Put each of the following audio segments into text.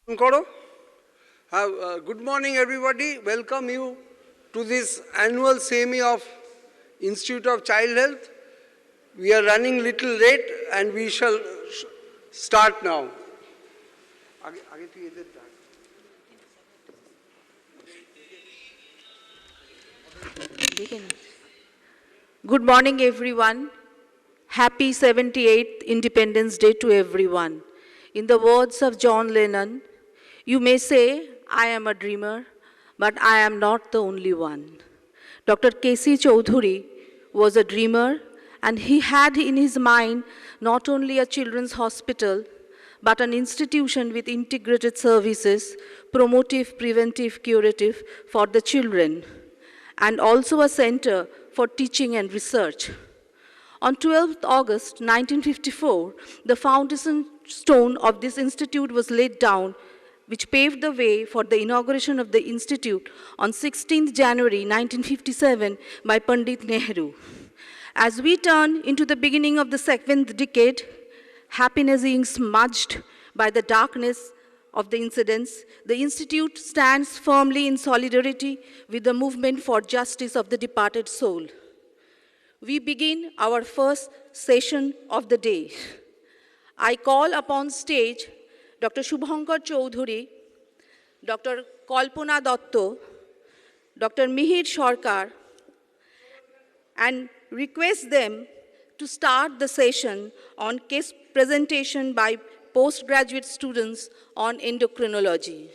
Good morning, everybody. Welcome you to this annual CME of Institute of Child Health. We are running little late and we shall start now. Good morning, everyone. Happy 78th Independence Day to everyone. In the words of John Lennon, you may say, I am a dreamer, but I am not the only one. Dr. K.C. Chowdhury was a dreamer, and he had in his mind not only a children's hospital, but an institution with integrated services, promotive, preventive, curative for the children, and also a center for teaching and research. On 12th August 1954, the foundation stone of this institute was laid down, which paved the way for the inauguration of the institute on 16th January 1957 by Pandit Nehru. As we turn into the beginning of the seventh decade, happiness being smudged by the darkness of the incidents, the Institute stands firmly in solidarity with the movement for justice of the departed soul. We begin our first session of the day. I call upon stage Dr. Shubhankar Chowdhury, Dr. Kalpana Dotto, Dr. Mihir Sarkar, and request them to start the session on case presentation by postgraduate students on endocrinology.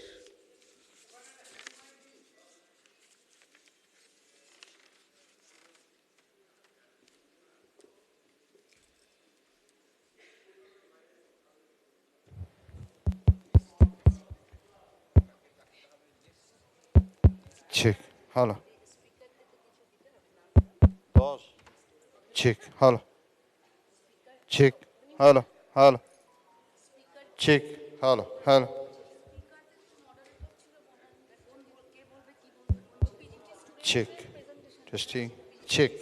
Check. Hello. Pause. Check. Hello. Check. Hello. Hello. Check. Hello. Hello. Check. Testing. Check.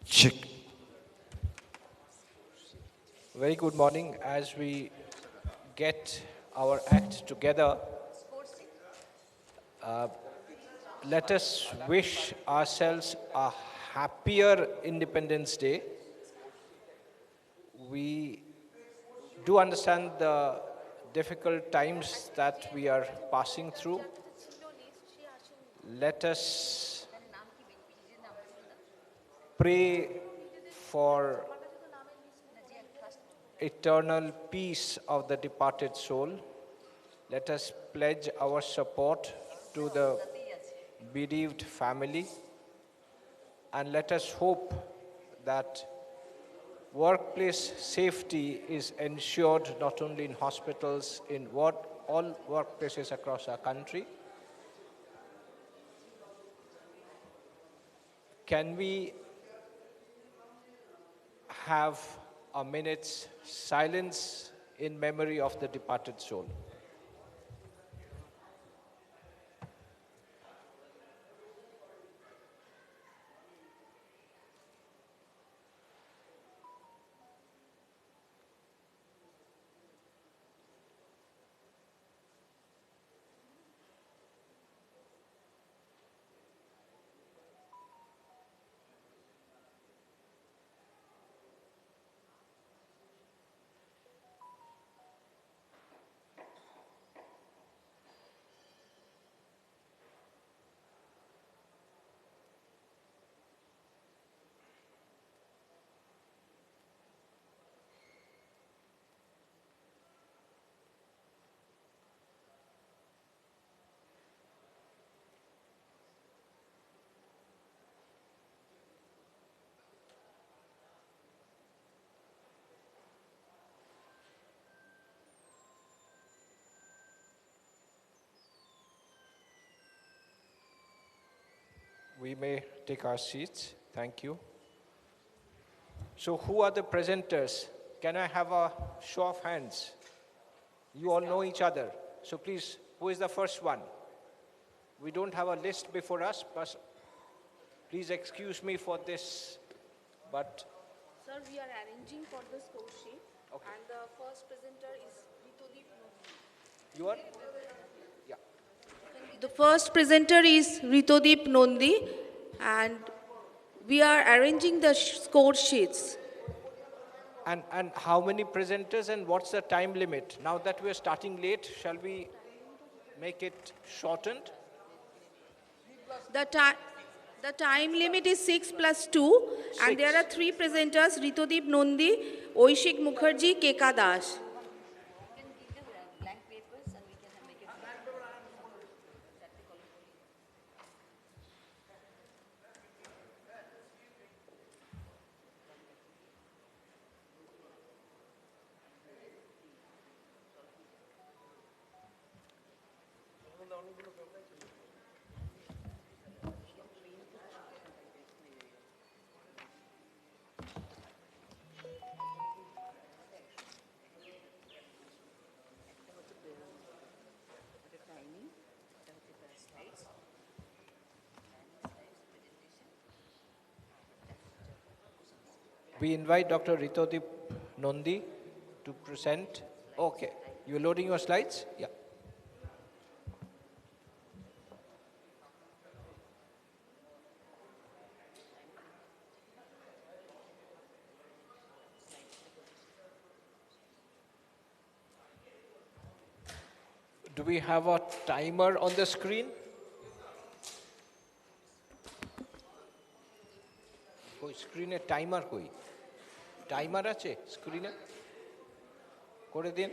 Check. Very good morning. As we get our act together, let us wish ourselves a happier Independence Day. We do understand the difficult times that we are passing through. Let us pray for eternal peace of the departed soul. Let us pledge our support to the bereaved family, and let us hope that workplace safety is ensured not only in hospitals, in all workplaces across our country. Can we have a minute's silence in memory of the departed soul? We may take our seats. Thank you. So who are the presenters? Can I have a show of hands? You all know each other. So please, who is the first one? We don't have a list before us, but please excuse me for this, but... Sir, we are arranging for the score sheet. Okay. And the first presenter is Ritodip Nondi. You are? Yeah. The first presenter is Ritodip Nondi, and we are arranging the score sheets. And how many presenters and what's the time limit? Now that we're starting late, shall we make it shortened? The time limit is 6 plus 2, and 6. there are 3 presenters, Ritodip Nondi, Oishik Mukherjee, Keka Das. You can give the blank papers and we can make it. We invite Dr. Ritodip Nondi to present. Okay. You're loading your slides? Yeah. Do we have a timer on the screen? कोई स्क्रीने timer कोई timer আছে স্ক্রিনে করে দিন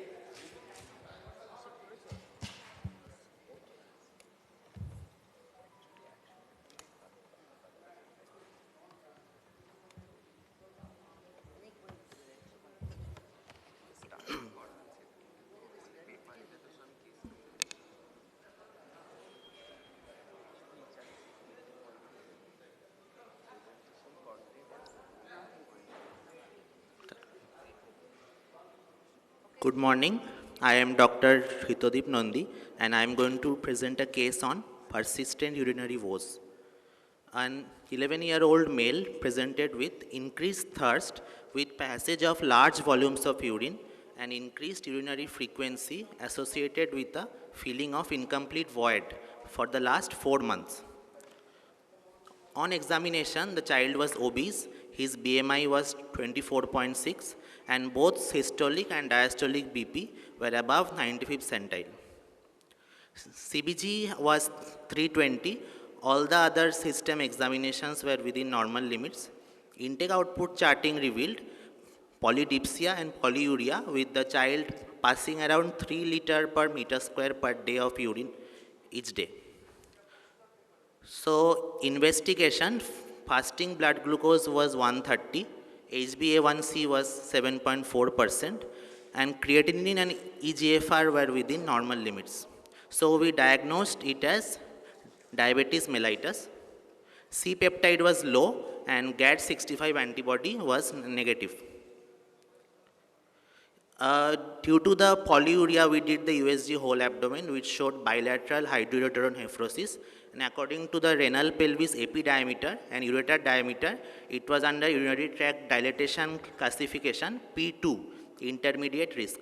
Good morning. I am Dr. Ritodip Nondi and I am going to present a case on persistent urinary woes. An 11-year-old male presented with increased thirst with passage of large volumes of urine and increased urinary frequency associated with a feeling of incomplete void for the last 4 months. On examination, the child was obese, his BMI was 24.6 and both systolic and diastolic BP were above 95th centile. CBG was 320, all the other system examinations were within normal limits. Intake output charting revealed polydipsia and polyuria with the child passing around 3 liter per meter square per day of urine each day. So, investigation, fasting blood glucose was 130, HbA1c was 7.4%, and creatinine and eGFR were within normal limits. So, we diagnosed it as diabetes mellitus. C-peptide was low and GAD65 antibody was negative. Due to the polyuria, we did the USG whole abdomen, which showed bilateral hydroureteronephrosis. And according to the renal pelvis AP diameter and ureter diameter, it was under urinary tract dilatation classification P2, intermediate risk.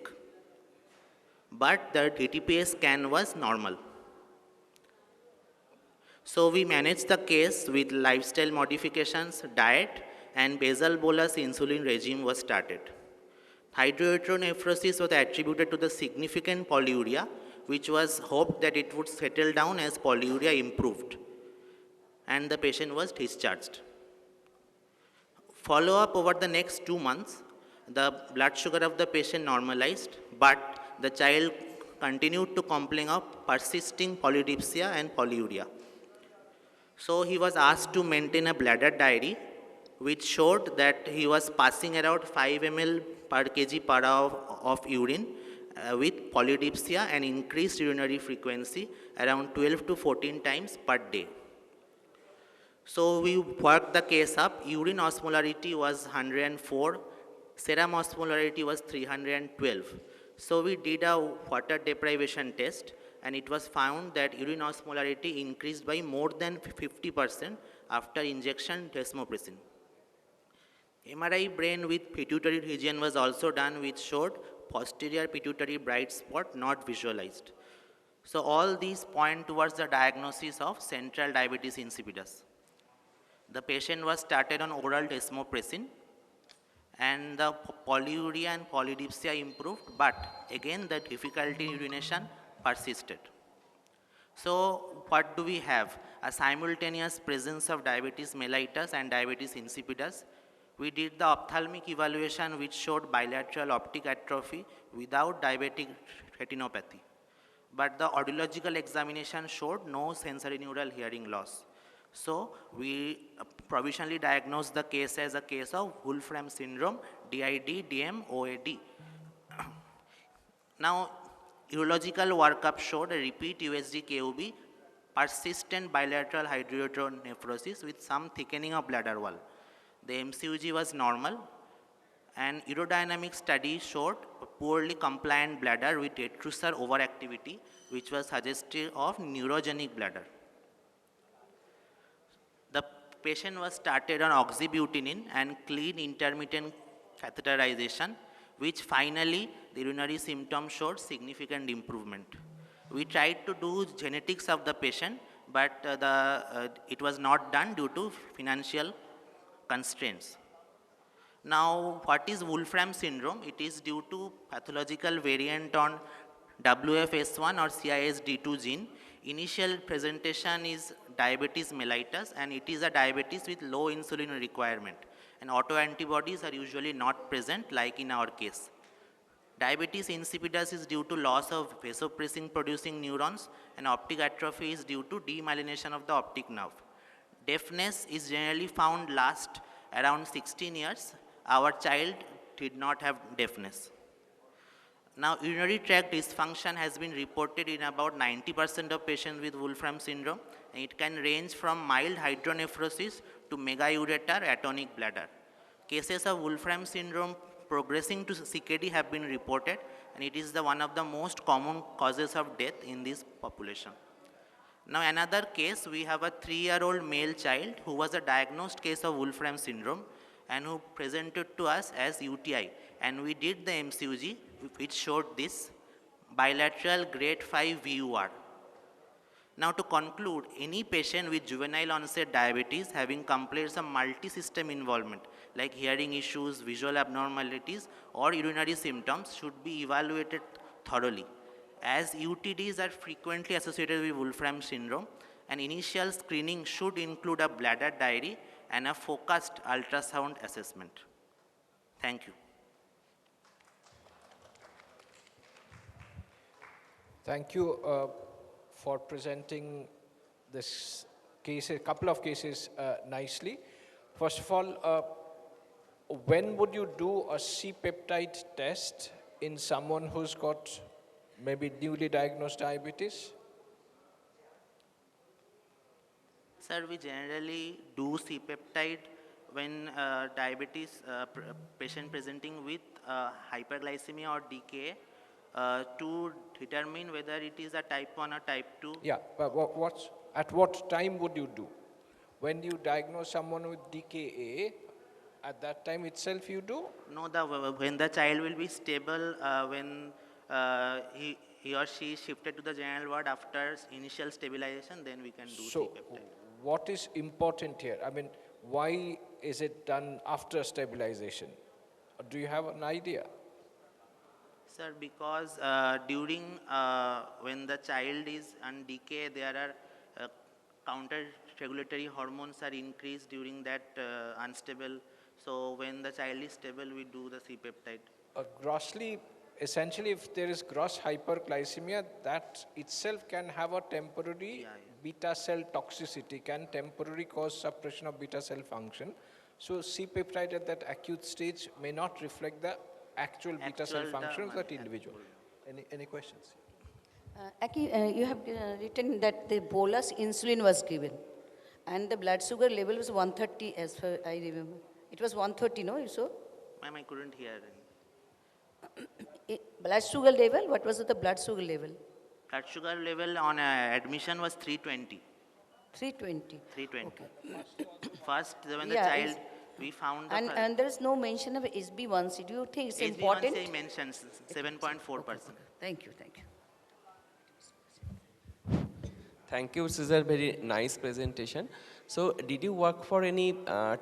But the DTPA scan was normal. So we managed the case with lifestyle modifications, diet, and basal bolus insulin regime was started. Hydroureteronephrosis was attributed to the significant polyuria, which was hoped that it would settle down as polyuria improved, and the patient was discharged. Follow-up over the next 2 months, the blood sugar of the patient normalized, but the child continued to complain of persisting polydipsia and polyuria. So he was asked to maintain a bladder diary, which showed that he was passing around 5 ml per kg per hour of urine with polydipsia and increased urinary frequency around 12 to 14 times per day. So we worked the case up. Urine osmolarity was 104, serum osmolarity was 312. So we did a water deprivation test, and it was found that urine osmolarity increased by more than 50% after injection desmopressin. MRI brain with pituitary region was also done, which showed posterior pituitary bright spot not visualized. So all these point towards the diagnosis of central diabetes insipidus. The patient was started on oral desmopressin, and the polyuria and polydipsia improved, but again the difficulty in urination persisted. So what do we have? A simultaneous presence of diabetes mellitus and diabetes insipidus. We did the ophthalmic evaluation, which showed bilateral optic atrophy without diabetic retinopathy. But the audiological examination showed no sensorineural hearing loss. So we provisionally diagnosed the case as a case of Wolfram syndrome, DID, DM, OAD. Now, urological workup showed a repeat USG KUB, persistent bilateral hydronephrosis with some thickening of bladder wall. The MCUG was normal, and urodynamic study showed a poorly compliant bladder with detrusor overactivity, which was suggestive of neurogenic bladder. The patient was started on oxybutynin and clean intermittent catheterization, which finally the urinary symptoms showed significant improvement. We tried to do genetics of the patient, but it was not done due to financial constraints. Now, what is Wolfram syndrome? It is due to pathological variant on WFS1 or CISD2 gene. Initial presentation is diabetes mellitus, and it is a diabetes with low insulin requirement. And autoantibodies are usually not present, like in our case. Diabetes insipidus is due to loss of vasopressin producing neurons, and optic atrophy is due to demyelination of the optic nerve. Deafness is generally found last around 16 years. Our child did not have deafness. Now, urinary tract dysfunction has been reported in about 90% of patients with Wolfram syndrome, and it can range from mild hydronephrosis to megaureter atonic bladder. Cases of Wolfram syndrome progressing to CKD have been reported, and it is one of the most common causes of death in this population. Now, another case, we have a 3-year-old male child who was a diagnosed case of Wolfram syndrome and who presented to us as UTI, and we did the MCUG, which showed this bilateral grade 5 VUR. Now, to conclude, any patient with juvenile onset diabetes having complaints of multi-system involvement like hearing issues, visual abnormalities, or urinary symptoms should be evaluated thoroughly. As UTDs are frequently associated with Wolfram syndrome, an initial screening should include a bladder diary and a focused ultrasound assessment. Thank you. Thank you for presenting this case, a couple of cases nicely. First of all, when would you do a C-peptide test in someone who's got maybe newly diagnosed diabetes? Sir, we generally do C-peptide when diabetes patient presenting with hyperglycemia or DKA to determine whether it is a type 1 or type 2. Yeah, but at what time would you do? When you diagnose someone with DKA, at that time itself you do? No, when the child will be stable, when he or she is shifted to the general ward after initial stabilization, then we can do C-peptide. What is important here? I mean, why is it done after stabilization? Do you have an idea? Sir, because during when the child is on decay, there are counter-regulatory hormones are increased during that unstable. So when the child is stable, we do the C-peptide. Essentially, if there is gross hyperglycemia, that itself can have a temporary beta cell toxicity, can temporarily cause suppression of beta cell function. So C-peptide at that acute stage may not reflect the actual beta cell function of that individual. Any questions? Aki, you have written that the bolus insulin was given. And the blood sugar level was 130 as far I remember. It was 130, no, you saw? Ma'am, I couldn't hear. Blood sugar level, what was the blood sugar level? Blood sugar level on admission was 320. 320. 320. Okay. First, when the Yeah, child, we found the And there is no mention of HB1C. Do you think it's important? HB1C mentions 7.4%. Thank you, thank you. Thank you. This is a very nice presentation. So, did you work for any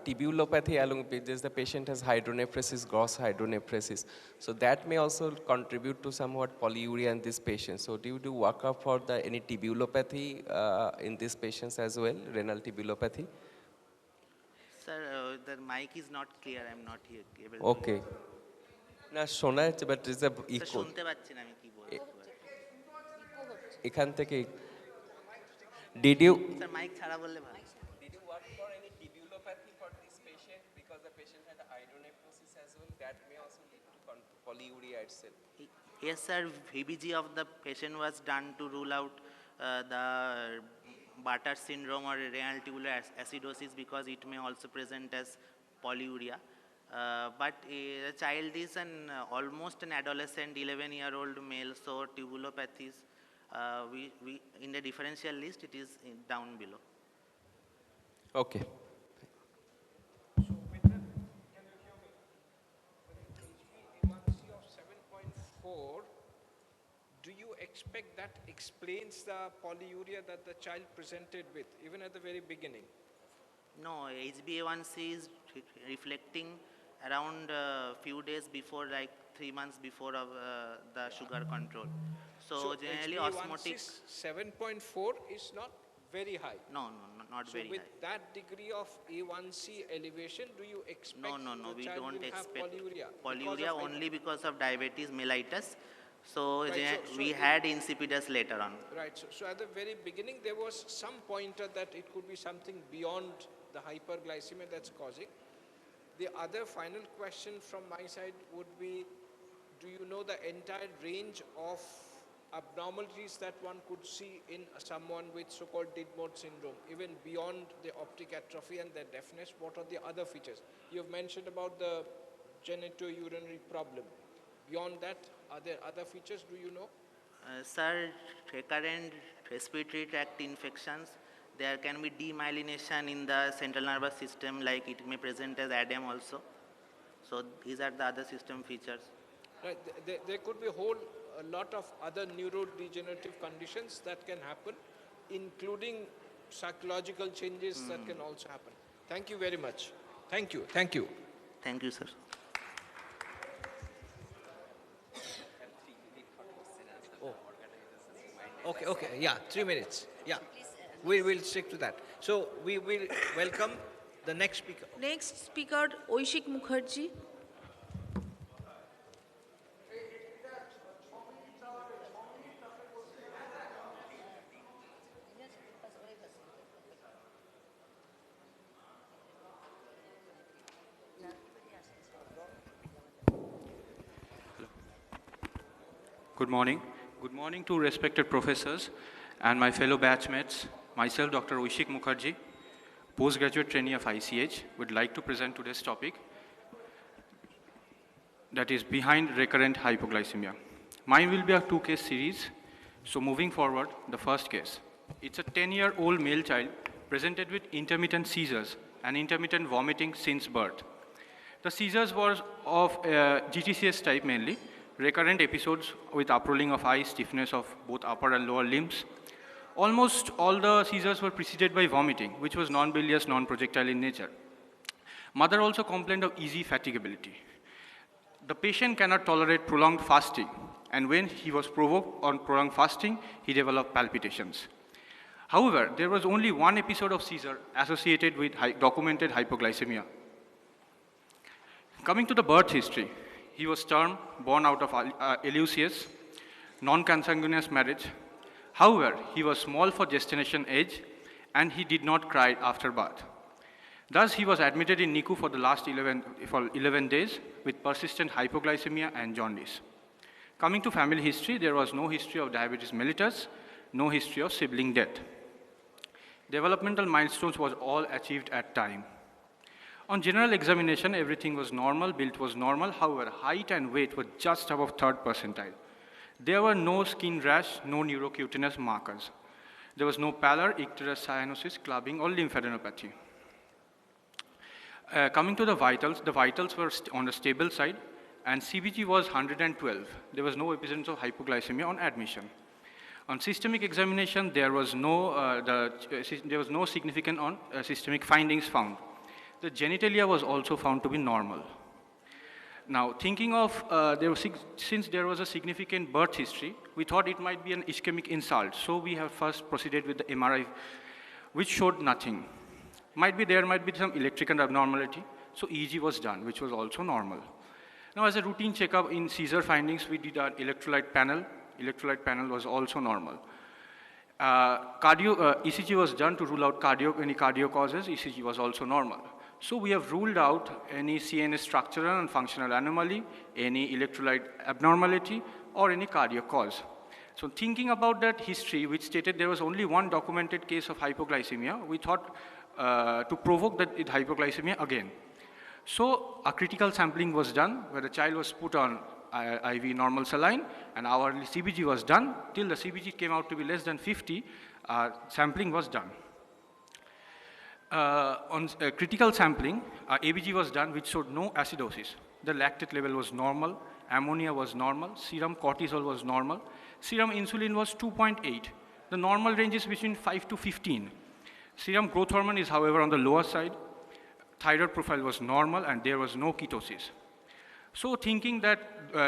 tubulopathy along with this? The patient has hydronephrosis, gross hydronephrosis. So, that may also contribute to somewhat polyuria in this patient. So, do you do workup for any tubulopathy in these patients as well, renal tubulopathy? Sir, the mic is not clear. I'm not here able to. Okay. না শোনা যাচ্ছে but is Sir, eco শুনতে পাচ্ছি না আমি কি বলছি। এখান থেকে ডিড ইউ স্যার মাইক ছাড়া বললে ভালো। Did you work for any tubulopathy for this patient because the patient had hydronephrosis as well? That may also lead to polyuria itself. Yes, sir. VBG of the patient was done to rule out the Bartter syndrome or renal tubular acidosis because it may also present as polyuria. But the child is almost an adolescent, 11-year-old male, so tubulopathies, we in the differential list, it is down below. Okay. So with the, can you hear me? With HbA1c of 7.4, do you expect that explains the polyuria that the child presented with, even at the very beginning? No, HbA1c is reflecting around few days before, like 3 months before of the sugar control. So generally osmotic. 7.4 is not very high. No, not So very with high. that degree of A1C elevation, do you expect No, the we child don't will have expect polyuria? polyuria only because of diabetes mellitus. So, Right, so we had insipidus later on. Right, so at the very beginning there was some pointer that it could be something beyond the hyperglycemia that's causing. The other final question from my side would be, do you know the entire range of abnormalities that one could see in someone with so-called Didmore syndrome, even beyond the optic atrophy and the deafness? What are the other features? You've mentioned about the genitourinary problem. Beyond that, are there other features, do you know? Sir, recurrent respiratory tract infections, there can be demyelination in the central nervous system, like it may present as ADEM also. So these are the other system features. Right, there could be a lot of other neurodegenerative conditions that can happen, including psychological changes that can also happen. Thank you very much. Thank you. Thank you. Thank you, sir. Okay, yeah, 3 minutes. Yeah, we will stick to that. So we will welcome the next speaker. Next speaker, Oishik Mukherjee. Good morning. Good morning to respected professors and my fellow batchmates. Myself, Dr. Oishik Mukherjee, postgraduate trainee of ICH, would like to present today's topic, that is behind recurrent hypoglycemia. Mine will be a 2-case series. So moving forward, the first case. It's a 10-year-old male child presented with intermittent seizures and intermittent vomiting since birth. The seizures were of GTCS type mainly, recurrent episodes with uprolling of eyes, stiffness of both upper and lower limbs. Almost all the seizures were preceded by vomiting, which was non-bilious, non-projectile in nature. Mother also complained of easy fatigability. The patient cannot tolerate prolonged fasting, and when he was provoked on prolonged fasting, he developed palpitations. However, there was only one episode of seizure associated with documented hypoglycemia. Coming to the birth history, he was term, born out of Eleusis, non-consanguineous marriage. However, he was small for gestation age and he did not cry after birth. Thus, he was admitted in NICU for the last 11 days with persistent hypoglycemia and jaundice. Coming to family history, there was no history of diabetes mellitus, no history of sibling death. Developmental milestones was all achieved at time. On general examination, everything was normal, build was normal. However, height and weight were just above 3rd percentile. There were no skin rash, no neurocutaneous markers. There was no pallor, icterus cyanosis, clubbing, or lymphadenopathy. Coming to the vitals were on the stable side, and CBG was 112. There was no evidence of hypoglycemia on admission. On systemic examination, there was no significant systemic findings found. The genitalia was also found to be normal. Now, thinking of, since there was a significant birth history, we thought it might be an ischemic insult. So we have first proceeded with the MRI, which showed nothing. There might be some electrical abnormality, so EEG was done, which was also normal. Now, as a routine checkup in seizure findings, we did our electrolyte panel. Electrolyte panel was also normal. ECG was done to rule out any cardio causes. ECG was also normal. So we have ruled out any CNS structural and functional anomaly, any electrolyte abnormality, or any cardiac cause. So thinking about that history, which stated there was only one documented case of hypoglycemia, we thought to provoke that hypoglycemia again. So a critical sampling was done, where the child was put on IV normal saline, and hourly CBG was done. Till the CBG came out to be less than 50, sampling was done. On critical sampling, ABG was done, which showed no acidosis. The lactate level was normal, ammonia was normal, serum cortisol was normal, serum insulin was 2.8. The normal range is between 5 to 15. Serum growth hormone is, however, on the lower side. Thyroid profile was normal, and there was no ketosis. So thinking that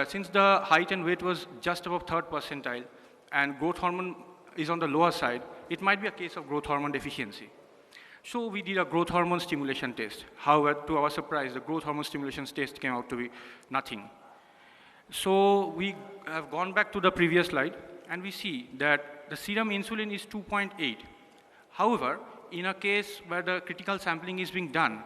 since the height and weight was just above 3rd percentile, and growth hormone is on the lower side, it might be a case of growth hormone deficiency. So we did a growth hormone stimulation test. However, to our surprise, the growth hormone stimulation test came out to be nothing. So we have gone back to the previous slide, and we see that the serum insulin is 2.8. However, in a case where the critical sampling is being done,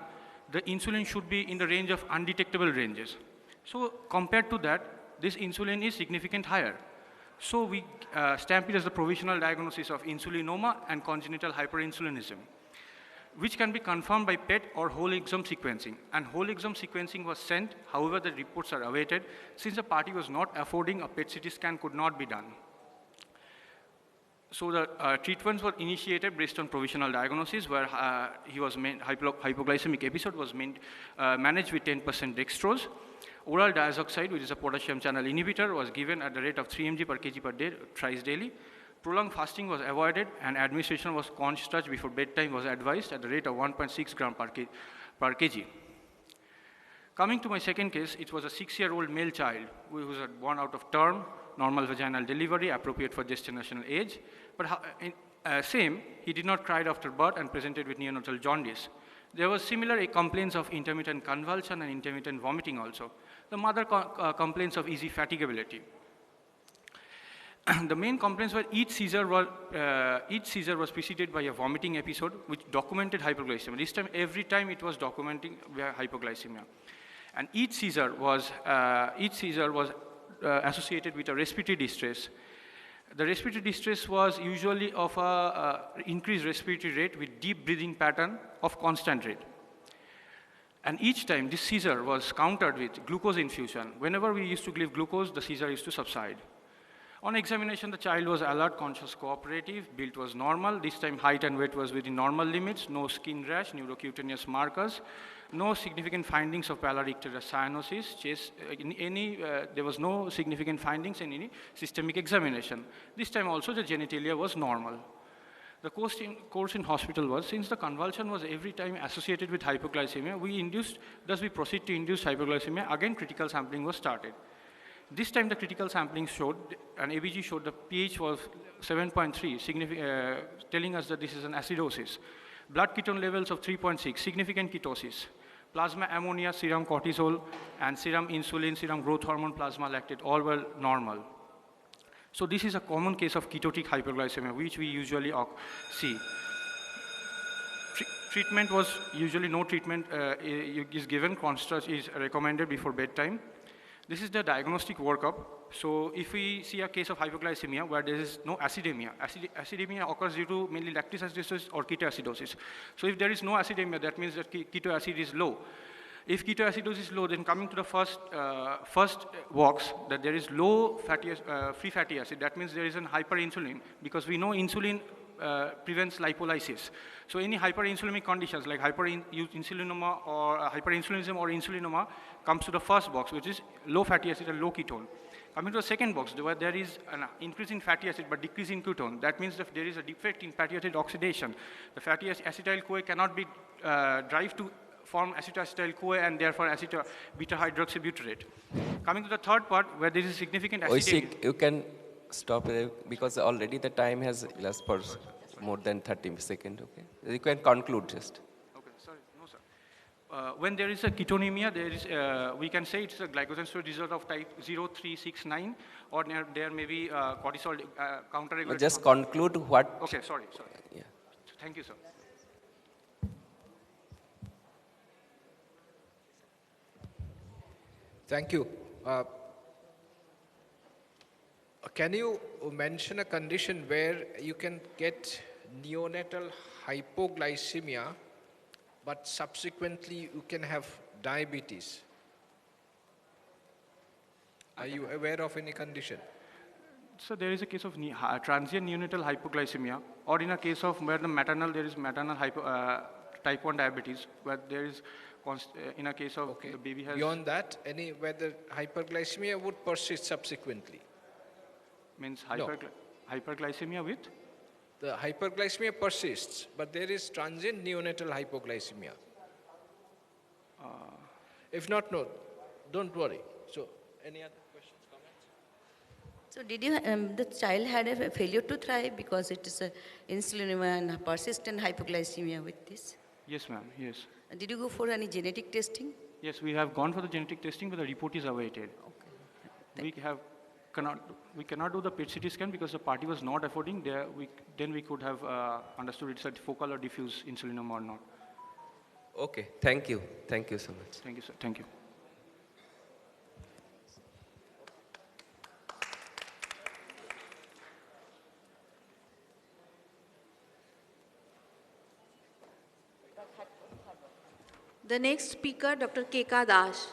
the insulin should be in the range of undetectable ranges. So compared to that, this insulin is significantly higher. So we stamp it as the provisional diagnosis of insulinoma and congenital hyperinsulinism, which can be confirmed by PET or whole exome sequencing. And whole exome sequencing was sent, however, the reports are awaited. Since the party was not affording, a PET CT scan could not be done. So the treatments were initiated based on provisional diagnosis, where hypoglycemic episode was managed with 10% dextrose. Oral diazoxide, which is a potassium channel inhibitor, was given at the rate of 3 mg per kg per day, thrice daily. Prolonged fasting was avoided, and administration was cornstarch before bedtime was advised at the rate of 1.6 gram per kg. Coming to my second case, it was a 6-year-old male child who was born out of term, normal vaginal delivery, appropriate for gestational age. But he did not cry after birth and presented with neonatal jaundice. There was similar complaints of intermittent convulsion and intermittent vomiting also. The mother complains of easy fatigability. The main complaints were each seizure was preceded by a vomiting episode, which documented hypoglycemia. This time, every time it was documenting hypoglycemia. And each seizure was associated with a respiratory distress. The respiratory distress was usually of a increased respiratory rate with deep breathing pattern of constant rate. And each time this seizure was countered with glucose infusion. Whenever we used to give glucose, the seizure used to subside. On examination, the child was alert, conscious, cooperative, build was normal. This time height and weight was within normal limits, no skin rash, neurocutaneous markers, no significant findings of pallor icterus cyanosis, there was no significant findings in any systemic examination. This time also the genitalia was normal. The course in hospital was, since the convulsion was every time associated with hypoglycemia, we proceed to induce hypoglycemia. Again, critical sampling was started. This time the critical sampling showed, and ABG showed the pH was 7.3, telling us that this is an acidosis. Blood ketone levels of 3.6, significant ketosis. Plasma ammonia, serum cortisol, and serum insulin, serum growth hormone, plasma lactate, all were normal. So this is a common case of ketotic hyperglycemia, which we usually see. Treatment was usually no treatment is given, cornstarch is recommended before bedtime. This is the diagnostic workup. So if we see a case of hypoglycemia where there is no acidemia, acidemia occurs due to mainly lactic acidosis or ketoacidosis. So if there is no acidemia, that means that keto acid is low. If ketoacidosis is low, then coming to the first box, that there is low free fatty acid, that means there is an hyperinsulin, because we know insulin prevents lipolysis. So any hyperinsulinic conditions like hyperinsulinoma or hyperinsulinism or insulinoma comes to the first box, which is low fatty acid and low ketone. Coming to the second box, where there is an increase in fatty acid but decrease in ketone, that means that there is a defect in fatty acid oxidation. The fatty acetyl-CoA cannot be drive to form acetyl-CoA and therefore beta-hydroxybutyrate. Coming to the third part, where there is significant acidemia. You can stop there because already the time has elapsed for more than 30 seconds. Okay, you can conclude just. Okay, sorry, no sir. When there is a ketonemia, there is we can say it's a glycogen storage disorder of type 0369, or there may be cortisol counter-regulatory. Just conclude what. Okay, sorry. Yeah. Thank you, sir. Thank you. Can you mention a condition where you can get neonatal hypoglycemia, but subsequently you can have diabetes? Are you aware of any condition? So there is a case of transient neonatal hypoglycemia, or in a case of where there is maternal type 1 diabetes, where there is in a case of the baby has. Beyond that, where the hyperglycemia would persist subsequently? Means hyperglycemia with? The hyperglycemia persists, but there is transient neonatal hypoglycemia. If not, no, don't worry. So, any other questions, comments? So did you, the child had a failure to thrive because it is a insulinema and persistent hypoglycemia with this? Yes, ma'am, yes. Did you go for any genetic testing? Yes, we have gone for the genetic testing, but the report is awaited. Okay. We cannot do the PET CT scan because the party was not affording. Then we could have understood it's a focal or diffuse insulinoma or not. Okay, thank you. Thank you so much. Thank you, sir. Thank you. The next speaker, Dr. K.K. Das.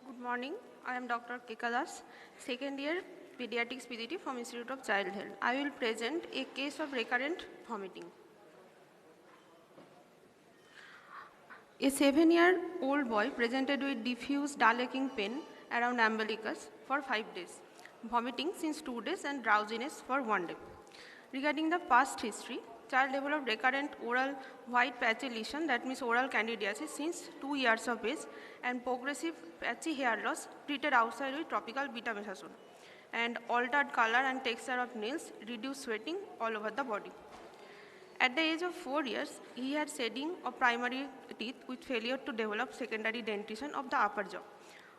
Good morning. I am Dr. K.K. Das, second year Pediatrics PGT from Institute of Child Health. I will present a case of recurrent vomiting. A 7-year-old boy presented with diffuse dull aching pain around umbilicus for 5 days, vomiting since 2 days and drowsiness for 1 day. Regarding the past history, child developed recurrent oral white patchy lesion, that means oral candidiasis, since 2 years of age, and progressive patchy hair loss treated outside with topical betamethasone, and altered color and texture of nails, reduced sweating all over the body. At the age of 4 years, he had shedding of primary teeth with failure to develop secondary dentition of the upper jaw.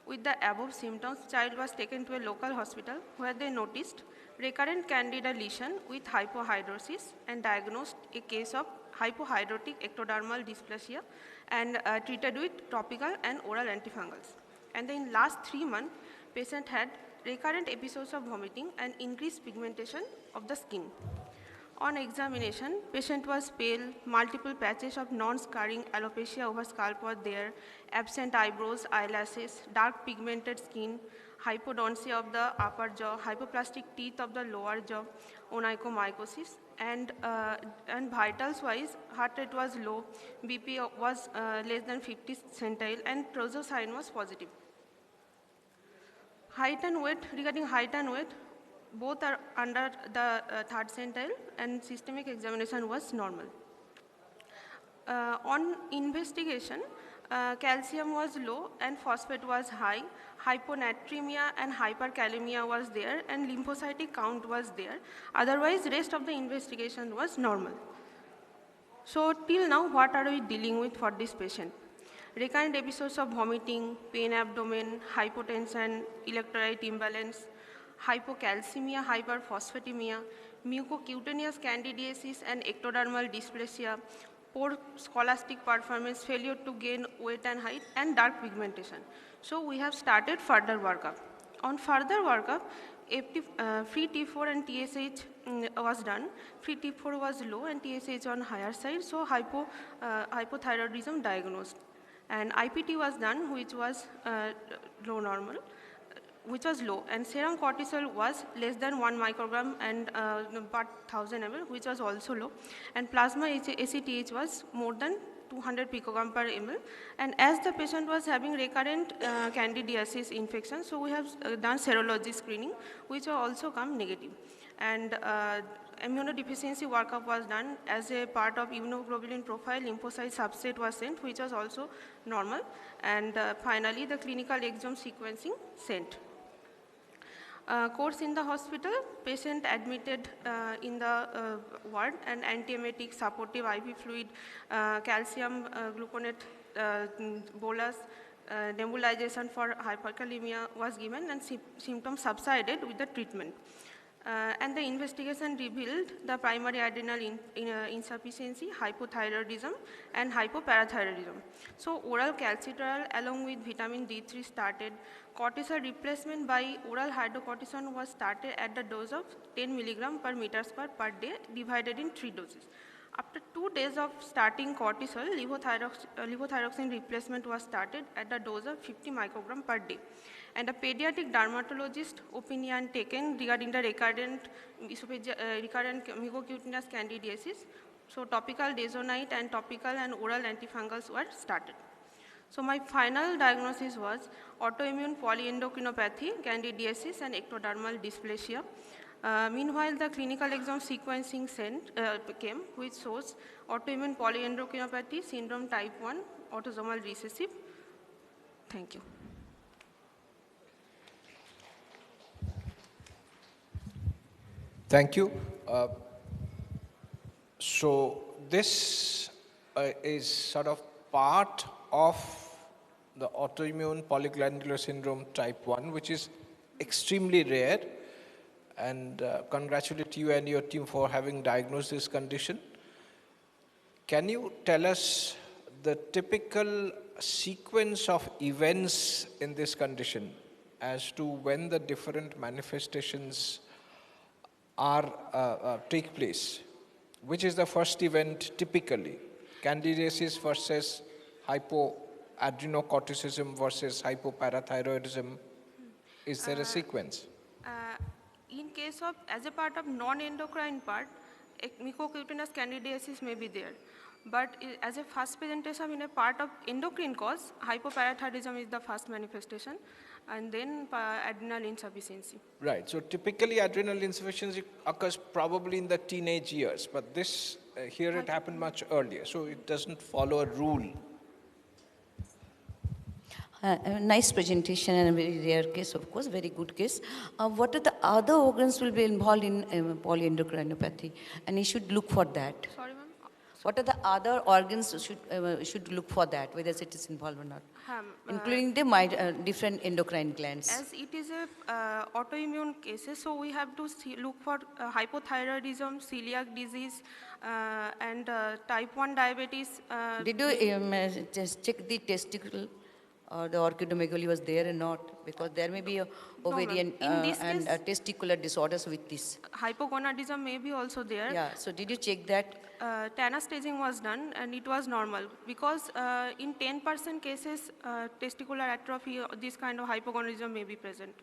With the above symptoms, child was taken to a local hospital where they noticed recurrent candida lesion with hypohidrosis and diagnosed a case of hypohidrotic ectodermal dysplasia and treated with topical and oral antifungals. And in last 3 months, patient had recurrent episodes of vomiting and increased pigmentation of the skin. On examination, patient was pale, multiple patches of non-scarring alopecia over scalp were there, absent eyebrows, eyelashes, dark pigmented skin, hypodontia of the upper jaw, hypoplastic teeth of the lower jaw, onychomycosis, and vitals wise, heart rate was low, BP was less than 50 centile, and trozosign was positive. Height and weight, regarding height and weight, both are under the 3rd centile, and systemic examination was normal. On investigation, Calcium was low and phosphate was high. Hyponatremia and hyperkalemia was there, and lymphocytic count was there. Otherwise, rest of the investigation was normal. So till now, what are we dealing with for this patient? Recurrent episodes of vomiting, pain abdomen, hypotension, electrolyte imbalance, hypocalcemia, hyperphosphatemia, mucocutaneous candidiasis and ectodermal dysplasia, poor scholastic performance, failure to gain weight and height, and dark pigmentation. So we have started further workup. On further workup, free T4 and TSH was done. Free T4 was low and TSH on higher side, so hypothyroidism diagnosed. And IPT was done, which was low normal, which was low, and serum cortisol was less than 1 microgram and per 1000 ml, which was also low, and plasma ACTH was more than 200 picogram per ml. And as the patient was having recurrent candidiasis infection, so we have done serology screening, which also come negative. And immunodeficiency workup was done as a part of immunoglobulin profile. Lymphocyte subset was sent, which was also normal. And finally, the clinical exome sequencing sent. Course in the hospital, patient admitted in the ward, and antiemetic, supportive IV fluid, calcium gluconate bolus, nebulization for hyperkalemia was given, and symptoms subsided with the treatment. And the investigation revealed the primary adrenal insufficiency, hypothyroidism, and hypoparathyroidism. So oral calcitriol along with vitamin D3 started. Cortisol replacement by oral hydrocortisone was started at the dose of 10 milligram per meter square per day, divided in 3 doses. After 2 days of starting cortisol, levothyroxine replacement was started at the dose of 50 microgram per day. And a pediatric dermatologist opinion taken regarding the recurrent mucocutaneous candidiasis. So topical dazonite and topical and oral antifungals were started. So my final diagnosis was autoimmune polyendocrinopathy, candidiasis, and ectodermal dysplasia. Meanwhile, the clinical exome sequencing came, which shows autoimmune polyendocrinopathy, syndrome type 1, autosomal recessive. Thank you. Thank you. So this is sort of part of the autoimmune polyglandular syndrome type 1, which is extremely rare. And congratulate you and your team for having diagnosed this condition. Can you tell us the typical sequence of events in this condition as to when the different manifestations take place? Which is the first event typically? Candidiasis versus hypoadrenocorticism versus hypoparathyroidism. Is there a sequence? In case of, as a part of non-endocrine part, mucocutaneous candidiasis may be there. But as a first presentation in a part of endocrine cause, hypoparathyroidism is the first manifestation, and then adrenal insufficiency. Right, so typically adrenal insufficiency occurs probably in the teenage years, but this, here it happened much earlier, so it doesn't follow a rule. A nice presentation and a very rare case, of course, very good case. What are the other organs will be involved in polyendocrinopathy? And you should look for that. Sorry, ma'am? What are the other organs should look for that, whether it is involved or not? Including the different endocrine glands. As it is a autoimmune cases, so we have to look for hypothyroidism, celiac disease, and type 1 diabetes. Did you just check the testicle? Or the orchidomegaly was there or not? Because there may be a ovarian and testicular disorders with this. Hypogonadism may be also there. Yeah, so did you check that? TANA staging was done and it was normal because in 10% cases testicular atrophy, this kind of hypogonadism may be present.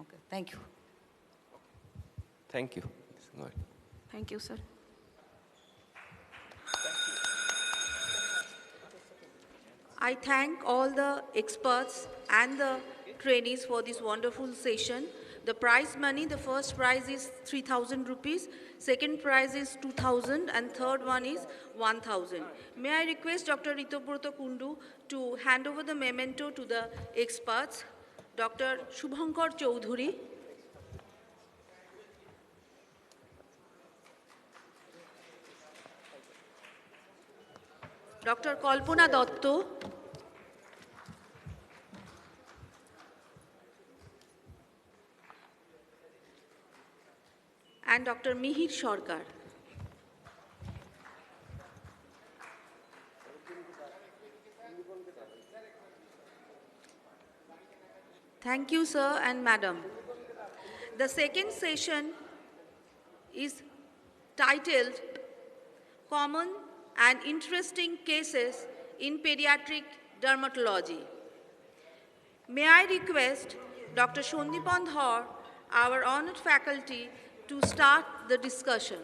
Okay, thank you. Thank you. Go ahead. Thank you, sir. I thank all the experts and the trainees for this wonderful session. The prize money, the first prize is 3,000 rupees, second prize is 2,000, and third one is 1,000. May I request Dr. Ritobroto Kundu to hand over the memento to the experts, Dr. Shubhankar Choudhury, Dr. Kalpana Dotto, and Dr. Mihir Sarkar. Thank you, sir and madam. The second session is titled Common and Interesting Cases in Pediatric Dermatology. May I request Dr. Shondipan Dhar, our honored faculty, to start the discussion.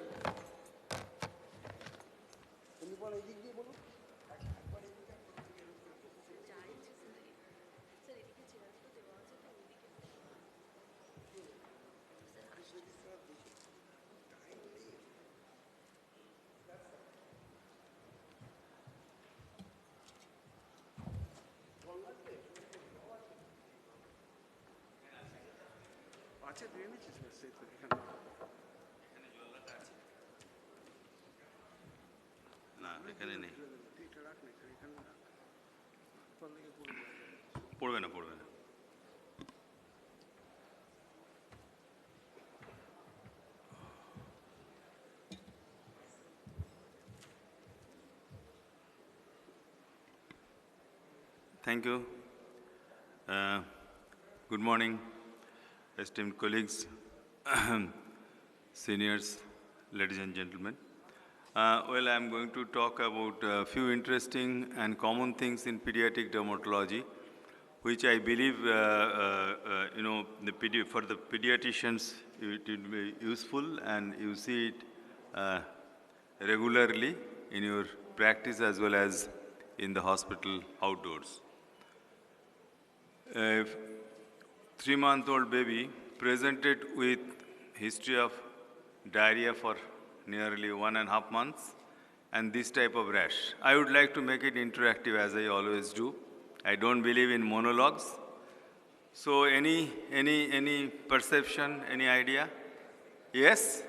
এখানে নেই পড়বে না পড়বে না Thank you. Good morning, esteemed colleagues, seniors, ladies and gentlemen. Well, I'm going to talk about a few interesting and common things in pediatric dermatology, which I believe, for the pediatricians, it will be useful, and you see it regularly in your practice as well as in the hospital outdoors. A 3-month-old baby presented with history of diarrhea for nearly 1.5 months and this type of rash. I would like to make it interactive, as I always do. I don't believe in monologues. So any perception, any idea? Yes?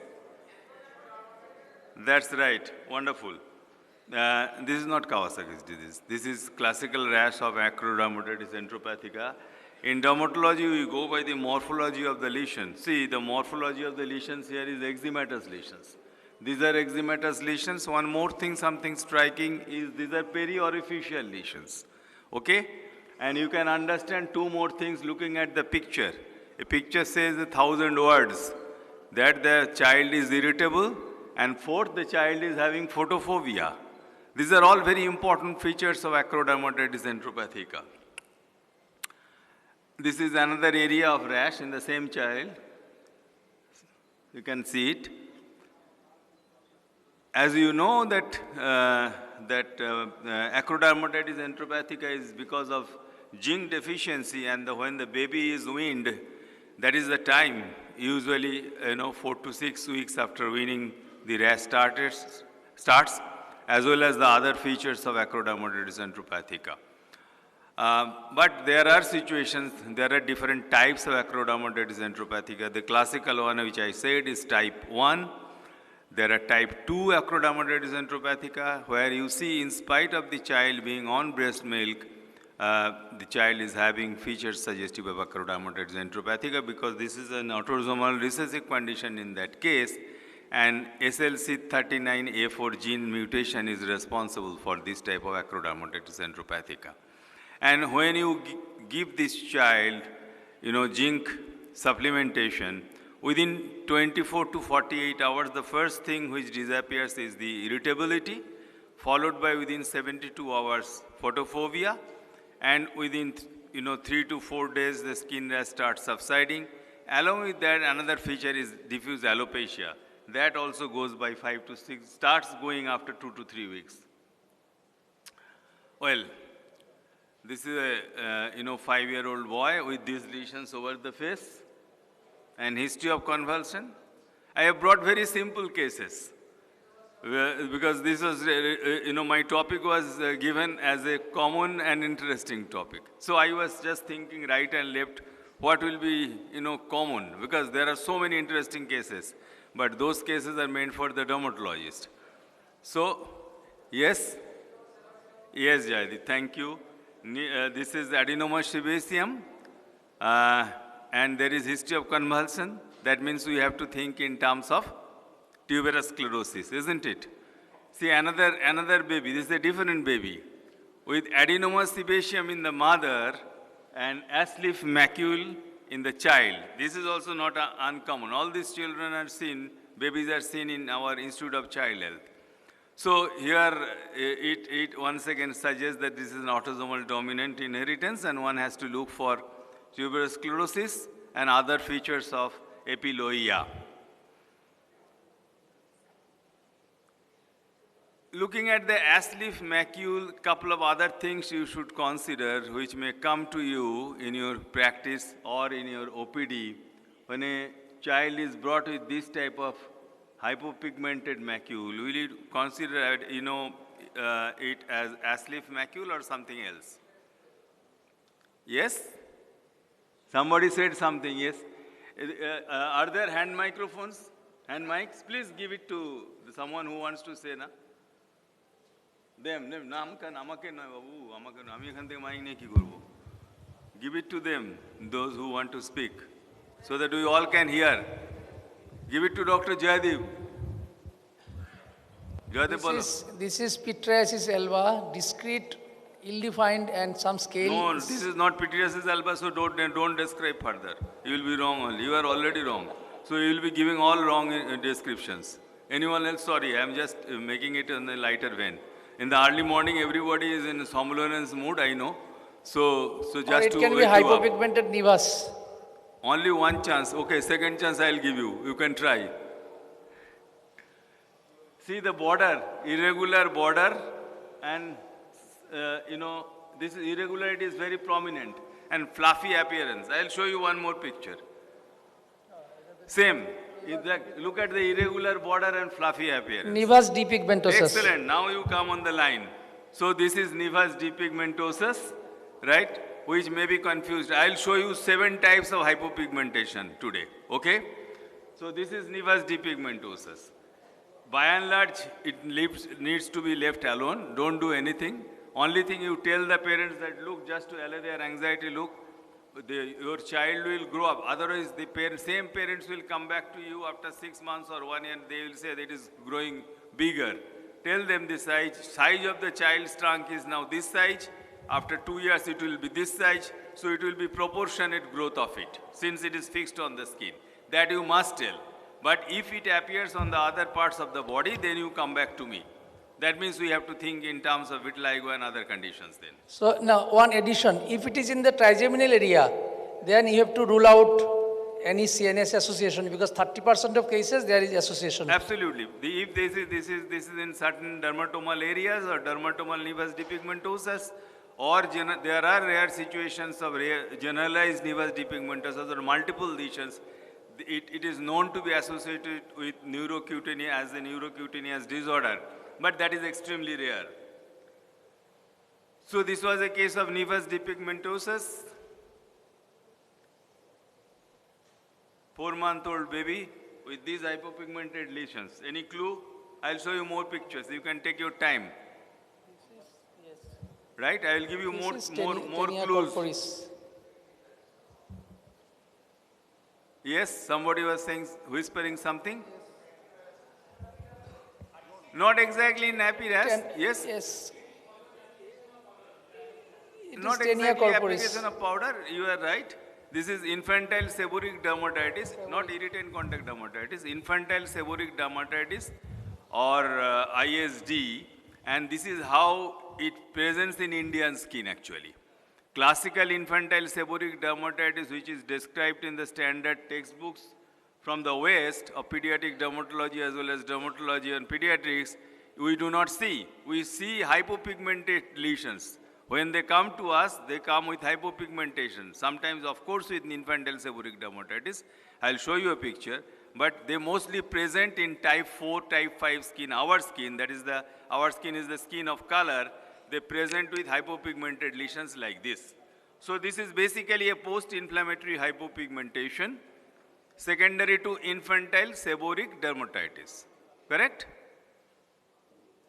That's right, wonderful. This is not Kawasaki's disease. This is classical rash of acrodermatitis enteropathica. In dermatology, we go by the morphology of the lesion. See, the morphology of the lesions here is eczematous lesions. These are eczematous lesions. One more thing, something striking, is these are periorificial lesions. Okay? And you can understand two more things looking at the picture. A picture says 1,000 words, that the child is irritable, and fourth, the child is having photophobia. These are all very important features of acrodermatitis enteropathica. This is another area of rash in the same child. You can see it. As you know that, acrodermatitis enteropathica is because of zinc deficiency, and when the baby is weaned, that is the time, usually 4 to 6 weeks after weaning, the rash starts, as well as the other features of acrodermatitis enteropathica. But there are situations, there are different types of acrodermatitis enteropathica. The classical one, which I said, is type 1. There are type 2 acrodermatitis enteropathica, where you see, in spite of the child being on breast milk, the child is having features suggestive of acrodermatitis enteropathica, because this is an autosomal recessive condition in that case, and SLC39A4 gene mutation is responsible for this type of acrodermatitis enteropathica. And when you give this child, zinc supplementation, within 24 to 48 hours, the first thing which disappears is the irritability, followed by within 72 hours photophobia, and within 3 to 4 days the skin rash starts subsiding. Along with that, another feature is diffuse alopecia. That also goes by 5 to 6, starts going after 2 to 3 weeks. Well, this is a 5-year-old boy with these lesions over the face. and history of convulsion. I have brought very simple cases because this was, my topic was given as a common and interesting topic. So I was just thinking right and left, what will be, common, because there are so many interesting cases, but those cases are meant for the dermatologist. So, yes, Jayadi, thank you. This is adenoma sebaceum, and there is history of convulsion. That means we have to think in terms of tuberous sclerosis, isn't it? See, another baby, this is a different baby, with adenoma sebaceum in the mother and as-leaf macule in the child. This is also not uncommon. All these children are seen, babies are seen in our Institute of Child Health. So here it once again suggests that this is an autosomal dominant inheritance, and one has to look for tuberous sclerosis and other features of epiloia. Looking at the as-leaf macule, couple of other things you should consider which may come to you in your practice or in your OPD. When a child is brought with this type of hypopigmented macule, will you consider it as as-leaf macule or something else? Yes? Somebody said something, yes? Are there hand microphones? Hand mics? Please give it to someone who wants to say, na? Them, give it to them, those who want to speak, so that we all can hear. Give it to Dr. Jayadev. This is pityriasis alba, discrete, ill-defined, and some scale. No, this is not pityriasis alba, so don't describe further. You will be wrong only. You are already wrong. So you will be giving all wrong descriptions. Anyone else? Sorry, I am just making it in a lighter vein. In the early morning, everybody is in somnolence mood, I know. So just or it to can be hypopigmented nevus. Only one chance. Okay, second chance I will give you. You can try. See the border, irregular border, and this irregularity is very prominent and fluffy appearance. I will show you one more picture. Same. Look at the irregular border and fluffy appearance. Nevus depigmentosus. Excellent. Now you come on the line. So this is nevus depigmentosus, right? Which may be confused. I will show you 7 types of hypopigmentation today. Okay? So this is nevus depigmentosus. By and large, it needs to be left alone. Don't do anything. Only thing you tell the parents that look, just to allay their anxiety, look, your child will grow up. Otherwise, the same parents will come back to you after 6 months or 1 year, and they will say that it is growing bigger. Tell them the size of the child's trunk is now this size. After 2 years, it will be this size. So it will be proportionate growth of it, since it is fixed on the skin. That you must tell. But if it appears on the other parts of the body, then you come back to me. That means we have to think in terms of vitiligo and other conditions then. So now one addition, if it is in the trigeminal area, then you have to rule out any CNS association, because 30% of cases there is association. Absolutely. If this is in certain dermatomal areas or dermatomal nevus depigmentosus, or there are rare situations of generalized nevus depigmentosus or multiple lesions, it is known to be associated with neurocutaneous as a neurocutaneous disorder. But that is extremely rare. So this was a case of nevus depigmentosus. 4-month-old baby with these hypopigmented lesions. Any clue? I'll show you more pictures. You can take your time. Right? I will give you more clues. Yes, somebody was saying, whispering something. Not exactly nappy rash. Yes. Yes. Not exactly application of powder. You are right. This is infantile seborrheic dermatitis, not irritant contact dermatitis. Infantile seborrheic dermatitis or ISD, and this is how it presents in Indian skin actually. Classical infantile seborrheic dermatitis, which is described in the standard textbooks from the West of pediatric dermatology as well as dermatology and pediatrics, we do not see. We see hypopigmented lesions, When they come to us, they come with hypopigmentation. Sometimes, of course, with infantile seborrheic dermatitis. I'll show you a picture. But they mostly present in type 4, type 5 skin. Our skin, our skin is the skin of color. They present with hypopigmented lesions like this. So this is basically a post-inflammatory hypopigmentation secondary to infantile seborrheic dermatitis. Correct?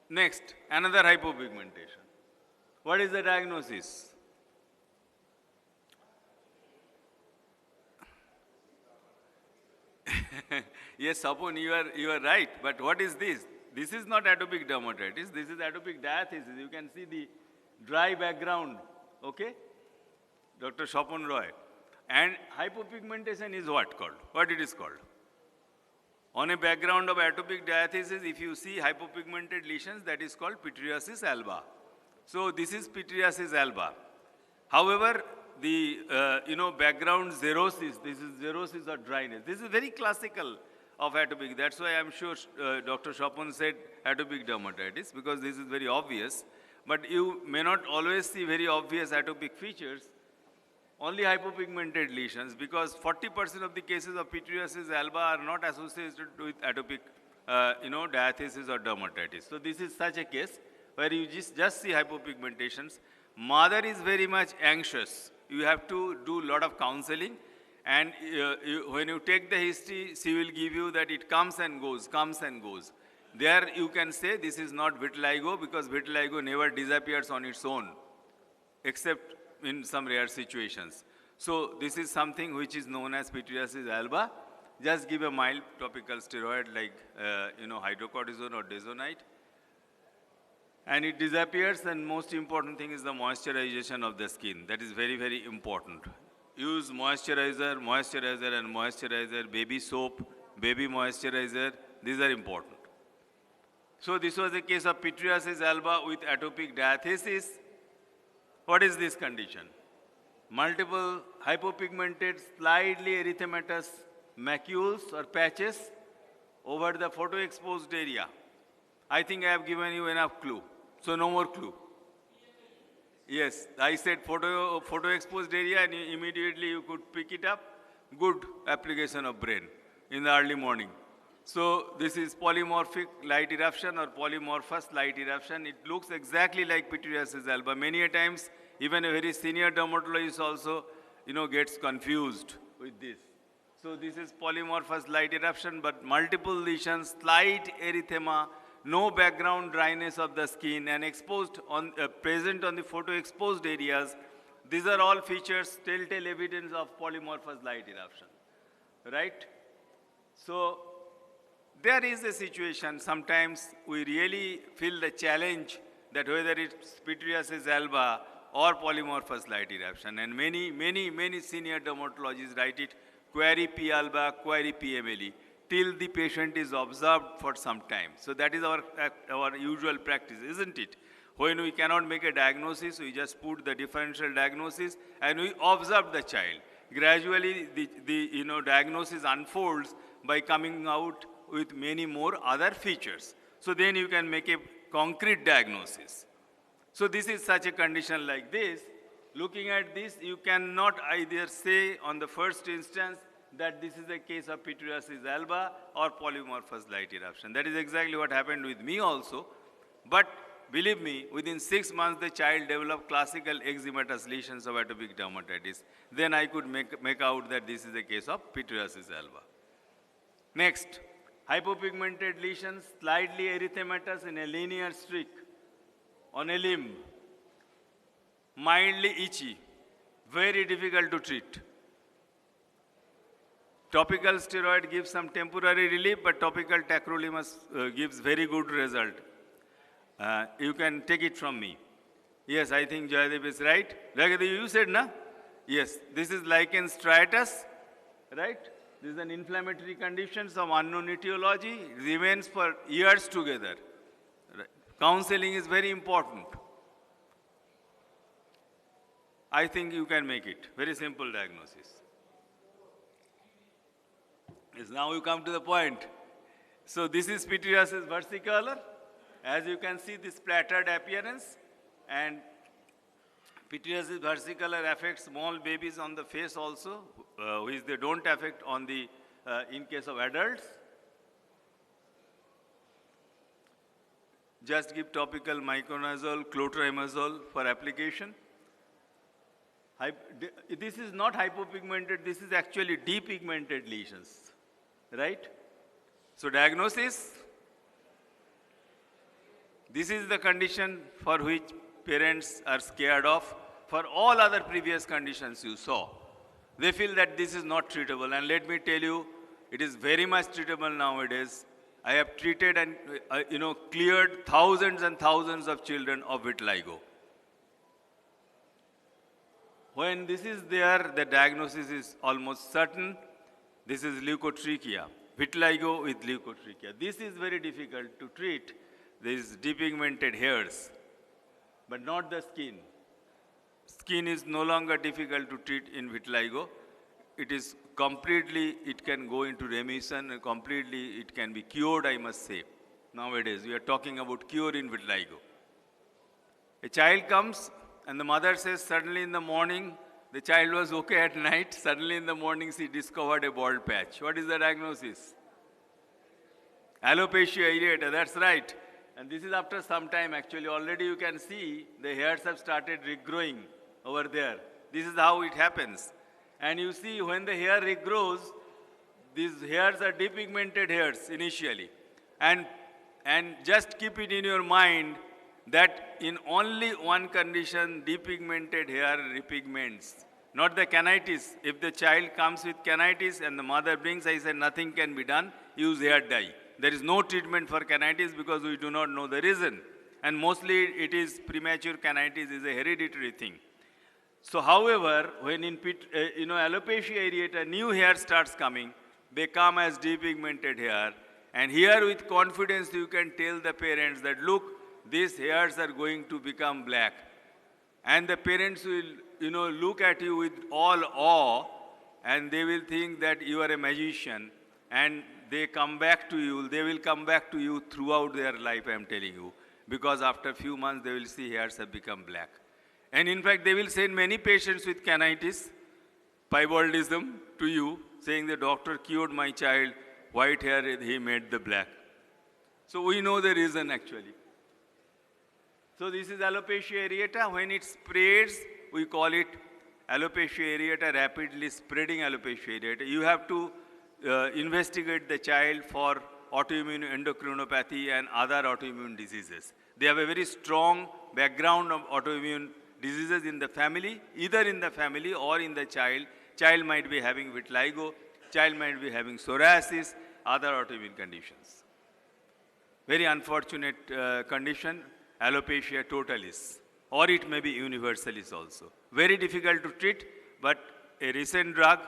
Next, another hypopigmentation. What is the diagnosis? Yes, Sapon, you are right. But what is this? This is not atopic dermatitis. This is atopic diathesis. You can see the dry background. Okay? Dr. Sapon Roy. And hypopigmentation is what called? What it is called? On a background of atopic diathesis, if you see hypopigmented lesions, that is called pityriasis alba. So this is pityriasis alba. However, the background xerosis, this is xerosis or dryness. This is very classical of atopic. That's why I'm sure Dr. Chopin said atopic dermatitis, because this is very obvious. But you may not always see very obvious atopic features, only hypopigmented lesions, because 40% of the cases of pityriasis alba are not associated with atopic diathesis or dermatitis. So this is such a case where you just see hypopigmentations. Mother is very much anxious. You have to do a lot of counseling, and when you take the history, she will give you that it comes and goes, comes and goes. There you can say this is not vitiligo, because vitiligo never disappears on its own, except in some rare situations. So this is something which is known as pityriasis alba. Just give a mild topical steroid like hydrocortisone or dezonite, and it disappears. And most important thing is the moisturization of the skin. That is very, very important. Use moisturizer, and moisturizer, baby soap, baby moisturizer. These are important. So this was a case of pityriasis alba with atopic diathesis. What is this condition? Multiple hypopigmented, slightly erythematous macules or patches over the photoexposed area. I think I have given you enough clue. So no more clue. Yes, I said photo-exposed area, and immediately you could pick it up. Good application of brain in the early morning. So this is polymorphic light eruption or polymorphous light eruption. It looks exactly like pityriasis alba. Many a times, even a very senior dermatologist also, gets confused with this. So this is polymorphous light eruption, but multiple lesions, slight erythema, no background dryness of the skin, and present on the photo-exposed areas. These are all features, telltale evidence of polymorphous light eruption, right? So there is a situation, sometimes we really feel the challenge that whether it's pityriasis alba or polymorphous light eruption, and many senior dermatologists write it query P alba, query PMLE, till the patient is observed for some time. So that is our usual practice, isn't it? When we cannot make a diagnosis, we just put the differential diagnosis and we observe the child. Gradually, the diagnosis unfolds by coming out with many more other features. So then you can make a concrete diagnosis. So this is such a condition like this. Looking at this, you cannot either say on the first instance that this is a case of pityriasis alba or polymorphous light eruption. That is exactly what happened with me also. But believe me, within 6 months, the child developed classical eczematous lesions of atopic dermatitis. Then I could make out that this is a case of pityriasis alba. Next, hypopigmented lesions, slightly erythematous in a linear streak on a limb, mildly itchy, very difficult to treat. Topical steroid gives some temporary relief, but topical tacrolimus gives very good result. You can take it from me. Yes, I think Jayadev is right. Jagadev, you said, na? Yes, this is lichen striatus, right? This is an inflammatory condition of unknown etiology. It remains for years together. Right. Counseling is very important. I think you can make it. Very simple diagnosis. Yes, now you come to the point. So this is pityriasis versicolor. As you can see, this splattered appearance, and Pityriasis versicolor affects small babies on the face also, which they don't affect on the, in case of adults. Just give topical miconazole, clotrimazole for application. This is not hypopigmented, this is actually depigmented lesions, right? So diagnosis, this is the condition for which parents are scared of. For all other previous conditions you saw, they feel that this is not treatable. And let me tell you, it is very much treatable nowadays. I have treated and cleared thousands and thousands of children of vitiligo. When this is there, the diagnosis is almost certain. This is leukotrichia, vitiligo with leukotrichia. This is very difficult to treat. These depigmented hairs, but not the skin. Skin is no longer difficult to treat in vitiligo. It is completely, it can go into remission, and completely it can be cured, I must say. Nowadays, we are talking about cure in vitiligo. A child comes and the mother says, suddenly in the morning, the child was okay at night, suddenly in the morning she discovered a bald patch. What is the diagnosis? Alopecia areata, that's right. And this is after some time actually. Already you can see the hairs have started regrowing over there. This is how it happens. And you see when the hair regrows, these hairs are depigmented hairs initially. And just keep it in your mind that in only one condition, depigmented hair repigments. Not the canitis. If the child comes with canitis and the mother brings, I said nothing can be done, use hair dye. There is no treatment for canitis because we do not know the reason. And mostly it is premature canitis is a hereditary thing. So however, when in alopecia areata, new hair starts coming, they come as depigmented hair. And here with confidence you can tell the parents that look, these hairs are going to become black. And the parents will look at you with all awe and they will think that you are a magician. And they come back to you, they will come back to you throughout their life, I am telling you. Because after a few months, they will see hairs have become black. And in fact, they will send many patients with canitis, piebaldism to you, saying the doctor cured my child, white hair, he made the black. So we know the reason actually. So this is alopecia areata. When it spreads, we call it alopecia areata, rapidly spreading alopecia areata. You have to investigate the child for autoimmune endocrinology and other autoimmune diseases. They have a very strong background of autoimmune diseases in the family, either in the family or in the child. Child might be having vitiligo, child might be having psoriasis, other autoimmune conditions. Very unfortunate condition, alopecia totalis, or it may be universalis also. Very difficult to treat, but a recent drug,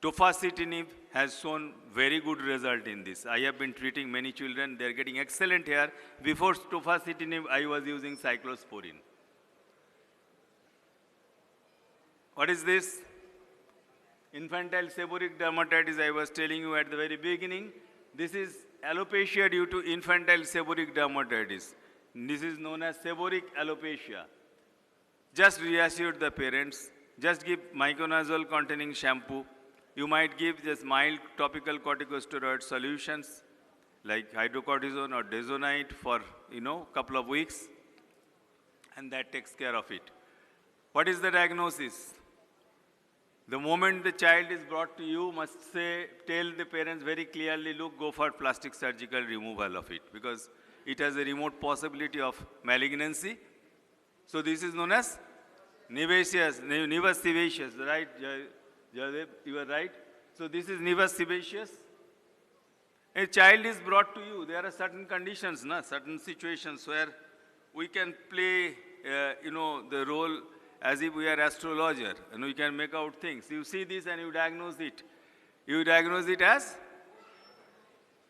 tofacitinib, has shown very good result in this. I have been treating many children, they are getting excellent hair. Before tofacitinib, I was using cyclosporine. What is this? Infantile seborrheic dermatitis, I was telling you at the very beginning. This is alopecia due to infantile seborrheic dermatitis. This is known as seborrheic alopecia. Just reassure the parents, just give miconazole containing shampoo. You might give just mild topical corticosteroid solutions like hydrocortisone or dezonite for, couple of weeks, and that takes care of it. What is the diagnosis? The moment the child is brought to you, must tell the parents very clearly, look, go for plastic surgical removal of it because it has a remote possibility of malignancy. So this is known as nevus sebaceous, right? You are right. So this is nevus sebaceous. A child is brought to you. There are certain conditions, certain situations where we can play, the role as if we are astrologer and we can make out things. You see this and you diagnose it. You diagnose it as,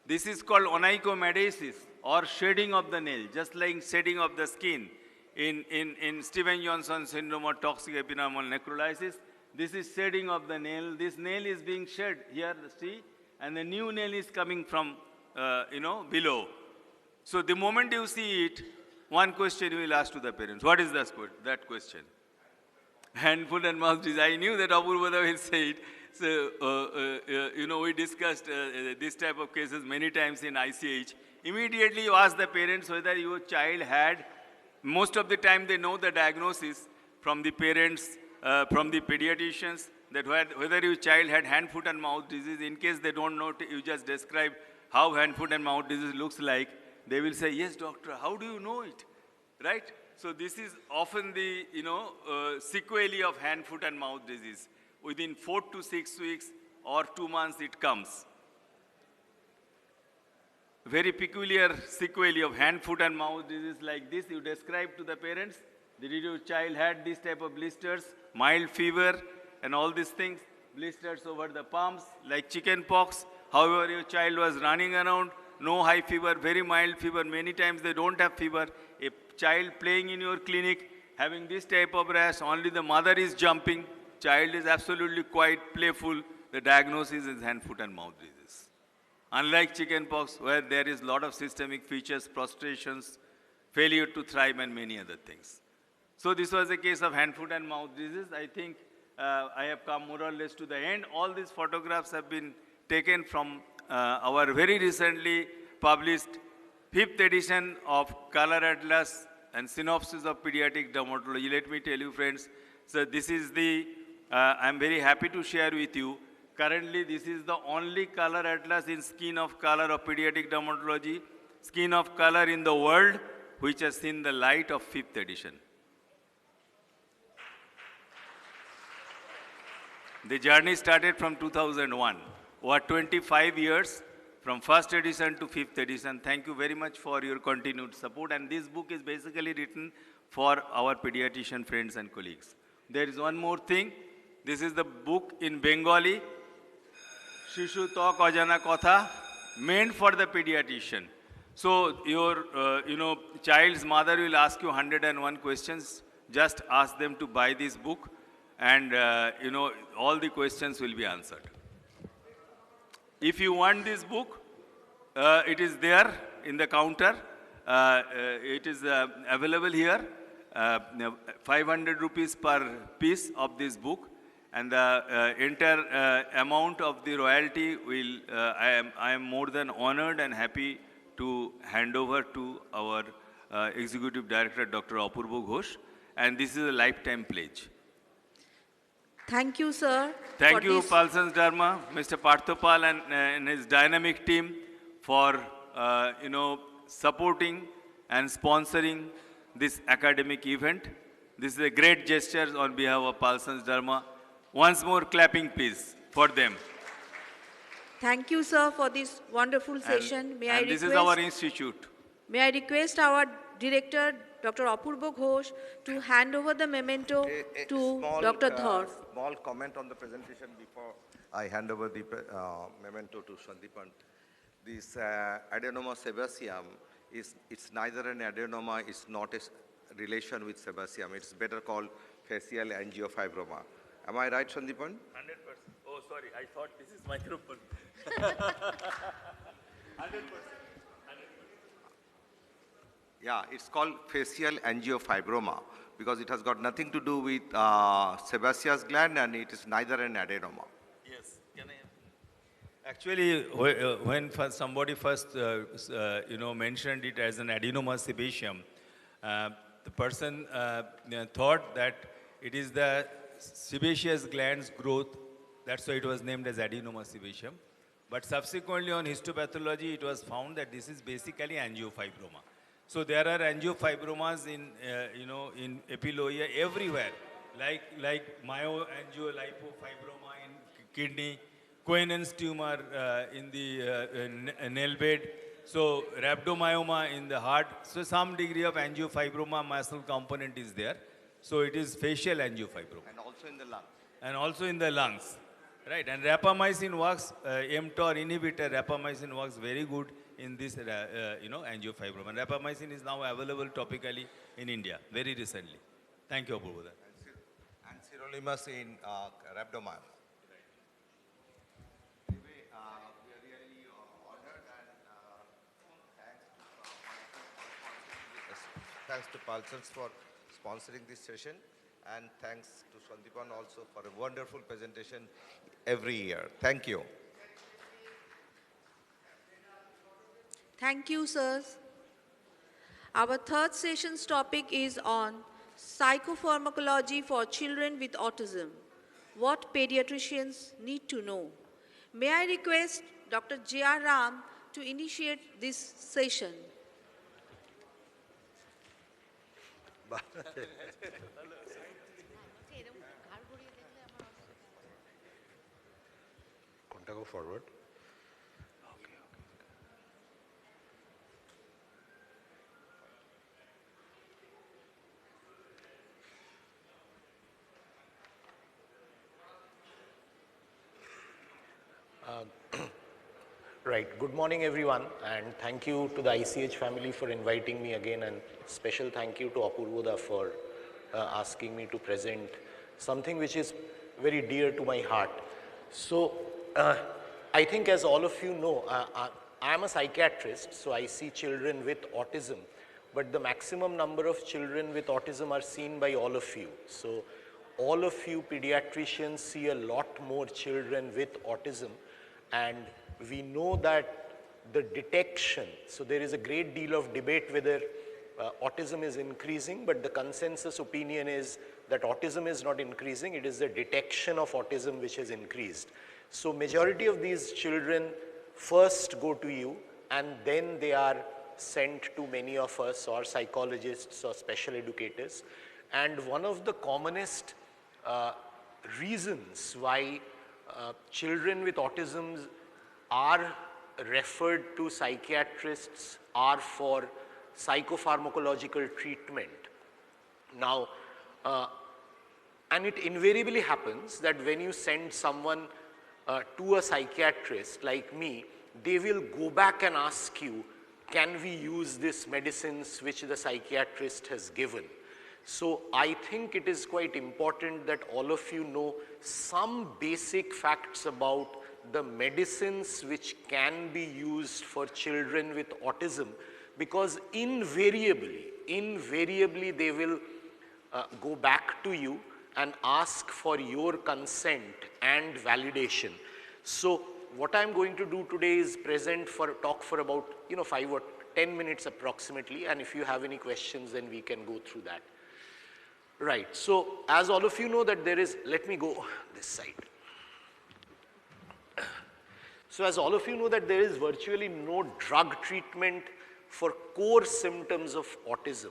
this is called onychomadasis or shading of the nail, just like shading of the skin. In Stevens-Johnson syndrome or toxic epidermal necrolysis, this is shading of the nail. This nail is being shed here, see, and the new nail is coming from, below. So the moment you see it, one question you will ask to the parents. What is that question? hand, foot and mouth disease. I knew that Apurvada will say it. So, we discussed this type of cases many times in ICH. Immediately you ask the parents whether your child had, most of the time they know the diagnosis from the parents, from the pediatricians, that whether your child had hand, foot and mouth disease. In case they don't know, you just describe how hand, foot and mouth disease looks like. They will say, yes, doctor, how do you know it? Right? So this is often the, sequelae of hand, foot and mouth disease. Within 4 to 6 weeks or 2 months it comes. Very peculiar sequelae of hand, foot and mouth disease like this. You describe to the parents, did your child had this type of blisters, mild fever and all these things, blisters over the palms like chicken pox. However, your child was running around, no high fever, very mild fever. Many times they don't have fever. A child playing in your clinic, having this type of rash, only the mother is jumping. Child is absolutely quite playful. The diagnosis is hand, foot and mouth disease. Unlike chicken pox, where there is a lot of systemic features, prostrations, failure to thrive and many other things. So this was a case of hand, foot and mouth disease. I think I have come more or less to the end. All these photographs have been taken from our very recently published 5th edition of Color Atlas and Synopsis of Pediatric Dermatology. Let me tell you, friends, so this is the, I'm very happy to share with you. Currently, this is the only color atlas in skin of color of pediatric dermatology, skin of color in the world, which has seen the light of 5th edition. The journey started from 2001. Over 25 years from 1st edition to 5th edition. Thank you very much for your continued support. And this book is basically written for our pediatrician friends and colleagues. There is one more thing. This is the book in Bengali, Shishu Tok Ajana Kotha, meant for the pediatrician. So your child's mother will ask you 101 questions. Just ask them to buy this book and all the questions will be answered. If you want this book, it is there in the counter. It is available here. 500 rupees per piece of this book. And the entire amount of the royalty will, I am more than honored and happy to hand over to our Executive Director, Dr. Apurva Ghosh. And this is a lifetime pledge. Thank you, sir. Thank you, Palsans Dharma, Mr. Parthopal and his dynamic team for, supporting and sponsoring this academic event. This is a great gesture on behalf of Palsans Dharma. Once more clapping, please, for them. Thank you, sir, for this wonderful session. And this is our institute. May I request our director, Dr. Apurva Ghosh, to hand over the memento to Dr. Dhar. Small comment on the presentation before I hand over the memento to Sandeepan. This adenoma sebaceum, it's neither an adenoma, it's not a relation with sebaceum. It's better called facial angiofibroma. Am I right, Sandeepan? 100%. Oh, sorry, I thought this is microphone. 100%. Yeah, it's called facial angiofibroma because it has got nothing to do with sebaceous gland and it is neither an adenoma. Yes, can I? Actually, when somebody first, mentioned it as an adenoma sebaceum, the person thought that it is the sebaceous gland's growth. That's why it was named as adenoma sebaceum. But subsequently on histopathology, it was found that this is basically angiofibroma. So there are angiofibromas in epiloia everywhere, like myoangiolipofibroma in kidney, Cohen's tumor in the nail bed, so rhabdomyoma in the heart. So some degree of angiofibroma muscle component is there. So it is facial angiofibroma. And also in the lungs. And also in the lungs, right? And rapamycin works, mTOR inhibitor, rapamycin works very good in this, angiofibroma. And rapamycin is now available topically in India, very recently. Thank you, Apurva. And sirolimus in rhabdomyoma. Anyway, we are really honored and thanks to Palsans for sponsoring this session. And thanks to Sandipan also for a wonderful presentation every year. Thank you. Thank you, sirs. Our third session's topic is on psychopharmacology for children with autism. What pediatricians need to know. May I request Dr. J.R. Ram to initiate this session. Go forward. Right. Good morning, everyone, and thank you to the ICH family for inviting me again, and special thank you to Apurvoda for asking me to present something which is very dear to my heart. So, I think as all of you know, I am a psychiatrist, so I see children with autism, but the maximum number of children with autism are seen by all of you. So, all of you pediatricians see a lot more children with autism, and we know that the detection, so there is a great deal of debate whether autism is increasing, but the consensus opinion is that autism is not increasing, it is the detection of autism which has increased. So majority of these children first go to you and then they are sent to many of us or psychologists or special educators. And one of the commonest reasons why children with autism are referred to psychiatrists are for psychopharmacological treatment. Now, and it invariably happens that when you send someone to a psychiatrist like me, they will go back and ask you, can we use these medicines which the psychiatrist has given? So I think it is quite important that all of you know some basic facts about the medicines which can be used for children with autism, because invariably they will go back to you and ask for your consent and validation. So what I'm going to do today is talk for about 5 or 10 minutes approximately, and if you have any questions then we can go through that. Right, so as all of you know that there is, let me go this side. So as all of you know that there is virtually no drug treatment for core symptoms of autism.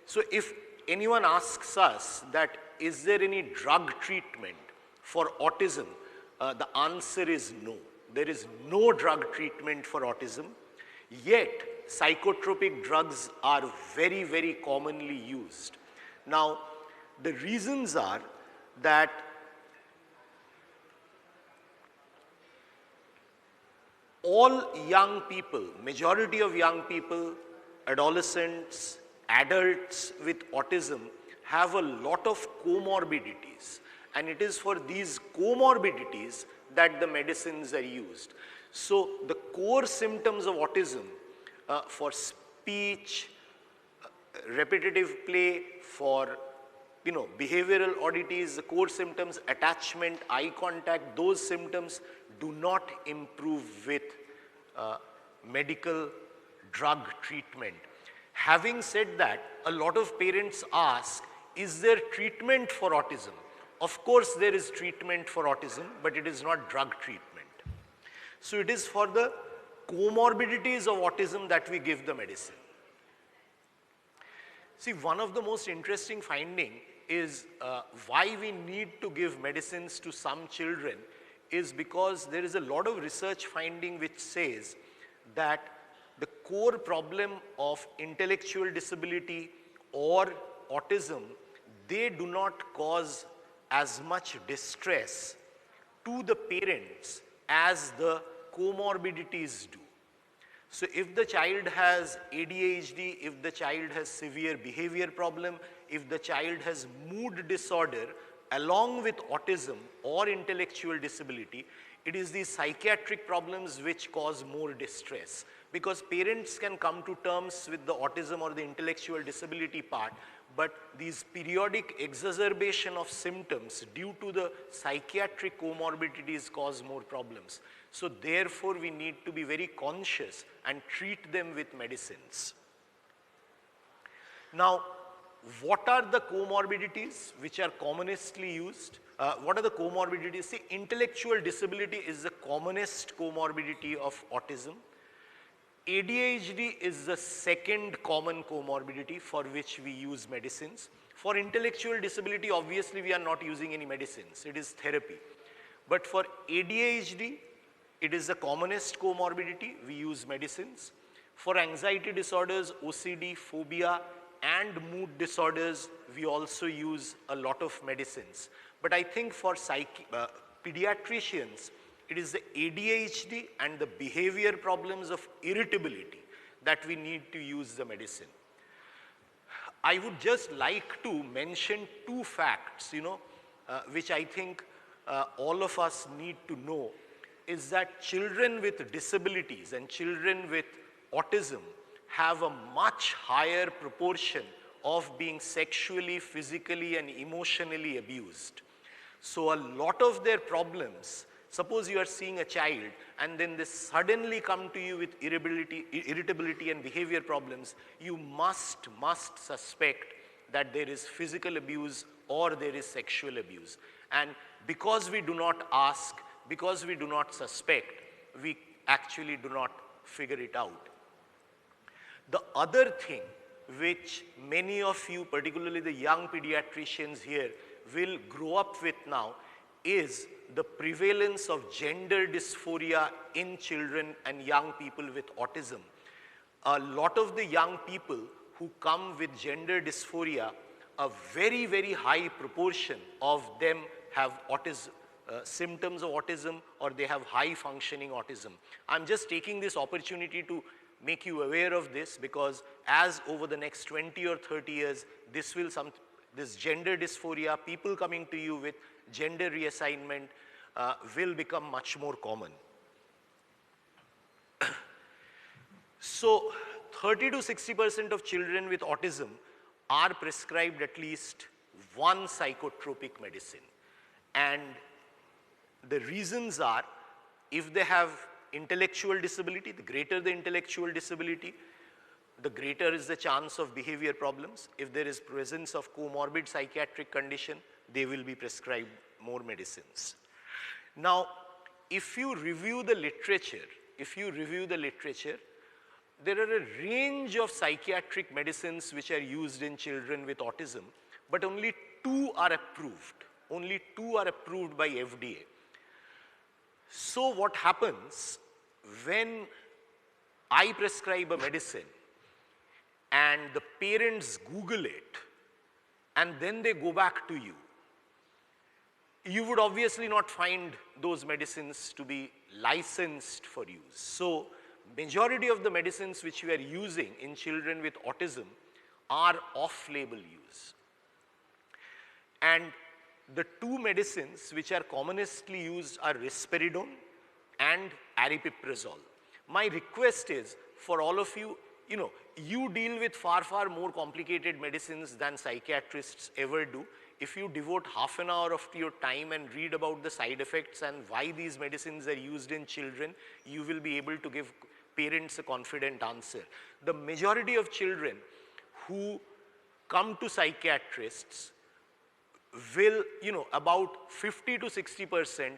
So if anyone asks us that is there any drug treatment for autism, the answer is no. There is no drug treatment for autism, yet psychotropic drugs are very, very commonly used. Now, the reasons are that all young people, majority of young people, adolescents, adults with autism have a lot of comorbidities, and it is for these comorbidities that the medicines are used. So the core symptoms of autism for speech, repetitive play, for behavioral oddities, the core symptoms, attachment, eye contact, those symptoms do not improve with medical drug treatment. Having said that, a lot of parents ask, is there treatment for autism? Of course there is treatment for autism, but it is not drug treatment. So it is for the comorbidities of autism that we give the medicine. See, one of the most interesting finding is why we need to give medicines to some children is because there is a lot of research finding which says that the core problem of intellectual disability or autism, they do not cause as much distress to the parents as the comorbidities do. So if the child has ADHD, if the child has severe behavior problem, if the child has mood disorder along with autism or intellectual disability, it is these psychiatric problems which cause more distress, because parents can come to terms with the autism or the intellectual disability part, but these periodic exacerbation of symptoms due to the psychiatric comorbidities cause more problems. So therefore, we need to be very conscious and treat them with medicines. Now, what are the comorbidities which are commonly used? What are the comorbidities? See, intellectual disability is the commonest comorbidity of autism. ADHD is the second common comorbidity for which we use medicines. For intellectual disability, obviously we are not using any medicines, it is therapy. But for ADHD, it is the commonest comorbidity, we use medicines. For anxiety disorders, OCD, phobia, and mood disorders, we also use a lot of medicines. But I think for pediatricians, it is the ADHD and the behavior problems of irritability that we need to use the medicine. I would just like to mention two facts, which I think all of us need to know, is that children with disabilities and children with autism have a much higher proportion of being sexually, physically, and emotionally abused. So a lot of their problems, suppose you are seeing a child and then they suddenly come to you with irritability and behavior problems, you must suspect that there is physical abuse or there is sexual abuse. And because we do not ask, because we do not suspect, we actually do not figure it out. The other thing which many of you, particularly the young pediatricians here, will grow up with now is the prevalence of gender dysphoria in children and young people with autism. A lot of the young people who come with gender dysphoria, a very, very high proportion of them have autism, symptoms of autism, or they have high functioning autism. I'm just taking this opportunity to make you aware of this, because as over the next 20 or 30 years, this gender dysphoria, people coming to you with gender reassignment will become much more common. So 30 to 60% of children with autism are prescribed at least one psychotropic medicine. And the reasons are, if they have intellectual disability, the greater the intellectual disability, the greater is the chance of behavior problems. If there is presence of comorbid psychiatric condition, they will be prescribed more medicines. Now, if you review the literature, there are a range of psychiatric medicines which are used in children with autism, but only two are approved. Only two are approved by FDA. So what happens when I prescribe a medicine and the parents Google it and then they go back to you, you would obviously not find those medicines to be licensed for use. So majority of the medicines which we are using in children with autism are off-label use. And the two medicines which are commonly used are risperidone and aripiprazole. My request is for all of you, you deal with far, far more complicated medicines than psychiatrists ever do. If you devote half an hour of your time and read about the side effects and why these medicines are used in children, you will be able to give parents a confident answer. The majority of children who come to psychiatrists will, about 50 to 60%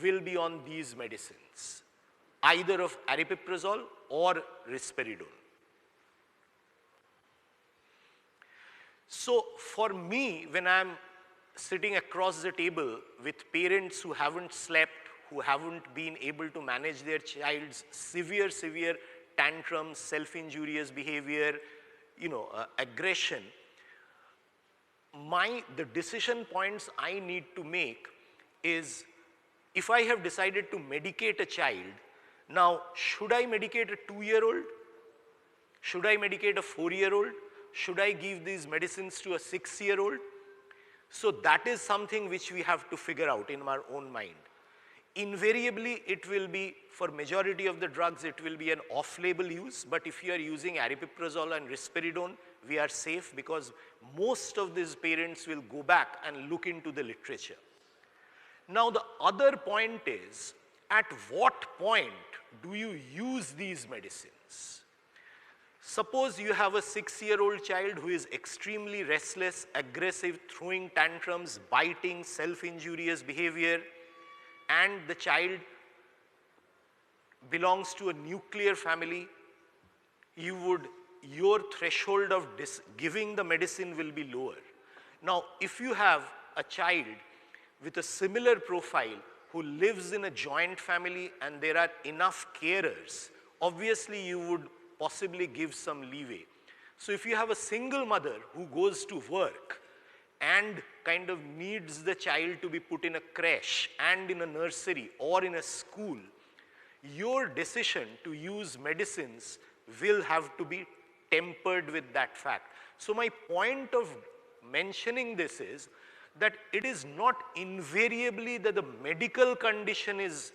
will be on these medicines, either of aripiprazole or risperidone. So for me, when I'm sitting across the table with parents who haven't slept, who haven't been able to manage their child's severe tantrums, self-injurious behavior, aggression, the decision points I need to make is, if I have decided to medicate a child, now should I medicate a 2-year-old? Should I medicate a 4-year-old? Should I give these medicines to a 6-year-old? So that is something which we have to figure out in our own mind. Invariably, it will be, for majority of the drugs, it will be an off-label use, but if you are using aripiprazole and risperidone, we are safe because most of these parents will go back and look into the literature. Now the other point is, at what point do you use these medicines? Suppose you have a 6-year-old child who is extremely restless, aggressive, throwing tantrums, biting, self-injurious behavior, and the child belongs to a nuclear family. Your threshold of giving the medicine will be lower. Now, if you have a child with a similar profile who lives in a joint family and there are enough carers, obviously you would possibly give some leeway. So if you have a single mother who goes to work and kind of needs the child to be put in a creche and in a nursery or in a school, your decision to use medicines will have to be tempered with that fact. So my point of mentioning this is that it is not invariably that the medical condition is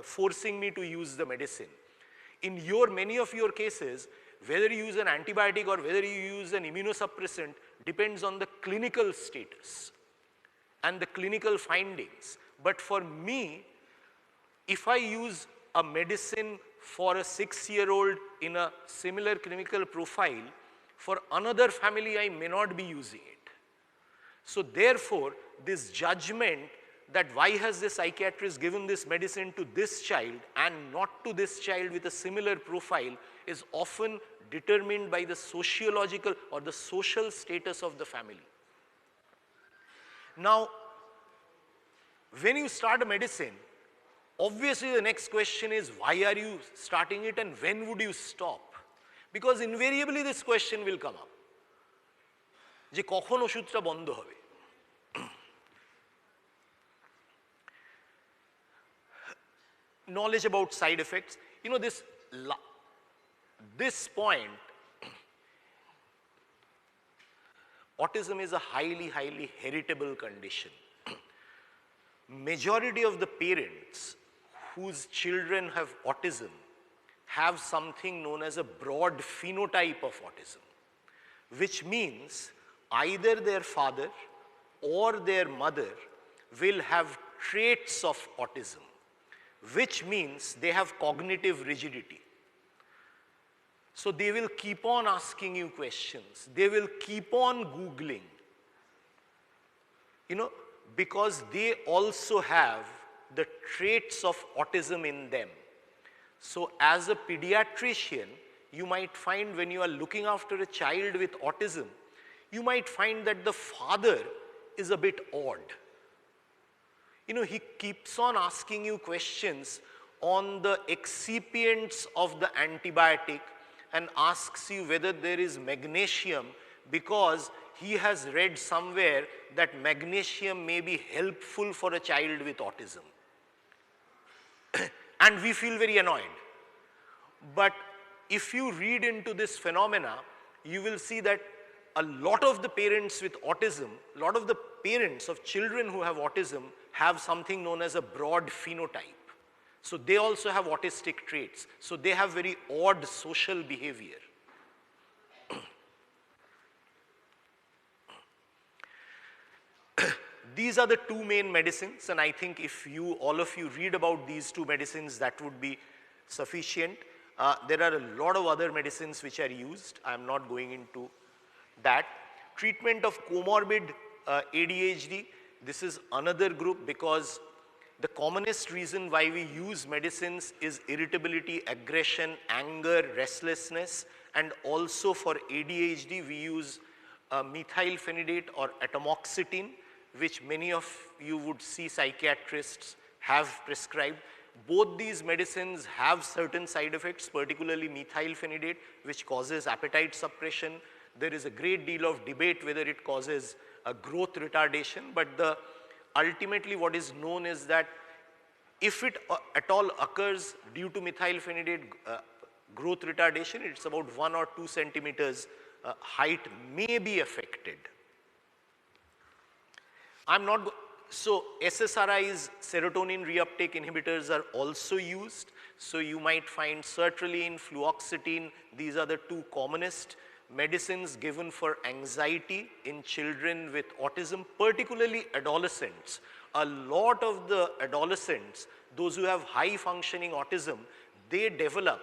forcing me to use the medicine. In many of your cases, whether you use an antibiotic or whether you use an immunosuppressant depends on the clinical status and the clinical findings. But for me, if I use a medicine for a 6-year-old in a similar clinical profile, for another family I may not be using it. So therefore, this judgment that why has the psychiatrist given this medicine to this child and not to this child with a similar profile is often determined by the sociological or the social status of the family. Now, when you start a medicine, obviously the next question is why are you starting it and when would you stop? Because invariably this question will come up. যে কখন ওষুধটা বন্ধ হবে? Knowledge about side effects. You know, this point, autism is a highly heritable condition. Majority of the parents whose children have autism have something known as a broad phenotype of autism, which means either their father or their mother will have traits of autism, which means they have cognitive rigidity. So they will keep on asking you questions. They will keep on Googling, you know, because they also have the traits of autism in them. So as a pediatrician, you might find when you are looking after a child with autism, you might find that the father is a bit odd. You know, he keeps on asking you questions on the excipients of the antibiotic and asks you whether there is magnesium because he has read somewhere that magnesium may be helpful for a child with autism. And we feel very annoyed. But if you read into this phenomena, you will see that a lot of the parents with autism, a lot of the parents of children who have autism have something known as a broad phenotype. So they also have autistic traits. So they have very odd social behavior. These are the two main medicines, and I think if all of you read about these two medicines, that would be sufficient. There are a lot of other medicines which are used. I am not going into that. Treatment of comorbid ADHD, this is another group because the commonest reason why we use medicines is irritability, aggression, anger, restlessness, and also for ADHD we use methylphenidate or atomoxetine, which many of you would see psychiatrists have prescribed. Both these medicines have certain side effects, particularly methylphenidate, which causes appetite suppression. There is a great deal of debate whether it causes a growth retardation, but ultimately what is known is that if it at all occurs due to methylphenidate growth retardation, it's about 1 or 2 centimeters height may be affected. So SSRIs, serotonin reuptake inhibitors, are also used. So you might find sertraline, fluoxetine, these are the two commonest medicines given for anxiety in children with autism, particularly adolescents. A lot of the adolescents, those who have high functioning autism, they develop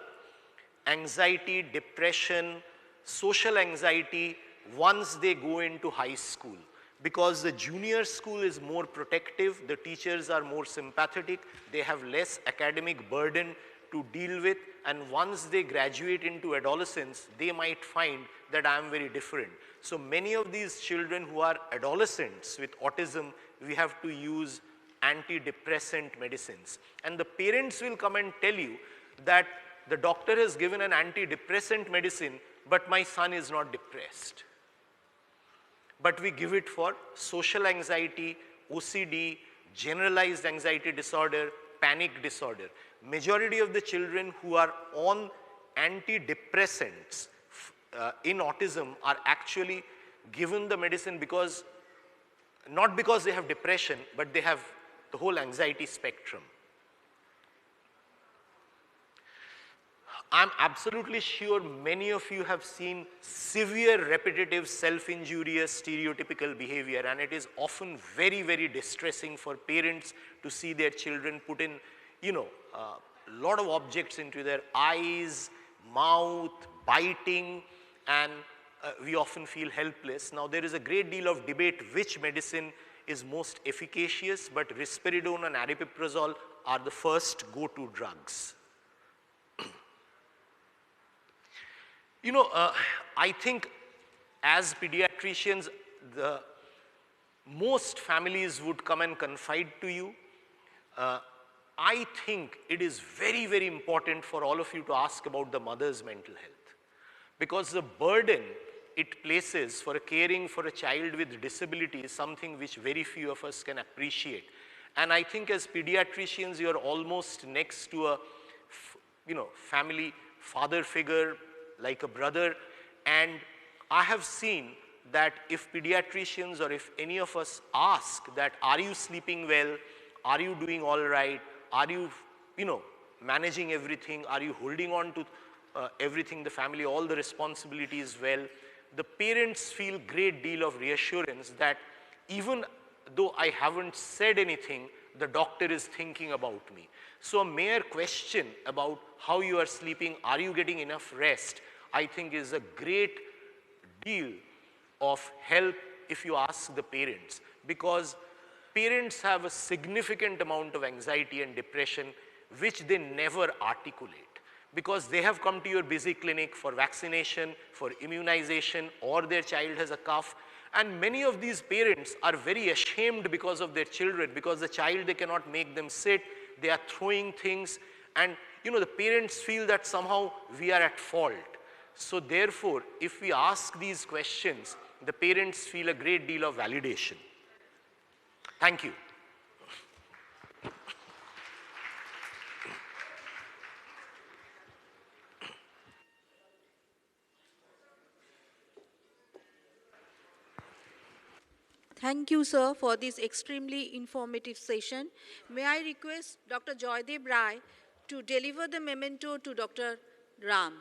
anxiety, depression, social anxiety once they go into high school. Because the junior school is more protective, the teachers are more sympathetic, they have less academic burden to deal with, and once they graduate into adolescence, they might find that I am very different. So many of these children who are adolescents with autism, we have to use antidepressant medicines. And the parents will come and tell you that the doctor has given an antidepressant medicine, but my son is not depressed. But we give it for social anxiety, OCD, generalized anxiety disorder, panic disorder. Majority of the children who are on antidepressants in autism are actually given the medicine because, not because they have depression, but they have the whole anxiety spectrum. I'm absolutely sure many of you have seen severe repetitive self-injurious stereotypical behavior, and it is often very, very distressing for parents to see their children put in, a lot of objects into their eyes, mouth, biting, and we often feel helpless. Now there is a great deal of debate which medicine is most efficacious, but risperidone and aripiprazole are the first go-to drugs. I think as pediatricians, most families would come and confide to you. I think it is very, very important for all of you to ask about the mother's mental health, because the burden it places for caring for a child with disability is something which very few of us can appreciate. And I think as pediatricians, you are almost next to a family father figure, like a brother, and I have seen that if pediatricians or if any of us ask that, are you sleeping well, are you doing all right, are you, managing everything, are you holding on to everything, the family, all the responsibilities well, the parents feel great deal of reassurance that even though I haven't said anything, the doctor is thinking about me. So a mere question about how you are sleeping, are you getting enough rest, I think is a great deal of help if you ask the parents, because parents have a significant amount of anxiety and depression which they never articulate, because they have come to your busy clinic for vaccination, for immunization, or their child has a cough. And many of these parents are very ashamed because of their children, because the child, they cannot make them sit, they are throwing things, and the parents feel that somehow we are at fault. So therefore, if we ask these questions, the parents feel a great deal of validation. Thank you. Thank you, sir, for this extremely informative session. May I request Dr. Joydev Rai to deliver the memento to Dr. Ram.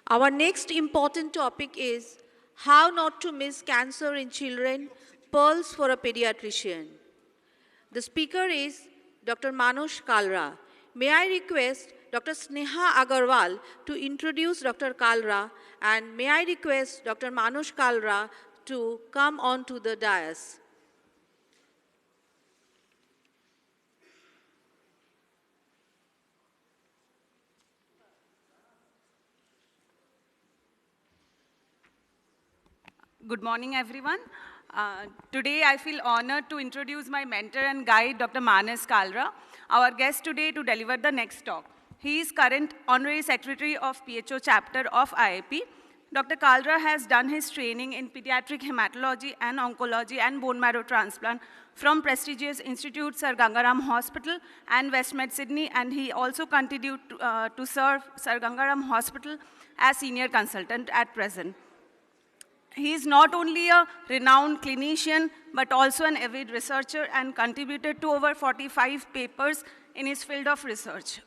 Our next important topic is how not to miss cancer in children, pearls for a pediatrician. The speaker is Dr. Manush Kalra. May I request Dr. Sneha Agarwal to introduce Dr. Kalra, and may I request Dr. Manush Kalra to come on to the dais. Good morning, everyone. Today, I feel honored to introduce my mentor and guide, Dr. Manas Kalra, our guest today to deliver the next talk. He is current Honorary Secretary of PHO chapter of IIP. Dr. Kalra has done his training in pediatric hematology and oncology and bone marrow transplant from prestigious Institute Sir Gangaram Hospital and Westmed Sydney, and he also continued to serve Sir Gangaram Hospital as senior consultant at present. He is not only a renowned clinician, but also an avid researcher and contributed to over 45 papers in his field of research.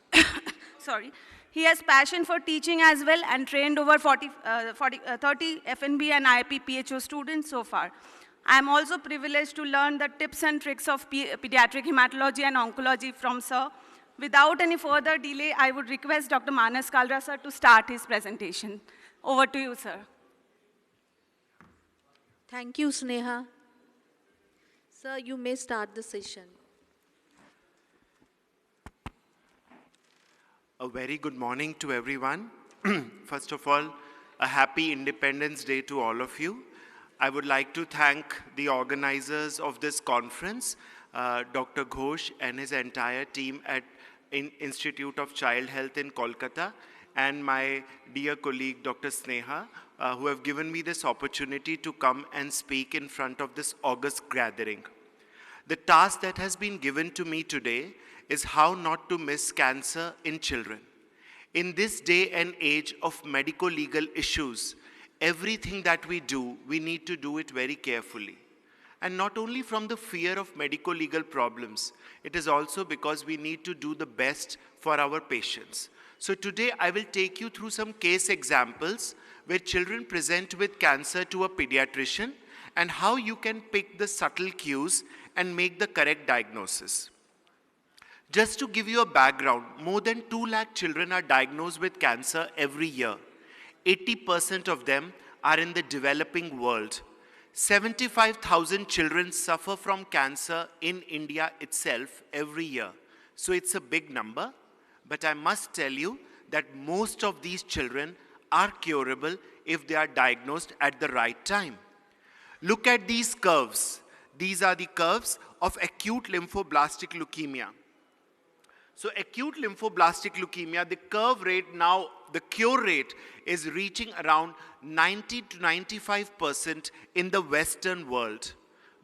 Sorry. He has passion for teaching as well and trained over 30 FNB and IIP PHO students so far. I am also privileged to learn the tips and tricks of pediatric hematology and oncology from Sir. Without any further delay, I would request Dr. Manas Kalra, sir, to start his presentation. Over to you, sir. Thank you, Sneha. Sir, you may start the session. A very good morning to everyone. First of all, a happy Independence Day to all of you. I would like to thank the organizers of this conference, Dr. Ghosh and his entire team at Institute of Child Health in Kolkata, and my dear colleague, Dr. Sneha, who have given me this opportunity to come and speak in front of this august gathering. The task that has been given to me today is how not to miss cancer in children. In this day and age of medico-legal issues, everything that we do, we need to do it very carefully. And not only from the fear of medico-legal problems, it is also because we need to do the best for our patients. So today I will take you through some case examples where children present with cancer to a pediatrician and how you can pick the subtle cues and make the correct diagnosis. Just to give you a background, more than 2 lakh children are diagnosed with cancer every year. 80% of them are in the developing world. 75,000 children suffer from cancer in India itself every year. So it's a big number, but I must tell you that most of these children are curable if they are diagnosed at the right time. Look at these curves. These are the curves of acute lymphoblastic leukemia. So acute lymphoblastic leukemia, the curve rate now, the cure rate is reaching around 90 to 95% in the Western world.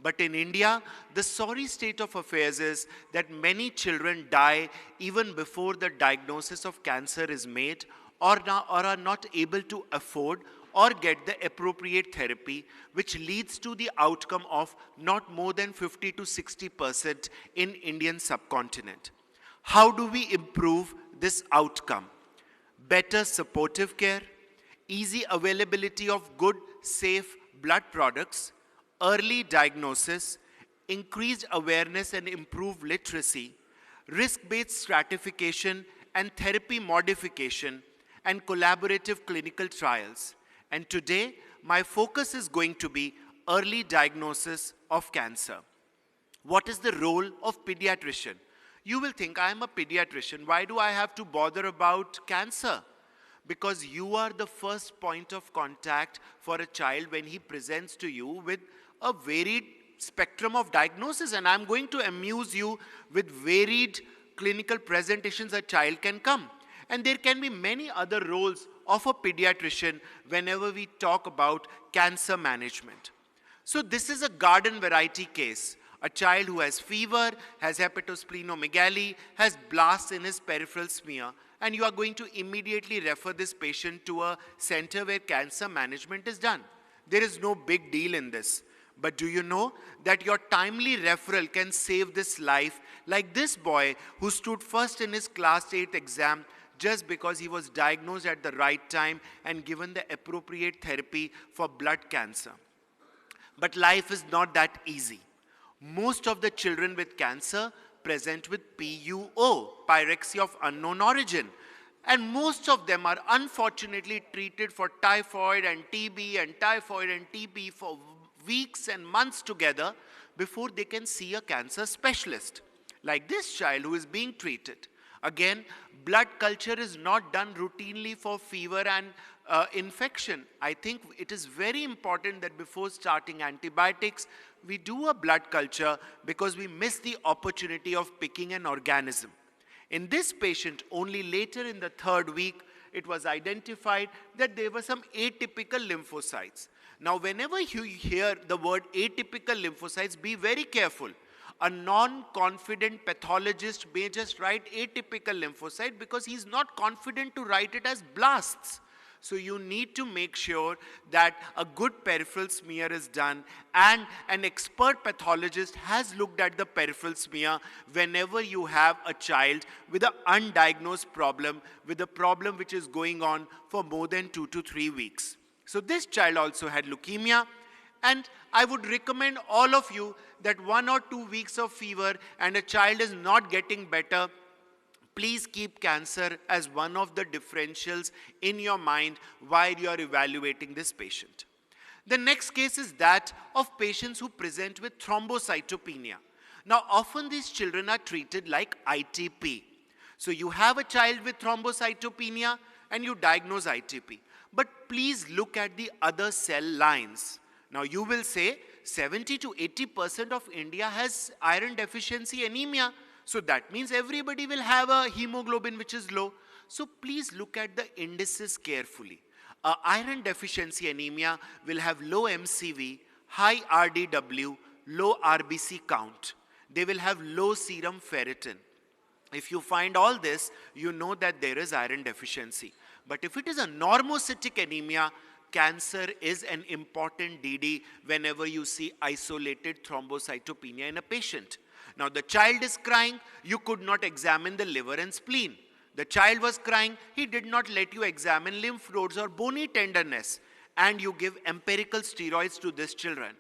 But in India, the sorry state of affairs is that many children die even before the diagnosis of cancer is made or are not able to afford or get the appropriate therapy, which leads to the outcome of not more than 50 to 60% in Indian subcontinent. How do we improve this outcome? Better supportive care, easy availability of good, safe blood products, early diagnosis, increased awareness and improved literacy, risk-based stratification and therapy modification, and collaborative clinical trials. And today, my focus is going to be early diagnosis of cancer. What is the role of pediatrician? You will think, I am a pediatrician, why do I have to bother about cancer? Because you are the first point of contact for a child when he presents to you with a varied spectrum of diagnosis, and I'm going to amuse you with varied clinical presentations a child can come. And there can be many other roles of a pediatrician whenever we talk about cancer management. So this is a garden variety case. A child who has fever, has hepatosplenomegaly, has blasts in his peripheral smear, and you are going to immediately refer this patient to a center where cancer management is done. There is no big deal in this. But do you know that your timely referral can save this life, like this boy who stood first in his class 8 exam just because he was diagnosed at the right time and given the appropriate therapy for blood cancer. But life is not that easy. Most of the children with cancer present with PUO, pyrexia of unknown origin. And most of them are unfortunately treated for typhoid and TB for weeks and months together before they can see a cancer specialist. Like this child who is being treated. Again, blood culture is not done routinely for fever and infection. I think it is very important that before starting antibiotics, we do a blood culture because we miss the opportunity of picking an organism. In this patient, only later in the 3rd week, it was identified that there were some atypical lymphocytes. Now, whenever you hear the word atypical lymphocytes, be very careful. A non-confident pathologist may just write atypical lymphocyte because he's not confident to write it as blasts. So you need to make sure that a good peripheral smear is done and an expert pathologist has looked at the peripheral smear whenever you have a child with an undiagnosed problem, with a problem which is going on for more than 2 to 3 weeks. So this child also had leukemia, and I would recommend all of you that 1 or 2 weeks of fever and a child is not getting better, please keep cancer as one of the differentials in your mind while you are evaluating this patient. The next case is that of patients who present with thrombocytopenia. Now, often these children are treated like ITP. So you have a child with thrombocytopenia and you diagnose ITP. But please look at the other cell lines. Now, you will say 70 to 80% of India has iron deficiency anemia. So that means everybody will have a hemoglobin which is low. So please look at the indices carefully. Iron deficiency anemia will have low MCV, high RDW, low RBC count. They will have low serum ferritin. If you find all this, you know that there is iron deficiency. But if it is a normocytic anemia, cancer is an important DD whenever you see isolated thrombocytopenia in a patient. Now, the child is crying, you could not examine the liver and spleen. The child was crying, he did not let you examine lymph nodes or bony tenderness, and you give empirical steroids to this children.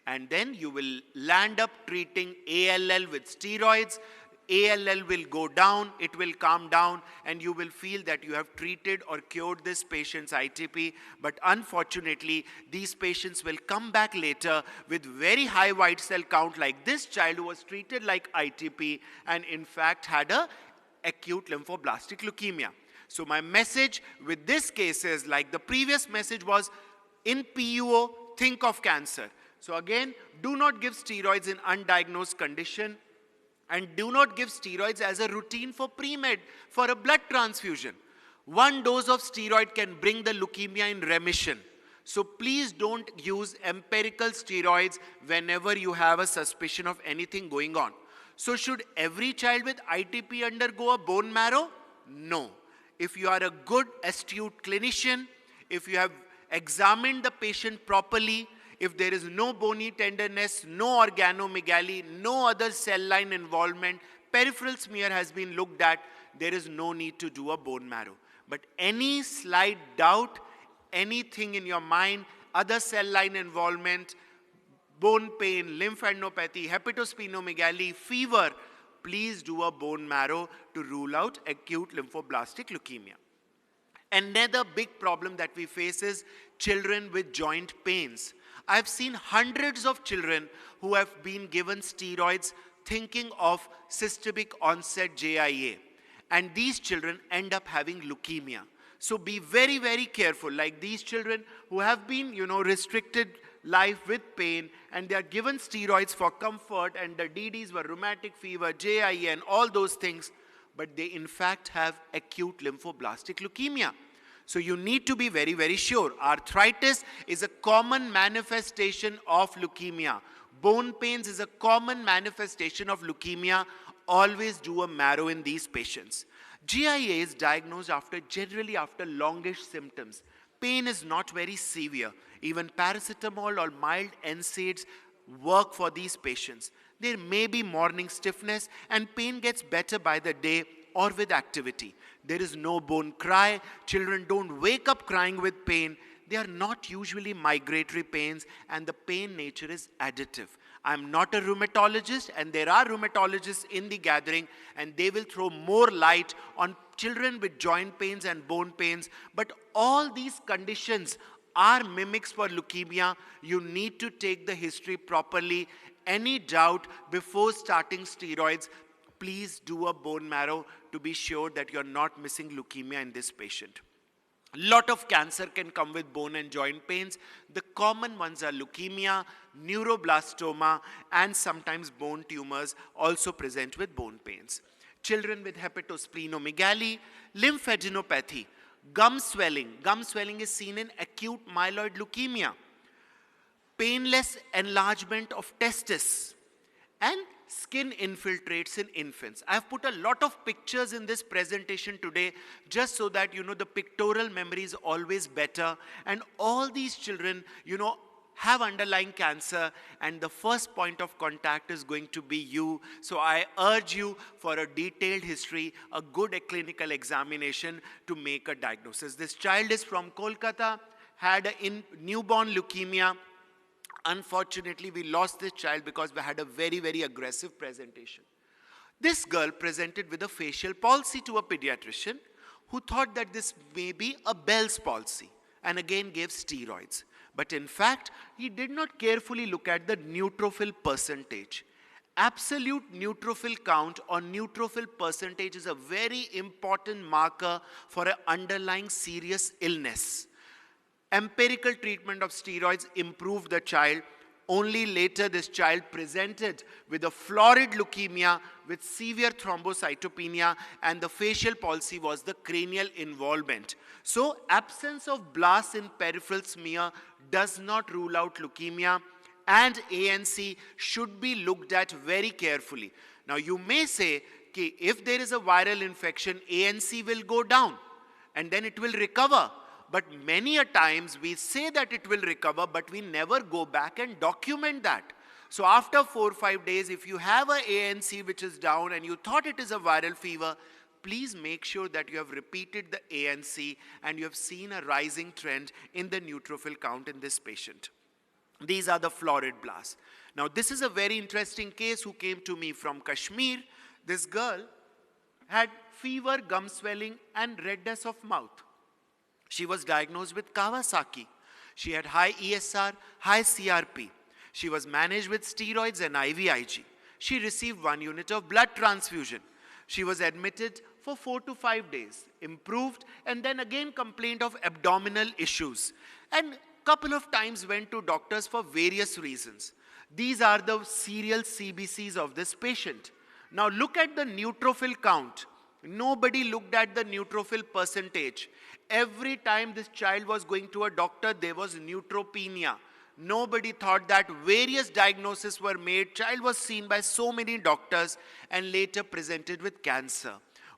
And then you will land up treating ALL with steroids. ALL will go down, it will calm down, and you will feel that you have treated or cured this patient's ITP. But unfortunately, these patients will come back later with very high white cell count, like this child who was treated like ITP and in fact had a acute lymphoblastic leukemia. So my message with this case is, like the previous message was, in PUO, think of cancer. So again, do not give steroids in undiagnosed condition. And do not give steroids as a routine for pre-med, for a blood transfusion. 1 dose of steroid can bring the leukemia in remission. So please don't use empirical steroids whenever you have a suspicion of anything going on. So should every child with ITP undergo a bone marrow? No. If you are a good, astute clinician, if you have examined the patient properly, if there is no bony tenderness, no organomegaly, no other cell line involvement, peripheral smear has been looked at, there is no need to do a bone marrow. But any slight doubt, anything in your mind, other cell line involvement, bone pain, lymphadenopathy, hepatosplenomegaly, fever, please do a bone marrow to rule out acute lymphoblastic leukemia. Another big problem that we face is children with joint pains. I've seen hundreds of children who have been given steroids thinking of systemic onset JIA. And these children end up having leukemia. So be very, very careful. Like these children who have been, restricted life with pain, and they are given steroids for comfort, and the DDs were rheumatic fever, JIA, and all those things, but they in fact have acute lymphoblastic leukemia. So you need to be very, very sure. Arthritis is a common manifestation of leukemia. Bone pains is a common manifestation of leukemia. Always do a marrow in these patients. GIA is diagnosed generally after longish symptoms. Pain is not very severe. Even paracetamol or mild NSAIDs work for these patients. There may be morning stiffness, and pain gets better by the day or with activity. There is no bone cry. Children don't wake up crying with pain. they are not usually migratory pains, and the pain nature is additive. I'm not a rheumatologist, and there are rheumatologists in the gathering, and they will throw more light on children with joint pains and bone pains. But all these conditions are mimics for leukemia. You need to take the history properly. Any doubt before starting steroids, please do a bone marrow to be sure that you're not missing leukemia in this patient. Lot of cancer can come with bone and joint pains. The common ones are leukemia, neuroblastoma, and sometimes bone tumors also present with bone pains. Children with hepatosplenomegaly, lymphadenopathy, gum swelling. Gum swelling is seen in acute myeloid leukemia. Painless enlargement of testis, and skin infiltrates in infants. I have put a lot of pictures in this presentation today just so that you know the pictorial memory is always better, and all these children have underlying cancer, and the first point of contact is going to be you. So I urge you for a detailed history, a good clinical examination to make a diagnosis. This child is from Kolkata, had a newborn leukemia. Unfortunately, we lost this child because we had a very, very aggressive presentation. This girl presented with a facial palsy to a pediatrician who thought that this may be a Bell's palsy, and again gave steroids. But in fact, he did not carefully look at the neutrophil percentage. Absolute neutrophil count or neutrophil percentage is a very important marker for an underlying serious illness. Empirical treatment of steroids improved the child. Only later this child presented with a florid leukemia with severe thrombocytopenia, and the facial palsy was the cranial involvement. So absence of blasts in peripheral smear does not rule out leukemia, and ANC should be looked at very carefully. Now you may say, okay, if there is a viral infection, ANC will go down and then it will recover. But many a times we say that it will recover, but we never go back and document that. So after 4 or 5 days, if you have a ANC which is down and you thought it is a viral fever, please make sure that you have repeated the ANC and you have seen a rising trend in the neutrophil count in this patient. These are the florid blasts. Now this is a very interesting case who came to me from Kashmir. This girl had fever, gum swelling, and redness of mouth. She was diagnosed with Kawasaki. She had high ESR, high CRP. She was managed with steroids and IVIG. She received 1 unit of blood transfusion. She was admitted for 4 to 5 days, improved, and then again complained of abdominal issues. And couple of times went to doctors for various reasons. These are the serial CBCs of this patient. Now look at the neutrophil count. Nobody looked at the neutrophil percentage. Every time this child was going to a doctor, there was neutropenia. Nobody thought that. Various diagnoses were made. Child was seen by so many doctors and later presented with cancer.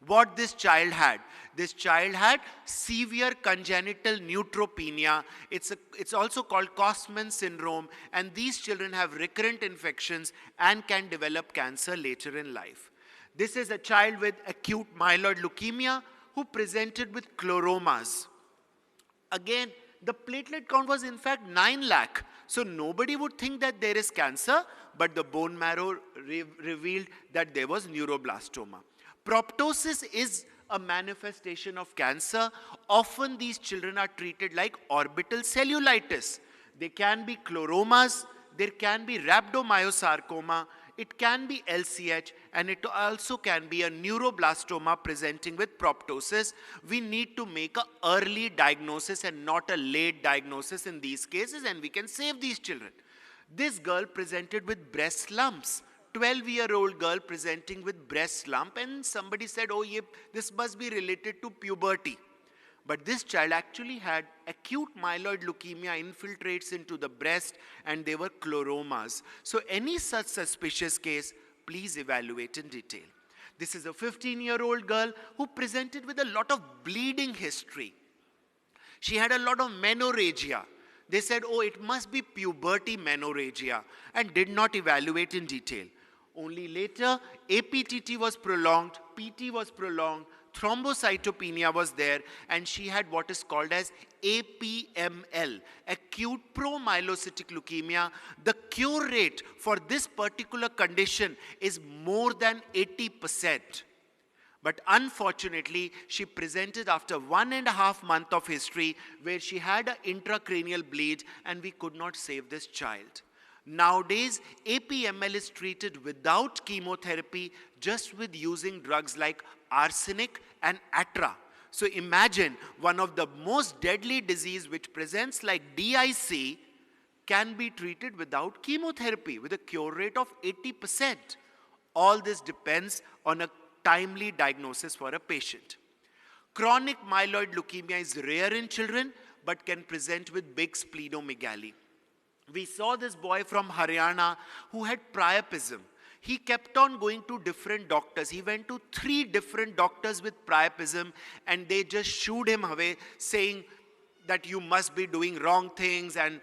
What this child had? This child had severe congenital neutropenia. It's also called Kostman syndrome, and these children have recurrent infections and can develop cancer later in life. This is a child with acute myeloid leukemia who presented with chloromas. Again, the platelet count was in fact 9 lakh. So nobody would think that there is cancer, but the bone marrow revealed that there was neuroblastoma. Proptosis is a manifestation of cancer. Often these children are treated like orbital cellulitis. They can be chloromas, there can be rhabdomyosarcoma, it can be LCH, and it also can be a neuroblastoma presenting with proptosis. We need to make an early diagnosis and not a late diagnosis in these cases, and we can save these children. This girl presented with breast lumps. 12-year-old girl presenting with breast lump, and somebody said, oh, this must be related to puberty. But this child actually had acute myeloid leukemia infiltrates into the breast, and they were chloromas. So any such suspicious case, please evaluate in detail. This is a 15-year-old girl who presented with a lot of bleeding history. She had a lot of menorrhagia. They said, oh, it must be puberty menorrhagia, and did not evaluate in detail. Only later, APTT was prolonged, PT was prolonged, thrombocytopenia was there, and she had what is called as APML, acute promyelocytic leukemia. The cure rate for this particular condition is more than 80%. But unfortunately, she presented after 1.5 months of history where she had an intracranial bleed, and we could not save this child. Nowadays, APML is treated without chemotherapy, just with using drugs like arsenic and atra. So imagine one of the most deadly disease which presents like DIC can be treated without chemotherapy with a cure rate of 80%. All this depends on a timely diagnosis for a patient. Chronic myeloid leukemia is rare in children but can present with big splenomegaly. We saw this boy from Haryana who had priapism. He kept on going to different doctors. He went to 3 different doctors with priapism, and they just shooed him away saying that you must be doing wrong things, and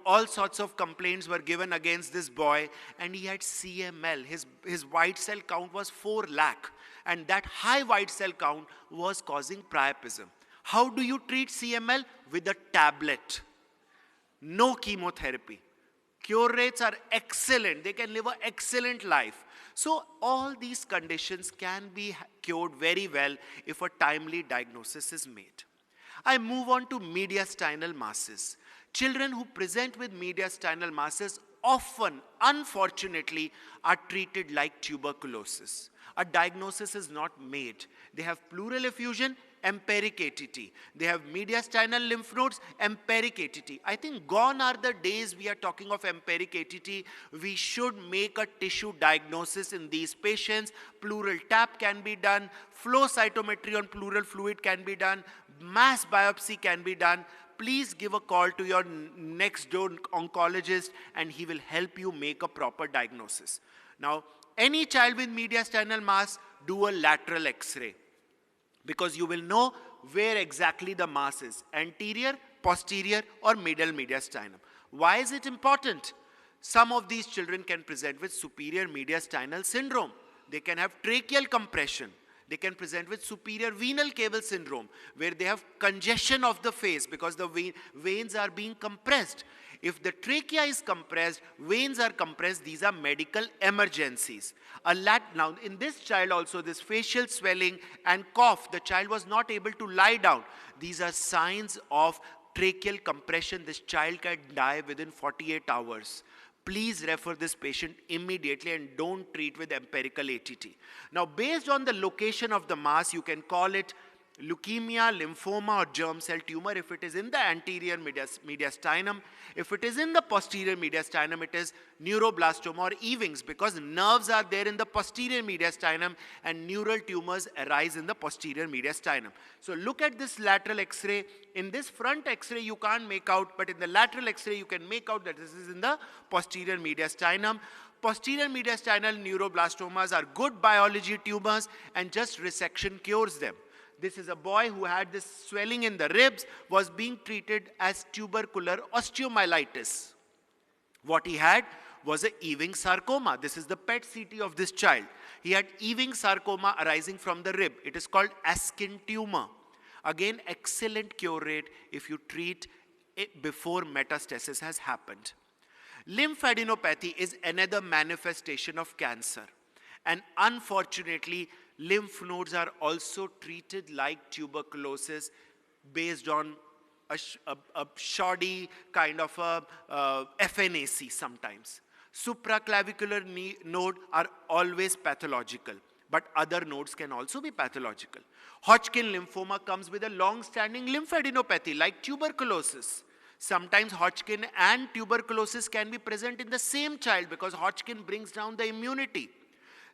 all sorts of complaints were given against this boy, and he had CML. His white cell count was 4 lakh, and that high white cell count was causing priapism. How do you treat CML? With a tablet. No chemotherapy. Cure rates are excellent. They can live an excellent life. So all these conditions can be cured very well if a timely diagnosis is made. I move on to mediastinal masses. Children who present with mediastinal masses often, unfortunately, are treated like tuberculosis. A diagnosis is not made. They have pleural effusion, empiric ATT. They have mediastinal lymph nodes, empiric ATT. I think gone are the days we are talking of empiric ATT. We should make a tissue diagnosis in these patients. Pleural tap can be done. Flow cytometry on pleural fluid can be done. Mass biopsy can be done. Please give a call to your next door oncologist, and he will help you make a proper diagnosis. Now, any child with mediastinal mass, do a lateral X-ray, because you will know where exactly the mass is, anterior, posterior, or middle mediastinum. Why is it important? Some of these children can present with superior mediastinal syndrome. They can have tracheal compression. They can present with superior venal cable syndrome, where they have congestion of the face because the veins are being compressed. If the trachea is compressed, veins are compressed, these are medical emergencies. Now, in this child also, this facial swelling and cough, the child was not able to lie down. These are signs of tracheal compression. This child can die within 48 hours. Please refer this patient immediately and don't treat with empirical ATT. Now, based on the location of the mass, you can call it leukemia, lymphoma, or germ cell tumor. If it is in the anterior mediastinum, if it is in the posterior mediastinum, it is neuroblastoma or Ewing's, because nerves are there in the posterior mediastinum and neural tumors arise in the posterior mediastinum. So look at this lateral X-ray. In this front X-ray you can't make out, but in the lateral X-ray you can make out that this is in the posterior mediastinum. Posterior mediastinal neuroblastomas are good biology tumors, and just resection cures them. This is a boy who had this swelling in the ribs, was being treated as tubercular osteomyelitis. What he had was a Ewing sarcoma. This is the PET CT of this child. He had Ewing sarcoma arising from the rib. It is called Askin tumor. Again, excellent cure rate if you treat it before metastasis has happened. Lymphadenopathy is another manifestation of cancer. And unfortunately, lymph nodes are also treated like tuberculosis based on a shoddy kind of a FNAC sometimes. Supraclavicular node are always pathological, but other nodes can also be pathological. Hodgkin lymphoma comes with a long-standing lymphadenopathy like tuberculosis. Sometimes Hodgkin and tuberculosis can be present in the same child because Hodgkin brings down the immunity.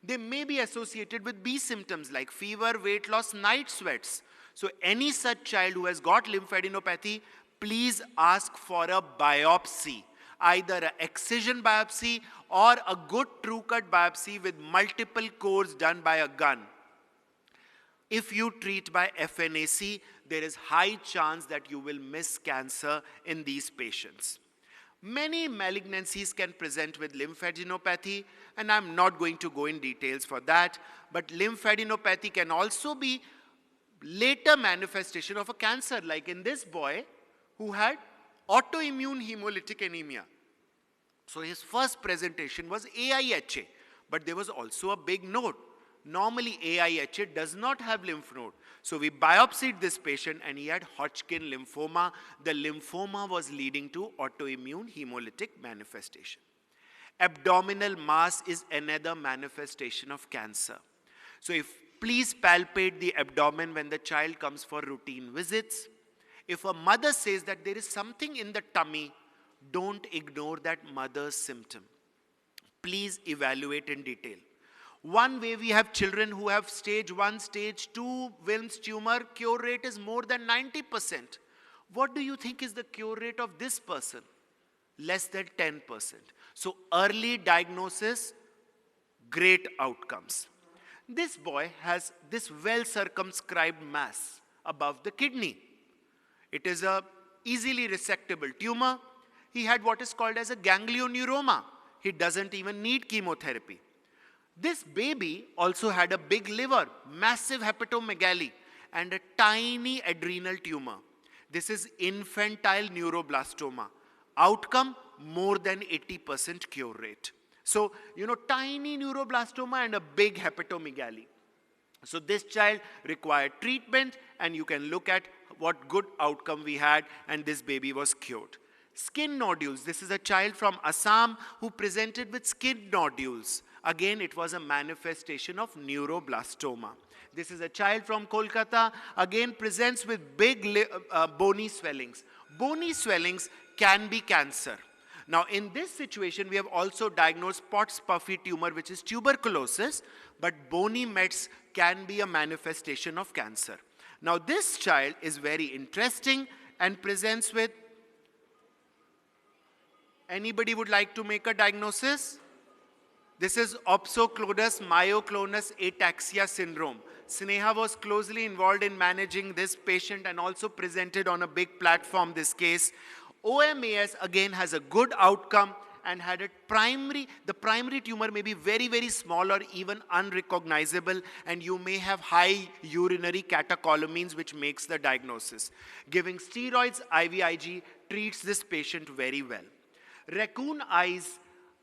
They may be associated with B symptoms like fever, weight loss, night sweats. So any such child who has got lymphadenopathy, please ask for a biopsy, either an excision biopsy or a good true cut biopsy with multiple cores done by a gun. If you treat by FNAC, there is high chance that you will miss cancer in these patients. Many malignancies can present with lymphadenopathy, and I'm not going to go in details for that, but lymphadenopathy can also be later manifestation of a cancer, like in this boy who had autoimmune hemolytic anemia. So his first presentation was AIHA, but there was also a big node. Normally AIHA does not have lymph node. So we biopsied this patient and he had Hodgkin lymphoma. The lymphoma was leading to autoimmune hemolytic manifestation. Abdominal mass is another manifestation of cancer. So please palpate the abdomen when the child comes for routine visits. If a mother says that there is something in the tummy, don't ignore that mother's symptom. Please evaluate in detail. One way we have children who have stage 1, stage 2 Wilms tumor, cure rate is more than 90%. What do you think is the cure rate of this person? Less than 10%. So early diagnosis, great outcomes. This boy has this well circumscribed mass above the kidney. It is a easily resectable tumor. He had what is called as a ganglioneuroma. He doesn't even need chemotherapy. This baby also had a big liver, massive hepatomegaly, and a tiny adrenal tumor. This is infantile neuroblastoma. Outcome, more than 80% cure rate. So, tiny neuroblastoma and a big hepatomegaly. So this child required treatment, and you can look at what good outcome we had, and this baby was cured. Skin nodules. This is a child from Assam who presented with skin nodules. Again, it was a manifestation of neuroblastoma. This is a child from Kolkata, again presents with big bony swellings. Bony swellings can be cancer. Now, in this situation, we have also diagnosed Pott's puffy tumor, which is tuberculosis, but bony mets can be a manifestation of cancer. Now, this child is very interesting and presents with, anybody would like to make a diagnosis? This is opsoclonus myoclonus ataxia syndrome. Sneha was closely involved in managing this patient and also presented on a big platform this case. OMAS again has a good outcome and had the primary tumor may be very, very small or even unrecognizable, and you may have high urinary catecholamines, which makes the diagnosis. Giving steroids, IVIG treats this patient very well. Raccoon eyes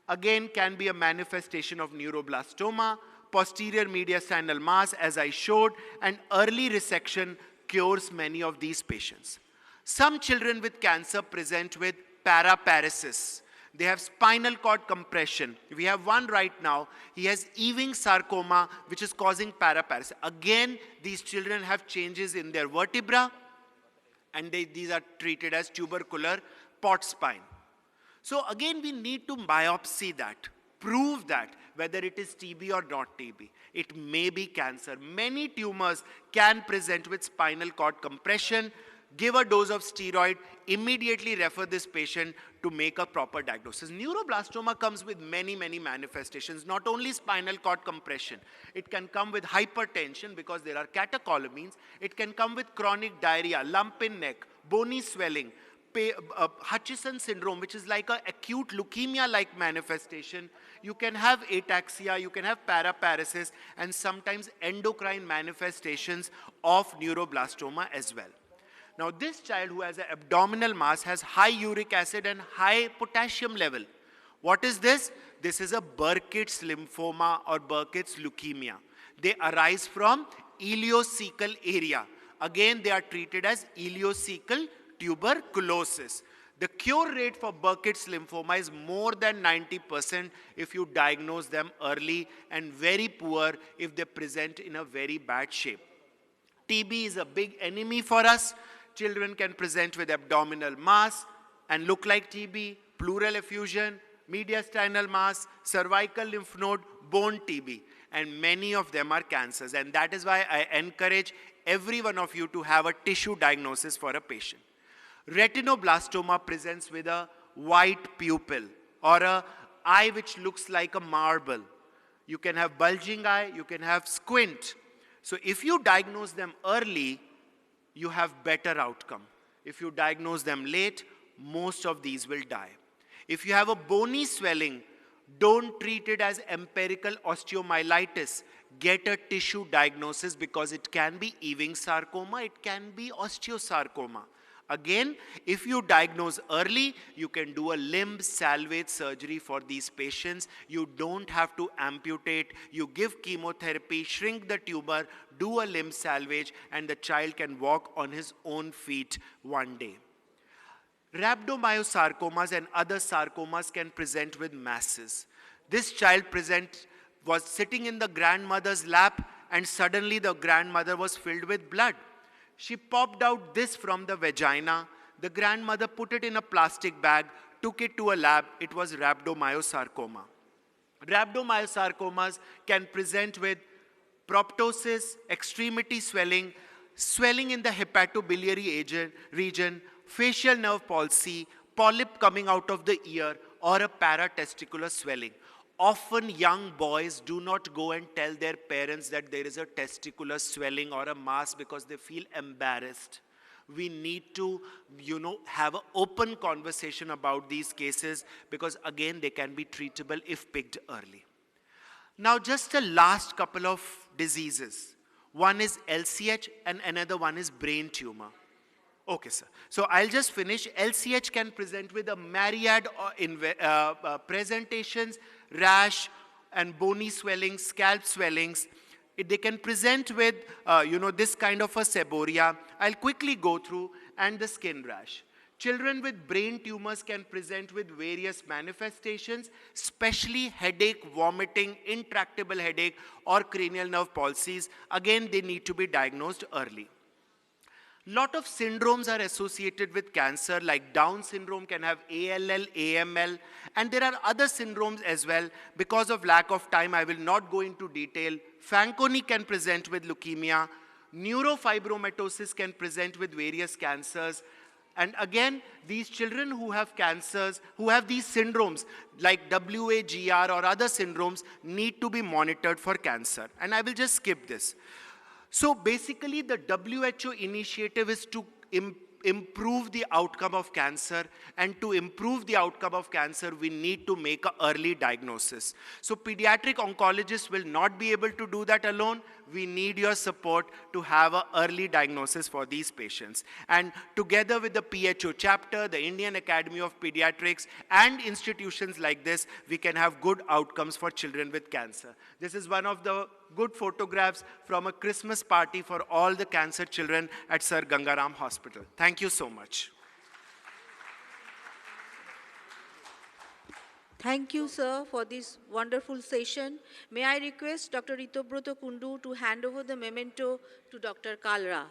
again can be a manifestation of neuroblastoma, posterior mediastinal mass as I showed, and early resection cures many of these patients. Some children with cancer present with paraparesis. They have spinal cord compression. We have one right now. He has Ewing sarcoma, which is causing paraparesis. Again, these children have changes in their vertebra, and these are treated as tubercular pot spine. So again, we need to biopsy that, prove that, whether it is TB or not TB. It may be cancer. Many tumors can present with spinal cord compression. Give a dose of steroid, immediately refer this patient to make a proper diagnosis. Neuroblastoma comes with many, many manifestations, not only spinal cord compression. It can come with hypertension because there are catecholamines. It can come with chronic diarrhea, lump in neck, bony swelling, Hutchinson syndrome, which is like an acute leukemia-like manifestation. You can have ataxia, you can have paraparesis, and sometimes endocrine manifestations of neuroblastoma as well. Now, this child who has an abdominal mass has high uric acid and high potassium level. What is this? This is a Burkitt's lymphoma or Burkitt's leukemia. They arise from ileocecal area. Again, they are treated as ileocecal tuberculosis. The cure rate for Burkitt's lymphoma is more than 90% if you diagnose them early, and very poor if they present in a very bad shape. TB is a big enemy for us. Children can present with abdominal mass and look like TB, pleural effusion, mediastinal mass, cervical lymph node, bone TB, and many of them are cancers. And that is why I encourage every one of you to have a tissue diagnosis for a patient. Retinoblastoma presents with a white pupil or an eye which looks like a marble. You can have bulging eye, you can have squint. So if you diagnose them early, you have better outcome. If you diagnose them late, most of these will die. If you have a bony swelling, Don't treat it as empirical osteomyelitis. Get a tissue diagnosis because it can be Ewing sarcoma, it can be osteosarcoma. Again, if you diagnose early, you can do a limb salvage surgery for these patients. You don't have to amputate. You give chemotherapy, shrink the tumor, do a limb salvage, and the child can walk on his own feet one day. Rhabdomyosarcomas and other sarcomas can present with masses. This child was sitting in the grandmother's lap, and suddenly the grandmother was filled with blood. She popped out this from the vagina. The grandmother put it in a plastic bag, took it to a lab. It was rhabdomyosarcoma. Rhabdomyosarcomas can present with proptosis, extremity swelling, swelling in the hepatobiliary region, facial nerve palsy, polyp coming out of the ear, or a paratesticular swelling. Often young boys do not go and tell their parents that there is a testicular swelling or a mass because they feel embarrassed. We need to, have an open conversation about these cases because again, they can be treatable if picked early. Now, just a last couple of diseases. One is LCH and another one is brain tumor. Okay, sir. So I'll just finish. LCH can present with a myriad presentations, rash and bony swellings, scalp swellings. They can present with, this kind of a seborrhea. I'll quickly go through, and the skin rash. Children with brain tumors can present with various manifestations, especially headache, vomiting, intractable headache, or cranial nerve palsies. Again, they need to be diagnosed early. Lot of syndromes are associated with cancer, like Down syndrome can have ALL, AML, and there are other syndromes as well. Because of lack of time, I will not go into detail. Fanconi can present with leukemia. Neurofibromatosis can present with various cancers. And again, these children who have cancers, who have these syndromes, like WAGR or other syndromes, need to be monitored for cancer. And I will just skip this. So basically, the WHO initiative is to improve the outcome of cancer, and to improve the outcome of cancer, we need to make an early diagnosis. So pediatric oncologists will not be able to do that alone. We need your support to have an early diagnosis for these patients. And together with the PHO chapter, the Indian Academy of Pediatrics, and institutions like this, we can have good outcomes for children with cancer. This is one of the good photographs from a Christmas party for all the cancer children at Sir Gangaram Hospital. Thank you so much. Thank you, sir, for this wonderful session. May I request Dr. Ritobroto Kundu to hand over the memento to Dr. Kalra.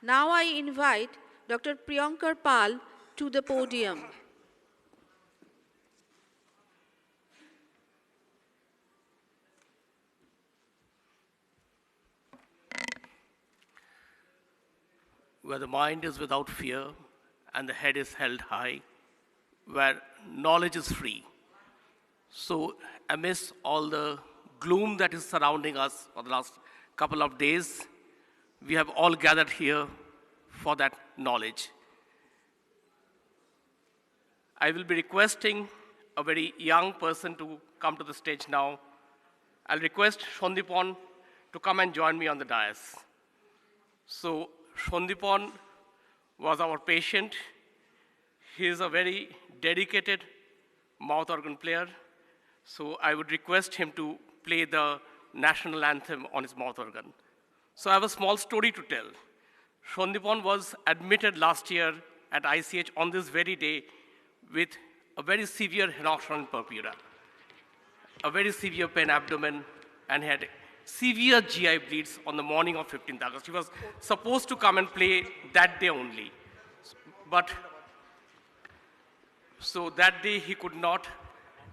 Now I invite Dr. Priyankar Pal to the podium. Where the mind is without fear and the head is held high, where knowledge is free. So amidst all the gloom that is surrounding us for the last couple of days, we have all gathered here for that knowledge. I will be requesting a very young person to come to the stage now. I'll request Shondipon to come and join me on the dais. So Shondipon was our patient. He is a very dedicated mouth organ player. So I would request him to play the national anthem on his mouth organ. So I have a small story to tell. Shondipon was admitted last year at ICH on this very day with a very severe henoxaron purpura, a very severe pain abdomen, and had severe GI bleeds on the morning of 15th August. He was supposed to come and play that day only. But so that day he could not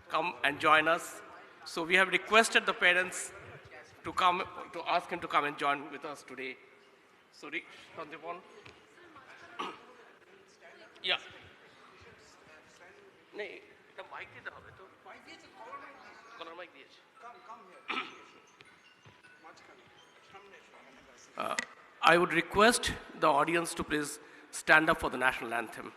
come and join us. So we have requested the parents to come, to ask him to come and join with us today. Sorry, Shondipon. Yeah. No, the mic is on. Color mic. Come here. I would request the audience to please stand up for the national anthem.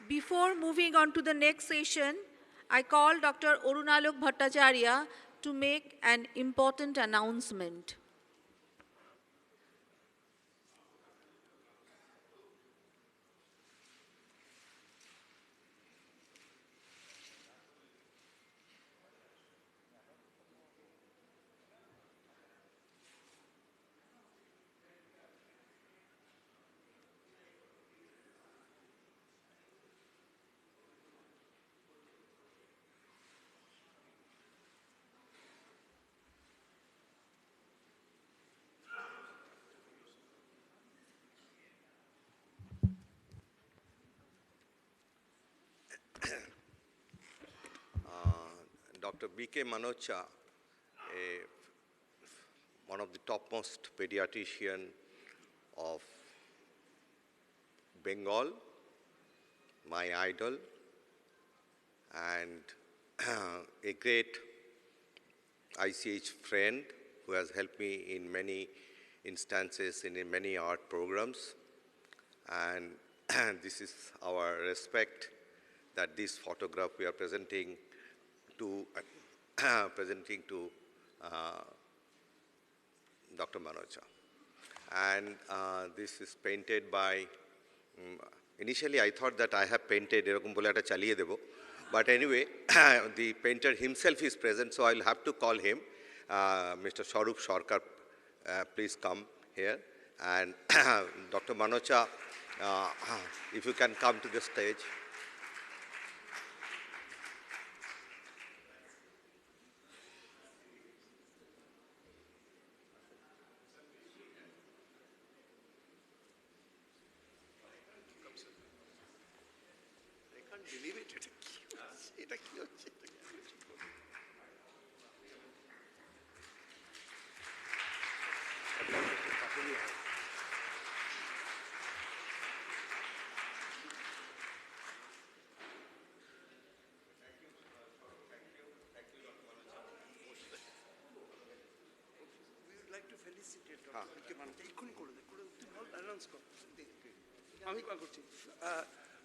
Before moving on to the next session, I call Dr. Arunalok Bhattacharya to make an important announcement. Dr. B.K. Manocha, one of the topmost pediatrician of Bengal, my idol, and a great ICH friend who has helped me in many instances and in many art programs. And this is our respect that this photograph we are presenting to Dr. Manocha. And this is painted by, initially I thought that I have painted, but anyway, the painter himself is present, so I'll have to call him. Mr. Sharup Sarkar, please come here. And Dr. Manocha, if you can come to the stage.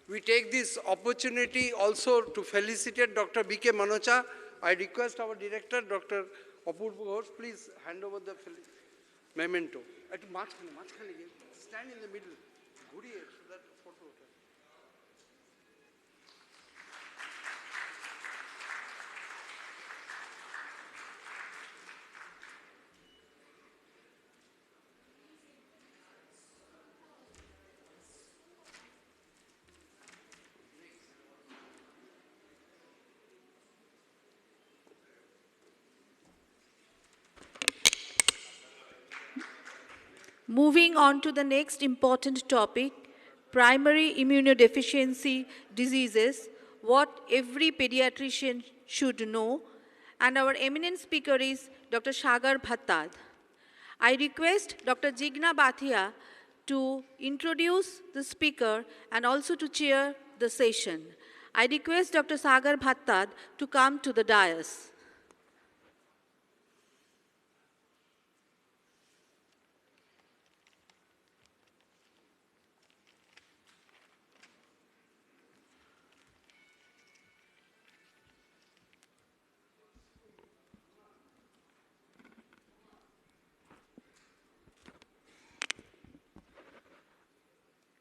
We take this opportunity also to felicitate Dr. B.K. Manocha. I request our director, Dr. Apurva Ghosh, please hand over the memento. Stand in the middle. So that photo. Moving on to the next important topic, primary immunodeficiency diseases, what every pediatrician should know. And our eminent speaker is Dr. Sagar Bhattad. I request Dr. Jigna Bhatia to introduce the speaker and also to chair the session. I request Dr. Sagar Bhattad to come to the dais.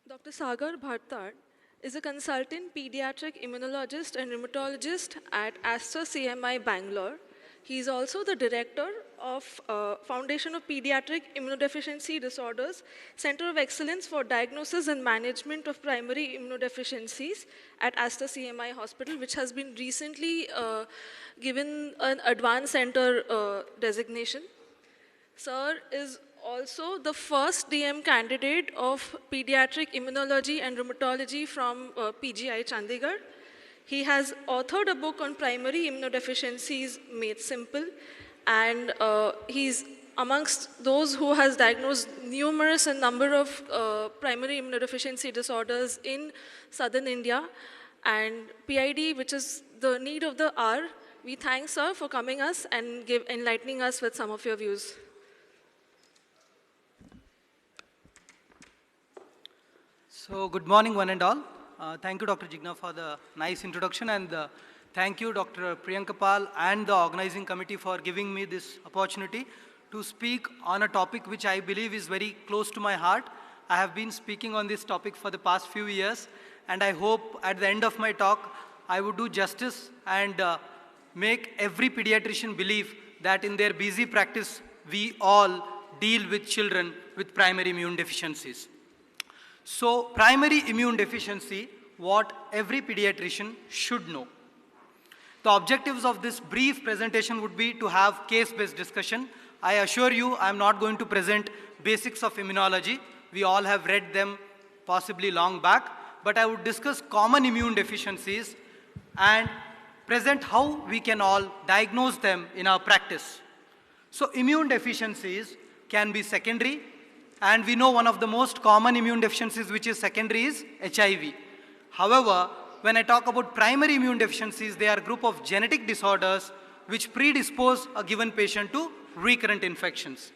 Dr. Sagar Bhattad is a consultant pediatric immunologist and rheumatologist at Aster CMI Bangalore. He is also the director of Foundation of Pediatric Immunodeficiency Disorders, Center of Excellence for Diagnosis and Management of Primary Immunodeficiencies at Aster CMI Hospital, which has been recently given an advanced center designation. Sir is also the first DM candidate of Pediatric Immunology and Rheumatology from PGI Chandigarh. He has authored a book on primary immunodeficiencies made simple, and he's amongst those who has diagnosed numerous and number of primary immunodeficiency disorders in southern India. And PID, which is the need of the hour, we thank sir for coming us and enlightening us with some of your views. So good morning one and all. Thank you Dr. Jigna for the nice introduction, and thank you Dr. Priyanka Pal and the organizing committee for giving me this opportunity to speak on a topic which I believe is very close to my heart. I have been speaking on this topic for the past few years, and I hope at the end of my talk I would do justice and make every pediatrician believe that in their busy practice we all deal with children with primary immune deficiencies. So primary immune deficiency, what every pediatrician should know. The objectives of this brief presentation would be to have case-based discussion. I assure you I am not going to present basics of immunology. We all have read them possibly long back, but I would discuss common immune deficiencies and present how we can all diagnose them in our practice. So immune deficiencies can be secondary, and we know one of the most common immune deficiencies which is secondary is HIV. However, when I talk about primary immune deficiencies, they are a group of genetic disorders which predispose a given patient to recurrent infections.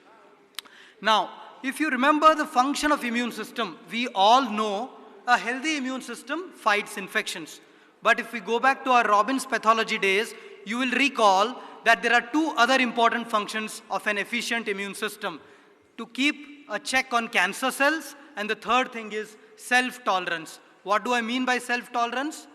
Now, if you remember the function of immune system, we all know a healthy immune system fights infections. But if we go back to our Robbins pathology days, you will recall that there are two other important functions of an efficient immune system: to keep a check on cancer cells, and the third thing is self-tolerance. What do I mean by self-tolerance?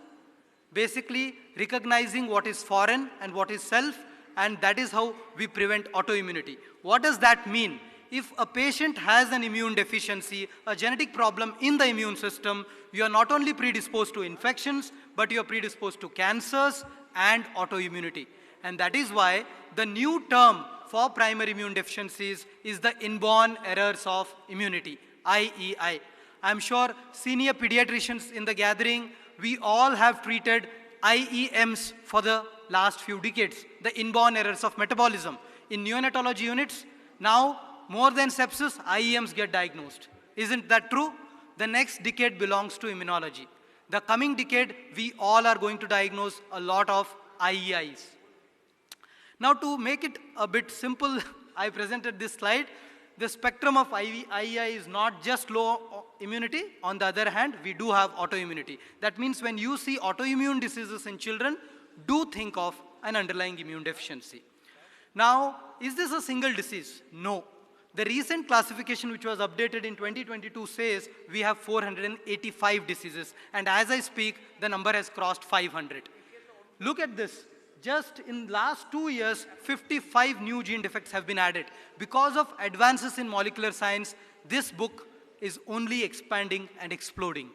Basically, recognizing what is foreign and what is self, and that is how we prevent autoimmunity. What does that mean? If a patient has an immune deficiency, a genetic problem in the immune system, you are not only predisposed to infections, but you are predisposed to cancers and autoimmunity. And that is why the new term for primary immune deficiencies is the inborn errors of immunity, IEI. I'm sure senior pediatricians in the gathering, we all have treated IEMs for the last few decades, the inborn errors of metabolism. In neonatology units, now more than sepsis, IEMs get diagnosed. Isn't that true? The next decade belongs to immunology. The coming decade, we all are going to diagnose a lot of IEIs. Now to make it a bit simple, I presented this slide. The spectrum of IEI is not just low immunity. On the other hand, we do have autoimmunity. That means when you see autoimmune diseases in children, do think of an underlying immune deficiency. Now, is this a single disease? No. The recent classification which was updated in 2022 says we have 485 diseases, and as I speak, the number has crossed 500. Look at this. Just in last 2 years, 55 new gene defects have been added. Because of advances in molecular science, this book is only expanding and exploding.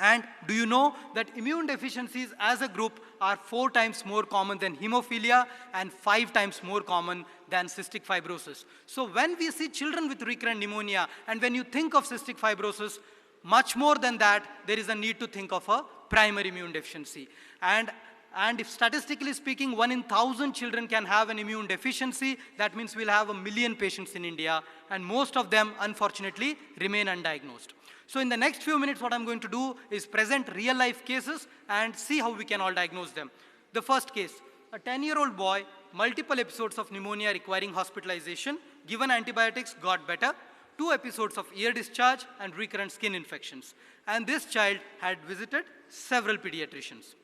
And do you know that immune deficiencies as a group are 4 times more common than hemophilia and 5 times more common than cystic fibrosis? So when we see children with recurrent pneumonia, and when you think of cystic fibrosis, much more than that, there is a need to think of a primary immune deficiency. And if statistically speaking, 1 in 1,000 children can have an immune deficiency, that means we'll have 1 million patients in India, and most of them, unfortunately, remain undiagnosed. So in the next few minutes, what I'm going to do is present real life cases and see how we can all diagnose them. The first case, a 10-year-old boy, multiple episodes of pneumonia requiring hospitalization, given antibiotics, got better, 2 episodes of ear discharge and recurrent skin infections. And this child had visited several pediatricians.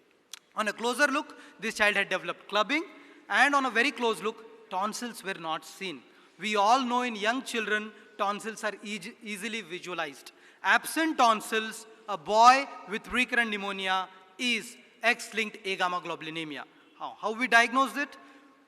On a closer look, this child had developed clubbing, and on a very close look, tonsils were not seen. We all know in young children, tonsils are easily visualized. Absent tonsils, a boy with recurrent pneumonia is X-linked agammaglobulinemia. How we diagnose it?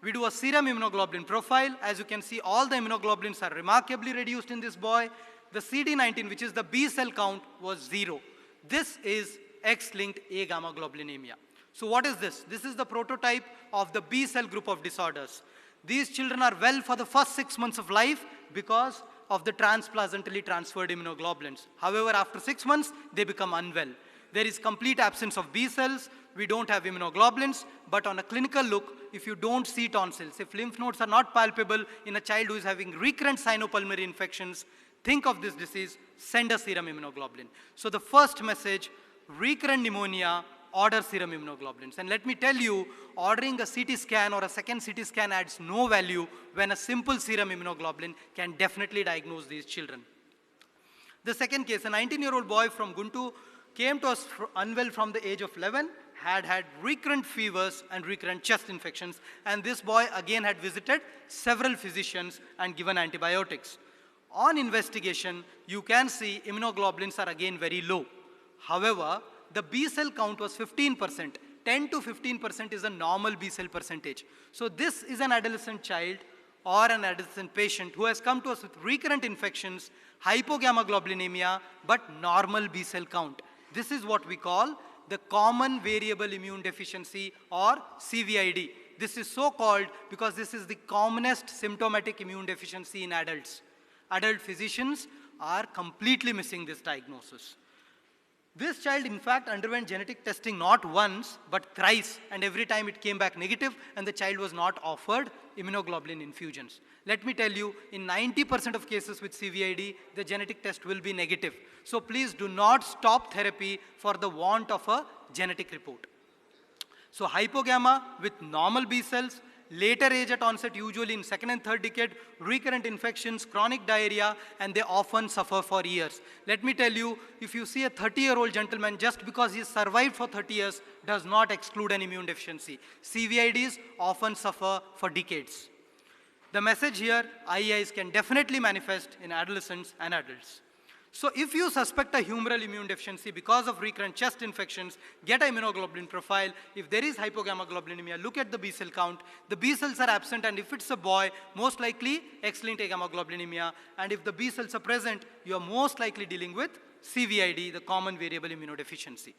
We do a serum immunoglobulin profile. As you can see, all the immunoglobulins are remarkably reduced in this boy. The CD19, which is the B cell count, was 0. This is X-linked agammaglobulinemia. So what is this? This is the prototype of the B cell group of disorders. These children are well for the first 6 months of life because of the transplacentally transferred immunoglobulins. However, after 6 months, they become unwell. There is complete absence of B cells. We don't have immunoglobulins, but on a clinical look, if you don't see tonsils, if lymph nodes are not palpable in a child who is having recurrent sinopulmonary infections, think of this disease, send a serum immunoglobulin. So the first message, recurrent pneumonia, order serum immunoglobulins. And let me tell you, ordering a CT scan or a second CT scan adds no value when a simple serum immunoglobulin can definitely diagnose these children. The second case, a 19-year-old boy from Guntur came to us unwell from the age of 11, had recurrent fevers and recurrent chest infections, and this boy again had visited several physicians and given antibiotics. On investigation, you can see immunoglobulins are again very low. However, the B cell count was 15%. 10 to 15% is a normal B cell percentage. So this is an adolescent child or an adolescent patient who has come to us with recurrent infections, hypogammaglobulinemia, but normal B cell count. This is what we call the common variable immune deficiency or CVID. This is so called because this is the commonest symptomatic immune deficiency in adults. Adult physicians are completely missing this diagnosis. This child, in fact, underwent genetic testing not once, but thrice, and every time it came back negative, and the child was not offered immunoglobulin infusions. Let me tell you, in 90% of cases with CVID, the genetic test will be negative. So please do not stop therapy for the want of a genetic report. So hypogamma with normal B cells, later age at onset, usually in second and third decade, recurrent infections, chronic diarrhea, and they often suffer for years. Let me tell you, if you see a 30-year-old gentleman, just because he survived for 30 years does not exclude an immune deficiency. CVIDs often suffer for decades. The message here, IEIs can definitely manifest in adolescents and adults. So if you suspect a humoral immune deficiency because of recurrent chest infections, get an immunoglobulin profile. If there is hypogammaglobulinemia, look at the B cell count. The B cells are absent, and if it's a boy, most likely X-linked agammaglobulinemia. And if the B cells are present, you are most likely dealing with CVID, the common variable immunodeficiency.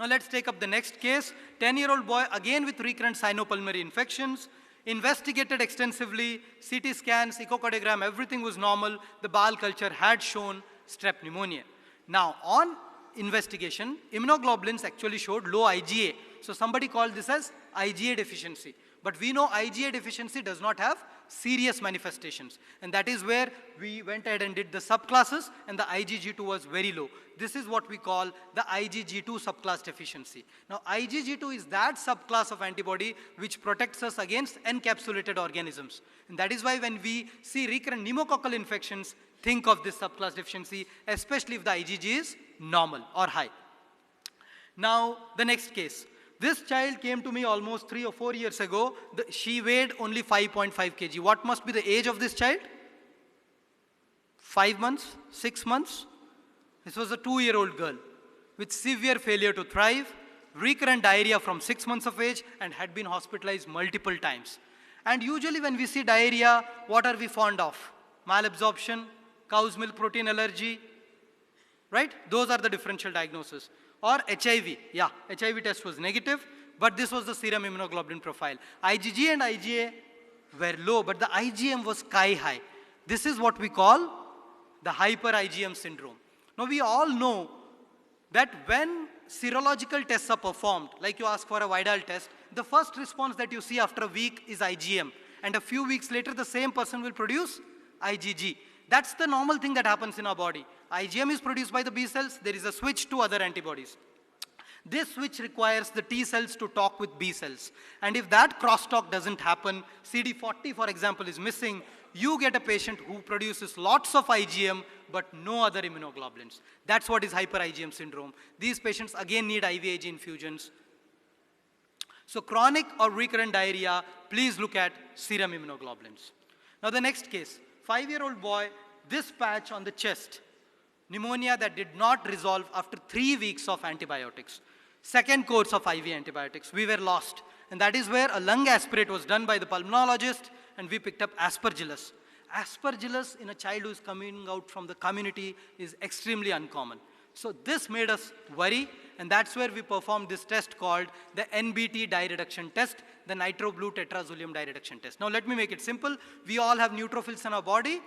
Now let's take up the next case. 10-year-old boy, again with recurrent sinopulmonary infections. Investigated extensively, CT scans, echocardiogram, everything was normal. The bowel culture had shown strep pneumonia. Now, on investigation, immunoglobulins actually showed low IgA. So somebody called this as IgA deficiency. But we know IgA deficiency does not have serious manifestations. And that is where we went ahead and did the subclasses, and the IgG2 was very low. This is what we call the IgG2 subclass deficiency. Now, IgG2 is that subclass of antibody which protects us against encapsulated organisms. And that is why when we see recurrent pneumococcal infections, think of this subclass deficiency, especially if the IgG is normal or high. Now, the next case. This child came to me almost 3 or 4 years ago. She weighed only 5.5 kg. What must be the age of this child? 5 months? 6 months? This was a 2-year-old girl with severe failure to thrive, recurrent diarrhea from 6 months of age, and had been hospitalized multiple times. And usually when we see diarrhea, what are we fond of? Malabsorption, cow's milk protein allergy, right? Those are the differential diagnoses. Or HIV. Yeah, HIV test was negative, but this was the serum immunoglobulin profile. IgG and IgA were low, but the IgM was sky high. This is what we call the hyper-IgM syndrome. Now, we all know that when serological tests are performed, like you ask for a Vidal test, the first response that you see after a week is IgM. And a few weeks later, the same person will produce IgG. That's the normal thing that happens in our body. IgM is produced by the B cells, there is a switch to other antibodies. This switch requires the T cells to talk with B cells. And if that crosstalk doesn't happen, CD40, for example, is missing, you get a patient who produces lots of IgM but no other immunoglobulins. That's what is hyper IgM syndrome. These patients again need IVIG infusions. So chronic or recurrent diarrhea, please look at serum immunoglobulins. Now the next case, 5-year-old boy, this patch on the chest, pneumonia that did not resolve after 3 weeks of antibiotics. Second course of IV antibiotics, we were lost. And that is where a lung aspirate was done by the pulmonologist, and we picked up aspergillus. Aspergillus in a child who is coming out from the community is extremely uncommon. So this made us worry, and that's where we performed this test called the NBT dye reduction test, the nitro-blue tetrazolium dye reduction test. Now let me make it simple. We all have neutrophils in our body.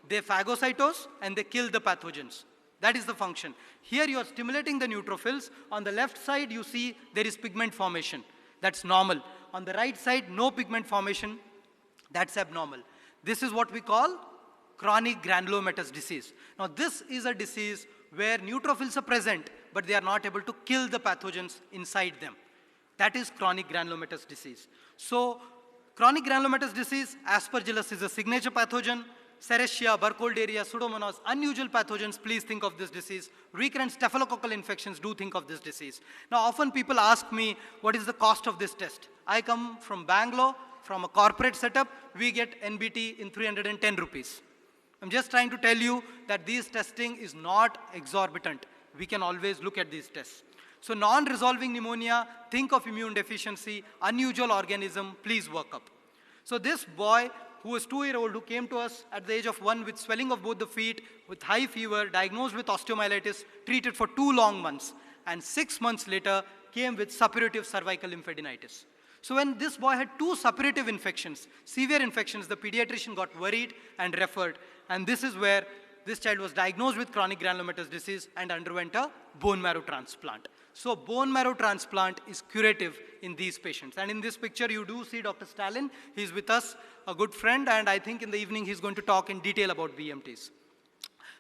They phagocytose and they kill the pathogens. That is the function. Here you are stimulating the neutrophils. On the left side you see there is pigment formation. That's normal. On the right side, no pigment formation. That's abnormal. This is what we call chronic granulomatous disease. Now this is a disease where neutrophils are present, but they are not able to kill the pathogens inside them. That is chronic granulomatous disease. So chronic granulomatous disease, aspergillus is a signature pathogen. Serratia, Burkholderia, Pseudomonas, unusual pathogens, please think of this disease. Recurrent staphylococcal infections, do think of this disease. Now often people ask me, what is the cost of this test? I come from Bangalore, from a corporate setup, we get NBT in 310 rupees. I'm just trying to tell you that this testing is not exorbitant. We can always look at these tests. So non-resolving pneumonia, think of immune deficiency, unusual organism, please work up. So this boy who was 2-year-old who came to us at the age of 1 with swelling of both the feet, with high fever, diagnosed with osteomyelitis, treated for 2 long months, and 6 months later came with suppurative cervical lymphadenitis. So when this boy had 2 suppurative infections, severe infections, the pediatrician got worried and referred, and this is where this child was diagnosed with chronic granulomatous disease and underwent a bone marrow transplant. So bone marrow transplant is curative in these patients. And in this picture, you do see Dr. Stalin. He's with us, a good friend, and I think in the evening he's going to talk in detail about BMTs.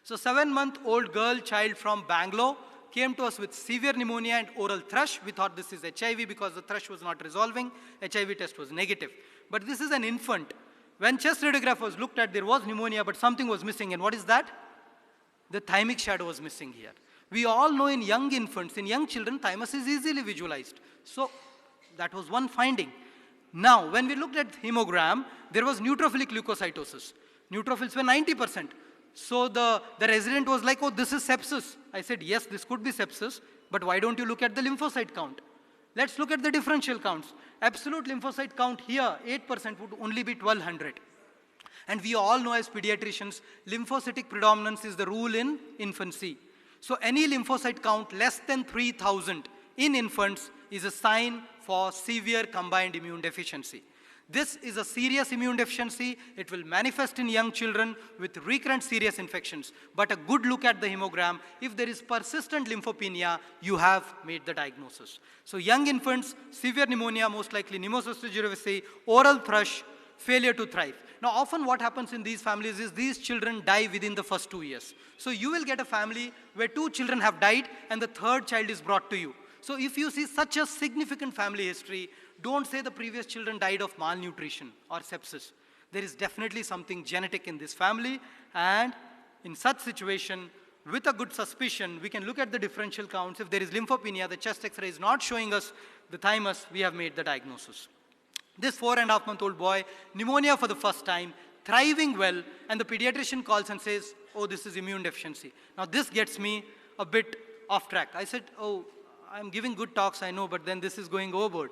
So 7-month-old girl child from Bangalore came to us with severe pneumonia and oral thrush. We thought this is HIV because the thrush was not resolving. HIV test was negative. But this is an infant. When chest radiograph was looked at, there was pneumonia, but something was missing. And what is that? The thymic shadow was missing here. We all know in young infants, in young children, thymus is easily visualized. So that was one finding. Now, when we looked at hemogram, there was neutrophilic leukocytosis. Neutrophils were 90%. So the resident was like, oh, this is sepsis. I said, yes, this could be sepsis, but why don't you look at the lymphocyte count? Let's look at the differential counts. Absolute lymphocyte count here, 8% would only be 1200. And we all know as pediatricians, lymphocytic predominance is the rule in infancy. So any lymphocyte count less than 3000 in infants is a sign for severe combined immune deficiency. This is a serious immune deficiency. It will manifest in young children with recurrent serious infections. But a good look at the hemogram, if there is persistent lymphopenia, you have made the diagnosis. So young infants, severe pneumonia, most likely pneumocystis jirovecii, oral thrush, failure to thrive. Now often what happens in these families is these children die within the first 2 years. So you will get a family where 2 children have died and the 3rd child is brought to you. So if you see such a significant family history, don't say the previous children died of malnutrition or sepsis. There is definitely something genetic in this family, and in such situation, with a good suspicion, we can look at the differential counts. If there is lymphopenia, the chest X-ray is not showing us the thymus, we have made the diagnosis. This 4.5-month-old boy, pneumonia for the first time, thriving well, and the pediatrician calls and says, oh, this is immune deficiency. Now this gets me a bit off track. I said, oh, I'm giving good talks, I know, but then this is going overboard.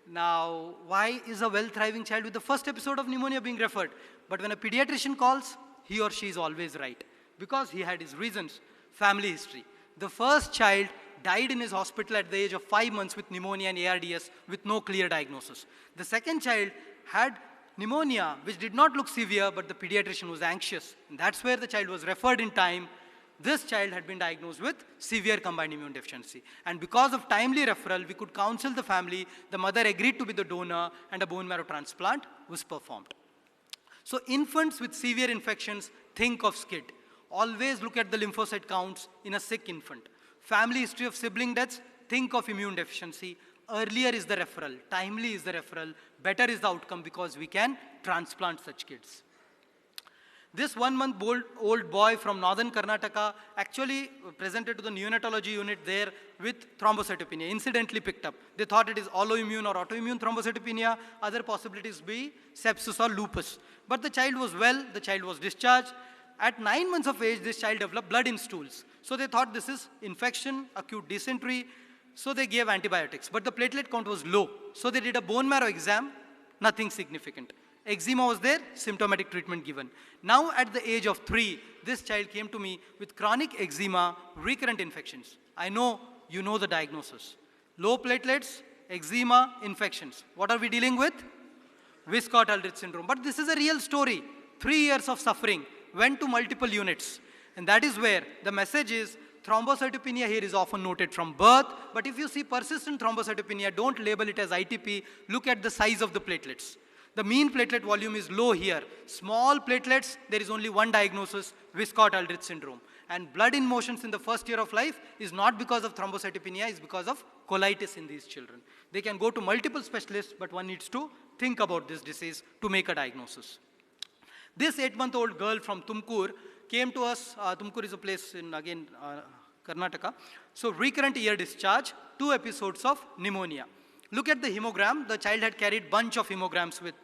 Now, why is a well-thriving child with the first episode of pneumonia being referred? But when a pediatrician calls, he or she is always right, because he had his reasons. Family history. The first child died in his hospital at the age of 5 months with pneumonia and ARDS with no clear diagnosis. The second child had pneumonia, which did not look severe, but the pediatrician was anxious. And that's where the child was referred in time. This child had been diagnosed with severe combined immune deficiency. And because of timely referral, we could counsel the family, the mother agreed to be the donor, and a bone marrow transplant was performed. So infants with severe infections, think of SCID. Always look at the lymphocyte counts in a sick infant. Family history of sibling deaths, think of immune deficiency. Earlier is the referral, timely is the referral, better is the outcome because we can transplant such kids. This 1 month old boy from northern Karnataka actually presented to the neonatology unit there with thrombocytopenia, incidentally picked up. They thought it is alloimmune or autoimmune thrombocytopenia, other possibilities be sepsis or lupus. But the child was well, the child was discharged. At 9 months of age, this child developed blood in stools. So they thought this is infection, acute dysentery, so they gave antibiotics. But the platelet count was low. So they did a bone marrow exam, nothing significant. Eczema was there, symptomatic treatment given. Now at the age of 3, this child came to me with chronic eczema, recurrent infections. I know you know the diagnosis. Low platelets, eczema, infections. What are we dealing with? Wiskott-Aldrich syndrome. But this is a real story. 3 years of suffering, went to multiple units. And that is where the message is, thrombocytopenia here is often noted from birth, but if you see persistent thrombocytopenia, don't label it as ITP, look at the size of the platelets. The mean platelet volume is low here. Small platelets, there is only one diagnosis, Wiskott-Aldrich syndrome. And blood in motions in the first year of life is not because of thrombocytopenia, it's because of colitis in these children. They can go to multiple specialists, but one needs to think about this disease to make a diagnosis. This 8-month-old girl from Tumkur came to us. Tumkur is a place in, again, Karnataka. So recurrent ear discharge, 2 episodes of pneumonia. Look at the hemogram. The child had carried bunch of hemograms with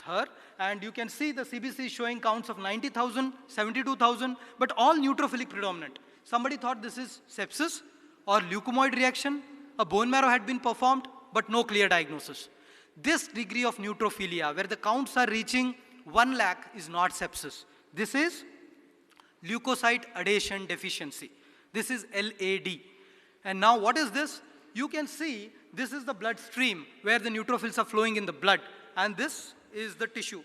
her. And you can see the CBC showing counts of 90,000, 72,000, but all neutrophilic predominant. Somebody thought this is sepsis or leukemoid reaction. A bone marrow had been performed, but no clear diagnosis. This degree of neutrophilia, where the counts are reaching 1 lakh, is not sepsis. This is leukocyte adhesion deficiency. This is LAD. And now what is this? You can see this is the blood stream where the neutrophils are flowing in the blood. And this is the tissue.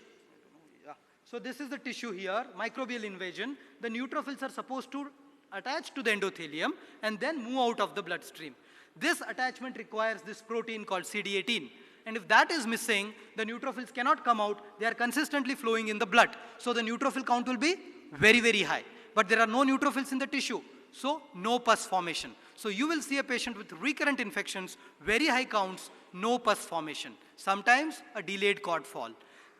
So this is the tissue here, microbial invasion. The neutrophils are supposed to attach to the endothelium and then move out of the bloodstream. This attachment requires this protein called CD18. And if that is missing, the neutrophils cannot come out. They are consistently flowing in the blood. So the neutrophil count will be very, very high. But there are no neutrophils in the tissue. So no pus formation. So you will see a patient with recurrent infections, very high counts, no pus formation. Sometimes a delayed cord fall.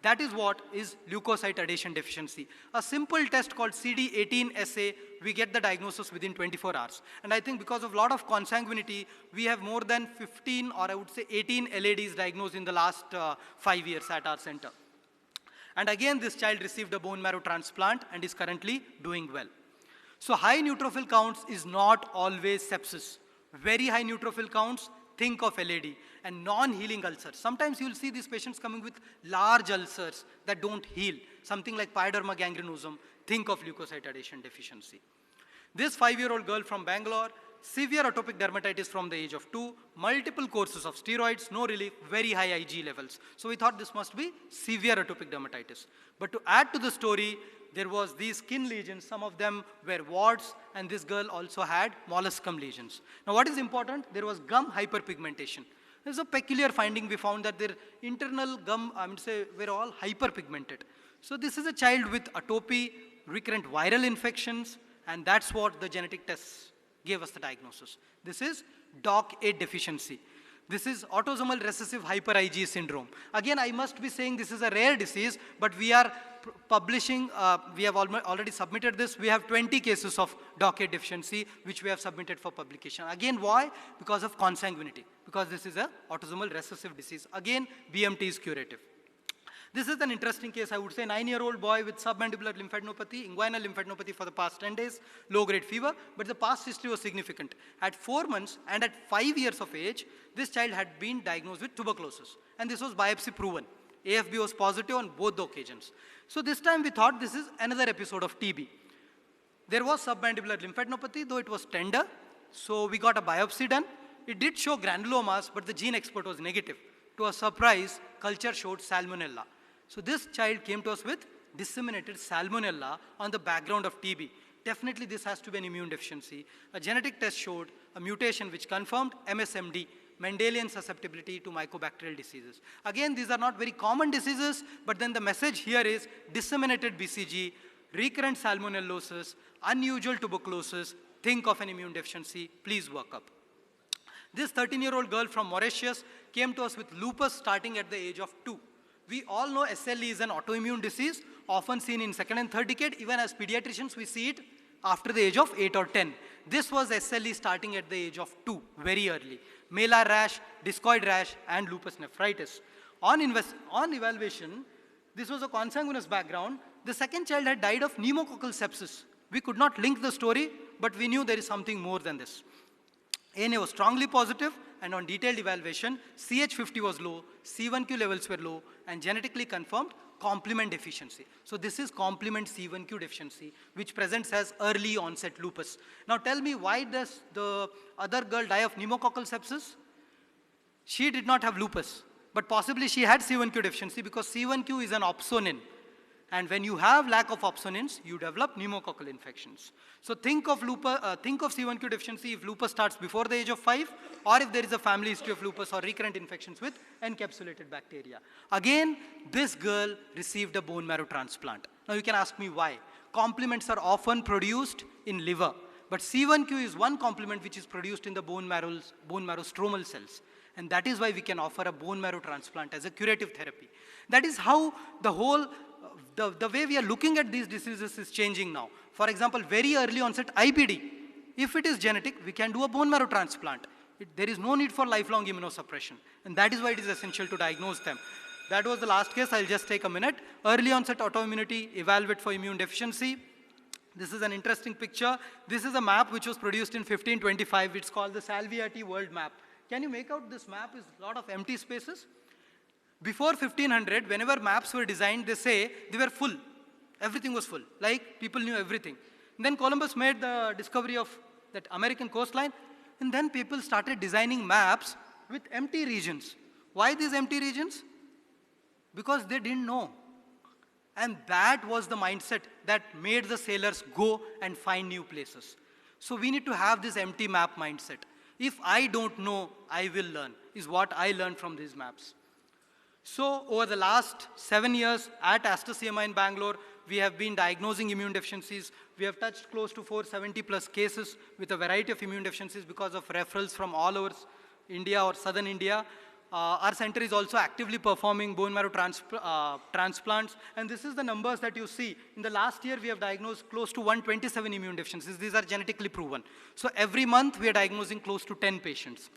That is what is leukocyte adhesion deficiency. A simple test called CD18 assay, we get the diagnosis within 24 hours. And I think because of a lot of consanguinity, we have more than 15 or I would say 18 LADs diagnosed in the last 5 years at our center. And again, this child received a bone marrow transplant and is currently doing well. So high neutrophil counts is not always sepsis. Very high neutrophil counts, think of LAD. And non-healing ulcers. Sometimes you'll see these patients coming with large ulcers that don't heal. Something like pyoderma gangrenosum, think of leukocyte adhesion deficiency. This 5-year-old girl from Bangalore, severe atopic dermatitis from the age of 2, multiple courses of steroids, no relief, very high IG levels. So we thought this must be severe atopic dermatitis. But to add to the story, there was these skin lesions, some of them were warts, and this girl also had molluscum lesions. Now what is important? There was gum hyperpigmentation. There's a peculiar finding we found that their internal gum, were all hyperpigmented. So this is a child with atopy, recurrent viral infections, and that's what the genetic tests gave us the diagnosis. This is DOCK8 deficiency. This is autosomal recessive hyper IgE syndrome. Again, I must be saying this is a rare disease, but we are publishing, we have already submitted this. We have 20 cases of DOCK8 deficiency, which we have submitted for publication. Again, why? Because of consanguinity, because this is an autosomal recessive disease. Again, BMT is curative. This is an interesting case, I would say, 9-year-old boy with submandibular lymphadenopathy, inguinal lymphadenopathy for the past 10 days, low-grade fever, but the past history was significant. At 4 months and at 5 years of age, this child had been diagnosed with tuberculosis, and this was biopsy proven. AFB was positive on both the occasions. So this time we thought this is another episode of TB. There was submandibular lymphadenopathy, though it was tender, so we got a biopsy done. It did show granulomas, but the gene export was negative. To our surprise, culture showed salmonella. So this child came to us with disseminated salmonella on the background of TB. Definitely this has to be an immune deficiency. A genetic test showed a mutation which confirmed MSMD, Mendelian susceptibility to mycobacterial diseases. Again, these are not very common diseases, but then the message here is disseminated BCG, recurrent salmonellosis, unusual tuberculosis, think of an immune deficiency, please work up. This 13-year-old girl from Mauritius came to us with lupus starting at the age of 2. We all know SLE is an autoimmune disease, often seen in second and third decade. Even as pediatricians, we see it after the age of 8 or 10. This was SLE starting at the age of 2, very early. Malar rash, discoid rash, and lupus nephritis. On evaluation, this was a consanguineous background. The second child had died of pneumococcal sepsis. We could not link the story, but we knew there is something more than this. ANA was strongly positive, and on detailed evaluation, CH50 was low, C1q levels were low, and genetically confirmed complement deficiency. So this is complement C1q deficiency, which presents as early onset lupus. Now tell me, why does the other girl die of pneumococcal sepsis? She did not have lupus, but possibly she had C1q deficiency because C1q is an opsonin. And when you have lack of opsonins, you develop pneumococcal infections. So think of C1q deficiency if lupus starts before the age of 5, or if there is a family history of lupus or recurrent infections with encapsulated bacteria. Again, this girl received a bone marrow transplant. Now you can ask me why. Complements are often produced in liver, but C1q is one complement which is produced in the bone marrow stromal cells. And that is why we can offer a bone marrow transplant as a curative therapy. That is how the whole the way we are looking at these diseases is changing now. For example, very early onset IBD, if it is genetic, we can do a bone marrow transplant. There is no need for lifelong immunosuppression, and that is why it is essential to diagnose them. That was the last case. I'll just take a minute. Early onset autoimmunity, evaluate for immune deficiency. This is an interesting picture. This is a map which was produced in 1525. It's called the Salviati World Map. Can you make out this map is a lot of empty spaces? Before 1500, whenever maps were designed, they say they were full. Everything was full, like people knew everything. And then Columbus made the discovery of that American coastline, and then people started designing maps with empty regions. Why these empty regions? Because they didn't know. And that was the mindset that made the sailors go and find new places. So we need to have this empty map mindset. If I don't know, I will learn, is what I learned from these maps. So over the last 7 years at Aster CMI in Bangalore, we have been diagnosing immune deficiencies. We have touched close to 470 plus cases with a variety of immune deficiencies because of referrals from all over India or southern India. Our center is also actively performing bone marrow transplants. And this is the numbers that you see. In the last year, we have diagnosed close to 127 immune deficiencies. These are genetically proven. So every month, we are diagnosing close to 10 patients.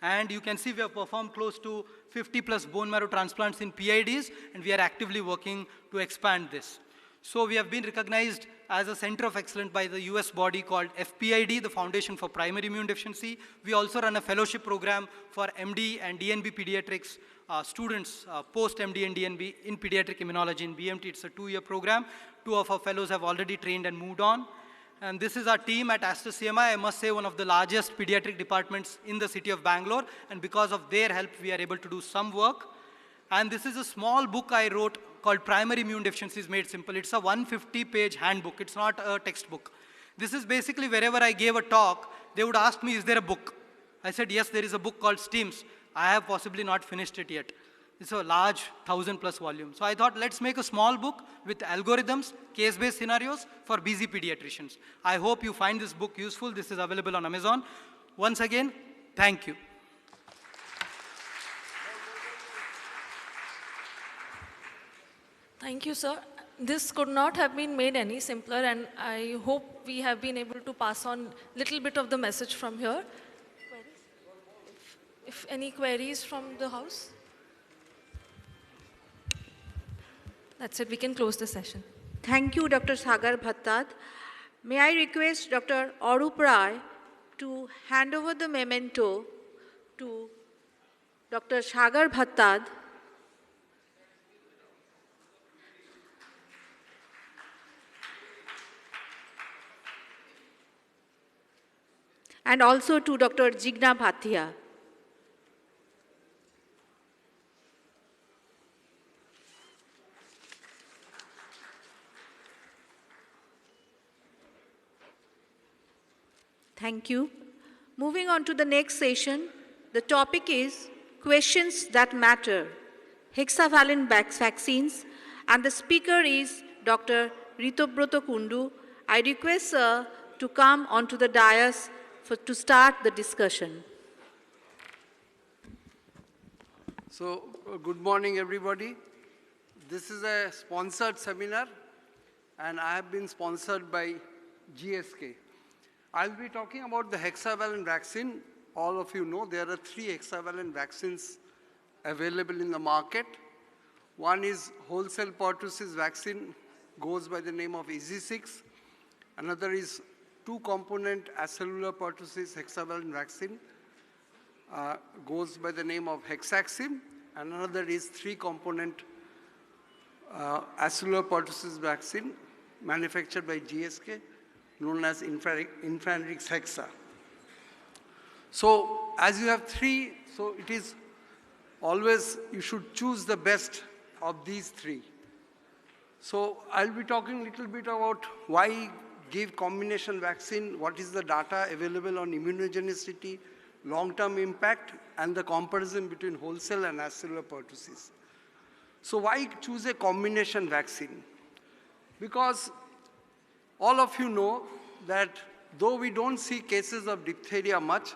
And you can see we have performed close to 50 plus bone marrow transplants in PIDs, and we are actively working to expand this. So we have been recognized as a center of excellence by the US body called FPID, the Foundation for Primary Immune Deficiency. We also run a fellowship program for MD and DNB pediatrics students, post-MD and DNB in pediatric immunology in BMT. It's a 2-year program. 2 of our fellows have already trained and moved on. And this is our team at Aster CMI. I must say one of the largest pediatric departments in the city of Bangalore. And because of their help, we are able to do some work. And this is a small book I wrote called Primary Immune Deficiencies Made Simple. It's a 150-page handbook. It's not a textbook. This is basically wherever I gave a talk, they would ask me, is there a book? I said, yes, there is a book called STEAMS. I have possibly not finished it yet. It's a large 1,000+ volume. So I thought, let's make a small book with algorithms, case-based scenarios for busy pediatricians. I hope you find this book useful. This is available on Amazon. Once again, thank you. Thank you, sir. This could not have been made any simpler, and I hope we have been able to pass on a little bit of the message from here. If any queries from the house? That's it, we can close the session. Thank you, Dr. Sagar Bhattad. May I request Dr. Arup Rai to hand over the memento to Dr. Sagar Bhattad. And also to Dr. Jigna Bhatia. Thank you. Moving on to the next session, the topic is Questions That Matter, Hexavalent Vaccines, and the speaker is Dr. Ritobroto Kundu, I request Sir to come onto the dais to start the discussion. So, good morning, everybody. This is a sponsored seminar, and I have been sponsored by GSK. I'll be talking about the hexavalent vaccine. All of you know there are 3 hexavalent vaccines available in the market. One is wholesale pertussis vaccine, goes by the name of EZ6. Another is 2-component acellular pertussis hexavalent vaccine, goes by the name of Hexaxim. And another is 3-component acellular pertussis vaccine manufactured by GSK, known as Infanrix Hexa. So as you have 3, so it is always you should choose the best of these 3. So I'll be talking a little bit about why give combination vaccine, what is the data available on immunogenicity, long-term impact, and the comparison between wholesale and acellular pertussis. So why choose a combination vaccine? Because all of you know that though we don't see cases of diphtheria much,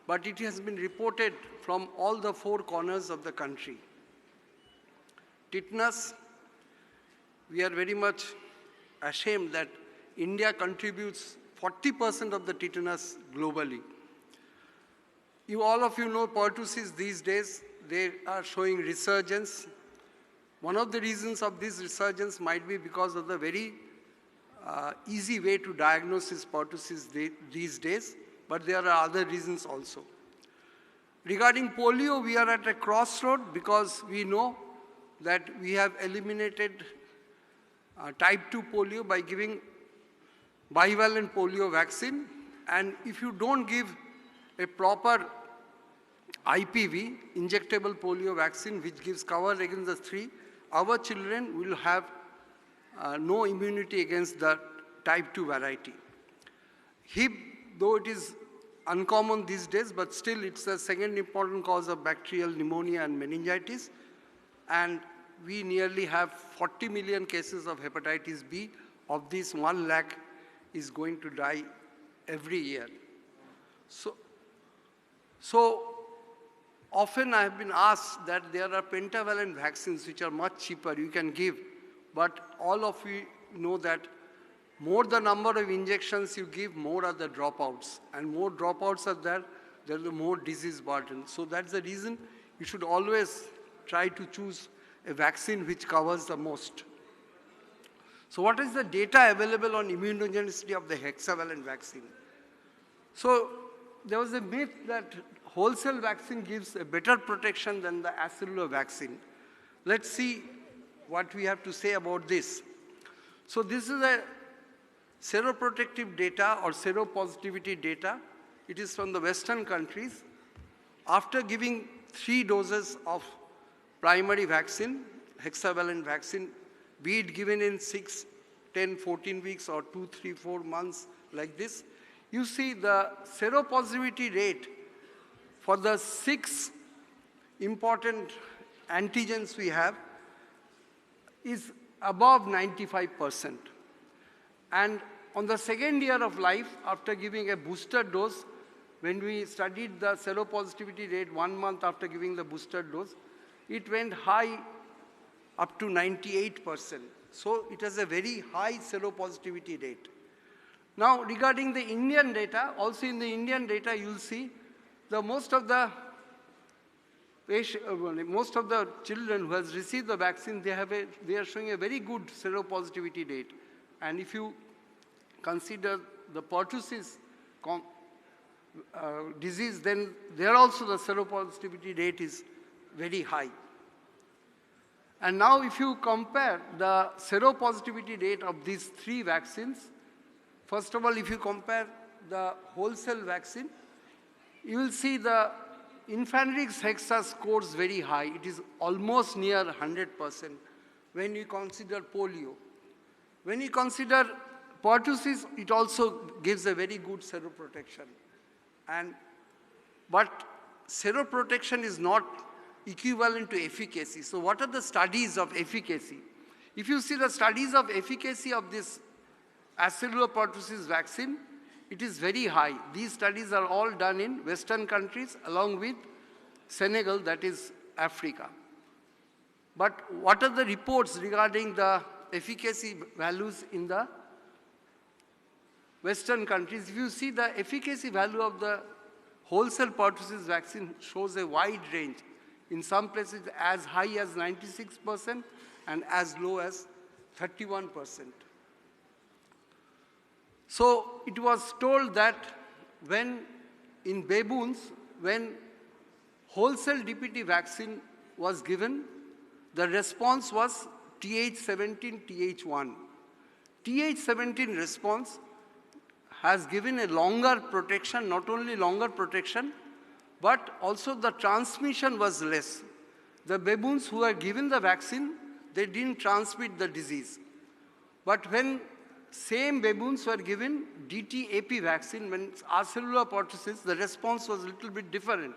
but it has been reported from all the 4 corners of the country. Tetanus, we are very much ashamed that India contributes 40% of the tetanus globally. All of you know pertussis these days, they are showing resurgence. One of the reasons of this resurgence might be because of the very easy way to diagnose pertussis these days, but there are other reasons also. Regarding polio, we are at a crossroad because we know that we have eliminated type 2 polio by giving bivalent polio vaccine. And if you don't give a proper IPV, injectable polio vaccine, which gives cover against the 3, our children will have no immunity against the type 2 variety. Hib, though it is uncommon these days, but still it's the second important cause of bacterial pneumonia and meningitis. And we nearly have 40 million cases of hepatitis B. Of these, 1 lakh is going to die every year. So often I have been asked that there are pentavalent vaccines which are much cheaper, you can give, but all of you know that more the number of injections you give, more are the dropouts. And more dropouts are there is the more disease burden. So that's the reason you should always try to choose a vaccine which covers the most. So what is the data available on immunogenicity of the hexavalent vaccine? So there was a myth that wholesale vaccine gives a better protection than the acellular vaccine. Let's see what we have to say about this. So this is a seroprotective data or seropositivity data. It is from the Western countries. After giving 3 doses of primary vaccine, hexavalent vaccine, be it given in 6, 10, 14 weeks or 2, 3, 4 months like this, you see the seropositivity rate for the 6 important antigens we have is above 95%. And on the second year of life, after giving a booster dose, when we studied the seropositivity rate 1 month after giving the booster dose, it went high up to 98%. So it has a very high seropositivity rate. Now regarding the Indian data, also in the Indian data you'll see most of the children who has received the vaccine, they are showing a very good seropositivity rate. And if you consider the pertussis disease, then there also the seropositivity rate is very high. And now if you compare the seropositivity rate of these 3 vaccines, first of all, if you compare the wholesale vaccine, you will see the Infanrix Hexa scores very high. It is almost near 100% when you consider polio. When you consider pertussis, it also gives a very good seroprotection. But seroprotection is not equivalent to efficacy. So what are the studies of efficacy? If you see the studies of efficacy of this acellular pertussis vaccine, it is very high. These studies are all done in Western countries along with Senegal, that is Africa. But what are the reports regarding the efficacy values in the Western countries? If you see the efficacy value of the wholesale pertussis vaccine shows a wide range. In some places as high as 96% and as low as 31%. So it was told that when in baboons, when wholesale DPT vaccine was given, the response was Th17, Th1. Th17 response has given a longer protection, not only longer protection, but also the transmission was less. The baboons who were given the vaccine, they didn't transmit the disease. But when same baboons were given DTaP vaccine, when acellular pertussis, the response was a little bit different.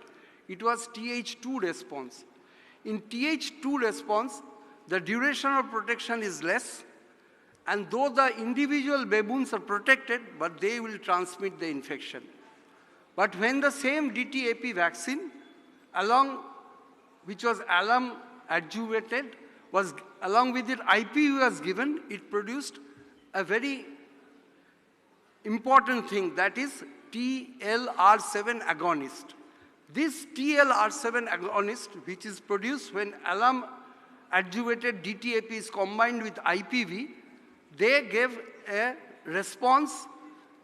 It was Th2 response. In Th2 response, the duration of protection is less, and though the individual baboons are protected, but they will transmit the infection. But when the same DTaP vaccine, which was alum adjuvated, along with it IPV was given, it produced a very important thing, that is TLR7 agonist. This TLR7 agonist, which is produced when alum adjuvated DTaP is combined with IPV, they gave a response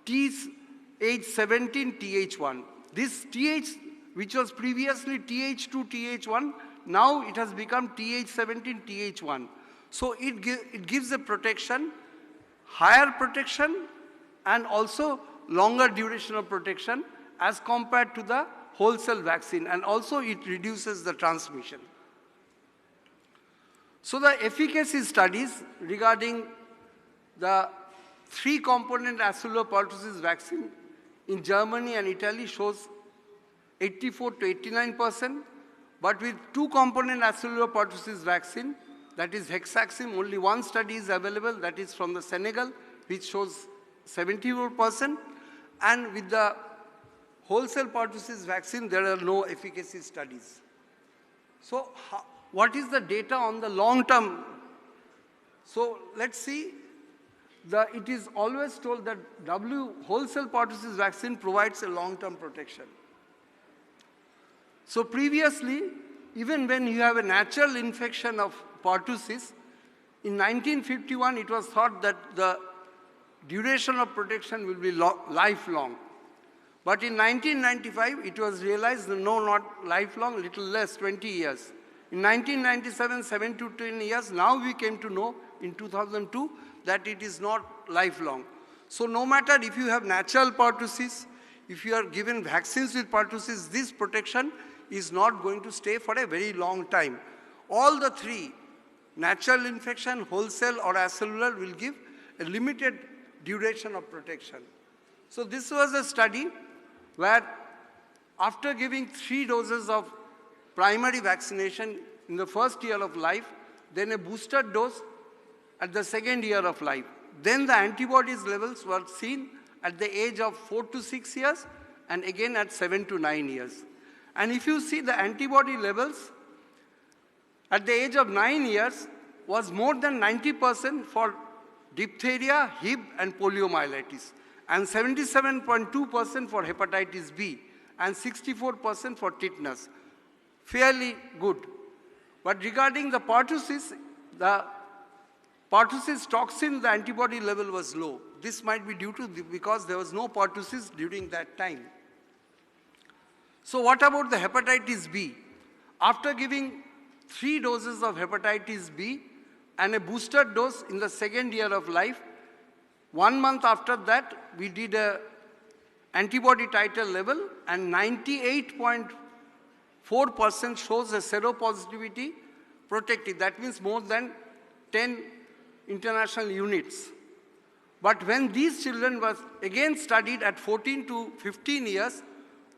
Th17, Th1. This Th, which was previously Th2, Th1, now it has become Th17, Th1. So it gives a protection, higher protection, and also longer duration of protection as compared to the wholesale vaccine, and also it reduces the transmission. So the efficacy studies regarding the 3-component acellular pertussis vaccine in Germany and Italy shows 84 to 89%, but with 2-component acellular pertussis vaccine, that is Hexavalent, only one study is available, that is from the Senegal, which shows 74%, and with the wholesale pertussis vaccine, there are no efficacy studies. So what is the data on the long term? So let's see. It is always told that wholesale pertussis vaccine provides a long-term protection. So previously, even when you have a natural infection of pertussis, in 1951 it was thought that the duration of protection will be lifelong. But in 1995, it was realized that no, not lifelong, little less, 20 years. In 1997, 7 to 10 years. Now we came to know in 2002 that it is not lifelong. So no matter if you have natural pertussis, if you are given vaccines with pertussis, this protection is not going to stay for a very long time. All the three, natural infection, wholesale or acellular, will give a limited duration of protection. So this was a study where after giving 3 doses of primary vaccination in the first year of life, then a booster dose at the second year of life. Then the antibodies levels were seen at the age of 4 to 6 years and again at 7 to 9 years. And if you see the antibody levels at the age of 9 years was more than 90% for diphtheria, Hib and poliomyelitis, and 77.2% for hepatitis B and 64% for tetanus. Fairly good. But regarding the pertussis toxin, the antibody level was low. This might be due to because there was no pertussis during that time. So what about the hepatitis B? After giving 3 doses of hepatitis B and a booster dose in the second year of life, 1 month after that, we did a antibody titer level, and 98.4% shows a seropositivity protected. That means more than 10 international units. But when these children was again studied at 14 to 15 years,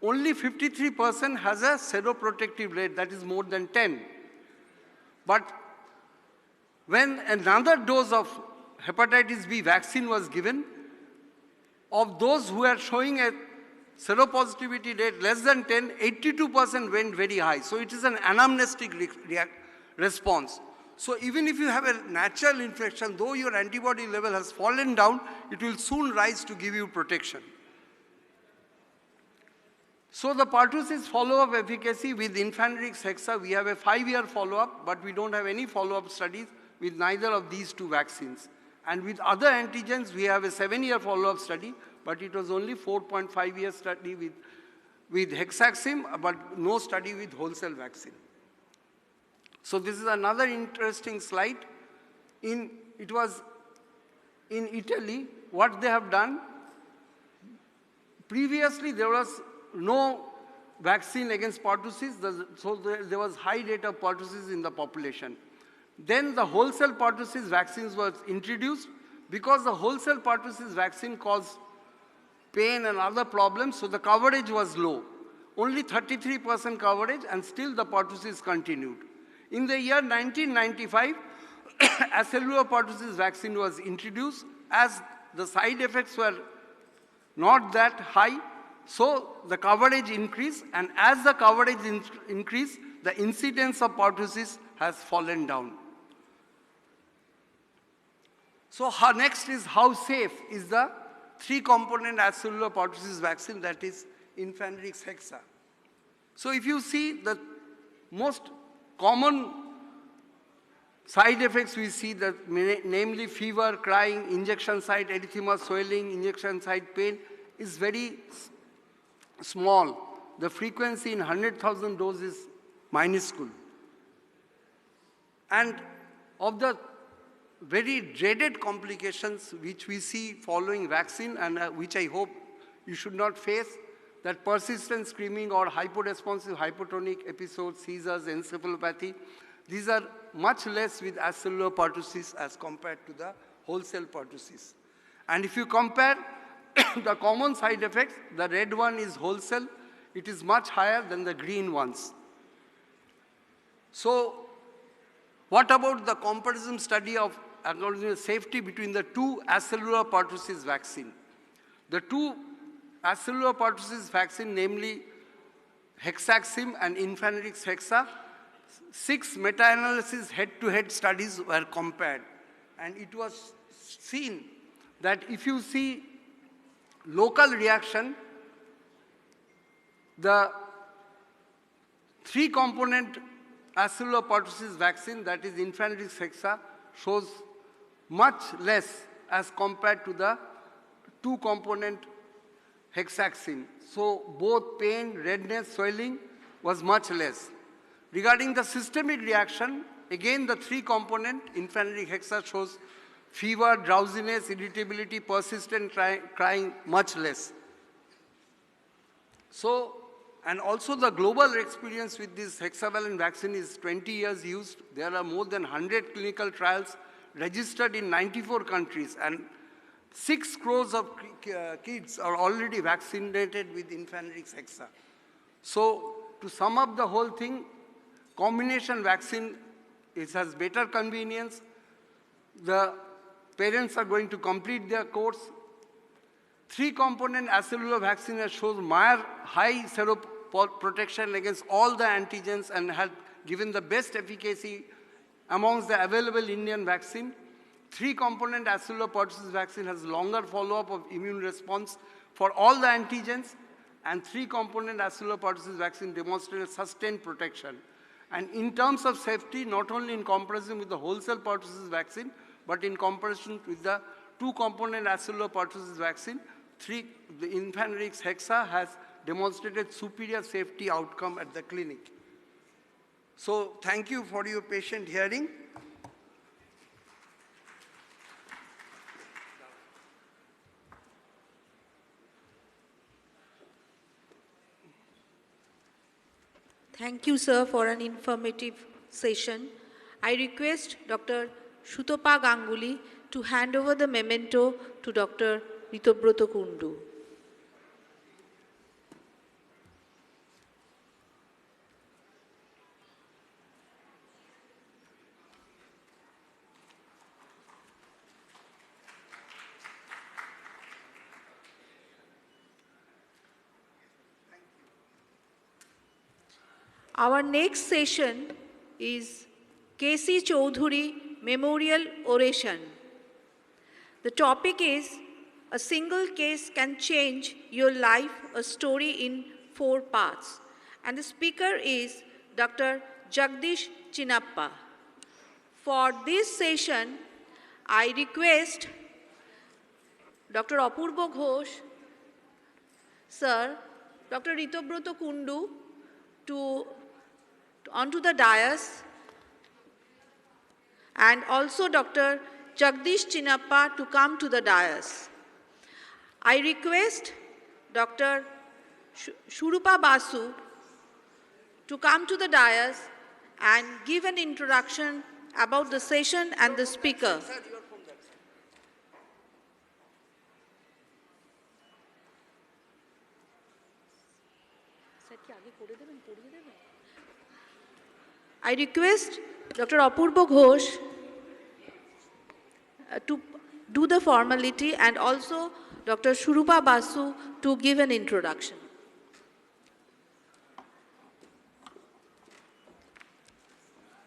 only 53% has a seroprotective rate, that is more than 10. But When another dose of hepatitis B vaccine was given, of those who are showing a seropositivity rate less than 10, 82% went very high. So it is an anamnestic response. So even if you have a natural infection, though your antibody level has fallen down, it will soon rise to give you protection. So the pertussis follow-up efficacy with Infanrix Hexa, we have a 5-year follow-up, but we don't have any follow-up studies with neither of these two vaccines. And with other antigens, we have a 7-year follow-up study, but it was only 4.5-year study with Hexaxim, but no study with wholesale vaccine. So this is another interesting slide. It was in Italy, what they have done, previously there was no vaccine against pertussis, so there was high rate of pertussis in the population. Then the wholesale pertussis vaccines was introduced. Because the wholesale pertussis vaccine caused pain and other problems, so the coverage was low. Only 33% coverage, and still the pertussis continued. In the year 1995, acellular pertussis vaccine was introduced. As the side effects were not that high, so the coverage increased, and as the coverage increased, the incidence of pertussis has fallen down. So next is how safe is the 3-component acellular pertussis vaccine, that is Infanrix Hexa. So if you see the most common side effects we see, that namely fever, crying, injection site erythema, swelling, injection site pain, is very small. The frequency in 100,000 doses is minuscule. And of the very dreaded complications which we see following vaccine, and which I hope you should not face, that persistent screaming or hyporesponsive hypotonic episodes, seizures, encephalopathy, these are much less with acellular pertussis as compared to the wholesale pertussis. And if you compare the common side effects, the red one is wholesale, it is much higher than the green ones. So what about the comparison study of safety between the two acellular pertussis vaccine? The two acellular pertussis vaccine, namely Hexaxim and Infanrix Hexa, 6 meta-analysis head-to-head studies were compared. And it was seen that if you see local reaction, the 3-component acellular pertussis vaccine, that is Infanrix Hexa, shows much less as compared to the 2-component Hexaxim. So both pain, redness, swelling was much less. Regarding the systemic reaction, again the 3-component Infanrix Hexa shows fever, drowsiness, irritability, persistent crying, much less. So, and also the global experience with this hexavalent vaccine is 20 years used. There are more than 100 clinical trials registered in 94 countries, and 6 crores of kids are already vaccinated with Infanrix Hexa. So to sum up the whole thing, combination vaccine, it has better convenience. The parents are going to complete their course. 3-component acellular vaccine has shown high seroprotection against all the antigens and had given the best efficacy amongst the available Indian vaccine. 3-component acellular pertussis vaccine has longer follow-up of immune response for all the antigens, and 3-component acellular pertussis vaccine demonstrated sustained protection. And in terms of safety, not only in comparison with the wholesale pertussis vaccine, but in comparison with the 2-component acellular pertussis vaccine, the Infanrix Hexa has demonstrated superior safety outcome at the clinic. So thank you for your patient hearing. Thank you, sir, for an informative session. I request Dr. Sutopa Ganguly to hand over the memento to Dr. Ritobroto Kundu. Our next session is K.C. Choudhury Memorial Oration. The topic is A Single Case Can Change Your Life, a Story in 4 Parts. And the speaker is Dr. Jagdish Chinnappa. For this session, I request Dr. Apurva Ghosh, Sir, Dr. Ritobroto Kundu onto the dais, and also Dr. Jagdish Chinnappa to come to the dais. I request Dr. Shurupa Basu to come to the dais and give an introduction about the session and the speaker. I request Dr. Apurva Ghosh to do the formality, and also Dr. Shurupa Basu to give an introduction.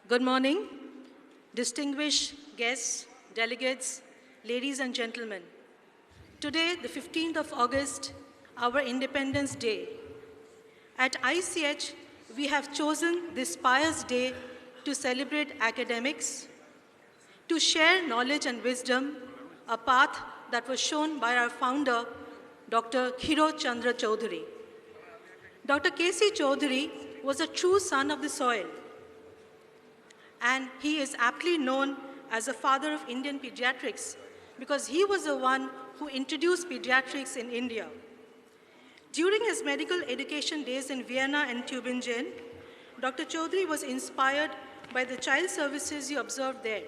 Good morning, distinguished guests, delegates, ladies and gentlemen. Today, the 15th of August, our Independence Day. At ICH, we have chosen this pious day to celebrate academics, to share knowledge and wisdom, a path that was shown by our founder, Dr. Khiro Chandra Choudhury. Dr. K.C. Choudhury was a true son of the soil, and he is aptly known as the father of Indian pediatrics because he was the one who introduced pediatrics in India. During his medical education days in Vienna and Tübingen, Dr. Choudhury was inspired by the child services he observed there.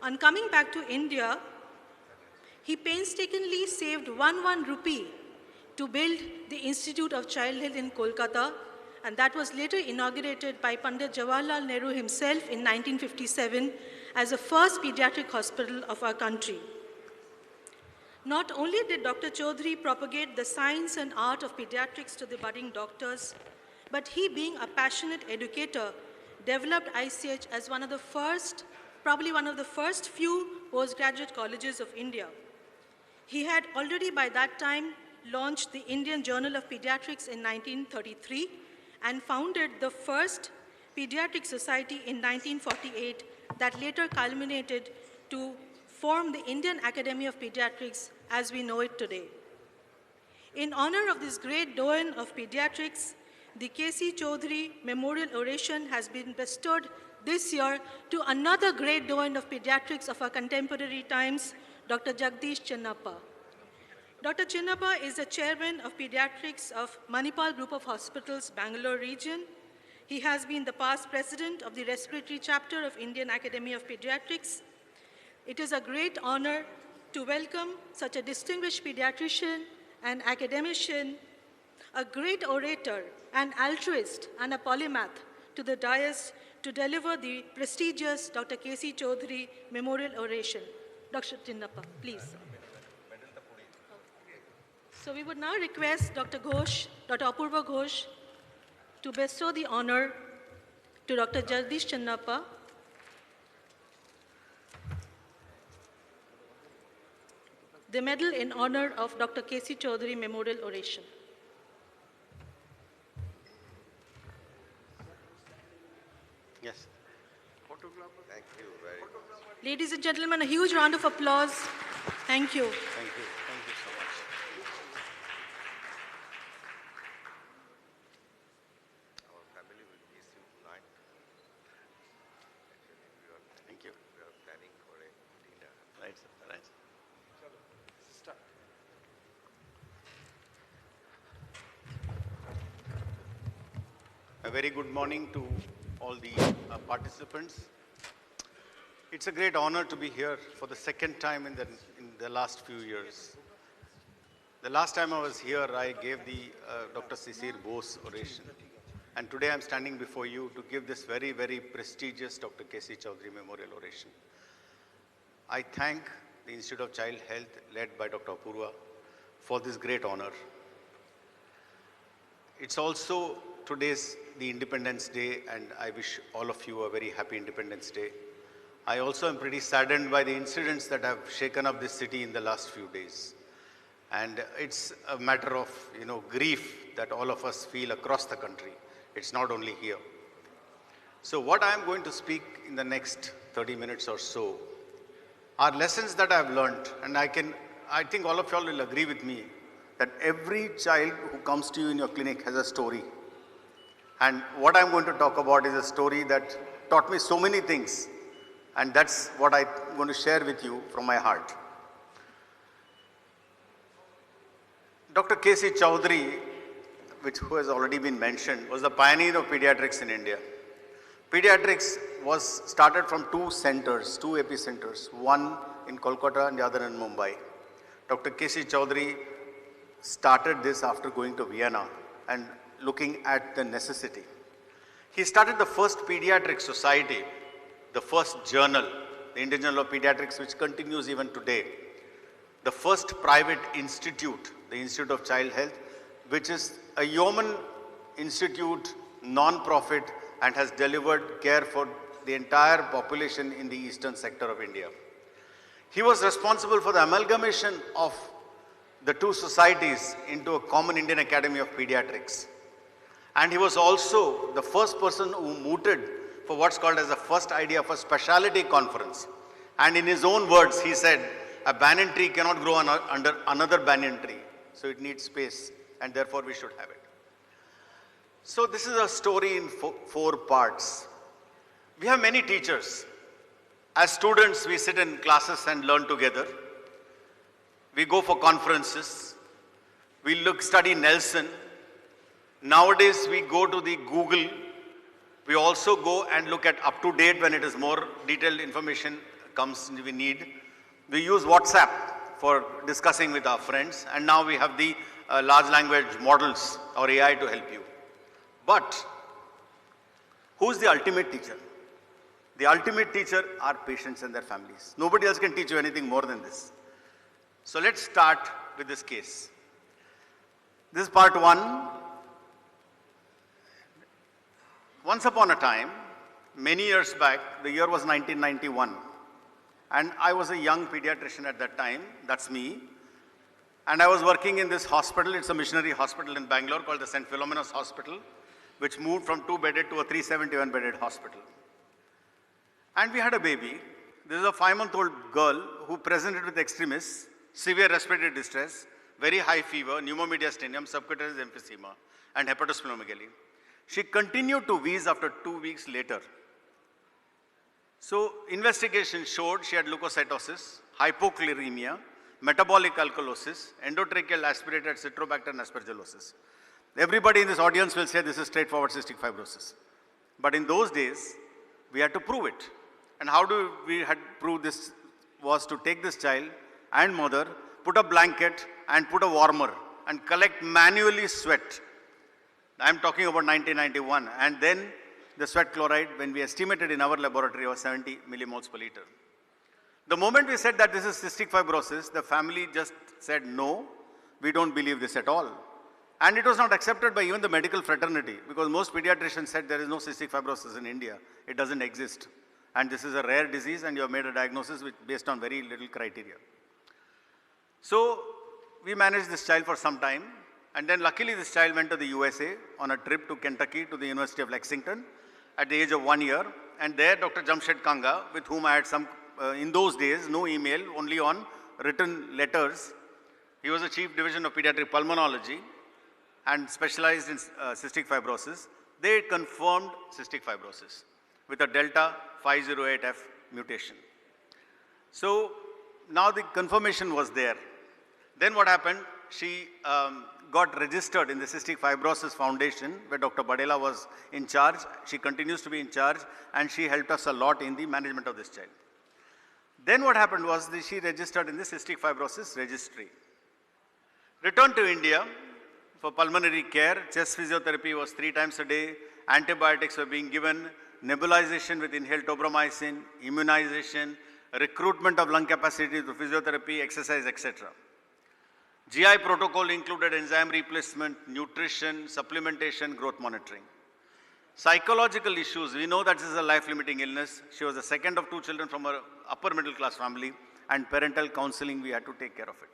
On coming back to India, he painstakingly saved 1 rupee to build the Institute of Child Health in Kolkata, and that was later inaugurated by Pandit Jawaharlal Nehru himself in 1957 as the first pediatric hospital of our country. Not only did Dr. Choudhury propagate the science and art of pediatrics to the budding doctors, but he, being a passionate educator, developed ICH as one of the first, probably one of the first few postgraduate colleges of India. He had already by that time launched the Indian Journal of Pediatrics in 1933 and founded the first pediatric society in 1948 that later culminated to form the Indian Academy of Pediatrics as we know it today. In honor of this great doyen of pediatrics, the K.C. Choudhury Memorial Oration has been bestowed this year to another great doyen of pediatrics of our contemporary times, Dr. Jagdish Chinnappa. Dr. Chinnappa is the chairman of pediatrics of Manipal Group of Hospitals, Bangalore region. He has been the past president of the respiratory chapter of Indian Academy of Pediatrics. It is a great honor to welcome such a distinguished pediatrician and academician, a great orator, an altruist, and a polymath to the dais to deliver the prestigious Dr. K.C. Choudhury Memorial Oration. Dr. Chinnappa, please. So we would now request Dr. Ghosh, Dr. Apurva Ghosh, to bestow the honor to Dr. Jagdish Chinnappa. The medal in honor of Dr. K.C. Choudhury Memorial Oration. Yes. Thank you very much. Ladies and gentlemen, a huge round of applause. Thank you. Thank you. Thank you so much. Our family will miss you tonight. Actually, thank you. We are planning for a dinner. Right, sir. Right. Start. A very good morning to all the participants. It's a great honor to be here for the second time in the last few years. The last time I was here, I gave the Dr. Sisir Bose oration. And today I'm standing before you to give this very, very prestigious Dr. K.C. Choudhury Memorial Oration. I thank the Institute of Child Health, led by Dr. Apurva, for this great honor. It's also today's the Independence Day, and I wish all of you a very happy Independence Day. I also am pretty saddened by the incidents that have shaken up this city in the last few days. And it's a matter of, grief that all of us feel across the country. It's not only here. So what I am going to speak in the next 30 minutes or so are lessons that I have learned, and I think all of y'all will agree with me that every child who comes to you in your clinic has a story. And what I'm going to talk about is a story that taught me so many things, and that's what I'm going to share with you from my heart. Dr. K.C. Chowdhury, who has already been mentioned, was the pioneer of pediatrics in India. Pediatrics was started from two epicenters, one in Kolkata and the other in Mumbai. Dr. K.C. Chowdhury started this after going to Vienna and looking at the necessity. He started the first pediatric society, the first journal, the Indian Journal of Pediatrics, which continues even today. The first private institute, the Institute of Child Health, which is a yeoman institute, non-profit, and has delivered care for the entire population in the eastern sector of India. He was responsible for the amalgamation of the two societies into a common Indian Academy of Pediatrics. And he was also the first person who mooted for what's called as the first idea of a specialty conference. And in his own words, he said, a banyan tree cannot grow under another banyan tree. So it needs space, and therefore we should have it. So this is a story in four parts. We have many teachers. As students, we sit in classes and learn together. We go for conferences. We study Nelson. Nowadays, we go to the Google. We also go and look at up to date when it is more detailed information comes we need. We use WhatsApp for discussing with our friends, and now we have the large language models or AI to help you. But who's the ultimate teacher? The ultimate teacher are patients and their families. Nobody else can teach you anything more than this. So let's start with this case. This is part one. Once upon a time, many years back, the year was 1991. And I was a young pediatrician at that time, that's me. And I was working in this hospital, it's a missionary hospital in Bangalore called the St. Philomena's Hospital, which moved from 2-bedded to a 371-bedded hospital. And we had a baby. This is a 5-month-old girl who presented with extremis, severe respiratory distress, very high fever, pneumomediastinum, subcutaneous emphysema, and hepatosplenomegaly. She continued to wheeze after 2 weeks later. So investigation showed she had leukocytosis, hypochloremia, metabolic alkalosis, endotracheal aspirated Citrobacter and aspergillosis. Everybody in this audience will say this is straightforward cystic fibrosis. But in those days, we had to prove it. And how do we had proved this was to take this child and mother, put a blanket and put a warmer and collect manually sweat. I'm talking about 1991. And then the sweat chloride, when we estimated in our laboratory, was 70 millimoles per liter. The moment we said that this is cystic fibrosis, the family just said, no, we don't believe this at all. And it was not accepted by even the medical fraternity, because most pediatricians said there is no cystic fibrosis in India. It doesn't exist. And this is a rare disease, and you have made a diagnosis based on very little criteria. So we managed this child for some time. And then luckily this child went to the USA on a trip to Kentucky to the University of Lexington at the age of 1 year. And there Dr. Jamshed Kanga, with whom I had some, in those days, no email, only on written letters. He was the chief division of pediatric pulmonology and specialized in cystic fibrosis. They confirmed cystic fibrosis with a delta 508F mutation. So now the confirmation was there. Then what happened? She got registered in the Cystic Fibrosis Foundation, where Dr. Badela was in charge. She continues to be in charge, and she helped us a lot in the management of this child. Then what happened was that she registered in the Cystic Fibrosis Registry. Returned to India for pulmonary care. Chest physiotherapy was 3 times a day. Antibiotics were being given. Nebulization with inhaled tobramycin, immunization, recruitment of lung capacity through physiotherapy, exercise, etc. GI protocol included enzyme replacement, nutrition, supplementation, growth monitoring. Psychological issues, we know that this is a life-limiting illness. She was the second of 2 children from an upper middle class family, and parental counseling, we had to take care of it.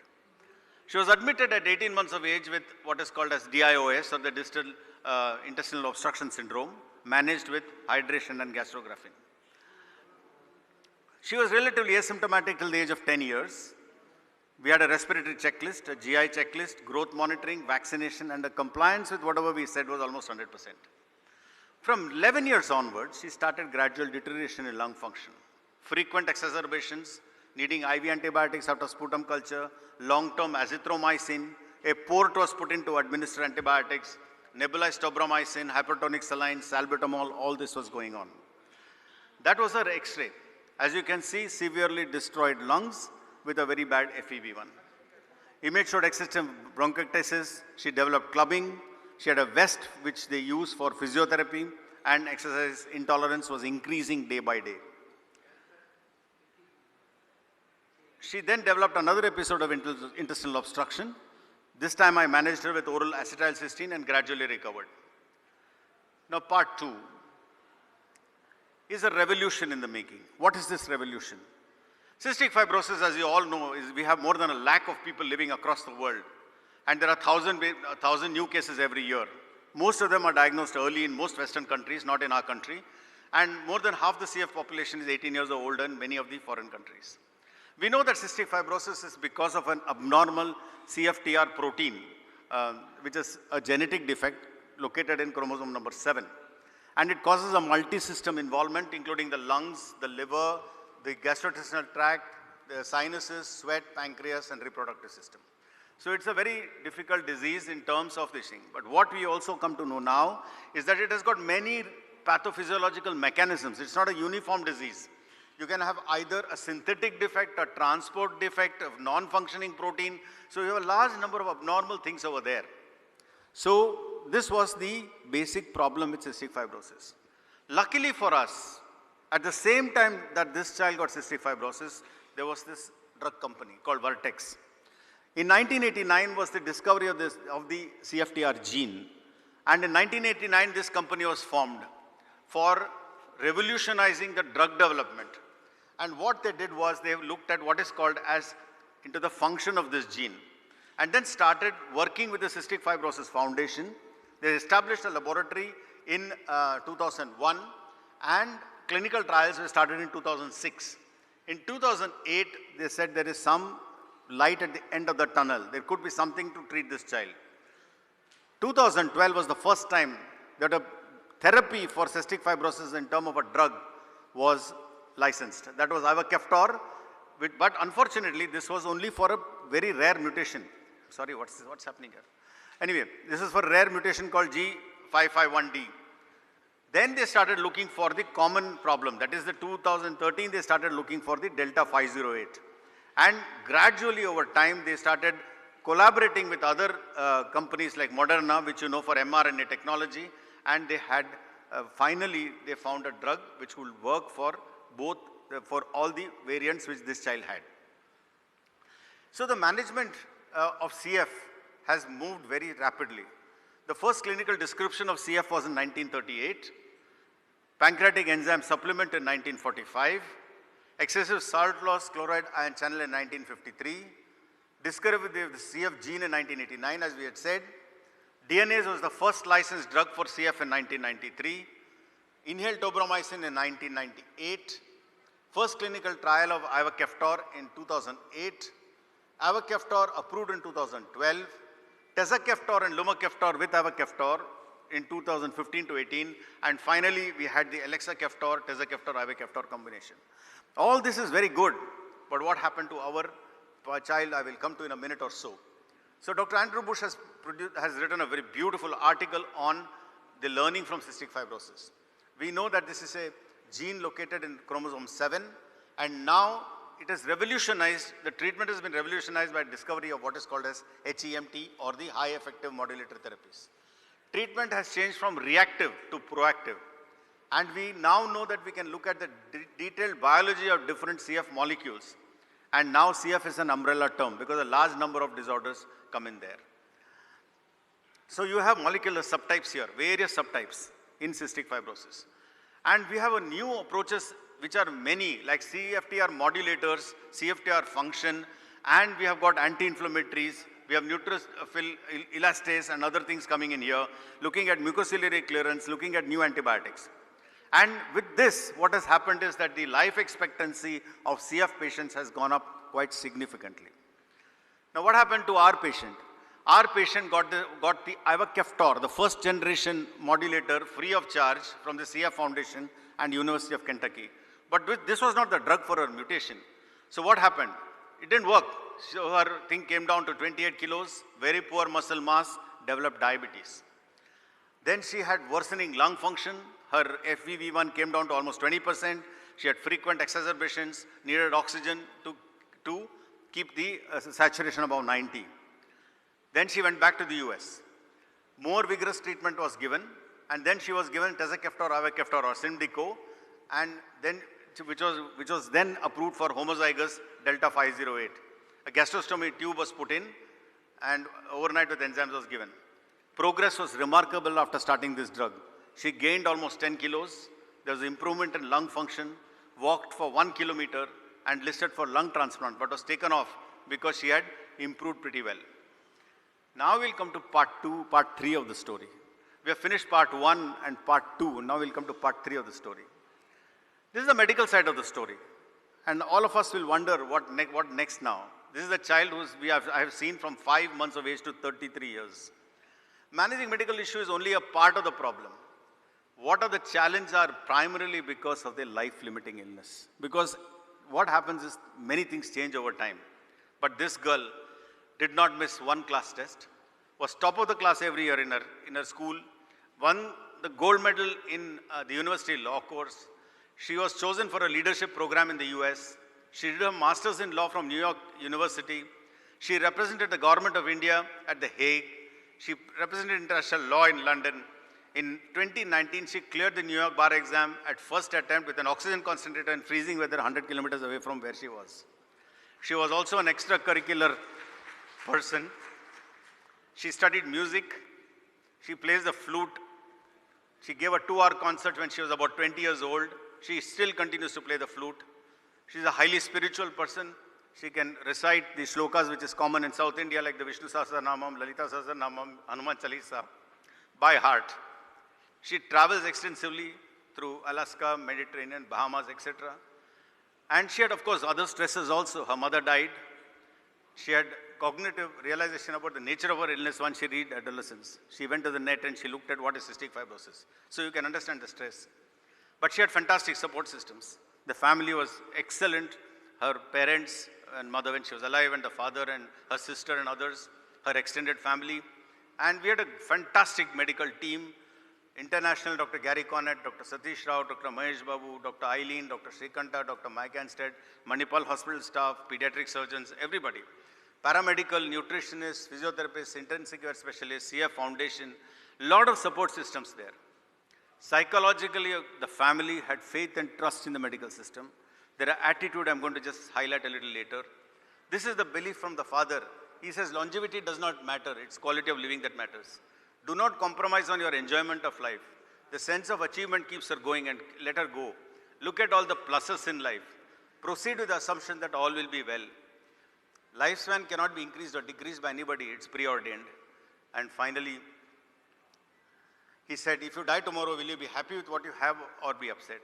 She was admitted at 18 months of age with what is called as DIOS, or the distal intestinal obstruction syndrome, managed with hydration and gastrographin. She was relatively asymptomatic till the age of 10 years. We had a respiratory checklist, a GI checklist, growth monitoring, vaccination, and the compliance with whatever we said was almost 100%. From 11 years onwards, she started gradual deterioration in lung function. Frequent exacerbations, needing IV antibiotics after sputum culture, long-term azithromycin, a port was put in to administer antibiotics, nebulized tobramycin, hypertonic saline, salbutamol, all this was going on. That was her X-ray. As you can see, severely destroyed lungs with a very bad FEV1. Image showed excessive bronchiectasis. She developed clubbing. She had a vest which they use for physiotherapy, and exercise intolerance was increasing day by day. She then developed another episode of intestinal obstruction. This time I managed her with oral acetylcysteine and gradually recovered. Now part 2 is a revolution in the making. What is this revolution? Cystic fibrosis, as you all know, is we have more than 1 lakh of people living across the world. And there are 1,000 new cases every year. Most of them are diagnosed early in most Western countries, not in our country. And more than half the CF population is 18 years or older in many of the foreign countries. We know that cystic fibrosis is because of an abnormal CFTR protein, which is a genetic defect located in chromosome number 7. And it causes a multi-system involvement, including the lungs, the liver, the gastrointestinal tract, the sinuses, sweat, pancreas, and reproductive system. So it's a very difficult disease in terms of this thing. But what we also come to know now is that it has got many pathophysiological mechanisms. It's not a uniform disease. You can have either a synthetic defect, a transport defect, of non-functioning protein. So you have a large number of abnormal things over there. So this was the basic problem with cystic fibrosis. Luckily for us, at the same time that this child got cystic fibrosis, there was this drug company called Vertex. In 1989 was the discovery of the CFTR gene. And in 1989, this company was formed for revolutionizing the drug development. And what they did was they looked at what is called as into the function of this gene. And then started working with the Cystic Fibrosis Foundation. They established a laboratory in 2001, and clinical trials were started in 2006. In 2008, they said there is some light at the end of the tunnel. There could be something to treat this child. 2012 was the first time that a therapy for cystic fibrosis in terms of a drug was licensed. That was ivacaftor, but unfortunately this was only for a very rare mutation. Sorry, what's happening here? Anyway, this is for a rare mutation called G551D. Then they started looking for the common problem. That is the 2013, they started looking for the Delta 508. And gradually over time, they started collaborating with other companies like Moderna, which you know for mRNA technology. And they had, finally, they found a drug which will work for both, for all the variants which this child had. So the management of CF has moved very rapidly. The first clinical description of CF was in 1938, pancreatic enzyme supplement in 1945, excessive salt loss chloride ion channel in 1953, discovery of the CF gene in 1989, as we had said. DNase was the first licensed drug for CF in 1993, inhaled tobramycin in 1998, first clinical trial of ivacaftor in 2008, ivacaftor approved in 2012, tezacaftor and lumacaftor with ivacaftor in 2015 to 18, and finally we had the elexacaftor, tezacaftor, ivacaftor combination. All this is very good, but what happened to our child, I will come to in a minute or so. So Dr. Andrew Bush has written a very beautiful article on the learning from cystic fibrosis. We know that this is a gene located in chromosome 7, and now it has revolutionized, the treatment has been revolutionized by discovery of what is called as HEMT, or the high effective modulator therapies. Treatment has changed from reactive to proactive. And we now know that we can look at the detailed biology of different CF molecules. And now CF is an umbrella term because a large number of disorders come in there. So you have molecular subtypes here, various subtypes. in cystic fibrosis. And we have a new approaches which are many, like CFTR modulators, CFTR function, and we have got anti-inflammatories, we have neutrophil elastase and other things coming in here, looking at mucociliary clearance, looking at new antibiotics. And with this, what has happened is that the life expectancy of CF patients has gone up quite significantly. Now what happened to our patient? Our patient got the Ivacaftor, the first generation modulator, free of charge from the CF Foundation and University of Kentucky. But this was not the drug for her mutation. So what happened? It didn't work. So her thing came down to 28 kilos, very poor muscle mass, developed diabetes. Then she had worsening lung function. Her FEV1 came down to almost 20%. She had frequent exacerbations, needed oxygen to keep the saturation above 90. Then she went back to the US. More vigorous treatment was given, and then she was given Tezacaftor, Ivacaftor or Simdeco, and then, which was then approved for homozygous Delta 508. A gastrostomy tube was put in, and overnight with enzymes was given. Progress was remarkable after starting this drug. She gained almost 10 kilos. There was improvement in lung function, walked for 1 kilometer, and listed for lung transplant, but was taken off because she had improved pretty well. Now we'll come to part 3 of the story. We have finished part 1 and part 2. Now we'll come to part 3 of the story. This is the medical side of the story. And all of us will wonder what next now. This is a child I have seen from 5 months of age to 33 years. Managing medical issue is only a part of the problem. What are the challenges are primarily because of the life-limiting illness. Because what happens is many things change over time. But this girl did not miss one class test, was top of the class every year in her school, won the gold medal in the university law course. She was chosen for a leadership program in the US. She did her master's in law from New York University. She represented the government of India at The Hague. She represented international law in London. In 2019, she cleared the New York bar exam at first attempt with an oxygen concentrator in freezing weather 100 kilometers away from where she was. She was also an extracurricular person. She studied music. She plays the flute. She gave a 2-hour concert when she was about 20 years old. She still continues to play the flute. She's a highly spiritual person. She can recite the shlokas which is common in South India like the Vishnu Sahasranamam, Lalita Sahasranamam, Hanuman Chalisa by heart. She travels extensively through Alaska, Mediterranean, Bahamas, etc. And she had, of course, other stresses also. Her mother died. She had cognitive realization about the nature of her illness once she reached adolescence. She went to the net and she looked at what is cystic fibrosis. So you can understand the stress. But she had fantastic support systems. The family was excellent. Her parents and mother when she was alive, and the father and her sister and others, her extended family. And we had a fantastic medical team. International Dr. Gary Cornett, Dr. Satish Rao, Dr. Mahesh Babu, Dr. Eileen, Dr. Srikanta, Dr. Mike Anstead, Manipal hospital staff, pediatric surgeons, everybody. Paramedical, nutritionists, physiotherapists, intensive care specialists, CF Foundation, lot of support systems there. Psychologically, the family had faith and trust in the medical system. Their attitude I'm going to just highlight a little later. This is the belief from the father. He says longevity does not matter, it's quality of living that matters. Do not compromise on your enjoyment of life. The sense of achievement keeps her going, and let her go. Look at all the pluses in life. Proceed with the assumption that all will be well. Lifespan cannot be increased or decreased by anybody, it's preordained. And finally, he said, if you die tomorrow, will you be happy with what you have or be upset?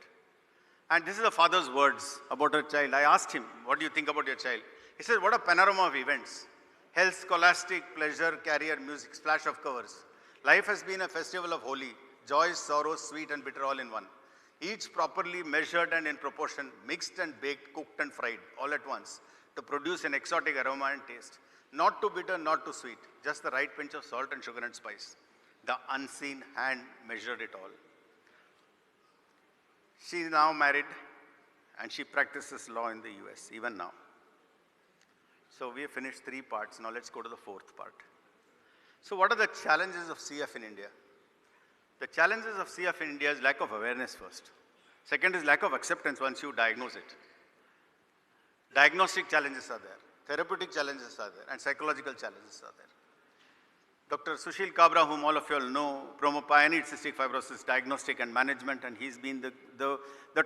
And this is the father's words about her child. I asked him, what do you think about your child? He said, what a panorama of events. Health, scholastic, pleasure, career, music, splash of covers. Life has been a festival of holy, joys, sorrows, sweet and bitter all in one. Each properly measured and in proportion, mixed and baked, cooked and fried all at once to produce an exotic aroma and taste. Not too bitter, not too sweet, just the right pinch of salt and sugar and spice. The unseen hand measured it all. She is now married and she practices law in the US, even now. So we have finished 3 parts. Now let's go to the 4th part. So what are the challenges of CF in India? The challenges of CF in India is lack of awareness first. Second is lack of acceptance once you diagnose it. Diagnostic challenges are there, therapeutic challenges are there, and psychological challenges are there. Dr. Sushil Kabra, whom all of you all know, pioneered cystic fibrosis diagnostic and management, and he's been the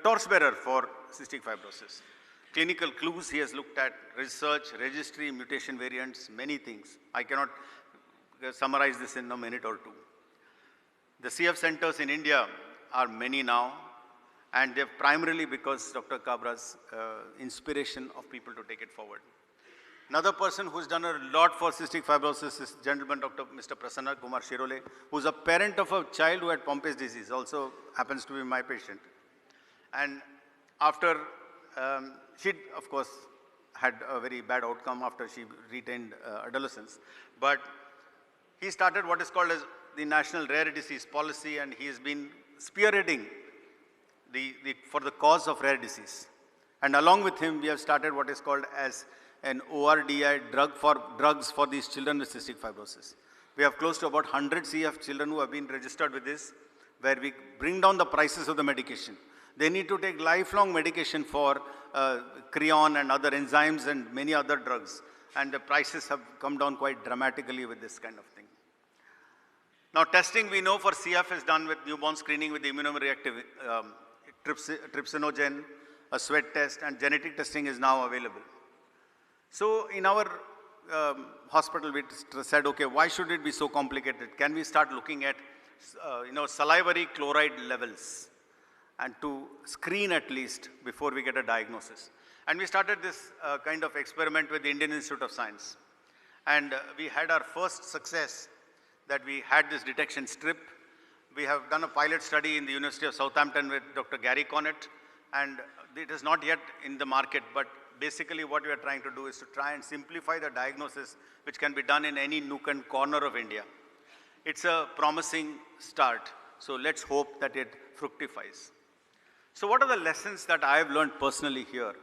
torchbearer for cystic fibrosis. Clinical clues he has looked at, research, registry, mutation variants, many things. I cannot summarize this in a minute or two. The CF centers in India are many now, and they're primarily because Dr. Kabra's inspiration of people to take it forward. Another person who's done a lot for cystic fibrosis is gentleman Mr. Prasanna Kumar Shirole, who's a parent of a child who had Pompe's disease, also happens to be my patient. And after, she of course had a very bad outcome after she retained adolescence, but he started what is called as the National Rare Disease Policy, and he has been spearheading for the cause of rare disease. And along with him, we have started what is called as an ORDI drugs for these children with cystic fibrosis. We have close to about 100 CF children who have been registered with this, where we bring down the prices of the medication. They need to take lifelong medication for Chri and other enzymes and many other drugs. And the prices have come down quite dramatically with this kind of thing. Now testing we know for CF is done with newborn screening with the immunoreactive trypsinogen, a sweat test, and genetic testing is now available. So in our hospital, we said, okay, why should it be so complicated? Can we start looking at salivary chloride levels and to screen at least before we get a diagnosis? And we started this kind of experiment with the Indian Institute of Science. And we had our first success that we had this detection strip. We have done a pilot study in the University of Southampton with Dr. Gary Cornett, and it is not yet in the market, but basically what we are trying to do is to try and simplify the diagnosis, which can be done in any nook and corner of India. It's a promising start, so let's hope that it fructifies. So what are the lessons that I have learned personally here?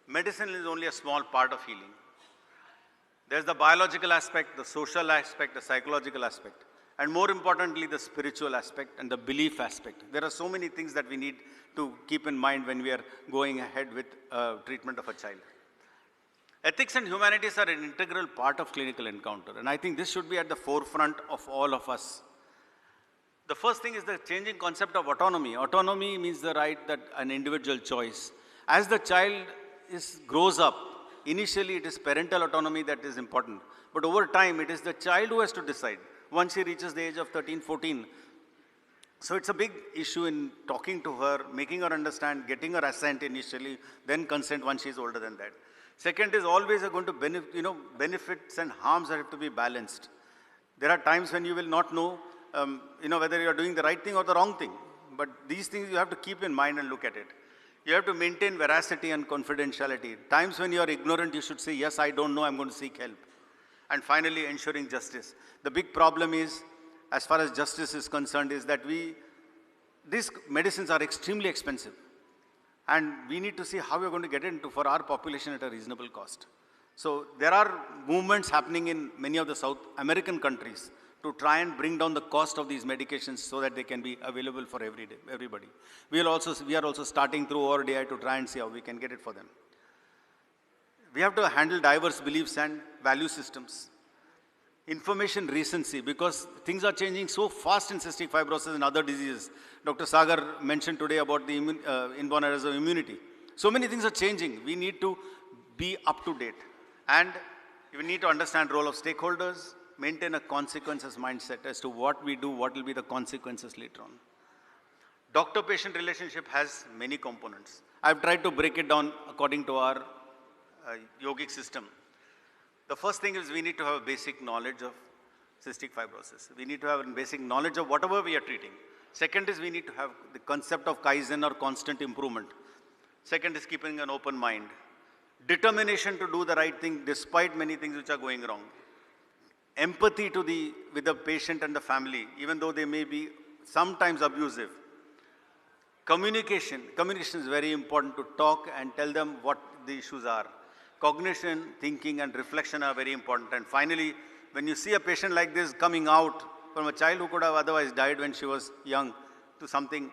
Medicine is only a small part of healing. There's the biological aspect, the social aspect, the psychological aspect, and more importantly, the spiritual aspect and the belief aspect. There are so many things that we need to keep in mind when we are going ahead with treatment of a child. Ethics and humanities are an integral part of clinical encounter, and I think this should be at the forefront of all of us. The first thing is the changing concept of autonomy. Autonomy means the right that an individual choice. As the child grows up, initially it is parental autonomy that is important, but over time it is the child who has to decide once he reaches the age of 13, 14. So it's a big issue in talking to her, making her understand, getting her assent initially, then consent once she's older than that. Second is always going to benefits and harms that have to be balanced. There are times when you will not know, whether you're doing the right thing or the wrong thing. But these things you have to keep in mind and look at it. You have to maintain veracity and confidentiality. Times when you are ignorant, you should say, yes, I don't know, I'm going to seek help. And finally, ensuring justice. The big problem is, as far as justice is concerned, is that these medicines are extremely expensive. And we need to see how we're going to get it for our population at a reasonable cost. So there are movements happening in many of the South American countries to try and bring down the cost of these medications so that they can be available for everybody. We are also starting through ORDI to try and see how we can get it for them. We have to handle diverse beliefs and value systems. Information recency, because things are changing so fast in cystic fibrosis and other diseases. Dr. Sagar mentioned today about the inborn errors of immunity. So many things are changing. We need to be up to date. And we need to understand the role of stakeholders, maintain a consequences mindset as to what we do, what will be the consequences later on. Doctor-patient relationship has many components. I've tried to break it down according to our yogic system. The first thing is we need to have a basic knowledge of cystic fibrosis. We need to have a basic knowledge of whatever we are treating. Second is we need to have the concept of Kaizen or constant improvement. Second is keeping an open mind. Determination to do the right thing despite many things which are going wrong. Empathy with the patient and the family, even though they may be sometimes abusive. Communication is very important, to talk and tell them what the issues are. Cognition, thinking and reflection are very important. And finally, when you see a patient like this coming out from a child who could have otherwise died when she was young to something,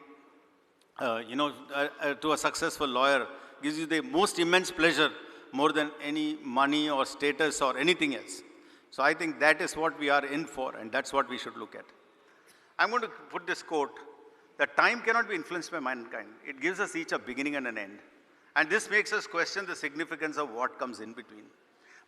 to a successful lawyer, gives you the most immense pleasure, more than any money or status or anything else. So I think that is what we are in for, and that's what we should look at. I'm going to put this quote, that time cannot be influenced by mankind. It gives us each a beginning and an end. And this makes us question the significance of what comes in between.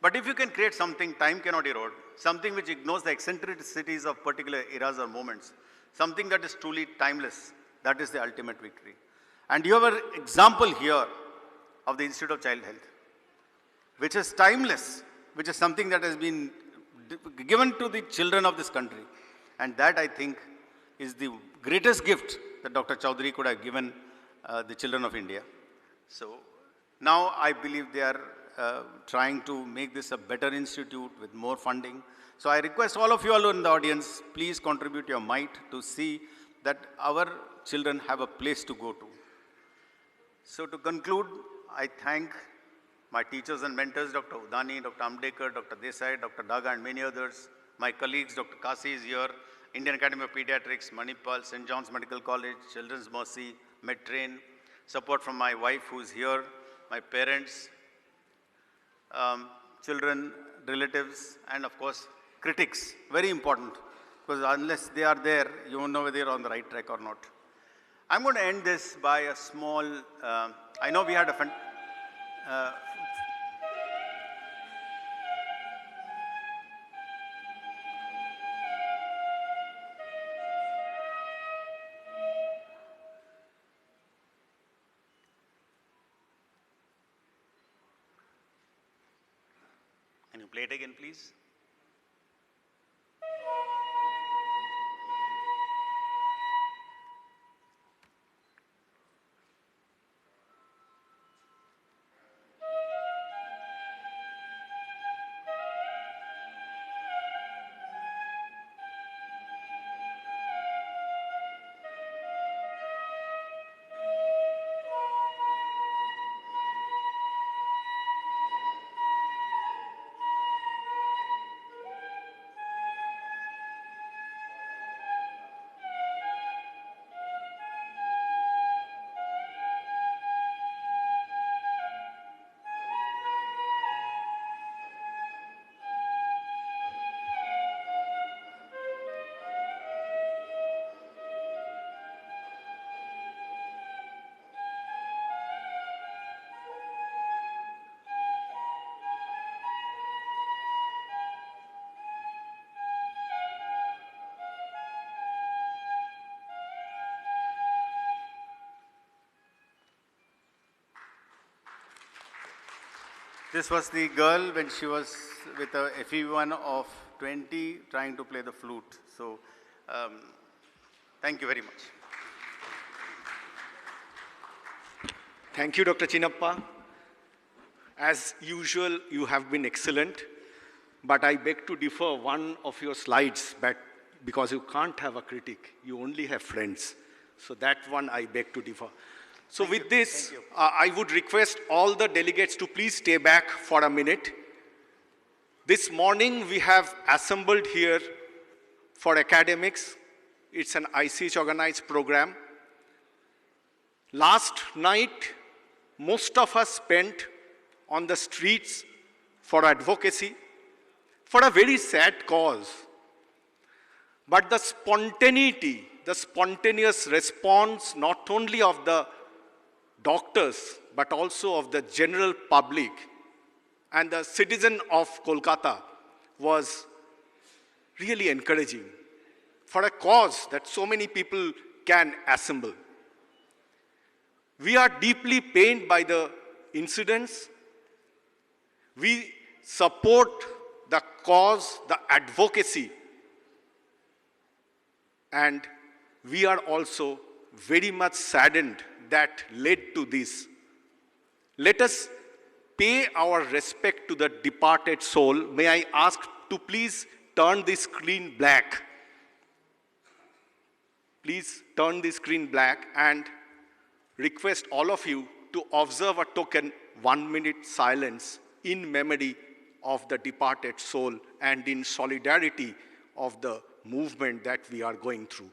But if you can create something time cannot erode, something which ignores the eccentricities of particular eras or moments, something that is truly timeless, that is the ultimate victory. And you have an example here of the Institute of Child Health, which is timeless, which is something that has been given to the children of this country. And that, I think, is the greatest gift that Dr. Chaudhary could have given the children of India. So now I believe they are trying to make this a better institute with more funding. So I request all of you all in the audience, please contribute your might to see that our children have a place to go to. So to conclude, I thank my teachers and mentors, Dr. Udani, Dr. Amdekar, Dr. Desai, Dr. Daga, and many others. My colleagues, Dr. Kasi is here, Indian Academy of Pediatrics, Manipal, St. John's Medical College, Children's Mercy, Medtrain, support from my wife who is here, my parents, children, relatives, and of course, critics. Very important, because unless they are there, you won't know whether you're on the right track or not. I'm going to end this by a small, I know we had a Can you play it again, please? This was the girl when she was with a FE1 of 20 trying to play the flute. So thank you very much. Thank you, Dr. Chinnappa. As usual, you have been excellent, but I beg to differ one of your slides, but because you can't have a critic, you only have friends. So that one I beg to differ. So with this, I would request all the delegates to please stay back for a minute. This morning we have assembled here for academics. It's an ICH organized program. Last night, most of us spent on the streets for advocacy, for a very sad cause. But the spontaneity, the spontaneous response, not only of the doctors, but also of the general public and the citizen of Kolkata was really encouraging for a cause that so many people can assemble. We are deeply pained by the incidents. We support the cause, the advocacy, and we are also very much saddened that led to this. Let us pay our respect to the departed soul. May I ask to please turn the screen black. Please turn the screen black and request all of you to observe a token 1 minute silence in memory of the departed soul and in solidarity of the movement that we are going through.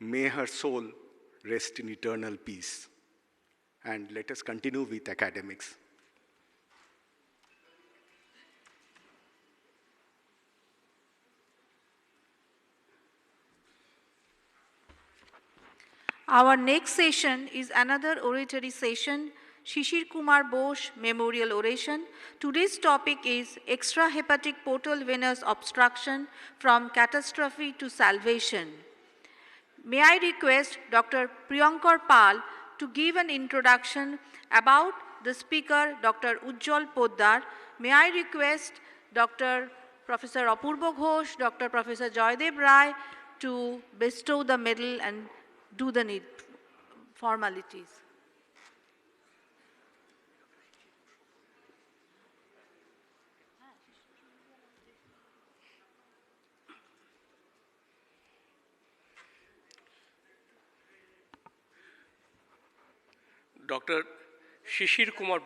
May her soul rest in eternal peace. And let us continue with academics. Our next session is another oratory session, Shishir Kumar Bose Memorial Oration. Today's topic is extrahepatic portal venous obstruction from catastrophe to salvation. May I request Dr. Priyankar Pal to give an introduction about the speaker, Dr. Ujjwal Poddar. May I request Dr. Professor Apurva Ghosh, Dr. Professor Joydev Rai to bestow the medal and do the formalities. Dr. Shishir Kumar.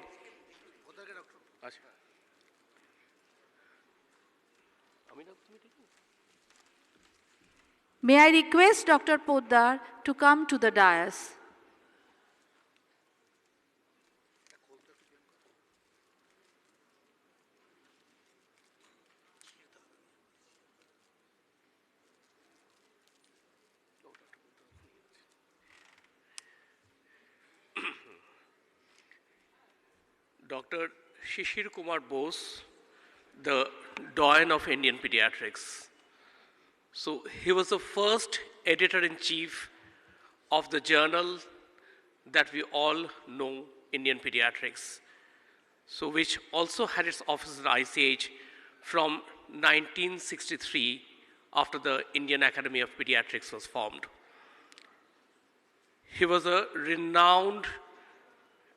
May I request Dr. Poddar to come to the dais. Dr. Shishir Kumar Bose, the doyen of Indian pediatrics. So he was the first editor-in-chief of the journal that we all know, Indian Pediatrics, so which also had its office at ICH from 1963 after the Indian Academy of Pediatrics was formed. He was a renowned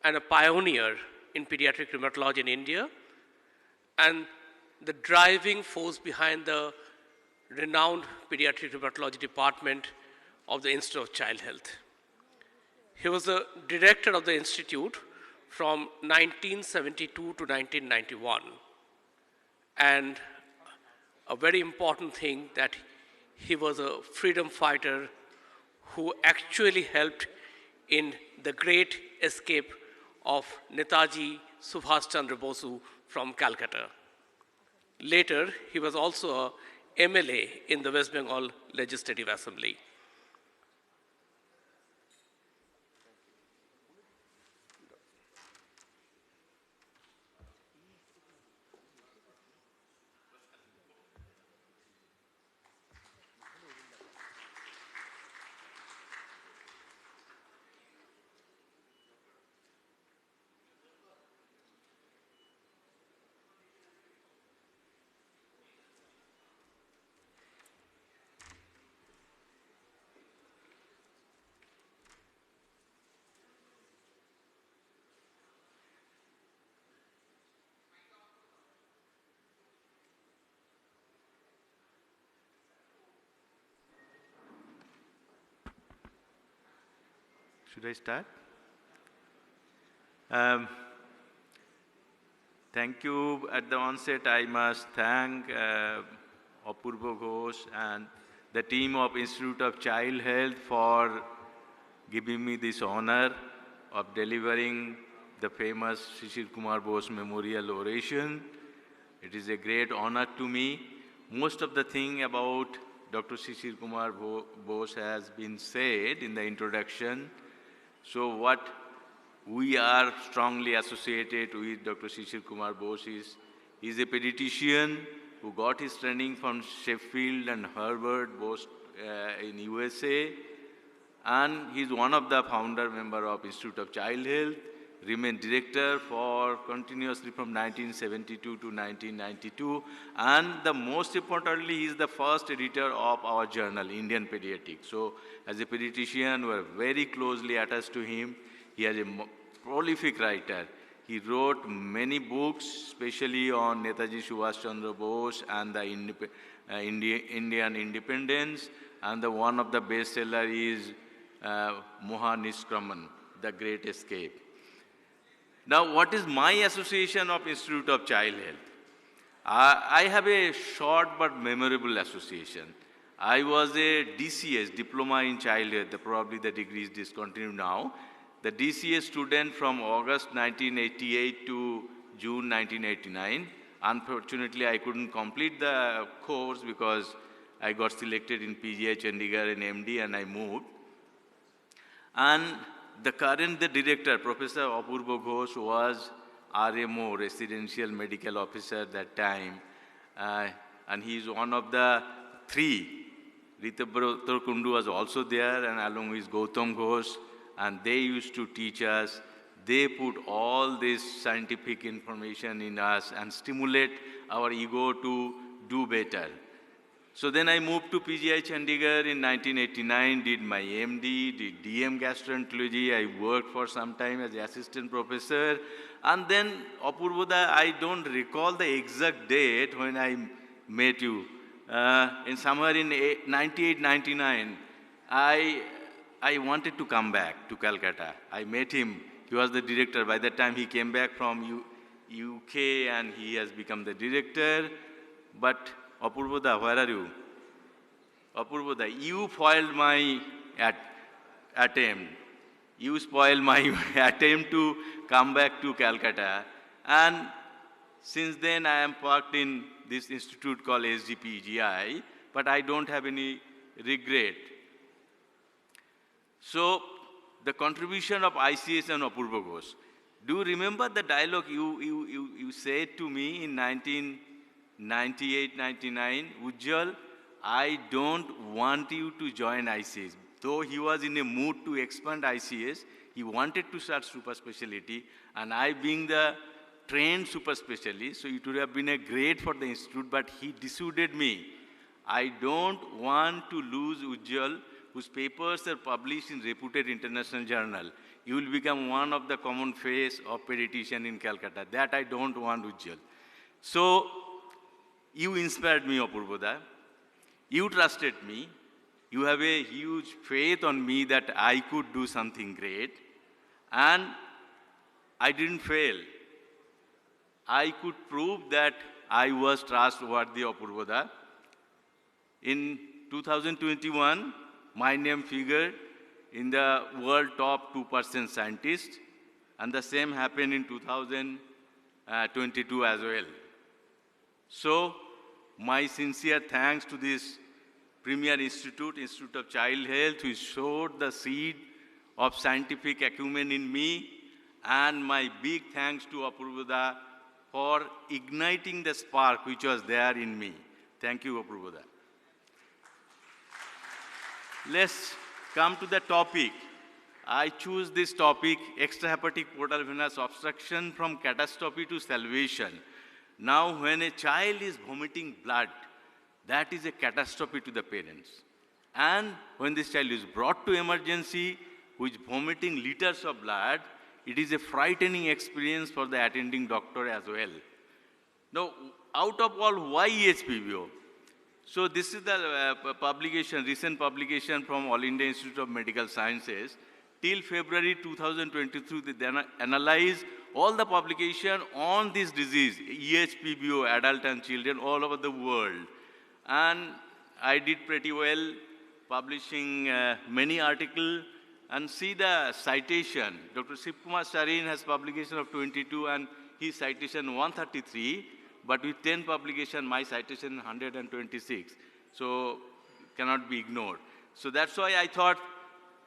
and a pioneer in pediatric rheumatology in India, and the driving force behind the renowned pediatric rheumatology department of the Institute of Child Health. He was the director of the institute from 1972 to 1991. And a very important thing that he was a freedom fighter who actually helped in the great escape of Netaji Subhash Chandra Bosu from Calcutta. Later, he was also a MLA in the West Bengal Legislative Assembly. Should I start? Thank you. At the onset, I must thank Apurva Ghosh and the team of Institute of Child Health for giving me this honor of delivering the famous Shishir Kumar Bose Memorial Oration. It is a great honor to me. Most of the thing about Dr. Shishir Kumar Bose has been said in the introduction. So what we are strongly associated with Dr. Shishir Kumar Bose is, he's a pediatrician who got his training from Sheffield and Harvard, both in USA. And he's one of the founder member of Institute of Child Health, remained director for continuously from 1972 to 1992. And the most importantly, he is the first editor of our journal, Indian Pediatrics. So as a pediatrician, we are very closely attached to him. He is a prolific writer. He wrote many books, especially on Netaji Subhash Chandra Bose and the Indian independence. And one of the bestseller is Mohaniskraman, The Great Escape. Now, what is my association of Institute of Child Health? I have a short but memorable association. I was a DCS, Diploma in Childhood, probably the degree is discontinued now. The DCS student from August 1988 to June 1989. Unfortunately, I couldn't complete the course because I got selected in PGI Chandigarh in MD and I moved. And the director, Professor Apurva Ghosh, was RMO, Residential Medical Officer at that time. And he is one of the three. Rita Kundu was also there, and along with Gautam Ghosh, and they used to teach us. They put all this scientific information in us and stimulate our ego to do better. So then I moved to PGI Chandigarh in 1989, did my MD, did DM gastroenterology. I worked for some time as assistant professor. And then, Apurva, I don't recall the exact date when I met you. In somewhere in 98, 99, I wanted to come back to Kolkata. I met him. He was the director. By that time, he came back from UK and he has become the director. But Apurva, where are you? Apurva, you foiled my attempt. You spoiled my attempt to come back to Kolkata. And since then, I am parked in this institute called SGPGI, but I don't have any regret. So, the contribution of ICS and Apurva Ghosh. Do you remember the dialogue you said to me in 1998, 99? Ujjwal, I don't want you to join ICS. Though he was in a mood to expand ICS, he wanted to start super specialty, and I being the trained super specialist, so it would have been a great for the institute, but he dissuaded me. I don't want to lose Ujjwal, whose papers are published in reputed international journal. You will become one of the common face of pediatrician in Kolkata. That I don't want, Ujjwal. So, you inspired me, Apurva. You trusted me. You have a huge faith on me that I could do something great. And I didn't fail. I could prove that I was trustworthy, Apurva. In 2021, my name figured in the world top 2% scientists, and the same happened in 2022 as well. So, my sincere thanks to this premier institute, Institute of Child Health, who showed the seed of scientific acumen in me, and my big thanks to Apurva for igniting the spark which was there in me. Thank you, Apurva. Let's come to the topic. I choose this topic, extrahepatic portal venous obstruction from catastrophe to salvation. Now, when a child is vomiting blood, that is a catastrophe to the parents. And when this child is brought to emergency with vomiting liters of blood, it is a frightening experience for the attending doctor as well. Now, out of all, why EHPBO? So this is the recent publication from All India Institute of Medical Sciences. Till February 2023, they analyzed all the publication on this disease, EHPBO, adult and children, all over the world. And I did pretty well, publishing many articles. And see the citation. Dr. Shivkumar Sarin has publication of 22 and his citation 133, but with 10 publication, my citation 126. So cannot be ignored. So that's why I thought,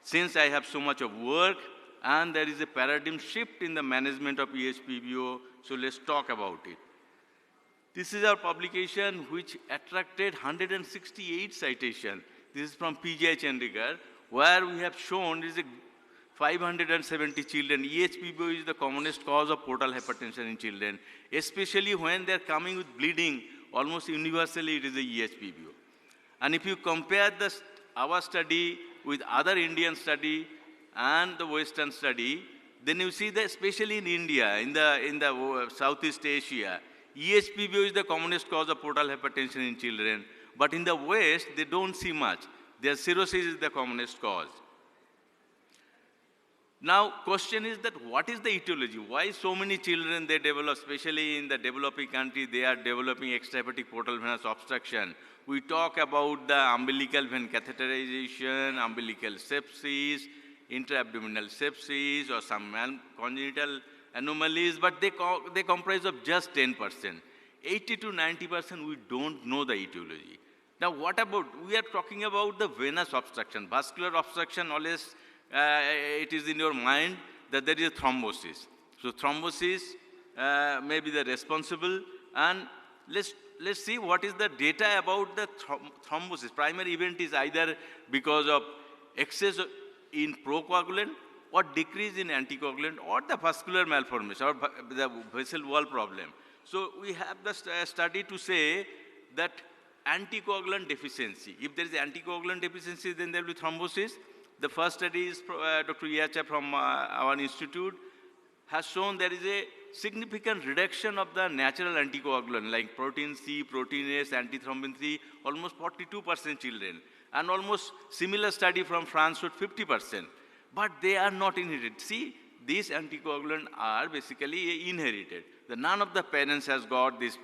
since I have so much of work and there is a paradigm shift in the management of EHPBO, so let's talk about it. This is our publication which attracted 168 citations. This is from PGI Chandigarh, where we have shown is 570 children. EHPBO is the commonest cause of portal hypertension in children, especially when they're coming with bleeding. Almost universally, it is a EHPBO. And if you compare our study with other Indian study and the Western study, then you see that especially in India, in the Southeast Asia, EHPBO is the commonest cause of portal hypertension in children. But in the West, they don't see much. Their cirrhosis is the commonest cause. Now, question is that what is the etiology? Why so many children they develop, especially in the developing country, they are developing extrahepatic portal venous obstruction. We talk about the umbilical vein catheterization, umbilical sepsis, intra-abdominal sepsis, or some congenital anomalies, but they comprise of just 10%. 80 to 90% we don't know the etiology. Now, what about, we are talking about the venous obstruction. Vascular obstruction, always it is in your mind that there is a thrombosis. So thrombosis may be the responsible, and let's see what is the data about the thrombosis. Primary event is either because of excess in procoagulant or decrease in anticoagulant or the vascular malformation or the vessel wall problem. So we have the study to say that anticoagulant deficiency. If there is anticoagulant deficiency, then there will be thrombosis. The first study is Dr. Yacha from our institute has shown there is a significant reduction of the natural anticoagulant like protein C, protein S, antithrombin 3, almost 42% children. And almost similar study from France showed 50%. But they are not inherited. See, these anticoagulants are basically inherited. None of the parents has got this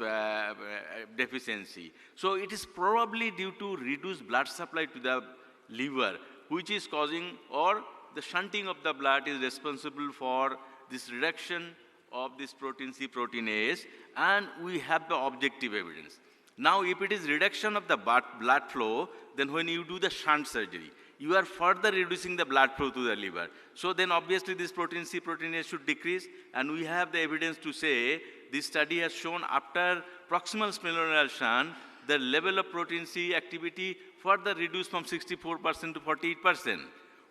deficiency. So it is probably due to reduced blood supply to the liver, which is causing, or the shunting of the blood is responsible for this reduction of this protein C, protein S, and we have the objective evidence. Now, if it is reduction of the blood flow, then when you do the shunt surgery, you are further reducing the blood flow to the liver. So then obviously this protein C, protein S should decrease, and we have the evidence to say this study has shown after proximal splenomedullary shunt, the level of protein C activity further reduced from 64% to 48%.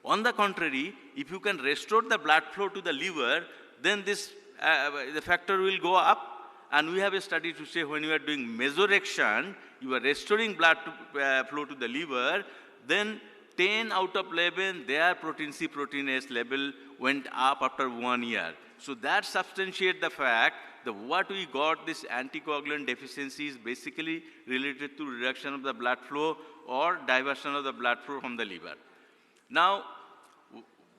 On the contrary, if you can restore the blood flow to the liver, then this the factor will go up. And we have a study to say when you are doing mesorection, you are restoring blood flow to the liver, then 10 out of 11, their protein C, protein S level went up after 1 year. So that substantiates the fact that what we got, this anticoagulant deficiency, is basically related to reduction of the blood flow or diversion of the blood flow from the liver. Now,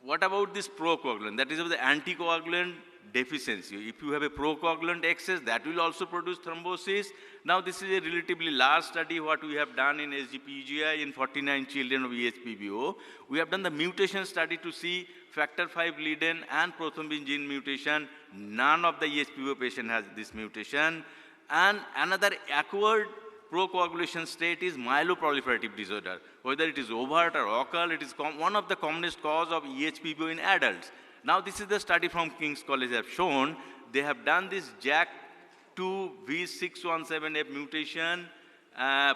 what about this procoagulant? That is of the anticoagulant deficiency. If you have a procoagulant excess, that will also produce thrombosis. Now, this is a relatively large study what we have done in SGPGI in 49 children of EHPBO. We have done the mutation study to see factor V Leiden and prothrombin gene mutation. None of the EHPBO patient has this mutation. And another acquired procoagulation state is myeloproliferative disorder. Whether it is overt or occult, it is one of the commonest cause of EHPBO in adults. Now, this is the study from King's College have shown. They have done this JAK2V617F mutation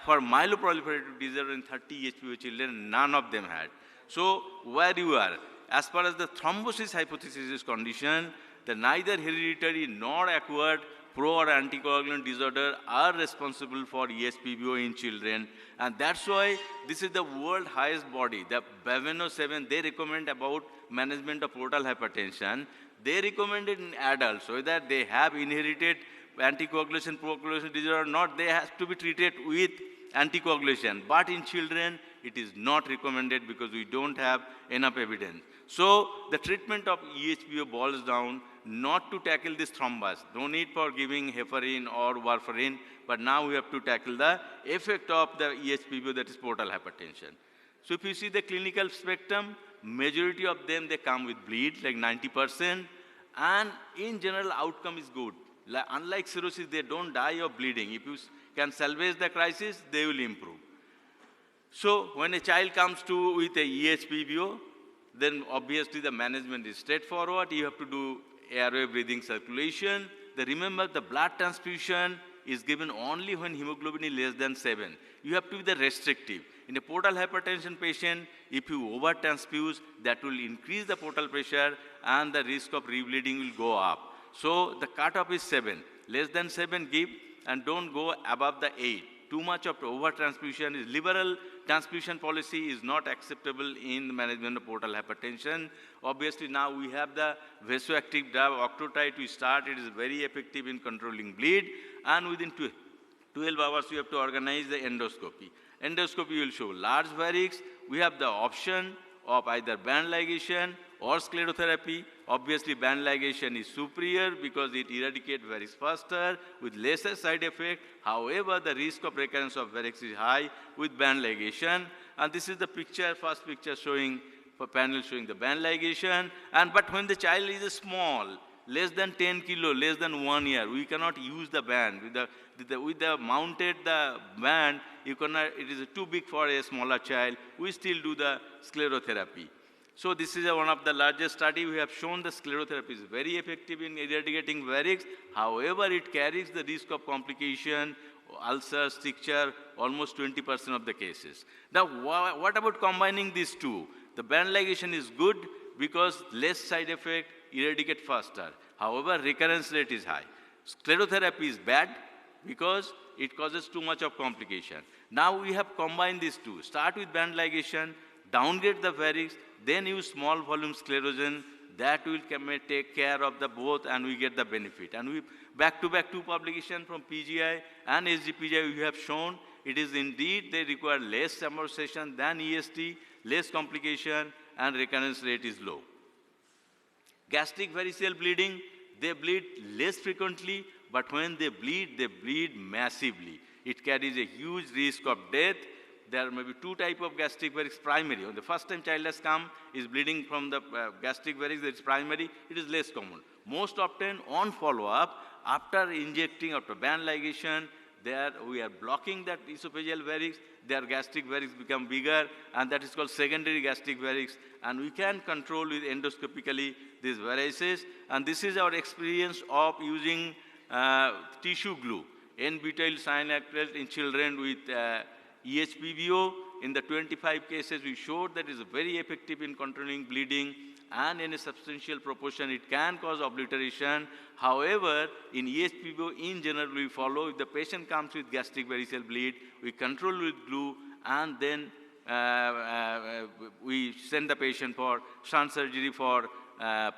for myeloproliferative disorder in 30 EHPBO children. None of them had. So, where you are, as far as the thrombosis hypothesis is concerned, the neither hereditary nor acquired pro or anticoagulant disorder are responsible for EHPBO in children. And that's why this is the world highest body, the Baveno 7, they recommend about management of portal hypertension. They recommend it in adults, whether they have inherited anticoagulation, procoagulation disorder or not, they have to be treated with anticoagulation. But in children, it is not recommended because we don't have enough evidence. So the treatment of EHPBO boils down not to tackle this thrombus. No need for giving heparin or warfarin, but now we have to tackle the effect of the EHPBO, that is portal hypertension. So if you see the clinical spectrum, majority of them, they come with bleed, like 90%, and in general, outcome is good. Unlike cirrhosis, they don't die of bleeding. If you can salvage the crisis, they will improve. So when a child comes with a EHPBO, then obviously the management is straightforward. You have to do airway breathing circulation. Remember, the blood transfusion is given only when hemoglobin is less than 7. You have to be the restrictive. In a portal hypertension patient, if you over-transfuse, that will increase the portal pressure and the risk of rebleeding will go up. So the cutoff is 7. Less than 7 give, and don't go above the 8. Too much of over-transfusion is liberal transfusion policy is not acceptable in the management of portal hypertension. Obviously, now we have the vasoactive drug octreotide. We start. It is very effective in controlling bleed. And within 12 hours, we have to organize the endoscopy. Endoscopy will show large varix. We have the option of either band ligation or sclerotherapy. Obviously, band ligation is superior because it eradicates varix faster with lesser side effect. However, the risk of recurrence of varix is high with band ligation. And this is the picture, first picture showing, panel showing the band ligation. But when the child is small, less than 10 kilo, less than 1 year, we cannot use the band. With the mounted the band, you cannot, it is too big for a smaller child. We still do the sclerotherapy. So this is one of the largest study. We have shown the sclerotherapy is very effective in eradicating varix. However, it carries the risk of complication, ulcer, stricture, almost 20% of the cases. Now, what about combining these two? The band ligation is good because less side effect, eradicate faster. However, recurrence rate is high. Sclerotherapy is bad because it causes too much of complication. Now we have combined these two. Start with band ligation, downgrade the varix, then use small volume sclerogen. That will take care of the both and we get the benefit. And we back-to-back two publications from PGI and SGPGI we have shown it is indeed they require less amortization than EST, less complication and recurrence rate is low. Gastric varicose bleeding, they bleed less frequently, but when they bleed massively. It carries a huge risk of death. There may be two types of gastric varix primary. When the first time child has come, is bleeding from the gastric varix, that is primary, it is less common. Most often on follow-up, after injecting, after band ligation, there we are blocking that esophageal varix, their gastric varix become bigger, and that is called secondary gastric varix, and we can control with endoscopically these varices, and this is our experience of using tissue glue, N-butyl cyanacrylate in children with EHPBO. In the 25 cases, we showed that it is very effective in controlling bleeding, and in a substantial proportion, it can cause obliteration. However, in EHPBO, in general, we follow, if the patient comes with gastric varicose bleed, we control with glue, and then we send the patient for shunt surgery for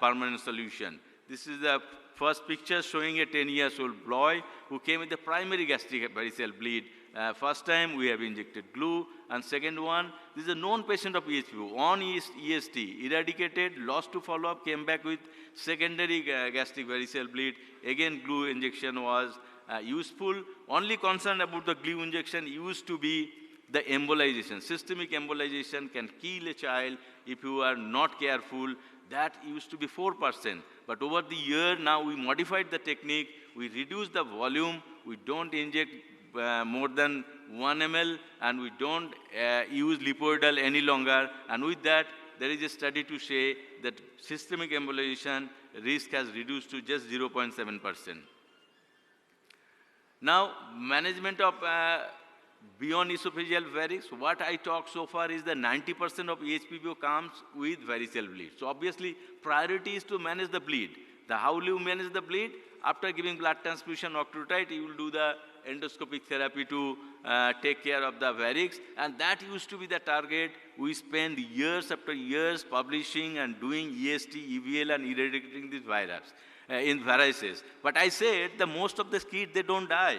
permanent solution. This is the first picture showing a 10-year-old boy who came with the primary gastric varicose bleed. First time we have injected glue, and second one, this is a known patient of EHPO, on EST, eradicated, lost to follow-up, came back with secondary gastric varicose bleed. Again, glue injection was useful. Only concern about the glue injection used to be the embolization. Systemic embolization can kill a child if you are not careful. That used to be 4%. But over the year, now we modified the technique. We reduced the volume. We don't inject more than 1 ml, and we don't use lipoidal any longer. And with that, there is a study to say that systemic embolization risk has reduced to just 0.7%. Now, management of beyond esophageal varix, what I talked so far is that 90% of EHPBO comes with varicose bleed. So obviously, priority is to manage the bleed. How will you manage the bleed? After giving blood transfusion octreotide, you will do the endoscopic therapy to take care of the varix, and that used to be the target. We spend years after years publishing and doing EST, EVL, and eradicating this virus in varices. But I said the most of the kids, they don't die.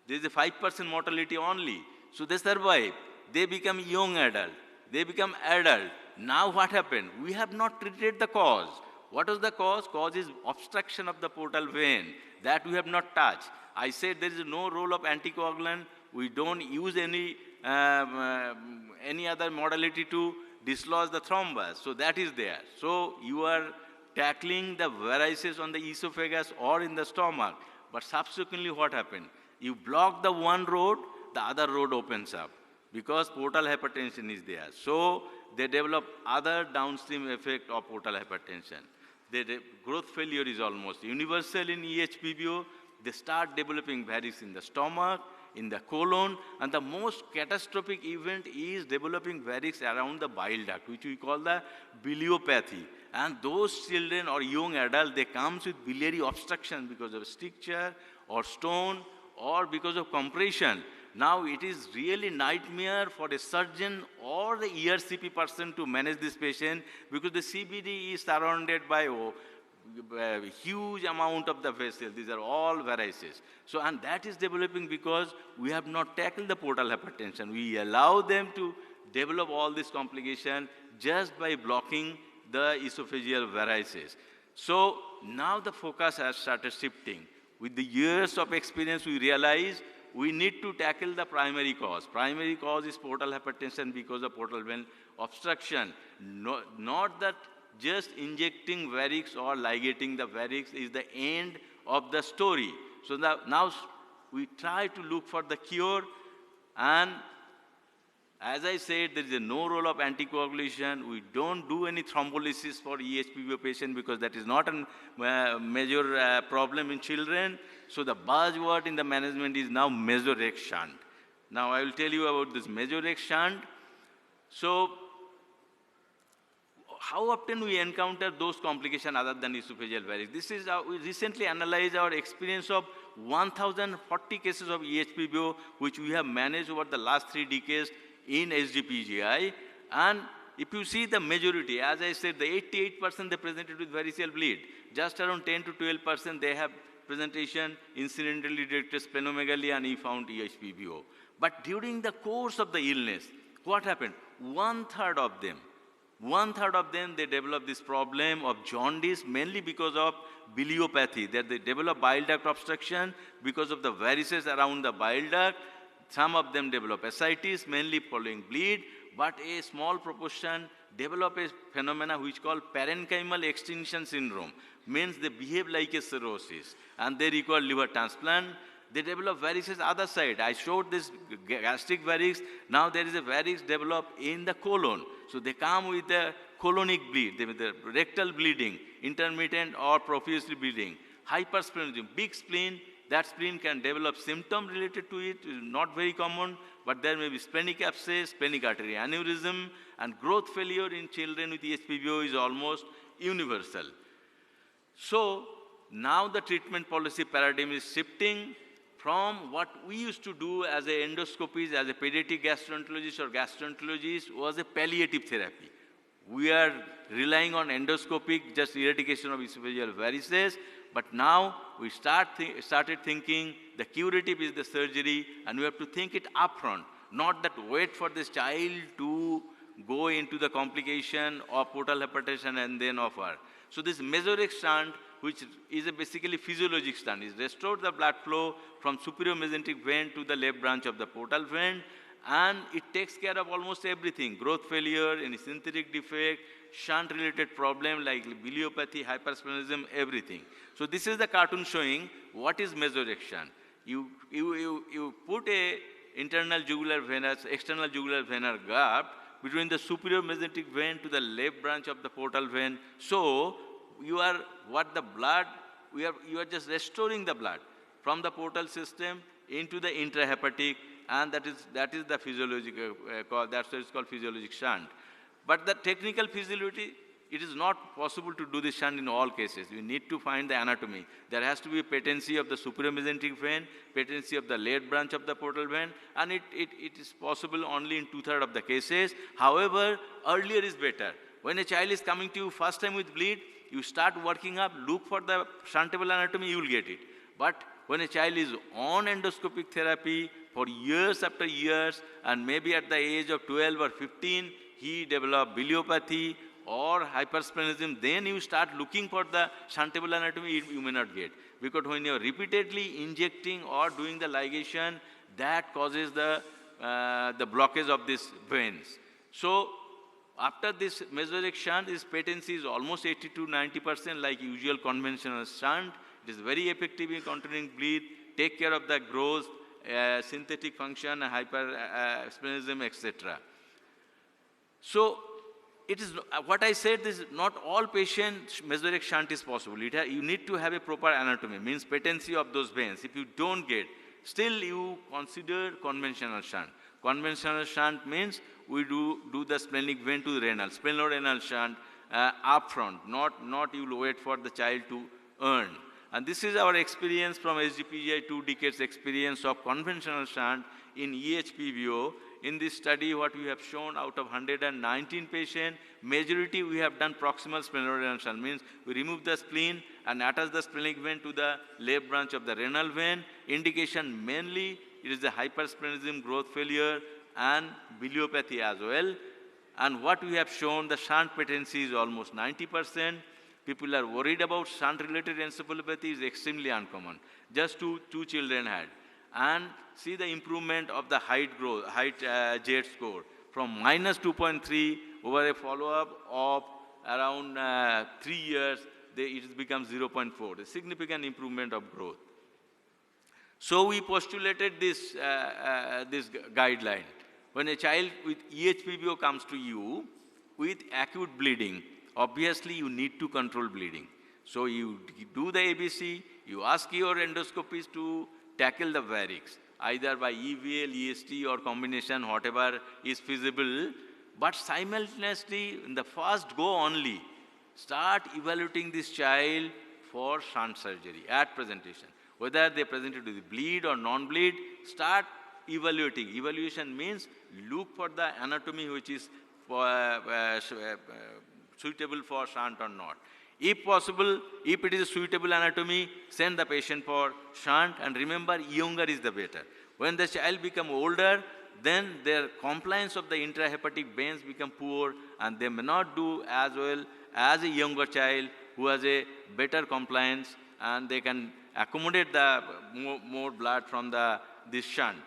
There is a 5% mortality only. So they survive. They become young adult. They become adult. Now what happened? We have not treated the cause. What was the cause? Cause is obstruction of the portal vein. That we have not touched. I said there is no role of anticoagulant. We don't use any other modality to dislodge the thrombus. So that is there. So you are tackling the varices on the esophagus or in the stomach. But subsequently what happened? You block the one road, the other road opens up because portal hypertension is there. So they develop other downstream effect of portal hypertension. The growth failure is almost universal in EHPBO. They start developing varix in the stomach, in the colon, and the most catastrophic event is developing varix around the bile duct, which we call the biliopathy. And those children or young adults, they come with biliary obstruction because of stricture or stone or because of compression. Now it is really nightmare for a surgeon or the ERCP person to manage this patient because the CBD is surrounded by a huge amount of the vessel. These are all varices. So, and that is developing because we have not tackled the portal hypertension. We allow them to develop all this complication just by blocking the esophageal varices. So now the focus has started shifting. With the years of experience, we realize we need to tackle the primary cause. Primary cause is portal hypertension because of portal vein obstruction. Not that just injecting varix or ligating the varix is the end of the story. So now we try to look for the cure, and as I said, there is no role of anticoagulation. We don't do any thrombolysis for EHPBO patient because that is not a major problem in children. So the buzzword in the management is now Major X shunt. Now I will tell you about this Major X shunt. So how often we encounter those complications other than esophageal varix? This is how we recently analyzed our experience of 1,040 cases of EHPBO, which we have managed over the last 3 decades in HDPGI. And if you see the majority, as I said, the 88% they presented with variceal bleed. Just around 10 to 12% they have presentation incidentally directed splenomegaly, and he found EHPBO. But during the course of the illness, what happened? One third of them, they develop this problem of jaundice, mainly because of biliopathy, that they develop bile duct obstruction because of the varices around the bile duct. Some of them develop ascites, mainly following bleed, but a small proportion develop a phenomena which is called parenchymal extinction syndrome, means they behave like a cirrhosis, and they require liver transplant. They develop varices other side. I showed this gastric varix. Now there is a varix developed in the colon. So they come with the colonic bleed, with the rectal bleeding, intermittent or profusely bleeding. Hypersplenism, big spleen. That spleen can develop symptom related to it, not very common, but there may be splenic abscess, splenic artery aneurysm, and growth failure in children with EHPBO is almost universal. So now the treatment policy paradigm is shifting from what we used to do as a endoscopies, as a pediatric gastroenterologist or gastroenterologist, was a palliative therapy. We are relying on endoscopic, just eradication of esophageal varices, but now we started thinking the curative is the surgery, and we have to think it upfront, not that wait for this child to go into the complication of portal hypertension and then offer. So this Major X shunt, which is a basically physiologic shunt, is restore the blood flow from superior mesenteric vein to the left branch of the portal vein, and it takes care of almost everything: growth failure, any synthetic defect, shunt-related problem like biliopathy, hypersplenism, everything. So this is the cartoon showing what is Major X shunt. You put a internal jugular venous, external jugular venar gap between the superior mesenteric vein to the left branch of the portal vein. So you are just restoring the blood from the portal system into the intrahepatic, and that is the physiological cause. That's why it's called physiologic shunt. But the technical feasibility, it is not possible to do this shunt in all cases. You need to find the anatomy. There has to be a patency of the superior mesenteric vein, patency of the left branch of the portal vein, and it is possible only in 2/3 of the cases. However, earlier is better. When a child is coming to you first time with bleed, you start working up, look for the shuntable anatomy, you will get it. But when a child is on endoscopic therapy for years after years, and maybe at the age of 12 or 15, he developed biliopathy or hypersplenism, then you start looking for the shuntable anatomy, you may not get. Because when you are repeatedly injecting or doing the ligation, that causes the blockage of these veins. So after this Major X shunt, this patency is almost 80 to 90% like usual conventional shunt. It is very effective in containing bleed, take care of the growth, synthetic function, hypersplenism, etc. So it is what I said is not all patients Major X shunt is possible. You need to have a proper anatomy, means patency of those veins. If you don't get, still you consider conventional shunt. Conventional shunt means we do the splenic vein to the renal, splenorenal shunt upfront, not you will wait for the child to earn. And this is our experience from HDPGI, 2 decades experience of conventional shunt in EHPBO. In this study, what we have shown out of 119 patients, majority we have done proximal splenorenal shunt, means we remove the spleen and attach the splenic vein to the left branch of the renal vein. Indication mainly it is the hypersplenism, growth failure, and biliopathy as well. And what we have shown, the shunt patency is almost 90%. People are worried about shunt-related encephalopathy is extremely uncommon. Just two children had. And see the improvement of the height growth, height score from minus 2.3 over a follow-up of around 3 years, it has become 0.4, a significant improvement of growth. So we postulated this guideline. When a child with EHPBO comes to you with acute bleeding, obviously you need to control bleeding. So you do the ABC, you ask your endoscopist to tackle the varix, either by EVL, EST or combination, whatever is feasible. But simultaneously, in the first go only, start evaluating this child for shunt surgery at presentation. Whether they presented with bleed or non-bleed, start evaluating. Evaluation means look for the anatomy which is suitable for shunt or not. If possible, if it is a suitable anatomy, send the patient for shunt, and remember, younger is the better. When the child become older, then their compliance of the intrahepatic veins become poor, and they may not do as well as a younger child who has a better compliance, and they can accommodate the more blood from this shunt.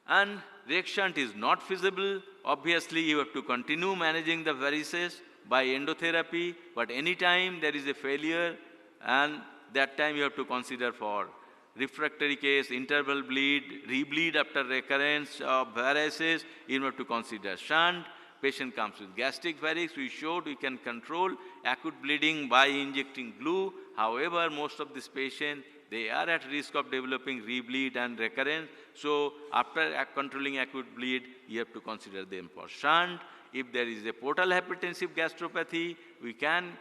And rec shunt is not feasible. Obviously, you have to continue managing the varices by endotherapy, but anytime there is a failure, and that time you have to consider for refractory case, interval bleed, rebleed after recurrence of varices, you have to consider shunt. Patient comes with gastric varix. We showed we can control acute bleeding by injecting glue. However, most of these patients, they are at risk of developing rebleed and recurrence. So after controlling acute bleed, you have to consider them for shunt. If there is a portal hypertensive gastropathy, we can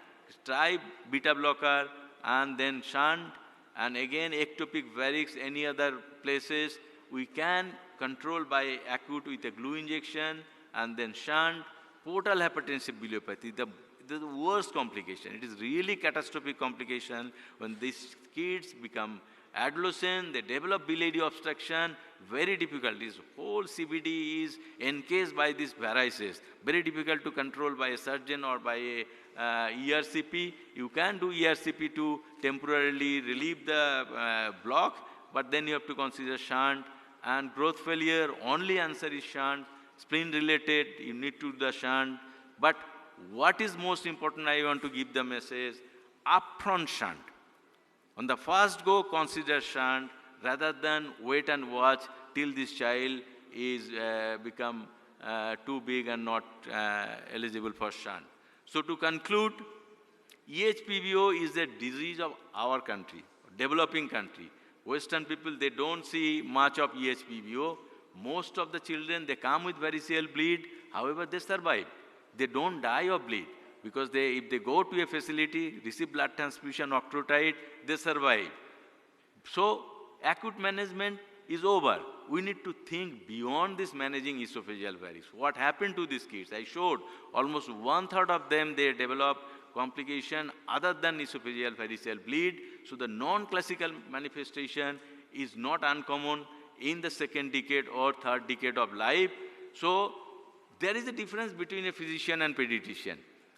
try beta blocker and then shunt. And again, ectopic varix, any other places, we can control by acute with a glue injection and then shunt. Portal hypertensive biliopathy, the worst complication. It is really catastrophic complication when these kids become adolescent, they develop biliary obstruction, very difficult. This whole CVD is encased by these varices, very difficult to control by a surgeon or by a ERCP. You can do ERCP to temporarily relieve the block, but then you have to consider shunt. And growth failure, only answer is shunt. Spleen related, you need to do the shunt. But what is most important, I want to give the message, upfront shunt. On the first go, consider shunt rather than wait and watch till this child is become too big and not eligible for shunt. So to conclude, EHPBO is a disease of our country, developing country. Western people, they don't see much of EHPBO. Most of the children, they come with variceal bleed, however, they survive. They don't die of bleed because if they go to a facility, receive blood transfusion, octreotide, they survive. So acute management is over. We need to think beyond this managing esophageal varix. What happened to these kids? I showed almost 1/3 of them, they develop complication other than esophageal variceal bleed. So the non-classical manifestation is not uncommon in the second decade or third decade of life. So there is a difference between a physician and pediatrician.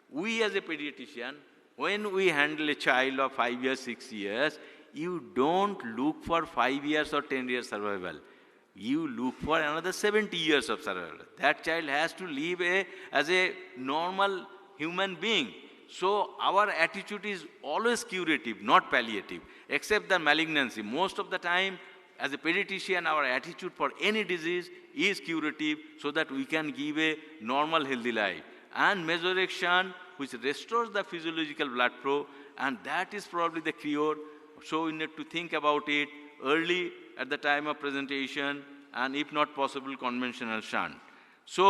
We as a pediatrician, when we handle a child of 5 years, 6 years, you don't look for 5 years or 10 years survival. You look for another 70 years of survival. That child has to live as a normal human being. So our attitude is always curative, not palliative, except the malignancy. Most of the time, as a pediatrician, our attitude for any disease is curative so that we can give a normal, healthy life. And mesorection, which restores the physiological blood flow, and that is probably the cure. So we need to think about it early at the time of presentation, and if not possible, conventional shunt. So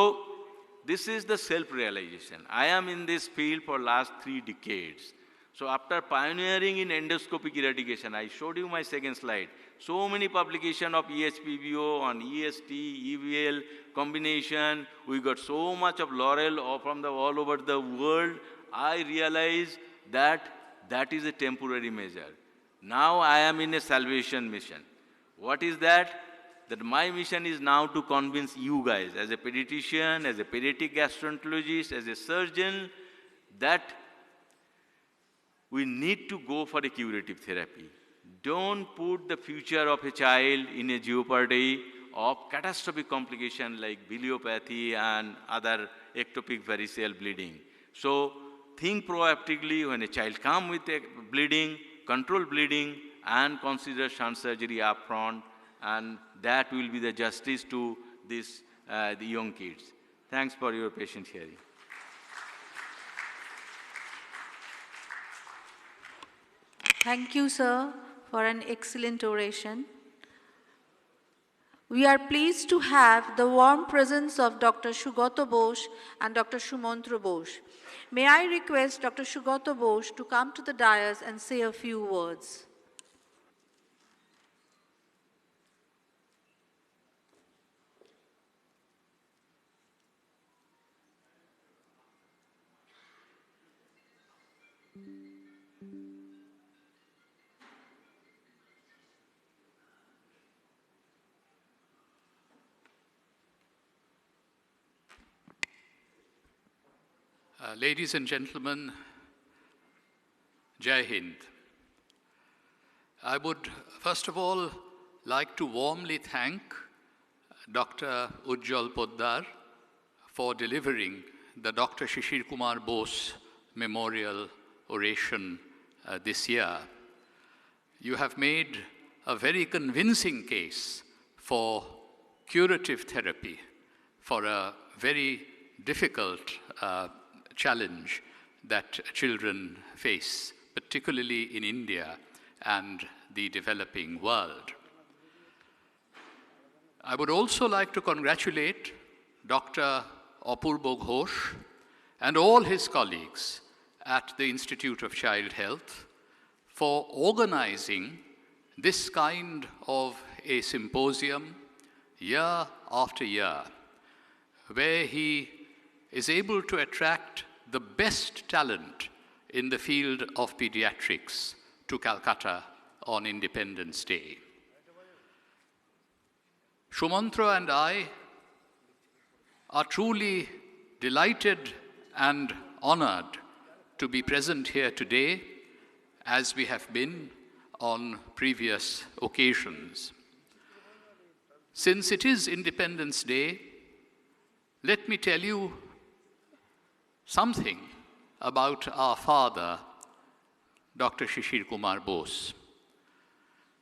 this is the self-realization. I am in this field for last 3 decades. So after pioneering in endoscopic eradication, I showed you my second slide. So many publications of EHPBO on EST, EVL combination. We got so much of laurel from all over the world. I realized that is a temporary measure. Now I am in a salvation mission. What is that? that my mission is now to convince you guys, as a pediatrician, as a pediatric gastroenterologist, as a surgeon, that we need to go for a curative therapy. Don't put the future of a child in a jeopardy of catastrophic complications like biliopathy and other ectopic variceal bleeding. So think proactively when a child comes with a bleeding, control bleeding, and consider shunt surgery up front, and that will be the justice to this, the young kids. Thanks for your patient hearing. Thank you, sir, for an excellent oration. We are pleased to have the warm presence of Dr. Sugata Bose and Dr. Sumantra Bose. May I request Dr. Sugata Bose to come to the dais and say a few words. Ladies and gentlemen, Jai Hind. I would first of all like to warmly thank Dr. Ujjwal Poddar for delivering the Dr. Shishir Kumar Bose Memorial Oration this year. You have made a very convincing case for curative therapy for a very difficult challenge that children face, particularly in India and the developing world. I would also like to congratulate Dr. Apurva Ghosh and all his colleagues at the Institute of Child Health for organizing this kind of a symposium year after year, where he is able to attract the best talent in the field of pediatrics to Calcutta on Independence Day. Sumantra and I are truly delighted and honored to be present here today, as we have been on previous occasions. Since it is Independence Day, let me tell you something about our father, Dr. Shishir Kumar Bose.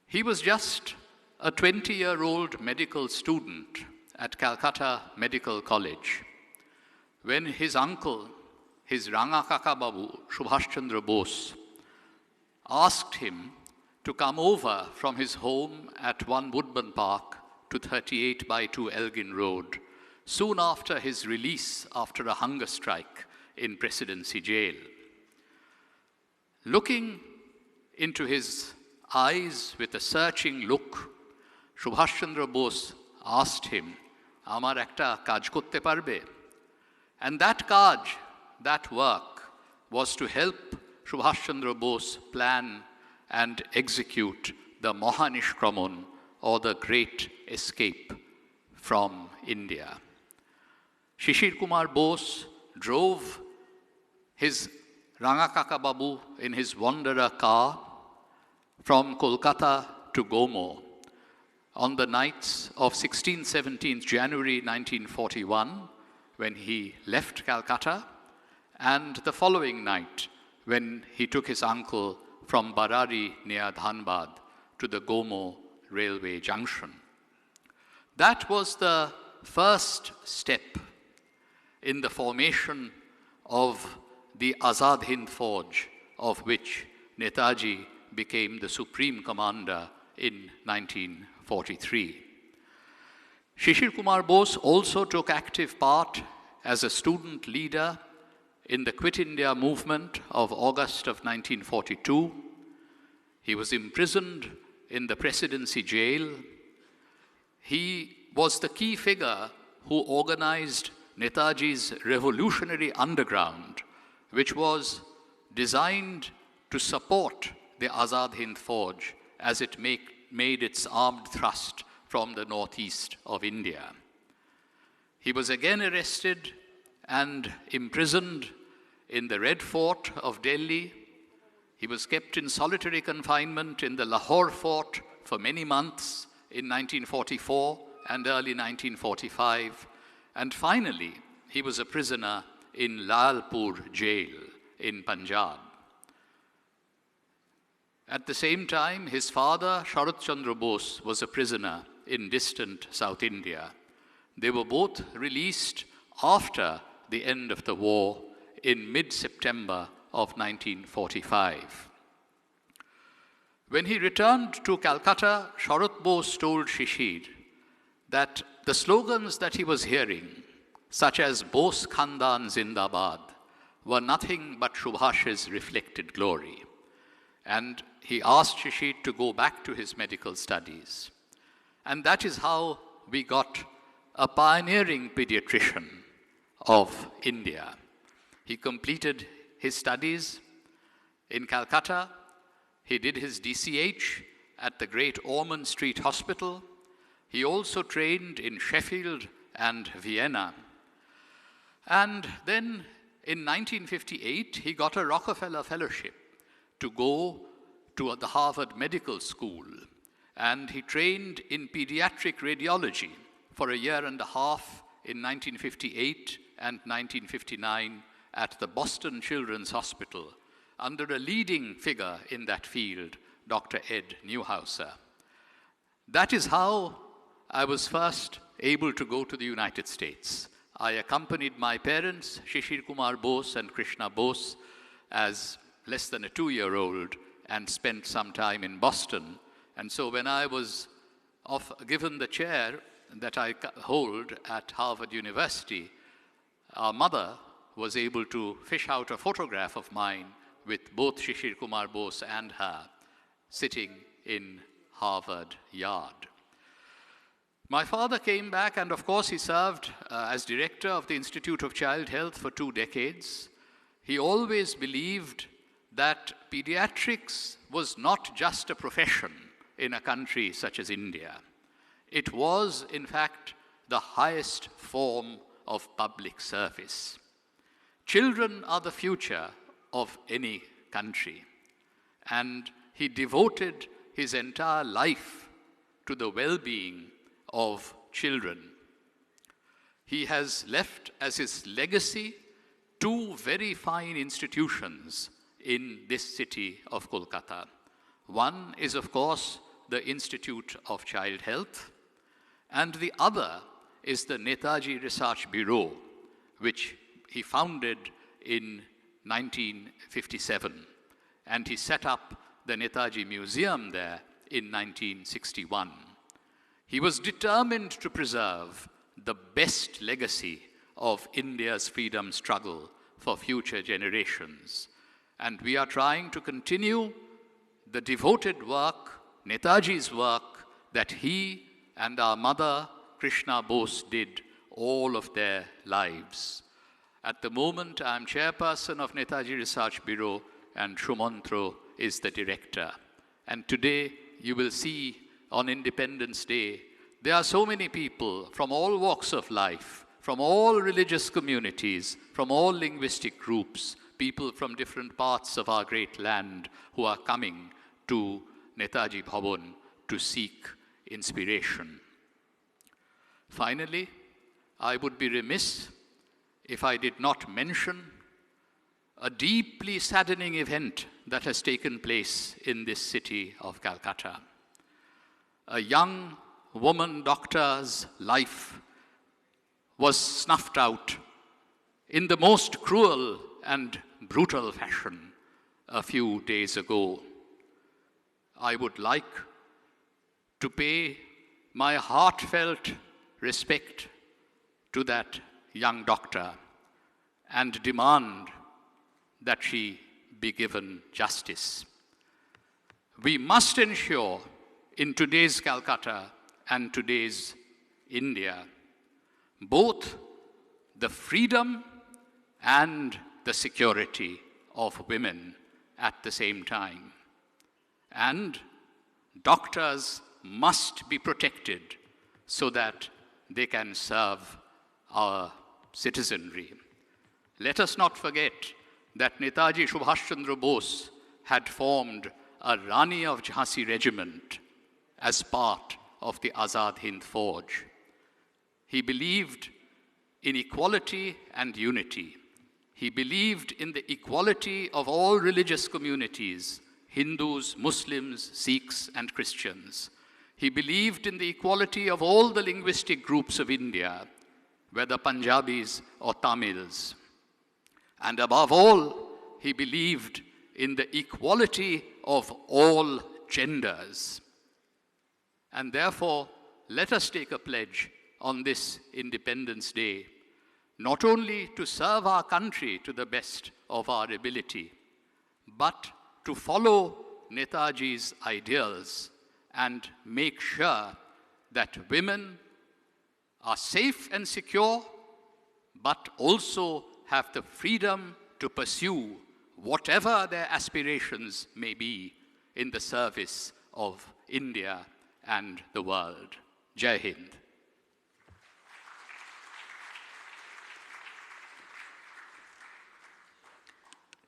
He was just a 20-year-old medical student at Calcutta Medical College when his uncle, his Ranga Kaka Babu, Subhash Chandra Bose, asked him to come over from his home at 1 Woodburn Park to 38 by 2 Elgin Road, soon after his release after a hunger strike in Presidency Jail. Looking into his eyes with a searching look, Subhash Chandra Bose asked him, "Amar ekta kaj korte parbe?" And that kaj, that work, was to help Subhash Chandra Bose plan and execute the Mahanishkraman, or the Great Escape from India. Shishir Kumar Bose drove his Ranga Kaka Babu in his Wanderer car from Kolkata to Gomo on the nights of 16-17 January 1941, when he left Calcutta, and the following night when he took his uncle from Barari near Dhanbad to the Gomo railway junction. That was the first step in the formation of the Azad Hind Fauj, of which Netaji became the supreme commander in 1943. Shishir Kumar Bose also took active part as a student leader in the Quit India movement of August of 1942. He was imprisoned in the Presidency Jail. He was the key figure who organized Netaji's Revolutionary Underground, which was designed to support the Azad Hind Fauj as it made its armed thrust from the northeast of India. He was again arrested and imprisoned in the Red Fort of Delhi. He was kept in solitary confinement in the Lahore Fort for many months in 1944 and early 1945. And finally, he was a prisoner in Lalpur jail in Punjab. At the same time, his father, Sharat Chandra Bose, was a prisoner in distant South India. They were both released after the end of the war in mid-September of 1945. When he returned to Calcutta, Sharat Bose told Shishir that the slogans that he was hearing, such as Bose Khandan Zindabad, were nothing but Subhash's reflected glory. And he asked Shishir to go back to his medical studies. And that is how we got a pioneering pediatrician of India. He completed his studies in Calcutta. He did his DCH at the Great Ormond Street Hospital. He also trained in Sheffield and Vienna. And then in 1958, he got a Rockefeller Fellowship to go to the Harvard Medical School. And he trained in pediatric radiology for a year and a half in 1958 and 1959 at the Boston Children's Hospital under a leading figure in that field, Dr. Ed Newhouser. That is how I was first able to go to the United States. I accompanied my parents, Shishir Kumar Bose and Krishna Bose, as less than a 2-year-old and spent some time in Boston. And so when I was given the chair that I hold at Harvard University, our mother was able to fish out a photograph of mine with both Shishir Kumar Bose and her sitting in Harvard Yard. My father came back, and of course he served as director of the Institute of Child Health for 2 decades. He always believed that pediatrics was not just a profession in a country such as India. It was, in fact, the highest form of public service. Children are the future of any country, and he devoted his entire life to the well-being of children. He has left as his legacy 2 very fine institutions in this city of Kolkata. One is, of course, the Institute of Child Health, and the other is the Netaji Research Bureau, which he founded in 1957. And he set up the Netaji Museum there in 1961. He was determined to preserve the best legacy of India's freedom struggle for future generations. And we are trying to continue the devoted work, Netaji's work, that he and our mother, Krishna Bose, did all of their lives. At the moment, I am chairperson of Netaji Research Bureau, and Shumantro is the director. And today, you will see on Independence Day, there are so many people from all walks of life, from all religious communities, from all linguistic groups, people from different parts of our great land who are coming to Netaji Bhavan to seek inspiration. Finally, I would be remiss if I did not mention a deeply saddening event that has taken place in this city of Calcutta. A young woman doctor's life was snuffed out in the most cruel and brutal fashion a few days ago. I would like to pay my heartfelt respect to that young doctor and demand that she be given justice. We must ensure in today's Calcutta and today's India both the freedom and the security of women at the same time. And doctors must be protected so that they can serve our citizenry. Let us not forget that Netaji Subhash Chandra Bose had formed a Rani of Jhansi regiment as part of the Azad Hind Fauj. He believed in equality and unity. He believed in the equality of all religious communities, Hindus, Muslims, Sikhs, and Christians. He believed in the equality of all the linguistic groups of India, whether Punjabis or Tamils. And above all, he believed in the equality of all genders. And therefore, let us take a pledge on this Independence Day, not only to serve our country to the best of our ability, but to follow Netaji's ideals and make sure that women are safe and secure, but also have the freedom to pursue whatever their aspirations may be in the service of India and the world. Jai Hind.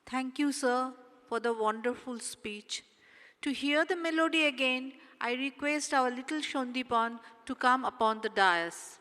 Thank you, sir, for the wonderful speech. To hear the melody again, I request our little Shondipan to come upon the dais.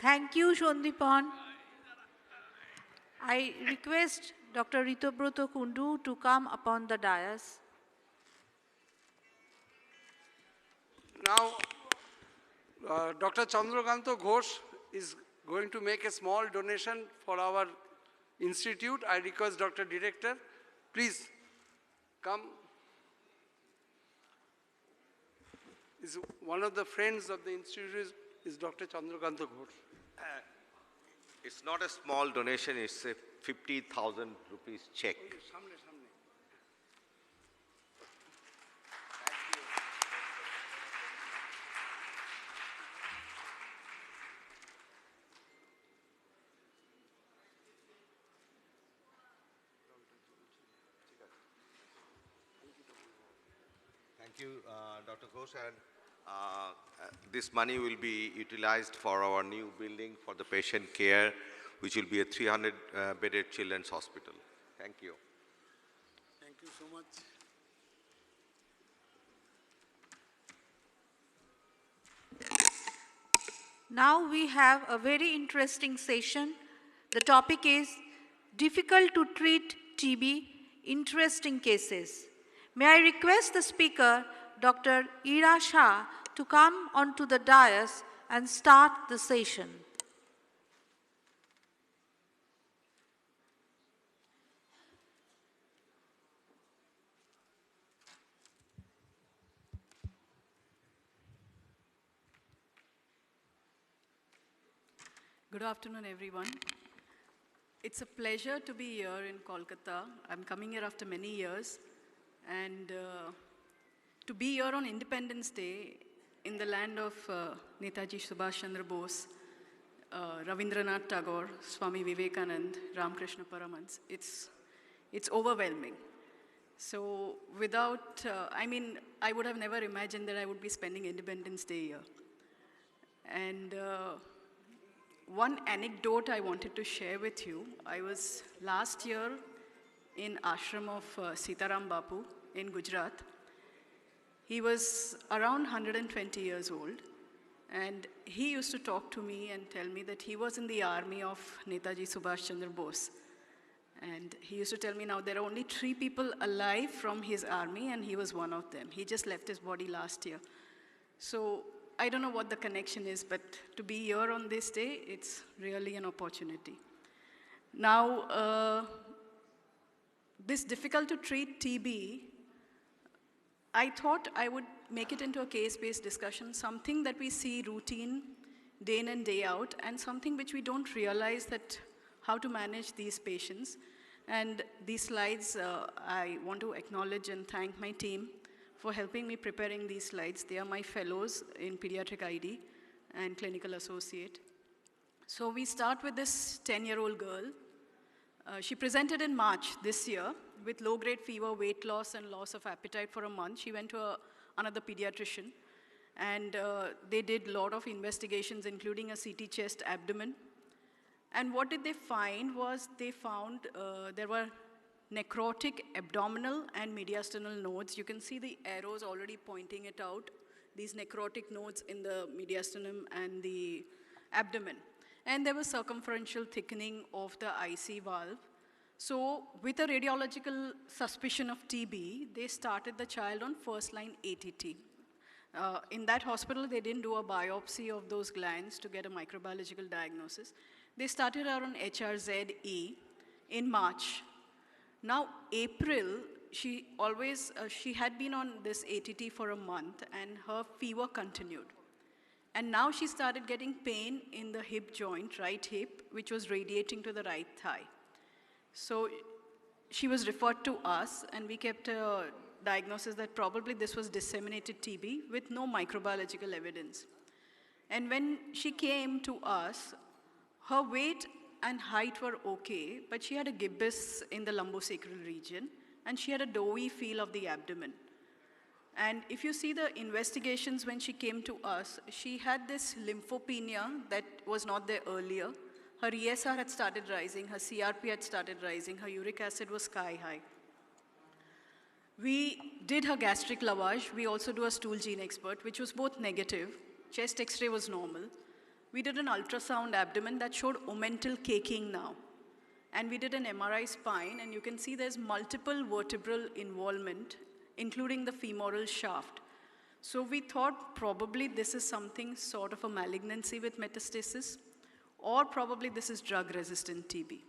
Thank you, Shondipan. I request Dr. Ritobroto Kundu to come upon the dais. Now, Dr. Chandrakanto Ghosh is going to make a small donation for our institute. I request Dr. Director, please come. Is one of the friends of the institute is Dr. Chandrakanto Ghosh. It's not a small donation, it's a 50,000 rupees check. Thank you, Dr. Ghosh, and this money will be utilized for our new building for the patient care, which will be a 300-bedded children's hospital. Thank you. Thank you so much. Now we have a very interesting session. The topic is difficult to treat TB, interesting cases. May I request the speaker, Dr. Ira Shah, to come onto the dais and start the session. Good afternoon, everyone. It's a pleasure to be here in Kolkata. I'm coming here after many years. And to be here on Independence Day in the land of Netaji Subhash Chandra Bose, Ravindranath Tagore, Swami Vivekanand, Ramakrishna Paramhans, it's overwhelming. So without, I would have never imagined that I would be spending Independence Day here. And one anecdote I wanted to share with you, I was last year in ashram of Sitaram Bapu in Gujarat. He was around 120 years old, and he used to talk to me and tell me that he was in the army of Netaji Subhash Chandra Bose. And he used to tell me now there are only 3 people alive from his army, and he was one of them. He just left his body last year. So I don't know what the connection is, but to be here on this day, it's really an opportunity. Now, this difficult to treat TB, I thought I would make it into a case-based discussion, something that we see routine day in and day out, and something which we don't realize that how to manage these patients. And these slides, I want to acknowledge and thank my team for helping me preparing these slides. They are my fellows in Pediatric ID and Clinical Associate. So we start with this 10-year-old girl. She presented in March this year with low-grade fever, weight loss, and loss of appetite for a month. She went to another pediatrician, and they did a lot of investigations, including a CT chest, abdomen. And what did they find was they found there were necrotic abdominal and mediastinal nodes. You can see the arrows already pointing it out, these necrotic nodes in the mediastinum and the abdomen. And there was circumferential thickening of the IC valve. So with a radiological suspicion of TB, they started the child on first-line ATT. In that hospital, they didn't do a biopsy of those glands to get a microbiological diagnosis. They started her on HRZE in March. Now, April, she had been on this ATT for a month, and her fever continued. And now she started getting pain in the hip joint, right hip, which was radiating to the right thigh. So she was referred to us, and we kept a diagnosis that probably this was disseminated TB with no microbiological evidence. And when she came to us, her weight and height were okay, but she had a gibbous in the lumbosacral region, and she had a doughy feel of the abdomen. And if you see the investigations when she came to us, she had this lymphopenia that was not there earlier. Her ESR had started rising, her CRP had started rising, her uric acid was sky high. We did her gastric lavage. We also do a stool gene expert, which was both negative. Chest X-ray was normal. We did an ultrasound abdomen that showed omental caking now. And we did an MRI spine, and you can see there's multiple vertebral involvement, including the femoral shaft. So we thought probably this is something sort of a malignancy with metastasis, or probably this is drug-resistant TB.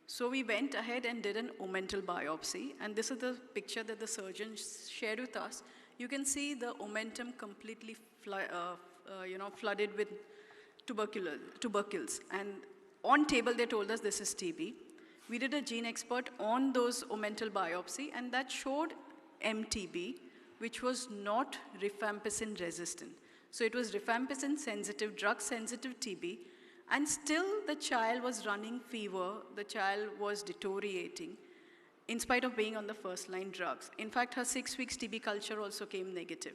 So we went ahead and did an omental biopsy, and this is the picture that the surgeon shared with us. You can see the omentum completely flooded with tubercles. And on table, they told us this is TB. We did a gene expert on those omental biopsy, and that showed MTB, which was not rifampicin resistant. So it was rifampicin sensitive, drug sensitive TB, and still the child was running fever, the child was deteriorating, in spite of being on the first line drugs. In fact, her 6 weeks TB culture also came negative.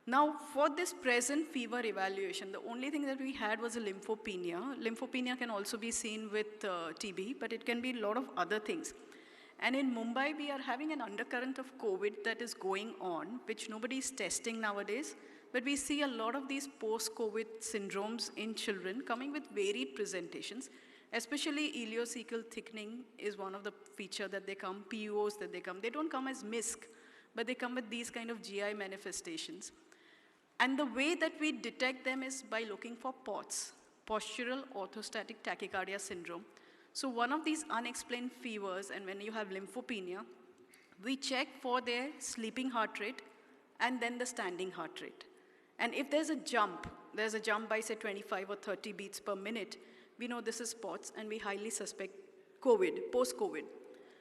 Now, for this present fever evaluation, the only thing that we had was a lymphopenia. Lymphopenia can also be seen with TB, but it can be a lot of other things. And in Mumbai, we are having an undercurrent of COVID that is going on, which nobody is testing nowadays. But we see a lot of these post-COVID syndromes in children coming with varied presentations, especially ileocecal thickening is one of the features that they come, PUOs that they come. They don't come as MISC, but they come with these kind of GI manifestations. And the way that we detect them is by looking for POTS, postural orthostatic tachycardia syndrome. So one of these unexplained fevers, and when you have lymphopenia, we check for their sleeping heart rate and then the standing heart rate. And if there's a jump by say 25 or 30 beats per minute, we know this is POTS, and we highly suspect COVID, post-COVID.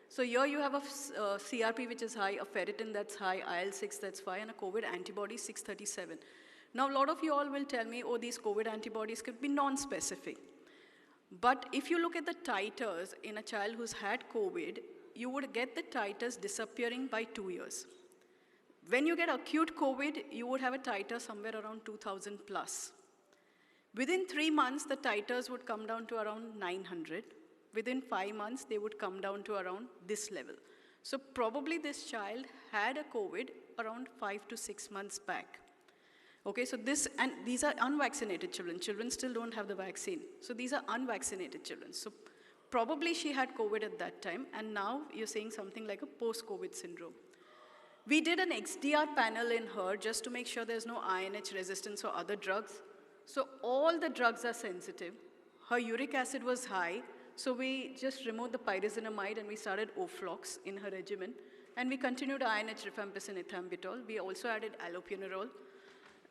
So here you have a CRP which is high, a ferritin that's high, IL-6 that's high, and a COVID antibody 637. Now a lot of you all will tell me, oh, these COVID antibodies could be non-specific. But if you look at the titers in a child who's had COVID, you would get the titers disappearing by 2 years. When you get acute COVID, you would have a titer somewhere around 2,000 plus. Within 3 months, the titers would come down to around 900. Within 5 months, they would come down to around this level. So probably this child had a COVID around 5 to 6 months back. Okay, so these are unvaccinated children. Children still don't have the vaccine. So these are unvaccinated children. So probably she had COVID at that time, and now you're saying something like a post-COVID syndrome. We did an XDR panel in her just to make sure there's no INH resistance or other drugs. So all the drugs are sensitive. Her uric acid was high, so we just removed the pyrazinamide and we started Oflox in her regimen. And we continued INH rifampicin ethambutol. We also added allopurinol.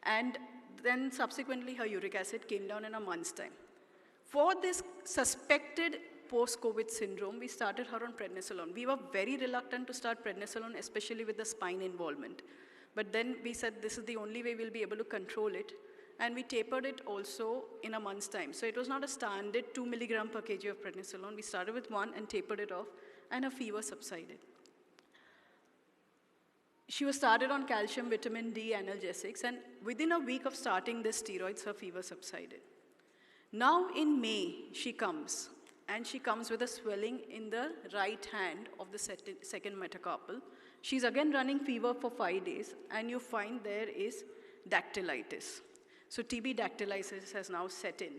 And then subsequently her uric acid came down in a month's time. For this suspected post-COVID syndrome, we started her on prednisolone. We were very reluctant to start prednisolone, especially with the spine involvement. But then we said this is the only way we'll be able to control it. And we tapered it also in a month's time. So it was not a standard 2 milligram per kg of prednisolone. We started with 1 and tapered it off, and her fever subsided. She was started on calcium, vitamin D, analgesics, and within a week of starting the steroids, her fever subsided. Now in May, she comes, and she comes with a swelling in the right hand of the second metacarpal. She's again running fever for 5 days, and you find there is dactylitis. So TB dactylitis has now set in.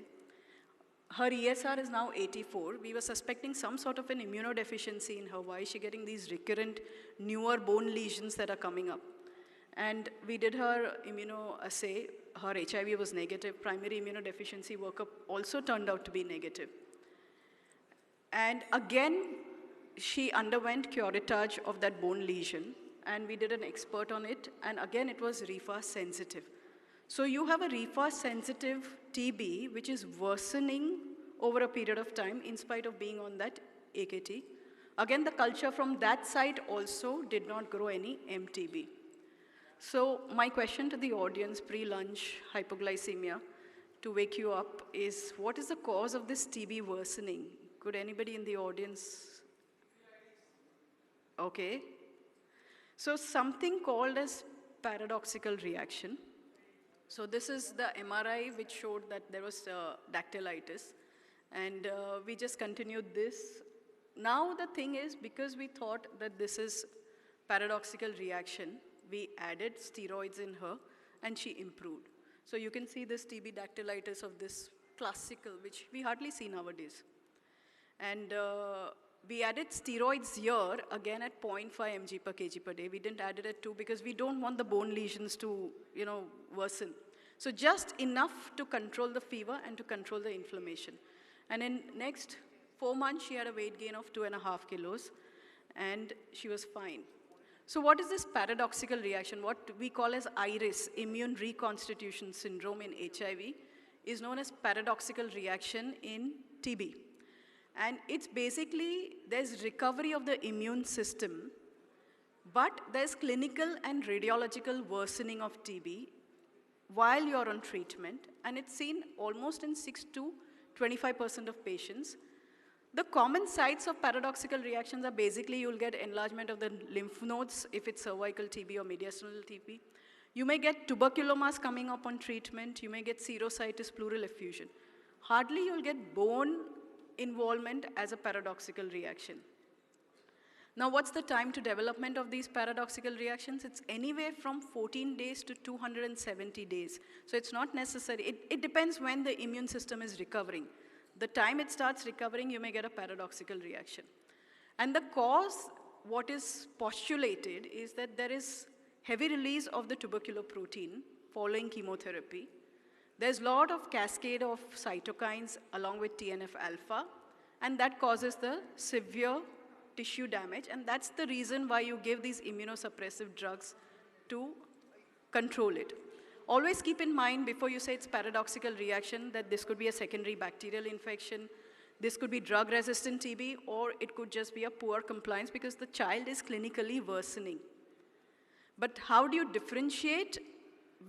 Her ESR is now 84. We were suspecting some sort of an immunodeficiency in her. Why is she getting these recurrent newer bone lesions that are coming up? And we did her immunoassay. Her HIV was negative. Primary immunodeficiency workup also turned out to be negative. And again, she underwent curettage of that bone lesion, and we did an expert on it, and again it was REFA sensitive. So you have a REFA sensitive TB which is worsening over a period of time in spite of being on that AKT. Again, the culture from that side also did not grow any MTB. So my question to the audience pre-lunch hypoglycemia to wake you up is, what is the cause of this TB worsening? Could anybody in the audience? Okay. So something called as paradoxical reaction. So this is the MRI which showed that there was dactylitis, and we just continued this. Now the thing is, because we thought that this is paradoxical reaction, we added steroids in her and she improved. So you can see this TB dactylitis of this classical, which we hardly see nowadays. And we added steroids here, again at 0.5 mg per kg per day. We didn't add it at 2 because we don't want the bone lesions to, worsen. So just enough to control the fever and to control the inflammation. And in next 4 months, she had a weight gain of 2.5 kilos, and she was fine. So what is this paradoxical reaction? What we call as IRIS, immune reconstitution syndrome in HIV, is known as paradoxical reaction in TB. And it's basically, there's recovery of the immune system, but there's clinical and radiological worsening of TB while you're on treatment, and it's seen almost in 6 to 25% of patients. The common sites of paradoxical reactions are basically you'll get enlargement of the lymph nodes if it's cervical TB or mediastinal TB. You may get tuberculomas coming up on treatment. You may get serositis, pleural effusion. Hardly you'll get bone involvement as a paradoxical reaction. Now, what's the time to development of these paradoxical reactions? It's anywhere from 14 days to 270 days. So it's not necessary. It depends when the immune system is recovering. The time it starts recovering, you may get a paradoxical reaction. And the cause, what is postulated, is that there is heavy release of the tuberculoprotein following chemotherapy. There's a lot of cascade of cytokines along with TNF-alpha, and that causes the severe tissue damage, and that's the reason why you give these immunosuppressive drugs to control it. Always keep in mind before you say it's paradoxical reaction that this could be a secondary bacterial infection, this could be drug-resistant TB, or it could just be a poor compliance because the child is clinically worsening. But how do you differentiate?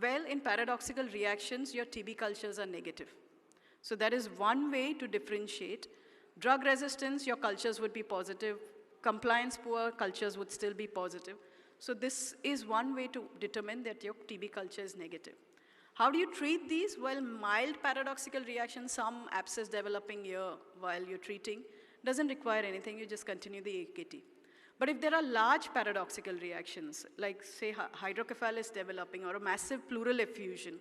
Well, in paradoxical reactions, your TB cultures are negative. So that is one way to differentiate. Drug resistance, your cultures would be positive. Compliance poor, cultures would still be positive. So this is one way to determine that your TB culture is negative. How do you treat these? Well, mild paradoxical reactions, some abscess developing here while you're treating, doesn't require anything, you just continue the AKT. But if there are large paradoxical reactions, like say hydrocephalus developing or a massive pleural effusion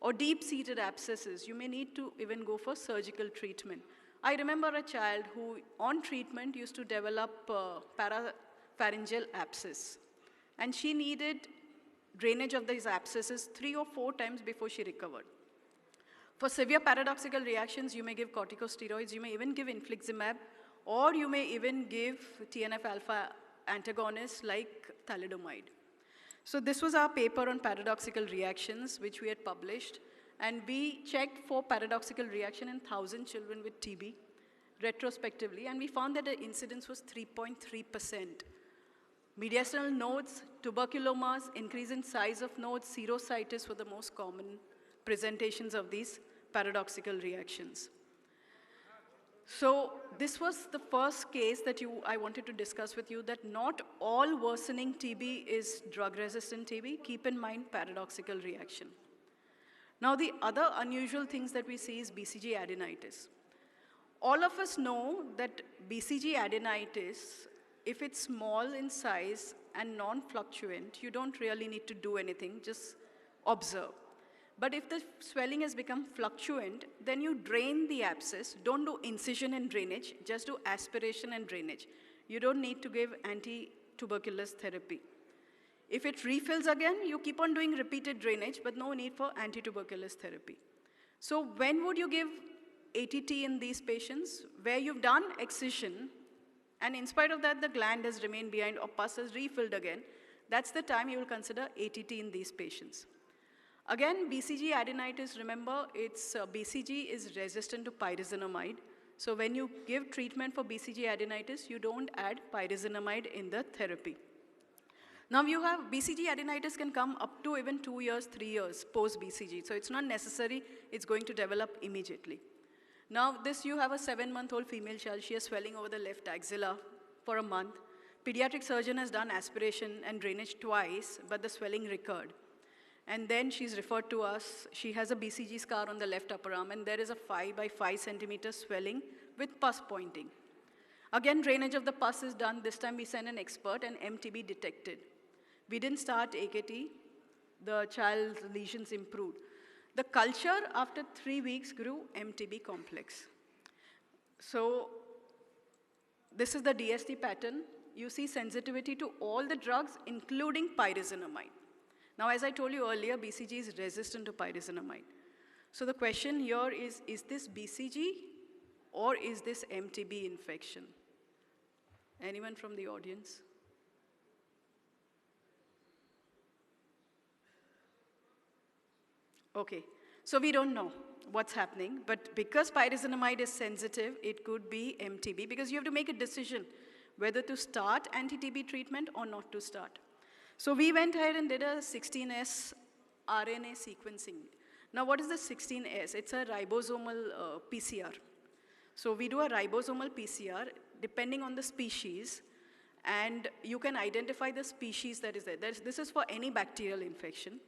or deep-seated abscesses, you may need to even go for surgical treatment. I remember a child who on treatment used to develop parapharyngeal abscess, and she needed drainage of these abscesses 3 or 4 times before she recovered. For severe paradoxical reactions, you may give corticosteroids, you may even give infliximab, or you may even give TNF-alpha antagonists like thalidomide. So this was our paper on paradoxical reactions, which we had published. And we checked for paradoxical reaction in 1,000 children with TB retrospectively, and we found that the incidence was 3.3%. Mediastinal nodes, tuberculomas, increase in size of nodes, serositis were the most common presentations of these paradoxical reactions. So this was the first case that I wanted to discuss with you, that not all worsening TB is drug-resistant TB. Keep in mind paradoxical reaction. Now, the other unusual things that we see is BCG adenitis. All of us know that BCG adenitis, if it's small in size and non-fluctuant, you don't really need to do anything, just observe. But if the swelling has become fluctuant, then you drain the abscess. Don't do incision and drainage, just do aspiration and drainage. You don't need to give anti-tuberculous therapy. If it refills again, you keep on doing repeated drainage, but no need for anti-tuberculous therapy. So when would you give ATT in these patients? Where you've done excision, and in spite of that, the gland has remained behind or pus has refilled again, that's the time you will consider ATT in these patients. Again, BCG adenitis, remember, BCG is resistant to pyrazinamide. So when you give treatment for BCG adenitis, you don't add pyrazinamide in the therapy. Now you have BCG adenitis can come up to even 2 years, 3 years post BCG. So it's not necessary it's going to develop immediately. Now this you have a 7-month-old female child. She has swelling over the left axilla for a month. Pediatric surgeon has done aspiration and drainage twice, but the swelling recurred. And then she's referred to us. She has a BCG scar on the left upper arm, and there is a 5 by 5 centimeter swelling with pus pointing. Again, drainage of the pus is done. This time we send an expert, and MTB detected. We didn't start AKT. The child's lesions improved. The culture after 3 weeks grew MTB complex. So this is the DST pattern. You see sensitivity to all the drugs, including pyrazinamide. Now, as I told you earlier, BCG is resistant to pyrazinamide. So the question here is this BCG or is this MTB infection? Anyone from the audience? Okay, so we don't know what's happening, but because pyrazinamide is sensitive, it could be MTB, because you have to make a decision whether to start anti-TB treatment or not to start. So we went ahead and did a 16S RNA sequencing. Now what is the 16S? It's a ribosomal PCR. So we do a ribosomal PCR depending on the species, and you can identify the species that is there. This is for any bacterial infection.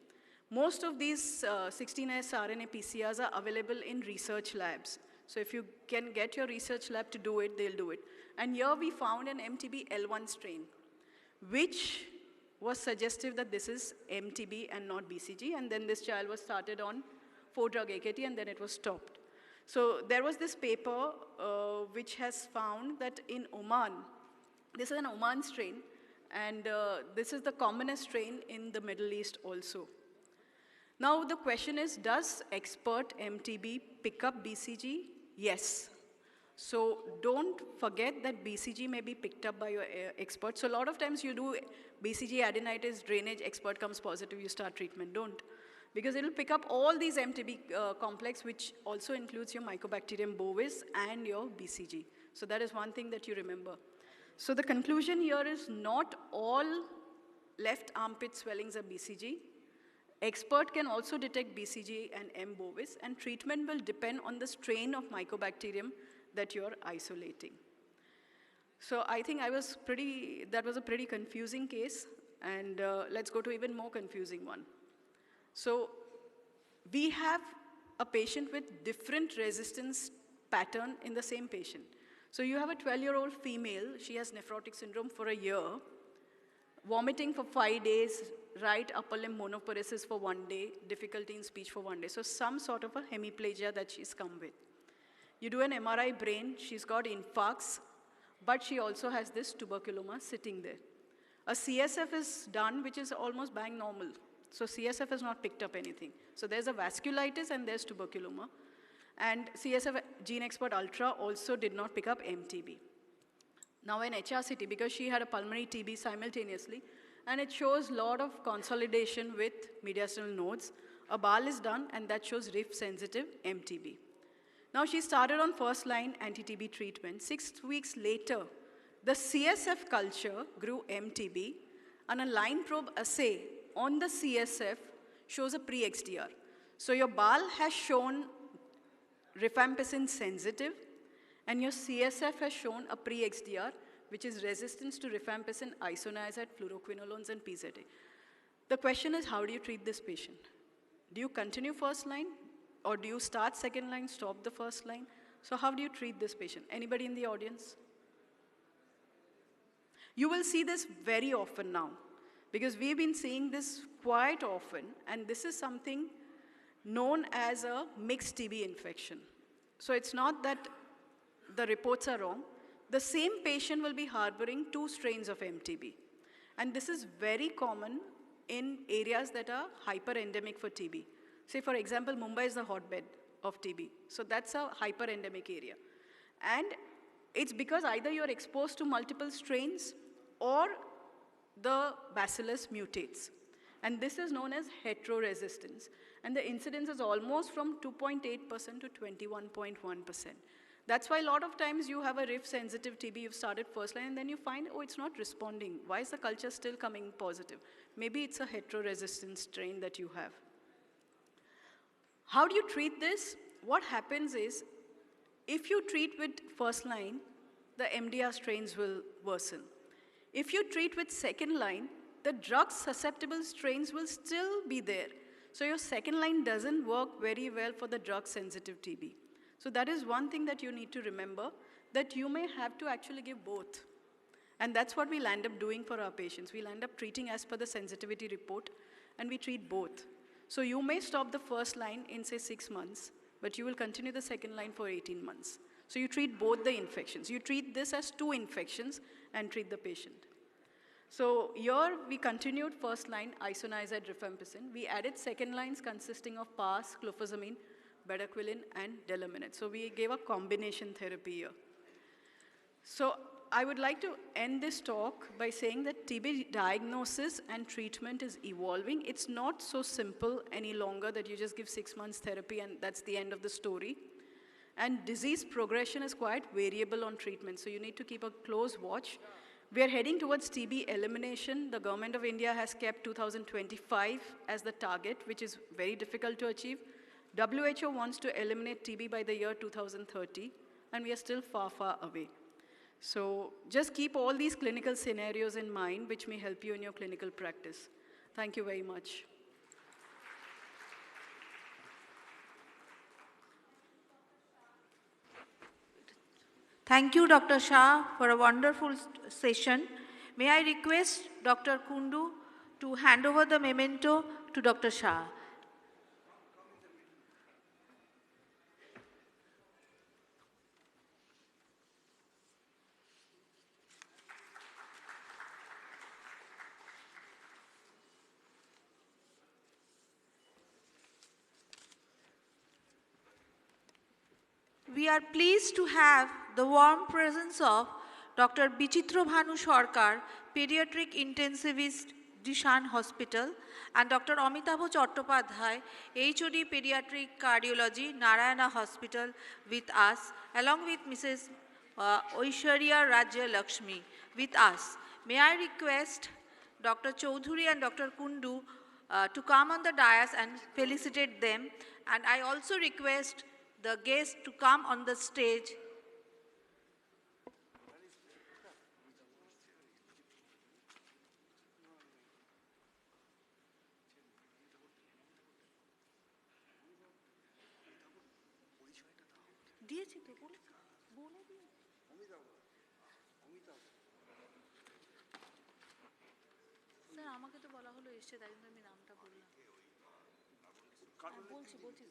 Most of these 16S RNA PCRs are available in research labs. So if you can get your research lab to do it, they'll do it. And here we found an MTB L1 strain, which was suggestive that this is MTB and not BCG. And then this child was started on 4-drug AKT, and then it was stopped. So there was this paper which has found that in Oman, this is an Oman strain, and this is the commonest strain in the Middle East also. Now the question is, does expert MTB pick up BCG? Yes. So don't forget that BCG may be picked up by your expert. So a lot of times you do BCG adenitis drainage, expert comes positive, you start treatment. Don't. Because it will pick up all these MTB complex, which also includes your Mycobacterium bovis and your BCG. So that is one thing that you remember. So the conclusion here is not all left armpit swellings are BCG. Expert can also detect BCG and M. bovis, and treatment will depend on the strain of Mycobacterium that you're isolating. So I think that was a pretty confusing case, and let's go to even more confusing one. So we have a patient with different resistance pattern in the same patient. So you have a 12-year-old female, she has nephrotic syndrome for a year, vomiting for 5 days, right upper limb monoparesis for 1 day, difficulty in speech for 1 day. So some sort of a hemiplegia that she's come with. You do an MRI brain, she's got infarcts, but she also has this tuberculoma sitting there. A CSF is done, which is almost bang normal. So CSF has not picked up anything. So there's a vasculitis and there's tuberculoma. And CSF gene expert ultra also did not pick up MTB. Now in HRCT, because she had a pulmonary TB simultaneously, and it shows a lot of consolidation with mediastinal nodes, a BAL is done, and that shows RIF-sensitive MTB. Now she started on first-line anti-TB treatment. 6 weeks later, the CSF culture grew MTB, and a line probe assay on the CSF shows a pre-XDR. So your BAL has shown rifampicin sensitive, and your CSF has shown a pre-XDR, which is resistance to rifampicin, isoniazid, fluoroquinolones, and PZA. The question is, how do you treat this patient? Do you continue first line, or do you start second line, stop the first line? So how do you treat this patient? Anybody in the audience? You will see this very often now, because we've been seeing this quite often, and this is something known as a mixed TB infection. So it's not that the reports are wrong. The same patient will be harboring 2 strains of MTB. And this is very common in areas that are hyperendemic for TB. Say, for example, Mumbai is the hotbed of TB. So that's a hyperendemic area. And it's because either you're exposed to multiple strains or the bacillus mutates. And this is known as heteroresistance. And the incidence is almost from 2.8% to 21.1%. That's why a lot of times you have a RIF-sensitive TB, you've started first line, and then you find, oh, it's not responding. Why is the culture still coming positive? Maybe it's a heteroresistant strain that you have. How do you treat this? What happens is, if you treat with first line, the MDR strains will worsen. If you treat with second line, the drug-susceptible strains will still be there. So your second line doesn't work very well for the drug-sensitive TB. So that is one thing that you need to remember, that you may have to actually give both. And that's what we'll end up doing for our patients. We'll end up treating as per the sensitivity report, and we treat both. So you may stop the first line in say 6 months, but you will continue the second line for 18 months. So you treat both the infections. You treat this as 2 infections and treat the patient. So here we continued first line isoniazid rifampicin. We added second lines consisting of PAS, clofazimine, bedaquiline, and delaminate. So we gave a combination therapy here. So I would like to end this talk by saying that TB diagnosis and treatment is evolving. It's not so simple any longer that you just give 6 months therapy and that's the end of the story. And disease progression is quite variable on treatment, so you need to keep a close watch. We are heading towards TB elimination. The government of India has kept 2025 as the target, which is very difficult to achieve. WHO wants to eliminate TB by the year 2030, and we are still far, far away. So just keep all these clinical scenarios in mind, which may help you in your clinical practice. Thank you very much. Thank you, Dr. Shah, for a wonderful session. May I request Dr. Kundu to hand over the memento to Dr. Shah. We are pleased to have the warm presence of Dr. Bichitra Bhanu Sarkar, Pediatric Intensivist, Dishan Hospital, and Dr. Amitabh Chattopadhyay, HOD Pediatric Cardiology, Narayana Hospital with us, along with Mrs. Oishwarya Rajya Lakshmi with us. May I request Dr. Choudhury and Dr. Kundu to come on the dais and felicitate them, and I also request the guests to come on the stage. দিয়েছি তো বলে দিন sir আমাকে তো বলা হলো এসছে তাই জন্য আমি নামটা বললাম বলছি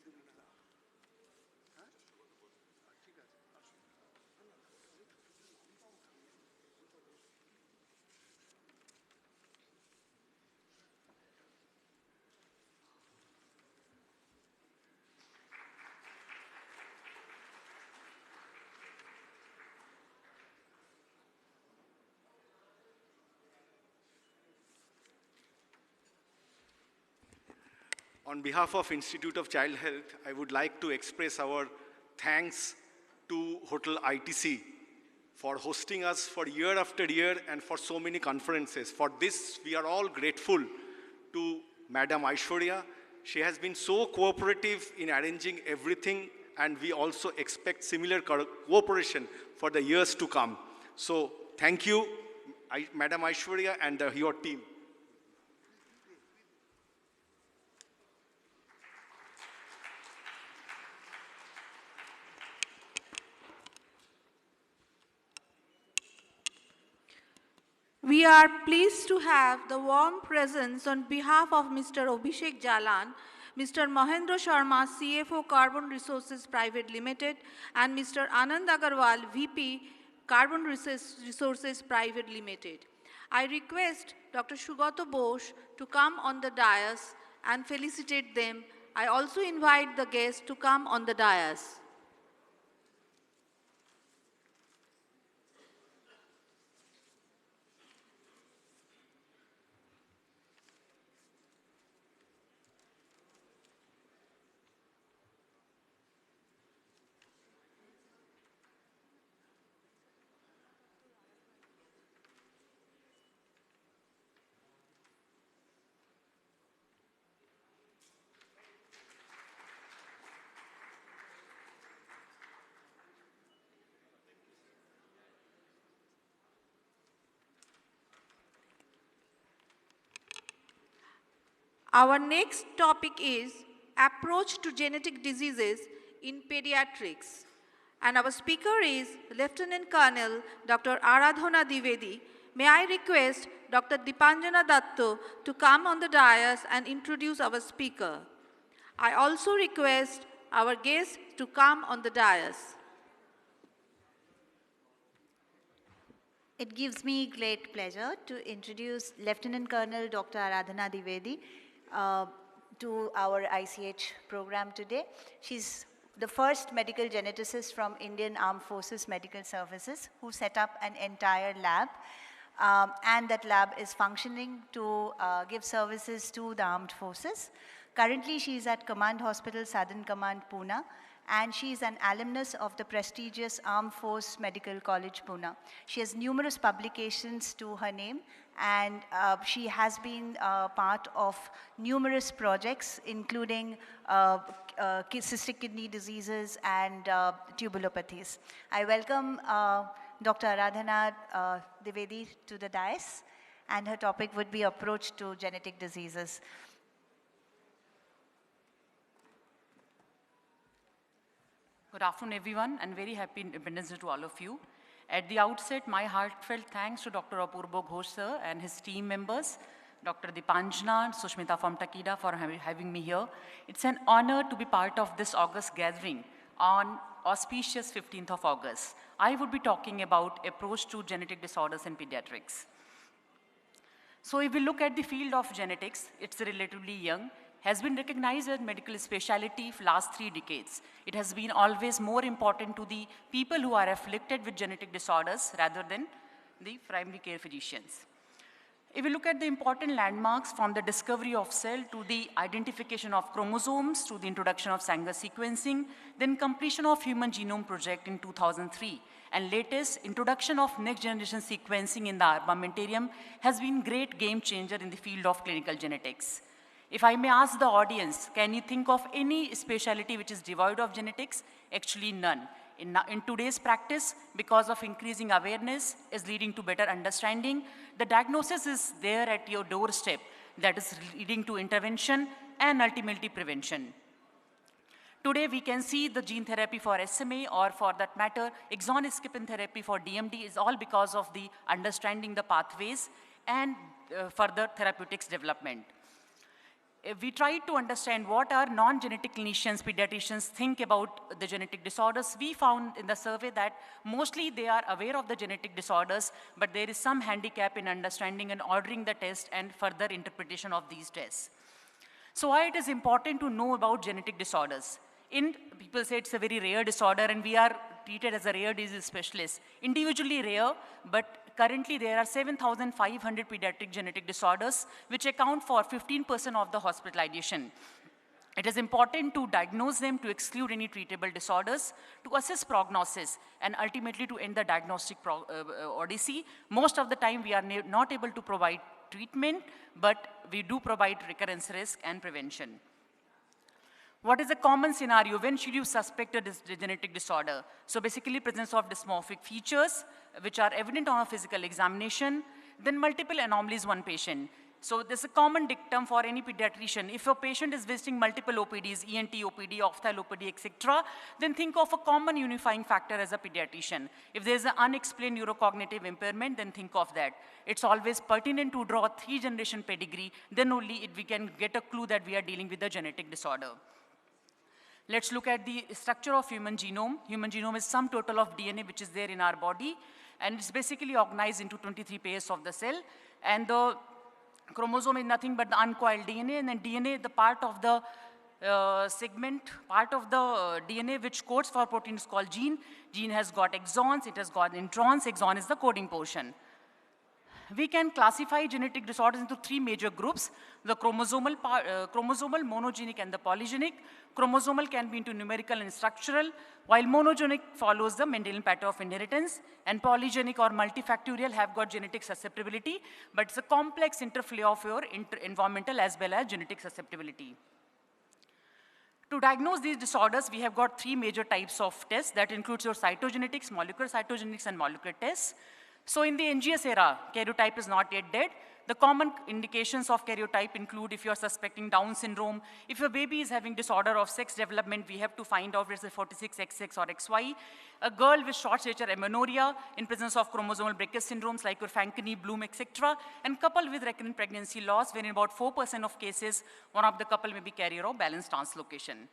On behalf of Institute of Child Health, I would like to express our thanks to Hotel ITC for hosting us for year after year and for so many conferences. For this, we are all grateful to Madam Aishwarya. She has been so cooperative in arranging everything, and we also expect similar cooperation for the years to come. So thank you, Madam Aishwarya and your team. We are pleased to have the warm presence on behalf of Mr. Abhishek Jalan, Mr. Mahendra Sharma, CFO Carbon Resources Private Limited, and Mr. Anand Agarwal, VP Carbon Resources Private Limited. I request Dr. Sugata Bose to come on the dais and felicitate them. I also invite the guests to come on the dais. Our next topic is Approach to Genetic Diseases in Pediatrics. And our speaker is Lieutenant Colonel Dr. Aradhana Dwivedi, May I request Dr. Dipanjana Datto to come on the dais and introduce our speaker. I also request our guests to come on the dais. It gives me great pleasure to introduce Lieutenant Colonel Dr. Aradhana Dwivedi to our ICH program today. She's the first medical geneticist from Indian Armed Forces Medical Services who set up an entire lab. And that lab is functioning to give services to the armed forces. Currently, she is at Command Hospital, Southern Command, Pune, and she is an alumnus of the prestigious Armed Force Medical College, Pune. She has numerous publications to her name, and she has been part of numerous projects, including cystic kidney diseases and tubulopathies. I welcome Dr. Aradhana Dwivedi to the dais, and her topic would be approach to genetic diseases. Good afternoon, everyone, and very happy Independence Day to all of you. At the outset, my heartfelt thanks to Dr. Apurva Ghosh sir and his team members, Dr. Dipanjana and Sushmita from Takeda for having me here. It's an honor to be part of this August gathering on auspicious 15th of August. I would be talking about approach to genetic disorders in pediatrics. So if we look at the field of genetics, it's relatively young, has been recognized as medical specialty for last 3 decades. It has been always more important to the people who are afflicted with genetic disorders rather than the primary care physicians. If we look at the important landmarks from the discovery of cell to the identification of chromosomes to the introduction of Sanger sequencing, then completion of Human Genome Project in 2003, and latest introduction of next generation sequencing in the armamentarium has been great game changer in the field of clinical genetics. If I may ask the audience, can you think of any specialty which is devoid of genetics? Actually none. In today's practice, because of increasing awareness is leading to better understanding, the diagnosis is there at your doorstep that is leading to intervention and ultimately prevention. Today we can see the gene therapy for SMA or for that matter, exon skipping therapy for DMD is all because of the understanding the pathways and further therapeutics development. If we try to understand what our non-genetic clinicians, pediatricians think about the genetic disorders, we found in the survey that mostly they are aware of the genetic disorders, but there is some handicap in understanding and ordering the test and further interpretation of these tests. So why it is important to know about genetic disorders? People say it's a very rare disorder and we are treated as a rare disease specialist. Individually rare, but currently there are 7,500 pediatric genetic disorders which account for 15% of the hospitalization. It is important to diagnose them to exclude any treatable disorders, to assess prognosis, and ultimately to end the diagnostic odyssey. Most of the time we are not able to provide treatment, but we do provide recurrence risk and prevention. What is a common scenario? When should you suspect a genetic disorder? So basically presence of dysmorphic features, which are evident on a physical examination, then multiple anomalies one patient. So there's a common dictum for any pediatrician. If a patient is visiting multiple OPDs, ENT OPD, ophthalm OPD, etc., then think of a common unifying factor as a pediatrician. If there's an unexplained neurocognitive impairment, then think of that. It's always pertinent to draw a 3-generation pedigree, then only we can get a clue that we are dealing with a genetic disorder. Let's look at the structure of human genome. Human genome is sum total of DNA which is there in our body, and it's basically organized into 23 pairs of the cell. And the chromosome is nothing but the uncoiled DNA, and then DNA, the part of the part of the DNA which codes for protein is called gene. Gene has got exons, it has got introns, exon is the coding portion. We can classify genetic disorders into 3 major groups: the chromosomal, monogenic, and the polygenic. Chromosomal can be into numerical and structural, while monogenic follows the Mendelian pattern of inheritance, and polygenic or multifactorial have got genetic susceptibility, but it's a complex interplay of your environmental as well as genetic susceptibility. To diagnose these disorders, we have got 3 major types of tests that includes your cytogenetics, molecular cytogenetics, and molecular tests. So in the NGS era, karyotype is not yet dead. The common indications of karyotype include if you are suspecting Down syndrome, if your baby is having disorder of sex development, we have to find out whether it's 46XX or XY. A girl with short stature amenorrhea in presence of chromosomal breakage syndromes like your Fanconi, Bloom, etc. And coupled with recurrent pregnancy loss, where in about 4% of cases, one of the couple may be carrier of balanced translocation.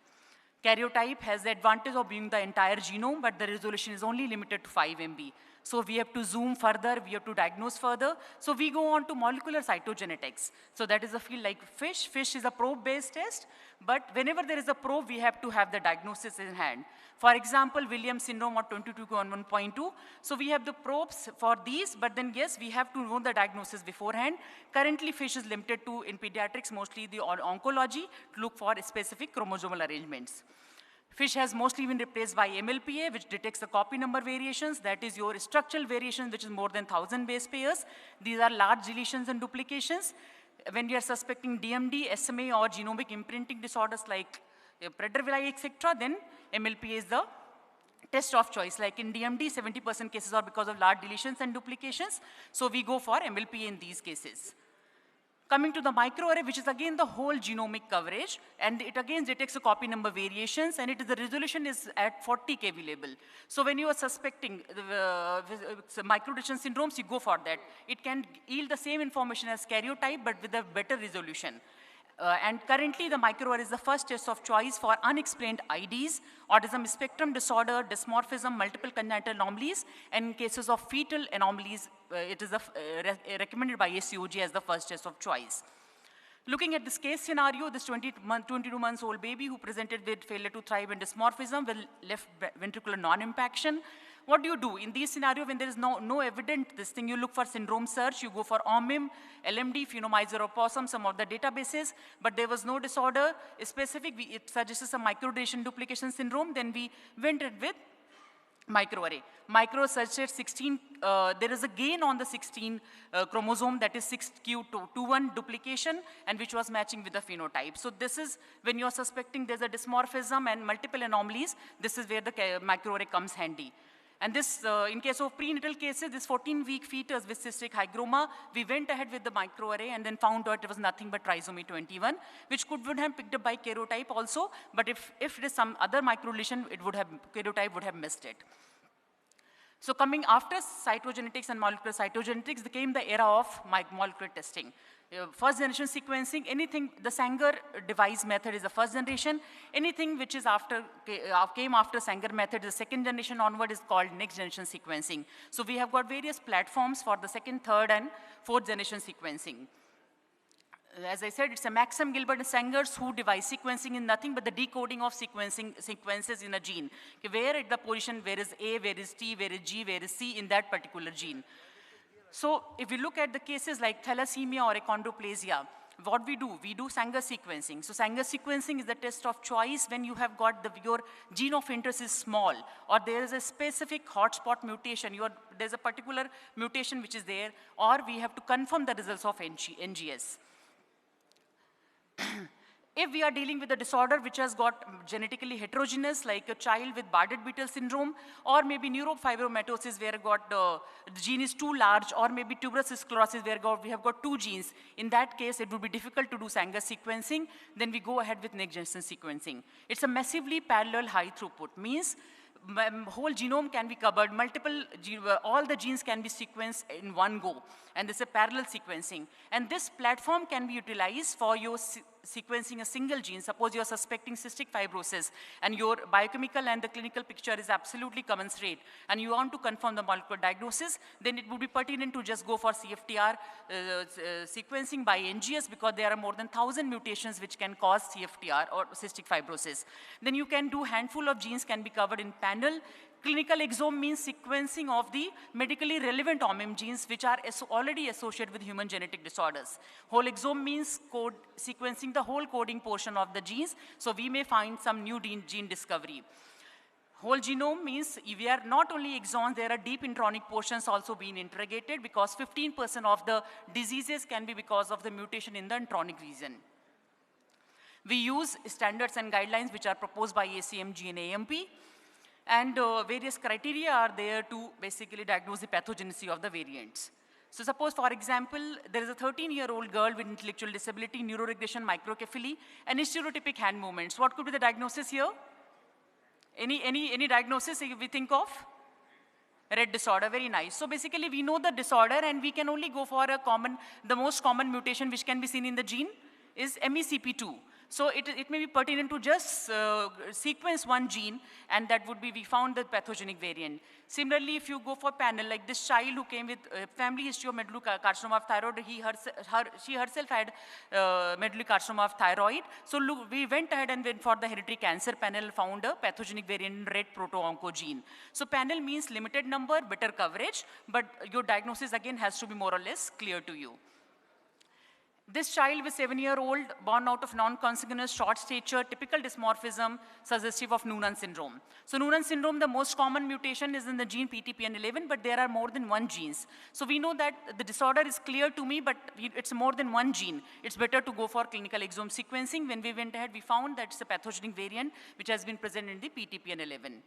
Karyotype has the advantage of being the entire genome, but the resolution is only limited to 5 MB. So we have to zoom further, we have to diagnose further. So we go on to molecular cytogenetics. So that is a field like FISH. FISH is a probe-based test, but whenever there is a probe, we have to have the diagnosis in hand. For example, Williams syndrome or 22q11.2. So we have the probes for these, but then yes, we have to know the diagnosis beforehand. Currently, FISH is limited to, in pediatrics, mostly the oncology, to look for specific chromosomal arrangements. FISH has mostly been replaced by MLPA, which detects the copy number variations. That is your structural variations, which is more than 1,000 base pairs. These are large deletions and duplications. When we are suspecting DMD, SMA, or genomic imprinting disorders like Prader-Willi, etc., then MLPA is the test of choice. Like in DMD, 70% cases are because of large deletions and duplications. So we go for MLPA in these cases. Coming to the microarray, which is again the whole genomic coverage, and it again detects the copy number variations, and the resolution is at 40 kV label. So when you are suspecting microdeletion syndromes, you go for that. It can yield the same information as karyotype, but with a better resolution. And currently, the microarray is the first test of choice for unexplained IDs, autism spectrum disorder, dysmorphism, multiple congenital anomalies, and in cases of fetal anomalies, it is recommended by ACOG as the first test of choice. Looking at this case scenario, this 22 months old baby who presented with failure to thrive and dysmorphism with left ventricular non-impaction. What do you do? In these scenarios, when there is no evident this thing, you look for syndrome search, you go for OMIM, LMD, phenomizer or POSSUM, some of the databases, but there was no disorder specific, it suggests some microdeletion duplication syndrome, then we went with microarray. Micro searched 16, there is a gain on the 16 chromosome, that is 6q21 duplication, and which was matching with the phenotype. So this is when you are suspecting there's a dysmorphism and multiple anomalies, this is where the microarray comes handy. And this, in case of prenatal cases, this 14-week fetus with cystic hygroma, we went ahead with the microarray and then found out it was nothing but trisomy 21, which would have picked up by karyotype also, but if it is some other microdeletion, karyotype would have missed it. So coming after cytogenetics and molecular cytogenetics, came the era of molecular testing. First generation sequencing, anything, the Sanger device method is the first generation. Anything which is came after Sanger method, the second generation onward is called next generation sequencing. So we have got various platforms for the second, third, and fourth generation sequencing. As I said, it's a Maxim, Gilbert, and Sangers who devise sequencing in nothing but the decoding of sequences in a gene. Where at the position, where is A, where is T, where is G, where is C in that particular gene. So if we look at the cases like thalassemia or achondroplasia, what we do Sanger sequencing. So Sanger sequencing is the test of choice when you have got your gene of interest is small, or there is a specific hotspot mutation, there's a particular mutation which is there, or we have to confirm the results of NGS. If we are dealing with a disorder which has got genetically heterogeneous, like a child with Bardet-Biedl syndrome, or maybe neurofibromatosis where the gene is too large, or maybe tuberous sclerosis where we have got 2 genes, in that case it would be difficult to do Sanger sequencing, then we go ahead with next generation sequencing. It's a massively parallel high throughput, means whole genome can be covered, all the genes can be sequenced in one go, and this is a parallel sequencing. And this platform can be utilized for your sequencing a single gene. Suppose you are suspecting cystic fibrosis, and your biochemical and the clinical picture is absolutely commensurate, and you want to confirm the molecular diagnosis, then it would be pertinent to just go for CFTR sequencing by NGS, because there are more than 1,000 mutations which can cause CFTR or cystic fibrosis. Then you can do handful of genes can be covered in panel. Clinical exome means sequencing of the medically relevant OMIM genes which are already associated with human genetic disorders. Whole exome means sequencing the whole coding portion of the genes, so we may find some new gene discovery. Whole genome means we are not only exons, there are deep intronic portions also being interrogated, because 15% of the diseases can be because of the mutation in the intronic region. We use standards and guidelines which are proposed by ACMG and AMP. And various criteria are there to basically diagnose the pathogenicity of the variants. So suppose, for example, there is a 13-year-old girl with intellectual disability, neuroregression, microcephaly, and stereotypic hand movements. What could be the diagnosis here? Any diagnosis we think of? Red disorder, very nice. So basically we know the disorder and we can only go for the most common mutation which can be seen in the gene is MECP2. So it may be pertinent to just sequence one gene, and that would be, we found the pathogenic variant. Similarly, if you go for panel, like this child who came with family history of medullary carcinoma of thyroid, she herself had medullary carcinoma of thyroid. So look, we went ahead and went for the hereditary cancer panel, found a pathogenic variant in red proto-oncogene. So panel means limited number, better coverage, but your diagnosis again has to be more or less clear to you. This child was 7-year-old, born out of non-consanguineous, short stature, typical dysmorphism, suggestive of Noonan syndrome. So Noonan syndrome, the most common mutation is in the gene PTPN11, but there are more than one genes. So we know that the disorder is clear to me, but it's more than one gene. It's better to go for clinical exome sequencing. When we went ahead, we found that it's a pathogenic variant which has been present in the PTPN11.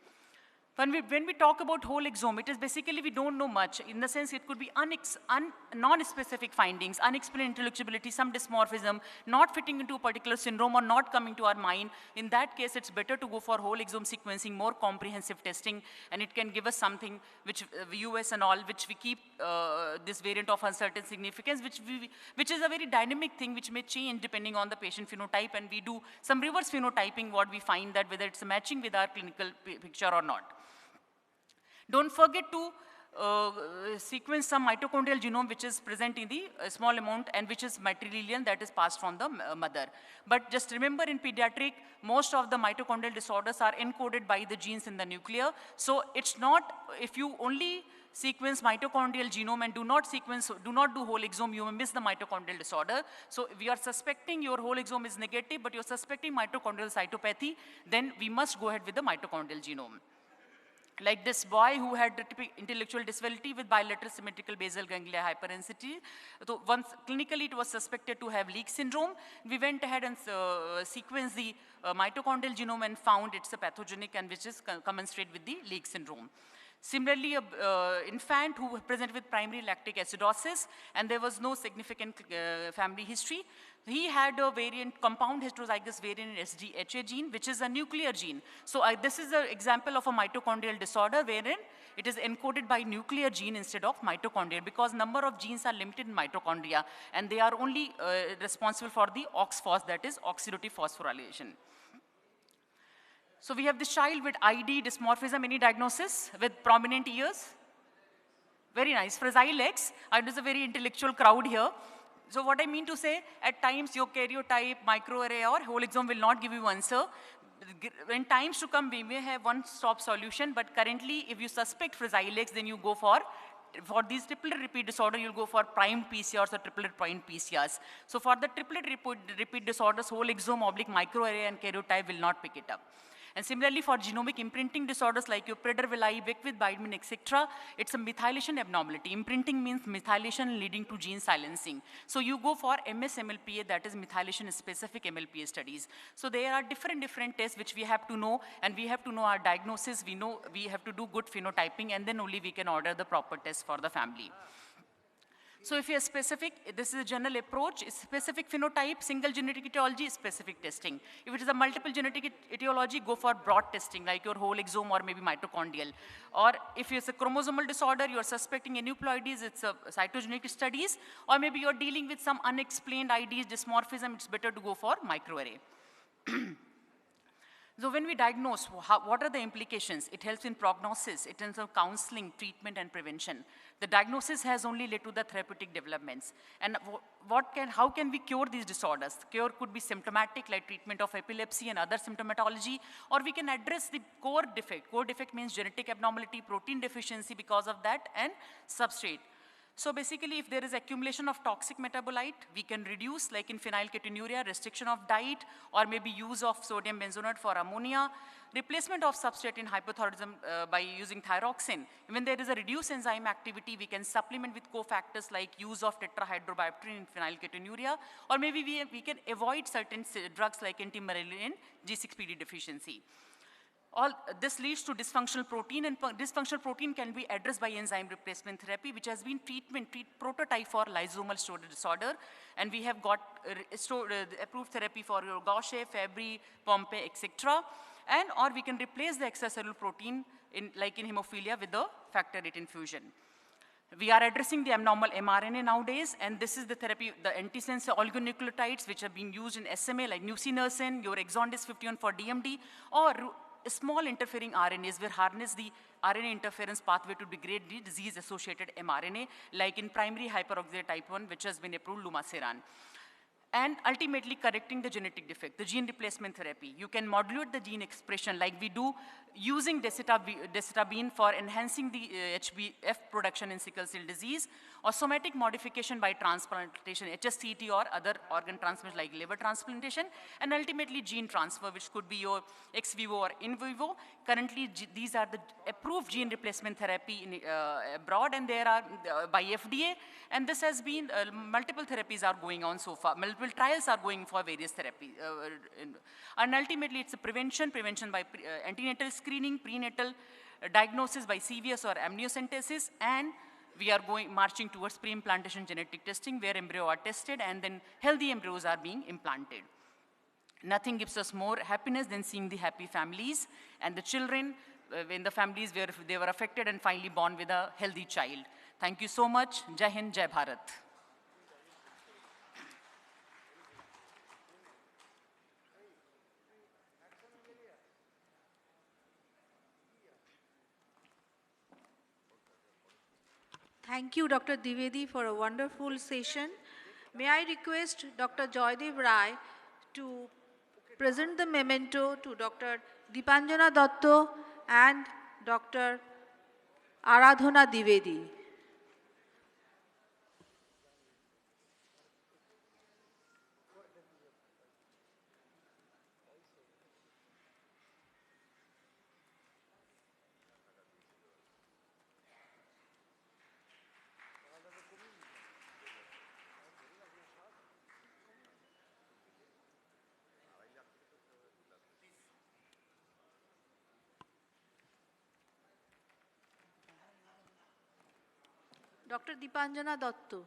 When we talk about whole exome, it is basically we don't know much. In the sense, it could be non-specific findings, unexplained intellectuality, some dysmorphism, not fitting into a particular syndrome or not coming to our mind. In that case, it's better to go for whole exome sequencing, more comprehensive testing, and it can give us something which US and all, which we keep this variant of uncertain significance, which is a very dynamic thing which may change depending on the patient phenotype, and we do some reverse phenotyping what we find that whether it's matching with our clinical picture or not. Don't forget to sequence some mitochondrial genome which is present in the small amount and which is matrilineal, that is passed from the mother. But just remember, in pediatric, most of the mitochondrial disorders are encoded by the genes in the nucleus. So it's not, if you only sequence mitochondrial genome and do not do whole exome, you may miss the mitochondrial disorder. So if we are suspecting your whole exome is negative, but you're suspecting mitochondrial cytopathy, then we must go ahead with the mitochondrial genome. Like this boy who had intellectual disability with bilateral symmetrical basal ganglia hyperintensity. So once clinically it was suspected to have leak syndrome, we went ahead and sequenced the mitochondrial genome and found it's a pathogenic and which is commensurate with the leak syndrome. Similarly, an infant who presented with primary lactic acidosis and there was no significant family history. He had a variant, compound heterozygous variant in SDHA gene, which is a nuclear gene. So this is an example of a mitochondrial disorder wherein it is encoded by nuclear gene instead of mitochondrial, because number of genes are limited in mitochondria and they are only responsible for the OXPHOS, that is oxidative phosphorylation. So we have this child with ID, dysmorphism, any diagnosis with prominent ears? Very nice. Fragile legs. There's a very intellectual crowd here. So what I mean to say, at times your karyotype, microarray or whole exome will not give you answer. In times to come, we may have one-stop solution, but currently if you suspect fragile legs, then you go for these triplet repeat disorder, you'll go for primed PCRs or triplet primed PCRs. So for the triplet repeat disorders, whole exome, oblique microarray and karyotype will not pick it up. And similarly, for genomic imprinting disorders like your Prader-Willi, Wick-with-Bidman, etc., it's a methylation abnormality. Imprinting means methylation leading to gene silencing. So you go for MS-MLPA, that is methylation-specific MLPA studies. So there are different tests which we have to know, and we have to know our diagnosis. We know we have to do good phenotyping, and then only we can order the proper test for the family. So if you are specific, this is a general approach, specific phenotype, single genetic etiology, specific testing. If it is a multiple genetic etiology, go for broad testing, like your whole exome or maybe mitochondrial. Or if it's a chromosomal disorder, you are suspecting aneuploidies, it's a cytogenetic studies, or maybe you're dealing with some unexplained IDs, dysmorphism, it's better to go for microarray. So when we diagnose, what are the implications? It helps in prognosis, it helps in counseling, treatment, and prevention. The diagnosis has only led to the therapeutic developments. And how can we cure these disorders? Cure could be symptomatic, like treatment of epilepsy and other symptomatology, or we can address the core defect. Core defect means genetic abnormality, protein deficiency because of that, and substrate. So basically, if there is accumulation of toxic metabolite, we can reduce, like in phenylketonuria, restriction of diet, or maybe use of sodium benzoate for ammonia, replacement of substrate in hypothyroidism by using thyroxine. When there is a reduced enzyme activity, we can supplement with cofactors like use of tetrahydrobiopterin in phenylketonuria, or maybe we can avoid certain drugs like antimalarial in G6PD deficiency. This leads to dysfunctional protein, and dysfunctional protein can be addressed by enzyme replacement therapy, which has been prototype for lysosomal storage disorder. And we have got approved therapy for your Gaucher, Fabry, Pompe, etc. And or we can replace the extracellular protein like in hemophilia with the factor VIII infusion. We are addressing the abnormal mRNA nowadays, and this is the therapy, the antisense oligonucleotides which are being used in SMA like nusinersen, your exon 51 for DMD, or small interfering RNAs will harness the RNA interference pathway to degrade the disease-associated mRNA, like in primary hyperoxaluria type 1, which has been approved, lumasiran. And ultimately correcting the genetic defect, the gene replacement therapy. You can modulate the gene expression like we do using decitabine for enhancing the HbF production in sickle cell disease, or somatic modification by transplantation, HSCT or other organ transplants like liver transplantation, and ultimately gene transfer, which could be your ex vivo or in vivo. Currently, these are the approved gene replacement therapy in, abroad, and there are by FDA, and this has been, multiple therapies are going on so far, multiple trials are going for various therapies. And ultimately, it's a prevention by antenatal screening, prenatal diagnosis by CVS or amniocentesis, and we are marching towards pre-implantation genetic testing where embryo are tested and then healthy embryos are being implanted. Nothing gives us more happiness than seeing the happy families and the children in the families where they were affected and finally born with a healthy child. Thank you so much. Jai Hind, Jai Bharat. Thank you, Dr. Dwivedi, for a wonderful session. May I request Dr. Joydev Rai to present the memento to Dr. Deepanjana Datta and Dr. Aradhana Dwivedi. Dr. Deepanjana Datta.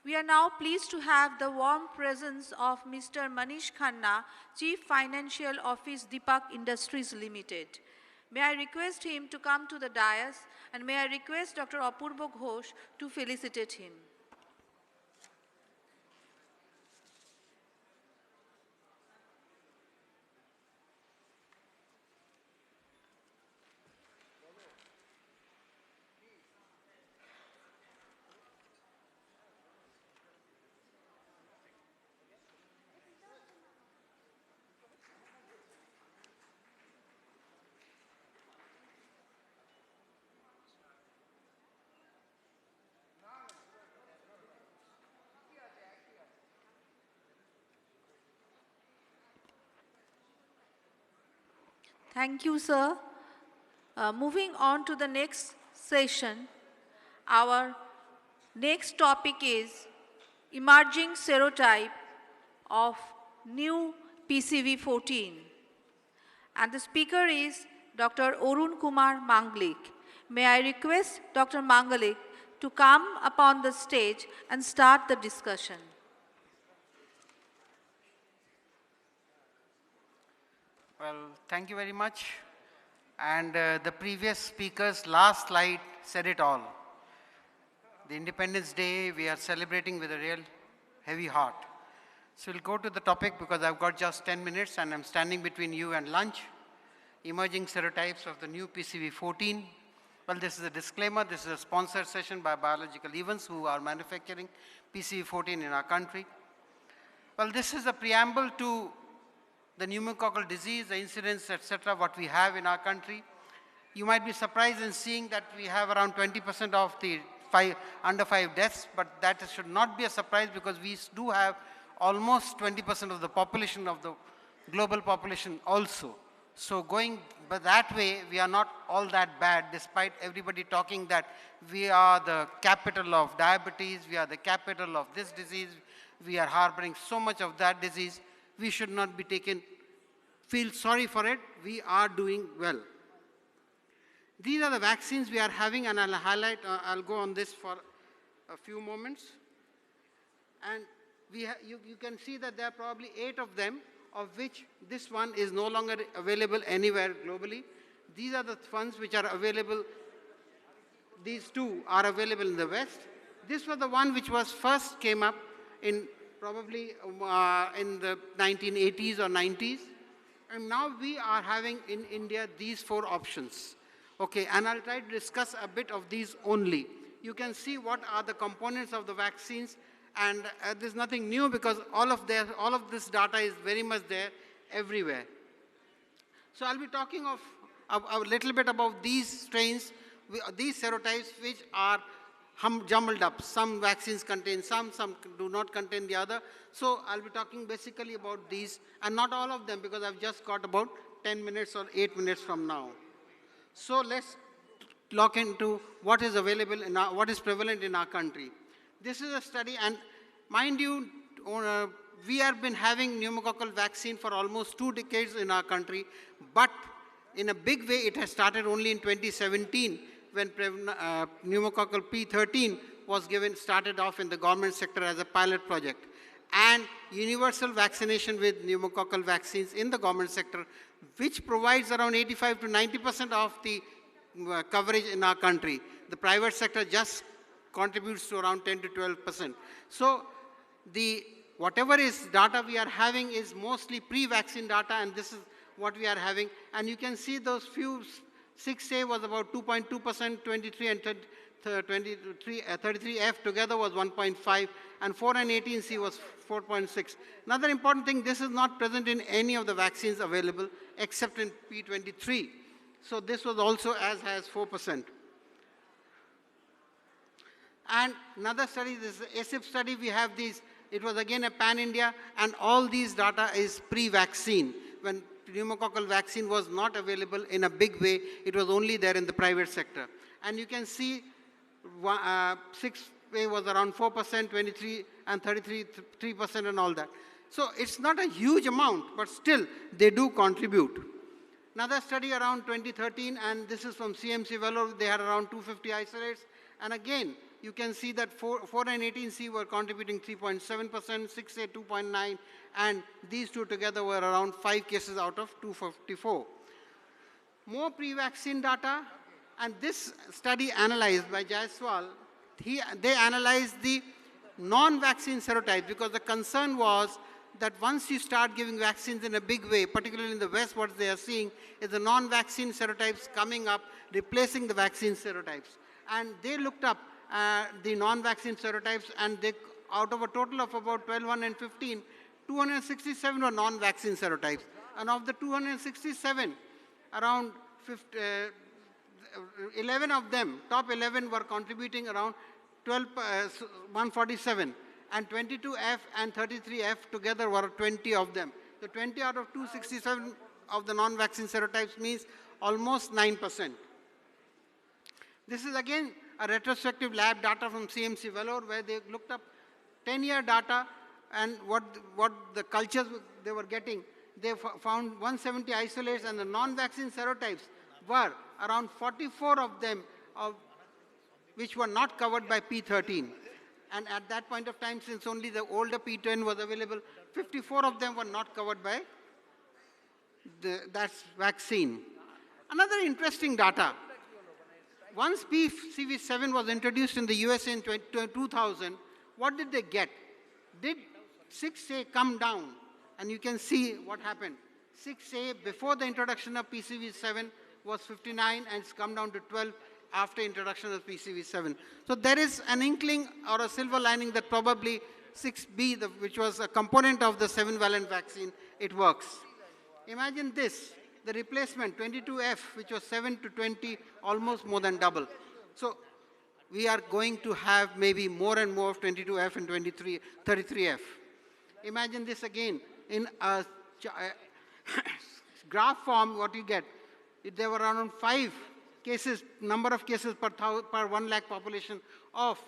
We are now pleased to have the warm presence of Mr. Manish Khanna, Chief Financial Office, Deepak Industries Limited. May I request him to come to the dais, and may I request Dr. Apurva Ghosh to felicitate him. Thank you, sir. Moving on to the next session, our next topic is emerging serotype of new PCV14. And the speaker is Dr. Arun Kumar Manglik. May I request Dr. Manglik to come upon the stage and start the discussion. Well, thank you very much. And the previous speaker's last slide said it all. The Independence Day, we are celebrating with a real heavy heart. So we'll go to the topic because I've got just 10 minutes and I'm standing between you and lunch. Emerging serotypes of the new PCV14. Well, this is a disclaimer. This is a sponsored session by Biological Events who are manufacturing PCV14 in our country. Well, this is a preamble to the pneumococcal disease, the incidence, etc., what we have in our country. You might be surprised in seeing that we have around 20% of the under 5 deaths, but that should not be a surprise because we do have almost 20% of the population of the global population also So going by that way, we are not all that bad, despite everybody talking that we are the capital of diabetes, we are the capital of this disease, we are harboring so much of that disease. We should not be feel sorry for it. We are doing well. These are the vaccines we are having, and I'll highlight, I'll go on this for a few moments. And you can see that there are probably 8 of them, of which this one is no longer available anywhere globally. These are the ones which are available. These 2 are available in the West. This was the one which was first came up in probably in the 1980s or 90s. And now we are having in India these 4 options. Okay, and I'll try to discuss a bit of these only. You can see what are the components of the vaccines, and there's nothing new because all of this data is very much there everywhere. So I'll be talking of a little bit about these strains, these serotypes which are jumbled up. Some vaccines contain some do not contain the other. So I'll be talking basically about these, and not all of them because I've just got about 10 minutes or 8 minutes from now. So let's look into what is available what is prevalent in our country. This is a study, and mind you, we have been having pneumococcal vaccine for almost 2 decades in our country, but in a big way it has started only in 2017 when pneumococcal P13 was started off in the government sector as a pilot project. And universal vaccination with pneumococcal vaccines in the government sector, which provides around 85 to 90% of the coverage in our country. The private sector just contributes to around 10 to 12%. So whatever is data we are having is mostly pre-vaccine data, and this is what we are having. And you can see those few, 6A was about 2.2%, 23 and 33F together was 1.5, and 4 and 18C was 4.6. Another important thing, this is not present in any of the vaccines available except in P23. So this was also as high as 4%. And another study, this ASIP study, we have these, it was again a pan-India, and all these data is pre-vaccine. When pneumococcal vaccine was not available in a big way, it was only there in the private sector. And you can see 6A was around 4%, 23 and 3% and all that. So it's not a huge amount, but still they do contribute. Another study around 2013, and this is from CMC Vellore, they had around 250 isolates. And again, you can see that 4 and 18C were contributing 3.7%, 6A 2.9, and these 2 together were around 5 cases out of 254. More pre-vaccine data, and this study analyzed by Jaiswal, they analyzed the non-vaccine serotypes because the concern was that once you start giving vaccines in a big way, particularly in the West, what they are seeing is the non-vaccine serotypes coming up, replacing the vaccine serotypes. And they looked up the non-vaccine serotypes, and they, out of a total of about 1,215, 267 were non-vaccine serotypes. And of the 267, around 11 of them, top 11 were contributing around 147. And 22F and 33F together were 20 of them. The 20 out of 267 of the non-vaccine serotypes means almost 9%. This is again a retrospective lab data from CMC Vellore where they looked up 10-year data and what the cultures they were getting. They found 170 isolates, and the non-vaccine serotypes were around 44 of them which were not covered by P13. And at that point of time, since only the older P10 was available, 54 of them were not covered by that vaccine. Another interesting data, once PCV7 was introduced in the USA in 2000, what did they get? Did 6A come down? And you can see what happened. 6A before the introduction of PCV7 was 59, and it's come down to 12 after introduction of PCV7. So there is an inkling or a silver lining that probably 6B, which was a component of the 7-valent vaccine, it works. Imagine this, the replacement 22F, which was 7 to 20, almost more than double. So we are going to have maybe more and more of 22F and 33F. Imagine this again in a graph form, what you get, there were around 5 cases, number of cases per 1 lakh population of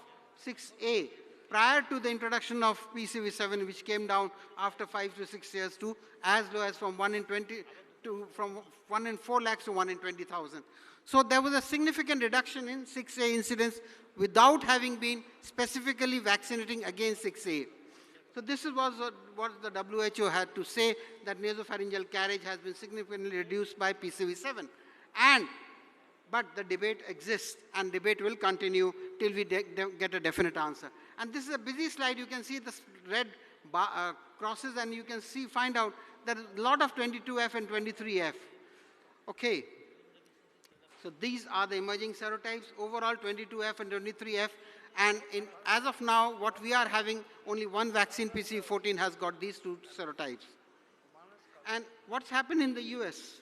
6A prior to the introduction of PCV7, which came down after 5 to 6 years to as low as from 1 in 20 to from 1 in 4 lakhs to 1 in 20,000. So there was a significant reduction in 6A incidence without having been specifically vaccinating against 6A. So this was what the WHO had to say, that nasopharyngeal carriage has been significantly reduced by PCV7. But the debate exists, and debate will continue till we get a definite answer. And this is a busy slide. You can see the red crosses, and you can find out that a lot of 22F and 23F. Okay. So these are the emerging serotypes. Overall, 22F and 23F. And as of now, what we are having, only one vaccine, PCV14, has got these 2 serotypes. And what's happened in the US?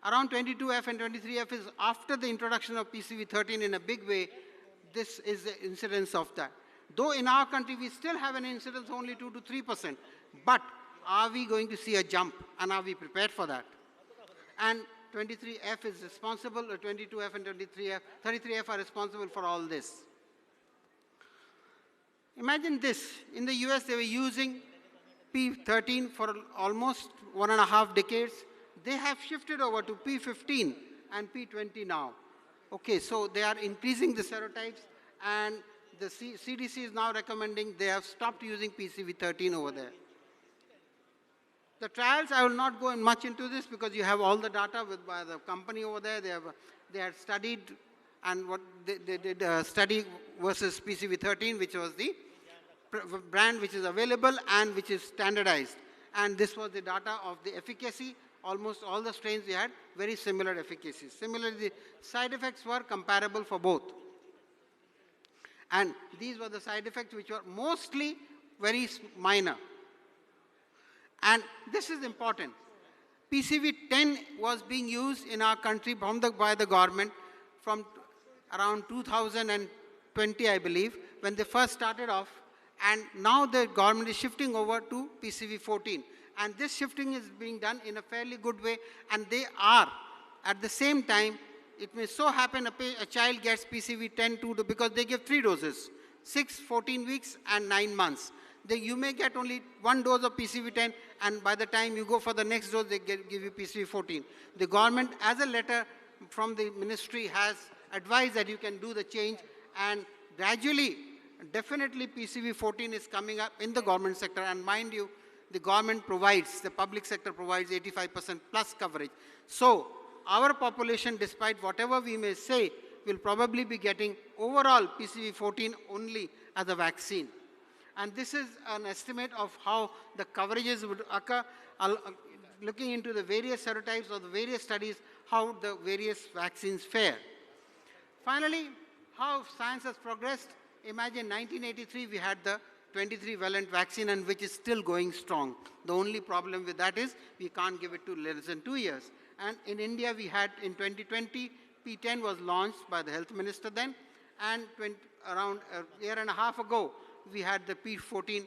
Around 22F and 23F is after the introduction of PCV13 in a big way. This is the incidence of that. Though in our country, we still have an incidence only 2 to 3%. But are we going to see a jump? And are we prepared for that? And 23F is responsible, or 22F and 33F are responsible for all this. Imagine this. In the US, they were using P13 for almost 1.5 decades. They have shifted over to P15 and P20 now. Okay, so they are increasing the serotypes, and the CDC is now recommending they have stopped using PCV13 over there. The trials, I will not go much into this because you have all the data by the company over there. They had studied, and what they did a study versus PCV13, which was the brand which is available and which is standardized. And this was the data of the efficacy. Almost all the strains we had very similar efficacies. Similarly, the side effects were comparable for both. And these were the side effects which were mostly very minor. And this is important. PCV10 was being used in our country by the government from around 2020, I believe, when they first started off. And now the government is shifting over to PCV14. And this shifting is being done in a fairly good way. And they are, at the same time, it may so happen a child gets PCV10 because they give 3 doses, 6, 14 weeks, and 9 months. You may get only 1 dose of PCV10, and by the time you go for the next dose, they give you PCV14. The government, as a letter from the ministry, has advised that you can do the change, and gradually, definitely PCV14 is coming up in the government sector. And mind you, the government provides, the public sector provides 85% plus coverage. So our population, despite whatever we may say, will probably be getting overall PCV14 only as a vaccine. And this is an estimate of how the coverages would occur, looking into the various serotypes or the various studies, how the various vaccines fare. Finally, how science has progressed. Imagine 1983, we had the 23-valent vaccine, and which is still going strong. The only problem with that is we can't give it to less than 2 years. And in India, we had in 2020, P10 was launched by the health minister then, and around a year and a half ago, we had the P14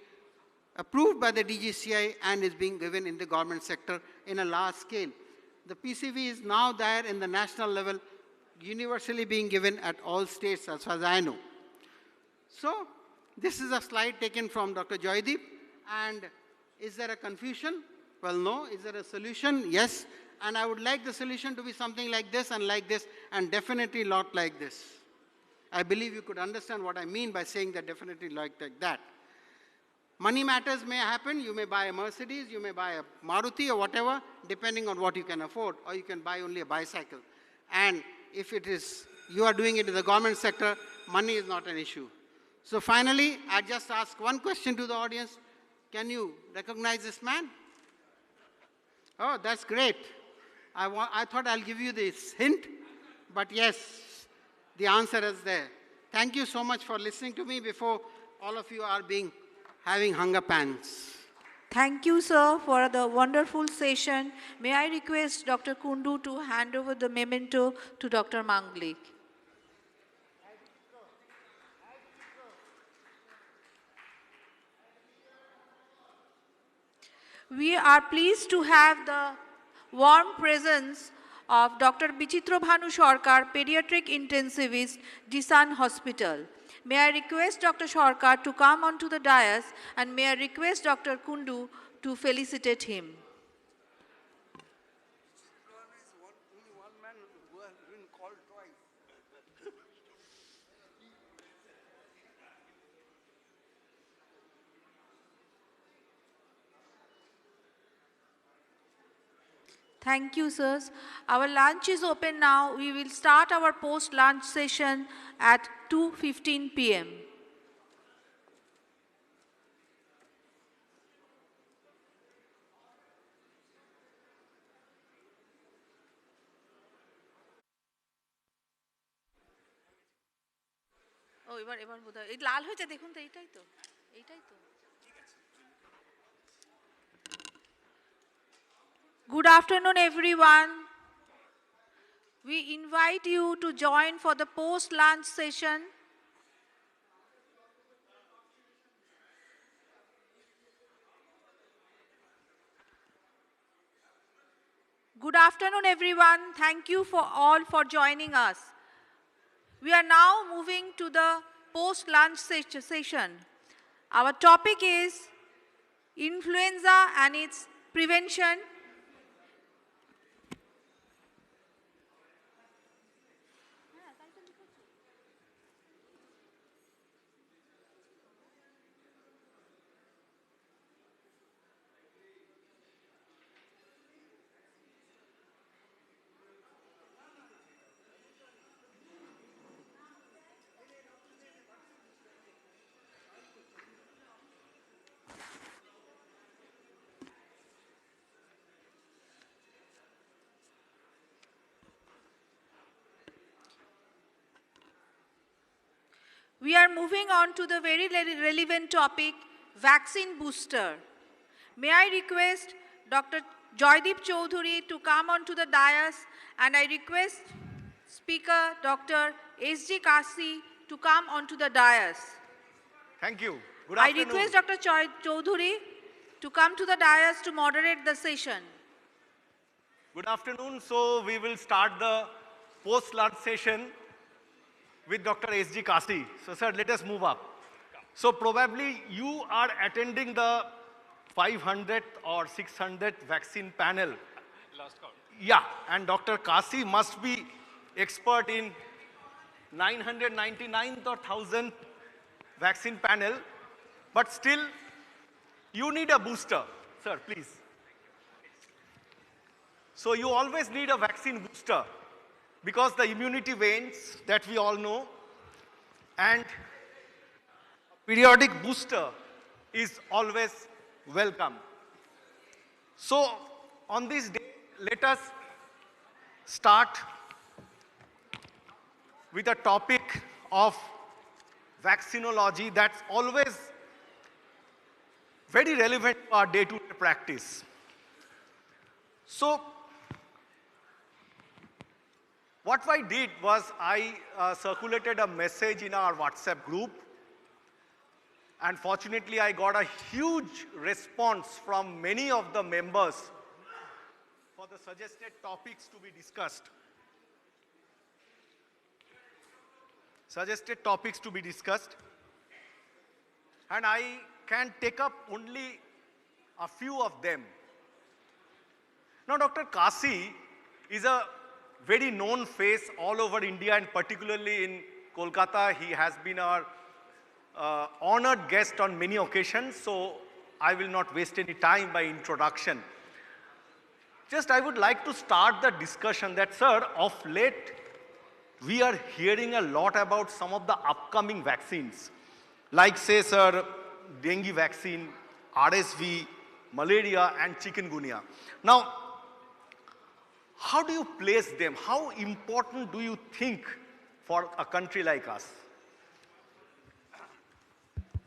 approved by the DGCI and is being given in the government sector in a large scale. The PCV is now there in the national level, universally being given at all states as far as I know. So this is a slide taken from Dr. Joydeep, and is there a confusion? Well, no. Is there a solution? Yes. And I would like the solution to be something like this, and definitely not like this. I believe you could understand what I mean by saying that definitely like that. Money matters may happen. You may buy a Mercedes, you may buy a Maruti or whatever, depending on what you can afford, or you can buy only a bicycle. And if it is, you are doing it in the government sector, money is not an issue. So finally, I just ask one question to the audience. Can you recognize this man? Oh, that's great. I thought I'll give you this hint, but yes, the answer is there. Thank you so much for listening to me before all of you are having hunger pants. Thank you, sir, for the wonderful session. May I request Dr. Kundu to hand over the memento to Dr. Manglik. We are pleased to have the Warm presence of Dr. Bichitra Bhanu Sarkar, Pediatric Intensivist, Disan Hospital. May I request Dr. Sarkar to come onto the dais, and may I request Dr. Kundu to felicitate him. Thank you, sirs. Our lunch is open now. We will start our post-lunch session at 2:15 p.m. Oh, এবার বোধহয় এই লাল হয়েছে দেখুন তো এইটাই তো Good afternoon, everyone. We invite you to join for the post-lunch session. Good afternoon, everyone. Thank you all for joining us. We are now moving to the post-lunch session. Our topic is influenza and its prevention. We are moving on to the very relevant topic, vaccine booster. May I request Dr. Joydeep Choudhury to come onto the dais, and I request Speaker Dr. S.G. Kasi to come onto the dais. Thank you. Good I afternoon. request Dr. Choudhury to come to the dais to moderate the session. Good afternoon. So we will start the post-lunch session with Dr. S.G. Kasi. So sir, let us move up. So probably you are attending the 500th or 600th vaccine panel. Last count. Yeah, and Dr. Kasi must be expert in 999th or 1000th vaccine panel, but still you need a booster. Sir, please. So you always need a vaccine booster because the immunity wanes, that we all know, and periodic booster is always welcome. So on this day, let us start with a topic of vaccinology that's always very relevant to our day-to-day practice. So what I did was I circulated a message in our WhatsApp group, and fortunately I got a huge response from many of the members for the suggested topics to be discussed. And I can take up only a few of them. Now Dr. Kasi is a very known face all over India, and particularly in Kolkata. He has been our honored guest on many occasions, so I will not waste any time by introduction. Just I would like to start the discussion that, sir, of late we are hearing a lot about some of the upcoming vaccines, like say, sir, dengue vaccine, RSV, malaria and chikungunya. Now, how do you place them? How important do you think for a country like us?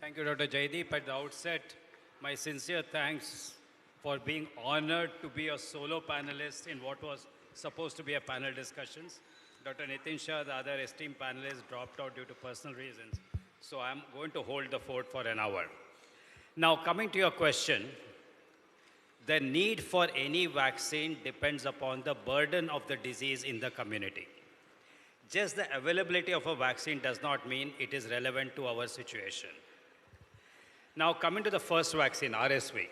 Thank you, Dr. Jaideep. At the outset, my sincere thanks for being honored to be a solo panelist in what was supposed to be a panel discussions. Dr. Nitin Shah, the other esteemed panelist, dropped out due to personal reasons. So I'm going to hold the fort for an hour. Now, coming to your question, the need for any vaccine depends upon the burden of the disease in the community. Just the availability of a vaccine does not mean it is relevant to our situation. Now, coming to the first vaccine, RSV.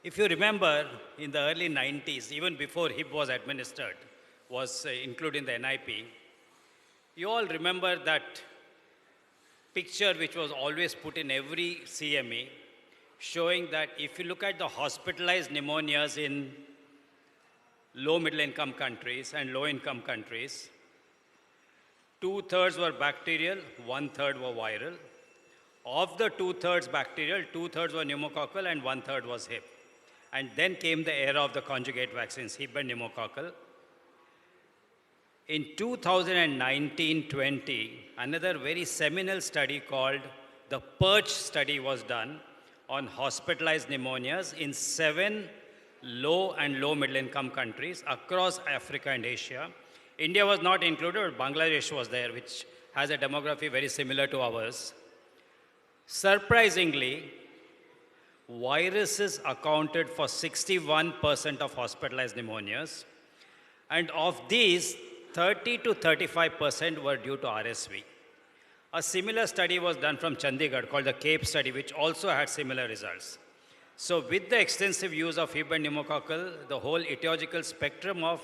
If you remember, in the early 90s, even before HIB was administered, was included in the NIP, you all remember that picture which was always put in every CME, showing that if you look at the hospitalized pneumonias in low middle income countries and low income countries, 2/3 were bacterial, 1/3 were viral. Of the 2/3 bacterial, 2/3 were pneumococcal and 1/3 was HIB. And then came the era of the conjugate vaccines, HIB and pneumococcal. In 2019-20, another very seminal study called the PERCH study was done on hospitalized pneumonias in 7 low and low middle income countries across Africa and Asia. India was not included, but Bangladesh was there, which has a demography very similar to ours. Surprisingly, viruses accounted for 61% of hospitalized pneumonias, and of these, 30 to 35% were due to RSV. A similar study was done from Chandigarh called the CAPE study, which also had similar results. So with the extensive use of HIB and pneumococcal, the whole etiological spectrum of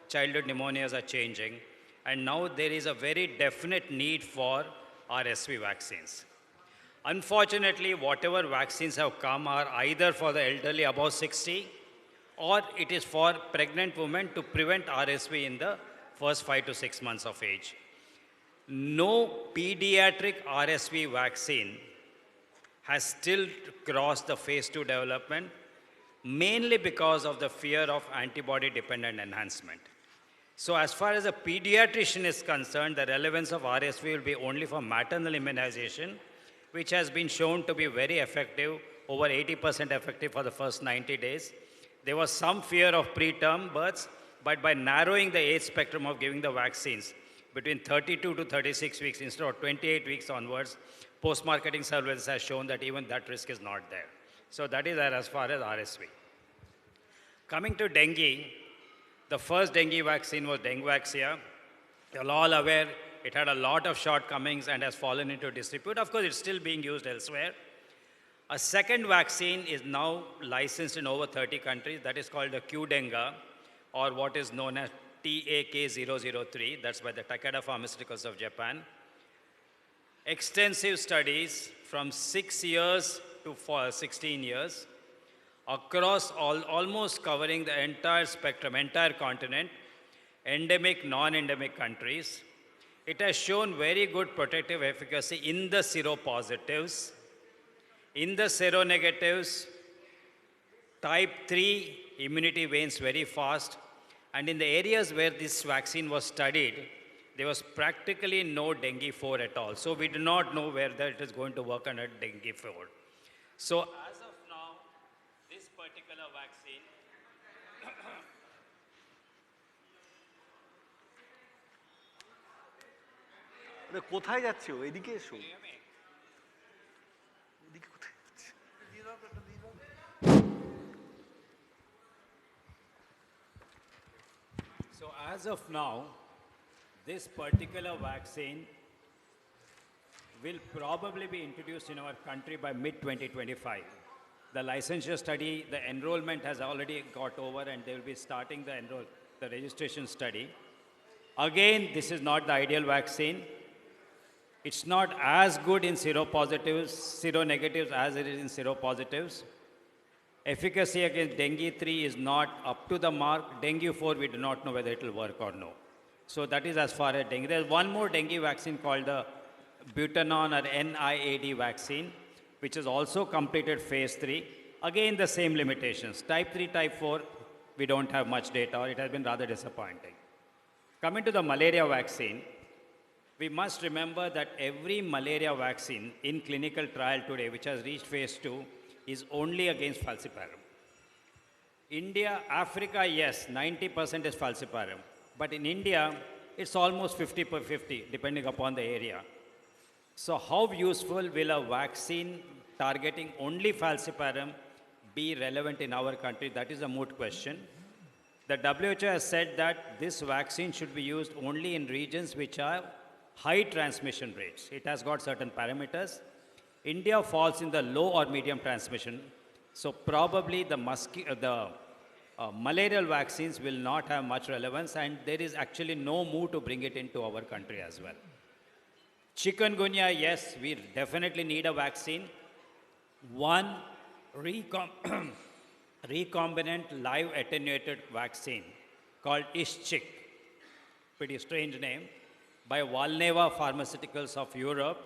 childhood pneumonias are changing, and now there is a very definite need for RSV vaccines. Unfortunately, whatever vaccines have come are either for the elderly above 60, or it is for pregnant women to prevent RSV in the first 5 to 6 months of age. No pediatric RSV vaccine has still crossed the phase 2 development, mainly because of the fear of antibody-dependent enhancement. So as far as a pediatrician is concerned, the relevance of RSV will be only for maternal immunization, which has been shown to be very effective, over 80% effective for the first 90 days. There was some fear of preterm births, but by narrowing the age spectrum of giving the vaccines between 32 to 36 weeks instead of 28 weeks onwards, post-marketing surveillance has shown that even that risk is not there. So that is as far as RSV. Coming to dengue, the first dengue vaccine was Dengvaxia. You're all aware it had a lot of shortcomings and has fallen into disrepute. Of course, it's still being used elsewhere. A second vaccine is now licensed in over 30 countries. That is called the Qdenga, or what is known as TAK-003. That's by the Takeda Pharmaceuticals of Japan. Extensive studies from 6 years to 16 years across almost covering the entire spectrum, entire continent, endemic, non-endemic countries. It has shown very good protective efficacy in the seropositives. In the seronegatives, type 3 immunity wanes very fast. And in the areas where this vaccine was studied, there was practically no dengue 4 at all. So we do not know whether it is going to work on a dengue 4. So as of now, this particular vaccine কোথায় যাচ্ছে ও এদিকে এসো So as of now, this particular vaccine will probably be introduced in our country by mid-2025. The licensure study, the enrollment has already got over, and they will be starting the registration study. Again, this is not the ideal vaccine. It's not as good in seropositives, seronegatives as it is in seropositives. Efficacy against dengue 3 is not up to the mark. Dengue 4, we do not know whether it will work or no. So that is as far as dengue. There's one more dengue vaccine called the Butanon or NIAID vaccine, which has also completed phase 3. Again, the same limitations. Type 3, type 4, we don't have much data, or it has been rather disappointing. Coming to the malaria vaccine, we must remember that every malaria vaccine in clinical trial today, which has reached phase 2, is only against falciparum. India, Africa, yes, 90% is falciparum. But in India, it's almost 50/50, depending upon the area. So how useful will a vaccine targeting only falciparum be relevant in our country, that is a moot question. The WHO has said that this vaccine should be used only in regions which have high transmission rates. It has got certain parameters. India falls in the low or medium transmission, so probably the malarial vaccines will not have much relevance, and there is actually no move to bring it into our country as well. Chikungunya, yes, we definitely need a vaccine. One recombinant live attenuated vaccine called Ishchik, pretty strange name, by Valneva Pharmaceuticals of Europe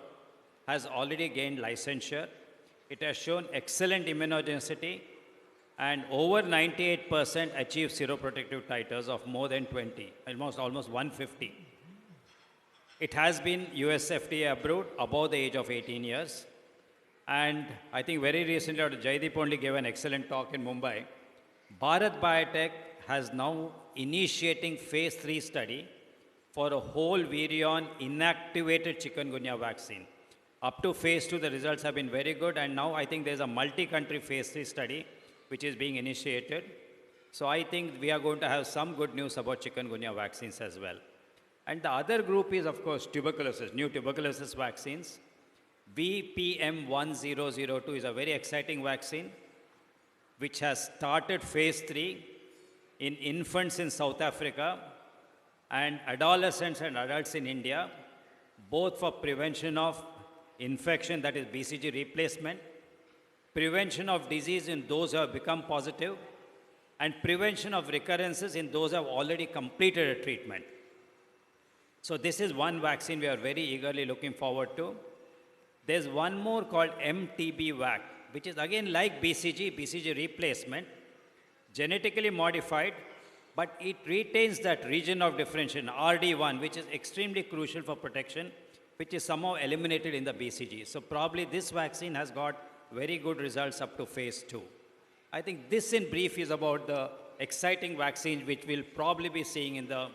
has already gained licensure. It has shown excellent immunogenicity and over 98% achieve seroprotective titers of more than 20, almost 150. It has been US FDA approved above the age of 18 years. And I think very recently, Dr. Jaideep only gave an excellent talk in Mumbai. Bharat Biotech has now initiating phase 3 study for a whole virion inactivated chikungunya vaccine. Up to phase 2, the results have been very good, and now I think there's a multi-country phase 3 study which is being initiated. So I think we are going to have some good news about chikungunya vaccines as well. And the other group is, of course, tuberculosis, new tuberculosis vaccines. VPM1002 is a very exciting vaccine which has started phase 3 in infants in South Africa and adolescents and adults in India, both for prevention of infection, that is BCG replacement, prevention of disease in those who have become positive, and prevention of recurrences in those who have already completed a treatment. So this is one vaccine we are very eagerly looking forward to. There's one more called MTB-VAC, which is again like BCG replacement, genetically modified, but it retains that region of differentiation, RD1, which is extremely crucial for protection, which is somehow eliminated in the BCG. So probably this vaccine has got very good results up to phase 2. I think this in brief is about the exciting vaccines which we'll probably be seeing in the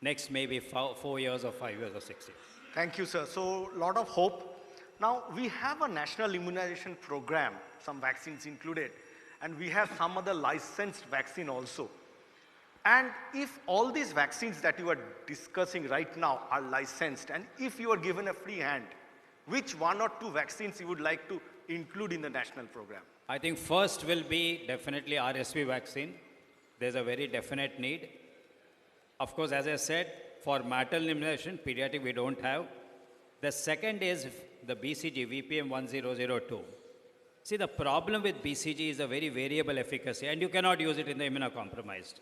next maybe 4 years or 5 years or 6 years. Thank you, sir. So, lot of hope. Now, we have a national immunization program, some vaccines included, and we have some other licensed vaccine also. And if all these vaccines that you are discussing right now are licensed, and if you are given a free hand, which 1 or 2 vaccines you would like to include in the national program? I think first will be definitely RSV vaccine. There's a very definite need. Of course, as I said, for maternal immunization, pediatric we don't have. The second is the BCG, VPM1002. See, the problem with BCG is a very variable efficacy, and you cannot use it in the immunocompromised.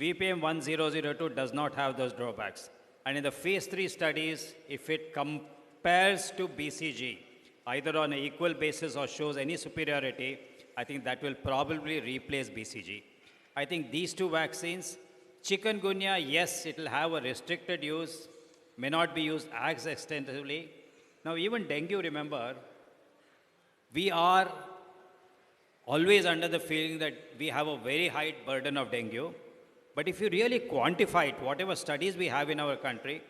VPM1002 does not have those drawbacks. And in the phase 3 studies, if it compares to BCG, either on an equal basis or shows any superiority, I think that will probably replace BCG. I think these 2 vaccines, chikungunya, yes, it will have a restricted use, may not be used as extensively. Now, even dengue, remember, we are always under the feeling that we have a very high burden of dengue. But if you really quantify it, whatever studies we have in our country,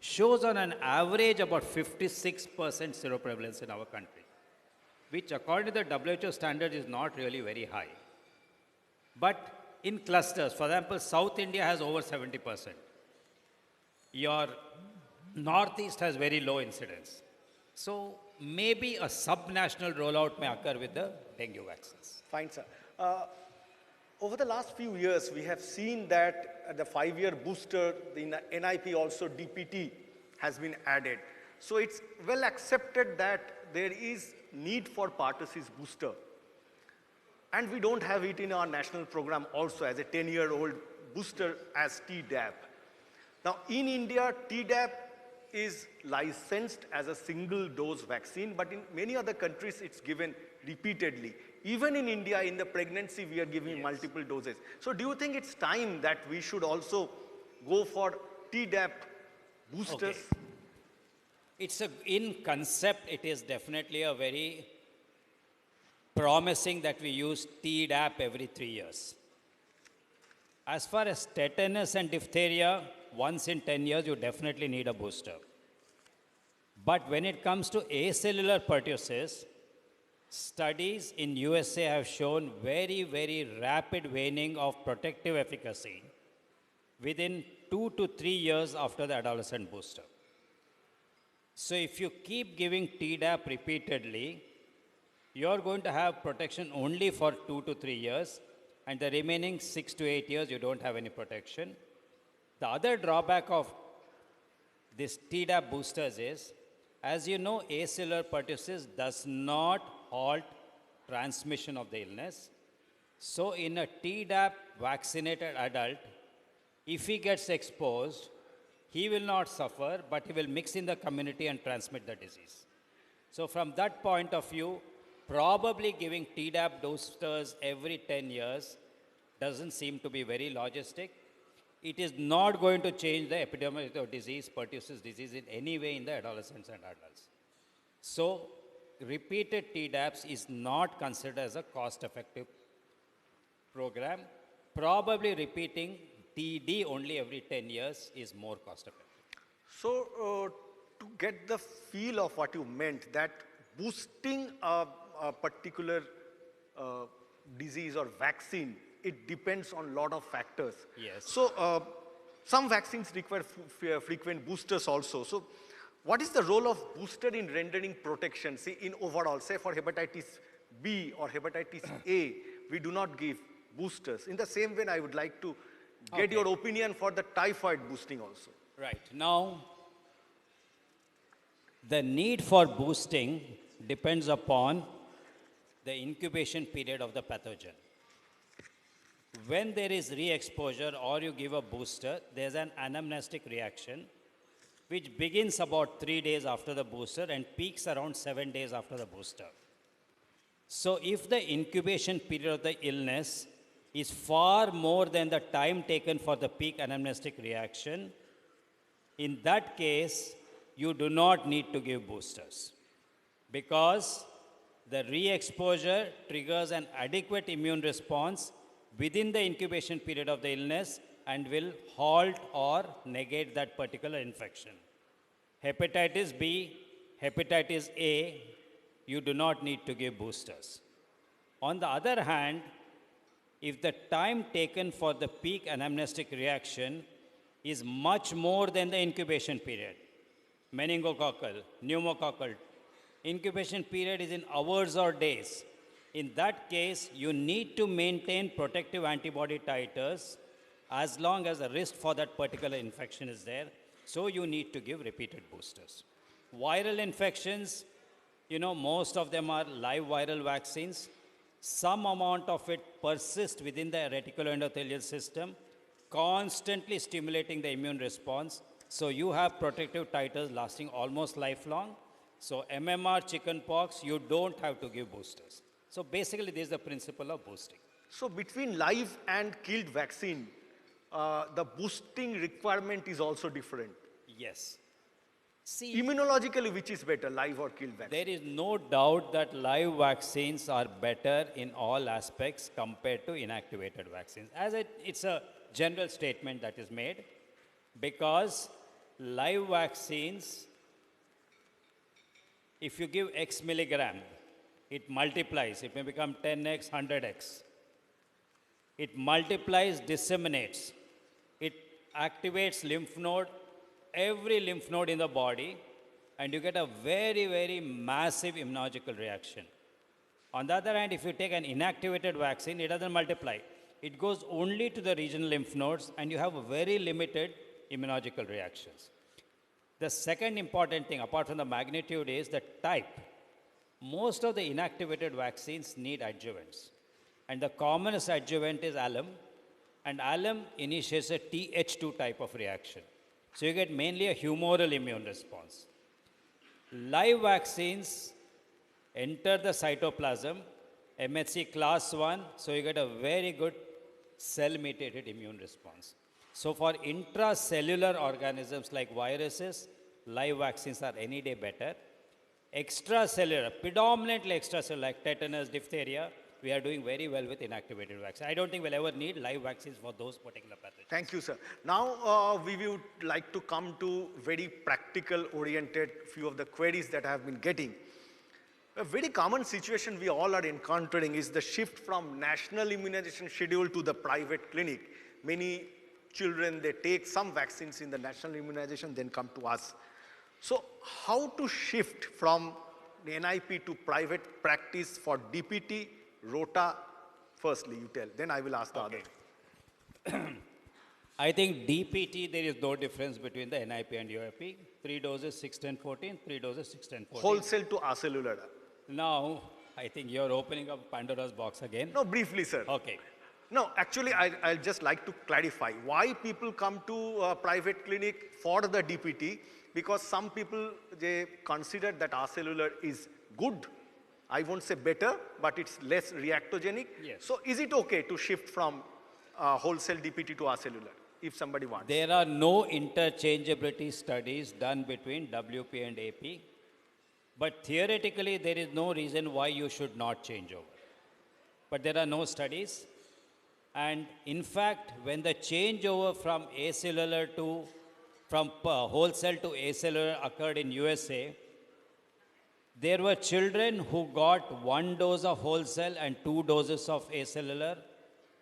shows on an average about 56% seroprevalence in our country, which according to the WHO standard is not really very high. But in clusters, for example, South India has over 70%. Your Northeast has very low incidence. So maybe a sub-national rollout may occur with the dengue vaccines. Fine, sir. Over the last few years, we have seen that the 5-year booster, the NIP also DPT has been added. So it's well accepted that there is need for pertussis booster. And we don't have it in our national program also as a 10-year-old booster as Tdap. Now in India, Tdap is licensed as a single dose vaccine, but in many other countries it's given repeatedly. Even in India, in the pregnancy, we are giving multiple doses. So do you think it's time that we should also go for Tdap boosters? Okay. In concept, it is definitely a very promising that we use Tdap every 3 years. As far as tetanus and diphtheria, once in 10 years, you definitely need a booster. But when it comes to acellular pertussis, Studies in USA have shown very, very rapid waning of protective efficacy within 2 to 3 years after the adolescent booster. So if you keep giving Tdap repeatedly, you're going to have protection only for 2 to 3 years, and the remaining 6 to 8 years you don't have any protection. The other drawback of this Tdap boosters is, as you know, acellular pertussis does not halt transmission of the illness. So in a Tdap vaccinated adult, if he gets exposed, he will not suffer, but he will mix in the community and transmit the disease. So from that point of view, probably giving Tdap boosters every 10 years doesn't seem to be very logistic. It is not going to change the epidemiology of disease, pertussis disease, in any way in the adolescents and adults. So repeated Tdaps is not considered as a cost-effective program. Probably repeating TD only every 10 years is more cost-effective. So to get the feel of what you meant, that boosting a particular disease or vaccine, it depends on a lot of factors. Yes. So some vaccines require frequent boosters also. So what is the role of booster in rendering protection, say in overall, say for hepatitis B or hepatitis A, we do not give boosters. In the same way, I would like to get your opinion for the typhoid boosting also. Right. Now, the need for boosting depends upon the incubation period of the pathogen. When there is re-exposure or you give a booster, there's an anamnestic reaction which begins about 3 days after the booster and peaks around 7 days after the booster. So if the incubation period of the illness is far more than the time taken for the peak anamnestic reaction, in that case, you do not need to give boosters, because the re-exposure triggers an adequate immune response within the incubation period of the illness and will halt or negate that particular infection. Hepatitis B, hepatitis A, you do not need to give boosters. On the other hand, if the time taken for the peak anamnestic reaction is much more than the incubation period, meningococcal, pneumococcal, incubation period is in hours or days. In that case, you need to maintain protective antibody titers as long as the risk for that particular infection is there. So you need to give repeated boosters. Viral infections, you know, most of them are live viral vaccines. Some amount of it persists within the reticuloendothelial system, constantly stimulating the immune response. So you have protective titers lasting almost lifelong. So MMR, chickenpox, you don't have to give boosters. So basically, this is the principle of boosting. So between live and killed vaccine, the boosting requirement is also different. Yes. See, immunologically, which is better, live or killed vaccine? There is no doubt that live vaccines are better in all aspects compared to inactivated vaccines. It's a general statement that is made, because live vaccines, if you give X milligram, it multiplies. It may become 10x, 100x. It multiplies, disseminates. It activates lymph node, every lymph node in the body, and you get a very, very massive immunological reaction. On the other hand, if you take an inactivated vaccine, it doesn't multiply. It goes only to the regional lymph nodes, and you have a very limited immunological reactions. The second important thing, apart from the magnitude, is the type. Most of the inactivated vaccines need adjuvants. And the commonest adjuvant is alum. And alum initiates a Th2 type of reaction. So you get mainly a humoral immune response. Live vaccines enter the cytoplasm, MHC class 1, so you get a very good cell-mediated immune response. So for intracellular organisms like viruses, live vaccines are any day better. Extracellular, predominantly extracellular, like tetanus, diphtheria, we are doing very well with inactivated vaccines. I don't think we'll ever need live vaccines for those particular pathogens. Thank you, sir. Now, we would like to come to very practical oriented few of the queries that I have been getting. A very common situation we all are encountering is the shift from national immunization schedule to the private clinic. Many children, they take some vaccines in the national immunization, then come to us. So how to shift from NIP to private practice for DPT, Rota? Firstly, you tell, then I will ask the other. I think DPT, there is no difference between the NIP and UIP. 3 doses, 6, 10, 14, 3 doses, 6, 10, 14. Wholesale to acellular. Now, I think you're opening up Pandora's box again. No, briefly, sir. Okay. No, actually, I'll just like to clarify why people come to a private clinic for the DPT, because some people, they consider that acellular is good. I won't say better, but it's less reactogenic. Yes. So is it okay to shift from wholesale DPT to acellular if somebody wants? There are no interchangeability studies done between WP and AP, but theoretically there is no reason why you should not change over. But there are no studies, and in fact, when the changeover from acellular to wholesale to acellular occurred in USA, there were children who got 1 dose of wholesale and 2 doses of acellular,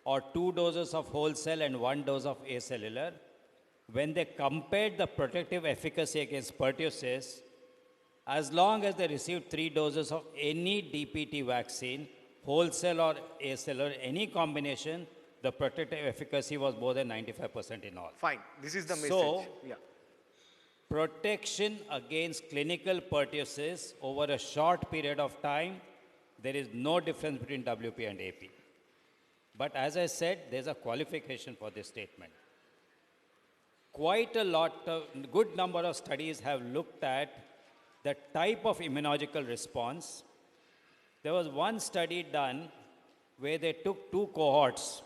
or 2 doses of wholesale and 1 dose of acellular. When they compared the protective efficacy against pertussis, as long as they received 3 doses of any DPT vaccine, wholesale or acellular, any combination, the protective efficacy was more than 95% in all. Fine, this is the message. So, yeah. Protection against clinical pertussis over a short period of time, there is no difference between WP and AP. But as I said, there's a qualification for this statement. Quite a good number of studies have looked at the type of immunological response. There was one study done where they took 2 cohorts,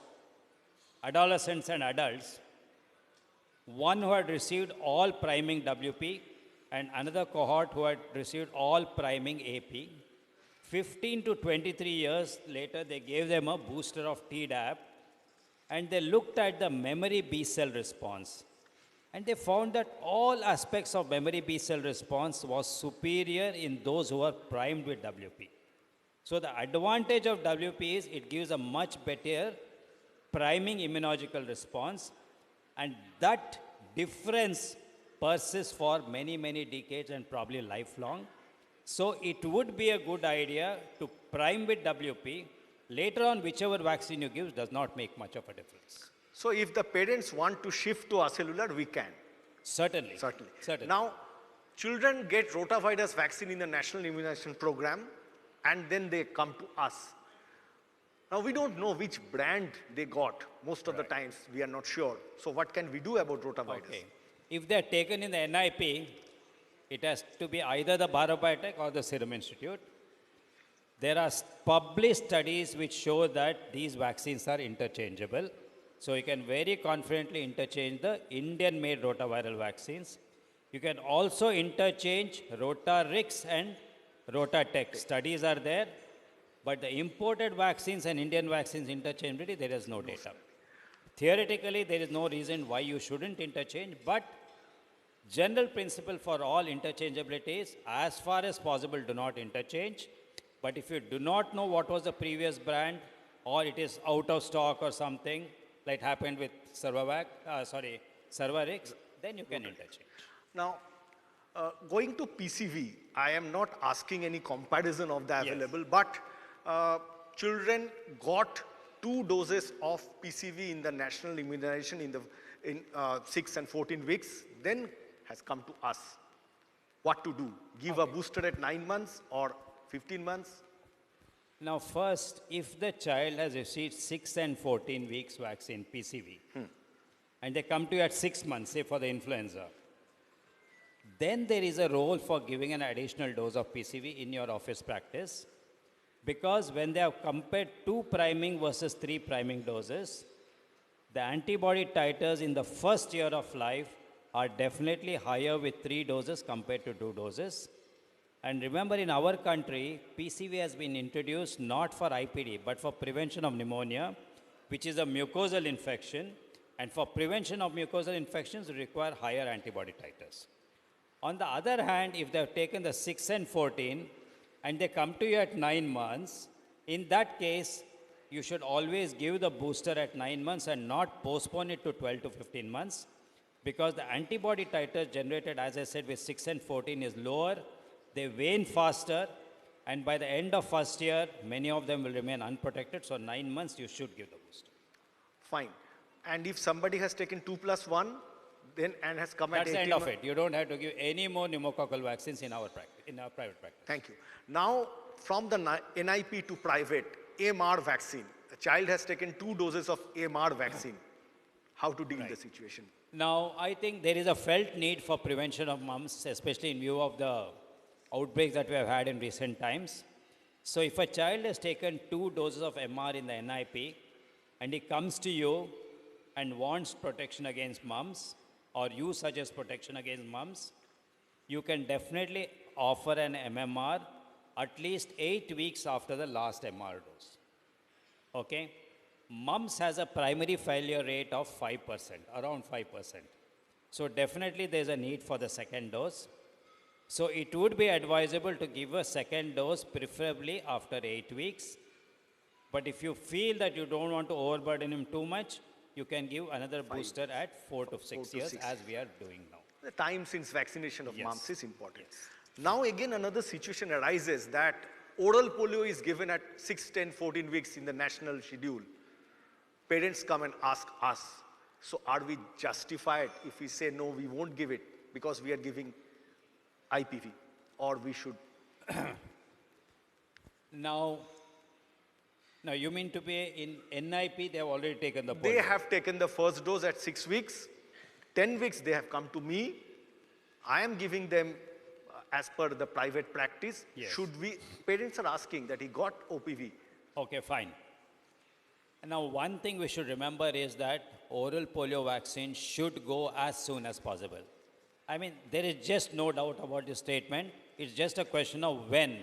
adolescents and adults, one who had received all priming WP and another cohort who had received all priming AP. 15 to 23 years later, they gave them a booster of Tdap, and they looked at the memory B cell response. And they found that all aspects of memory B cell response was superior in those who were primed with WP. So the advantage of WP is it gives a much better priming immunological response, and that difference persists for many, many decades and probably lifelong. So it would be a good idea to prime with WP. Later on, whichever vaccine you give does not make much of a difference. So if the parents want to shift to acellular, we can? Certainly. Certainly. Now, children get rotavirus vaccine in the National Immunization Program, and then they come to us. Now, we don't know which brand they got. Most of the times, we are not sure. So what can we do about rotavirus? Okay. If they are taken in the NIP, it has to be either the Biotech or the Serum Institute. There are published studies which show that these vaccines are interchangeable. So you can very confidently interchange the Indian-made rotaviral vaccines. You can also interchange Rotarix and Rotatech. Studies are there. But the imported vaccines and Indian vaccines interchangeability, there is no data. Theoretically, there is no reason why you shouldn't interchange, but general principle for all interchangeability is, as far as possible, do not interchange. But if you do not know what was the previous brand, or it is out of stock or something, like happened with Cervarix, then you can interchange. Now, going to PCV, I am not asking any comparison of the available, but children got 2 doses of PCV in the national immunization in 6 and 14 weeks, then has come to us. What to do? Give a booster at 9 months or 15 months? Now first, if the child has received 6 and 14 weeks vaccine, PCV, and they come to you at 6 months, say for the influenza, then there is a role for giving an additional dose of PCV in your office practice, because when they have compared 2 priming versus 3 priming doses, the antibody titers in the first year of life are definitely higher with 3 doses compared to 2 doses. And remember, in our country, PCV has been introduced not for IPD, but for prevention of pneumonia, which is a mucosal infection. And for prevention of mucosal infections, we require higher antibody titers. On the other hand, if they have taken the 6 and 14, and they come to you at 9 months, in that case, you should always give the booster at 9 months and not postpone it to 12 to 15 months, because the antibody titers generated, as I said, with 6 and 14 is lower, they wane faster, and by the end of first year, many of them will remain unprotected, so 9 months you should give the booster. Fine. And if somebody has taken 2+1, then and has come That's at the 18 end of it. You don't have to give any more pneumococcal vaccines in our practice, in our private practice. Thank you. Now, from the NIP to private, AMR vaccine. A child has taken 2 doses of AMR vaccine. How to deal with the situation? Now, I think there is a felt need for prevention of mumps, especially in view of the outbreaks that we have had in recent times. So if a child has taken 2 doses of MR in the NIP, and he comes to you and wants protection against mumps, or you suggest protection against mumps, you can definitely offer an MMR at least 8 weeks after the last MR dose. Okay? Mumps has a primary failure rate of 5%, around 5%. So definitely there's a need for the second dose. So it would be advisable to give a second dose, preferably after 8 weeks. But if you feel that you don't want to overburden him too much, you can give another booster at 4 to 6 years, as we are doing now. The time since vaccination of mumps is important. Now again another situation arises that oral polio is given at 6, 10, 14 weeks in the national schedule. Parents come and ask us, so are we justified if we say no, we won't give it because we are giving IPV, or we should? Now you mean to be in NIP, they have already taken the polio? They have taken the first dose at 6 weeks. 10 weeks they have come to me. I am giving them as per the private practice. Yes. Should we, parents are asking that he got OPV. Okay, fine. Now one thing we should remember is that oral polio vaccine should go as soon as possible. I mean, there is just no doubt about this statement. It's just a question of when.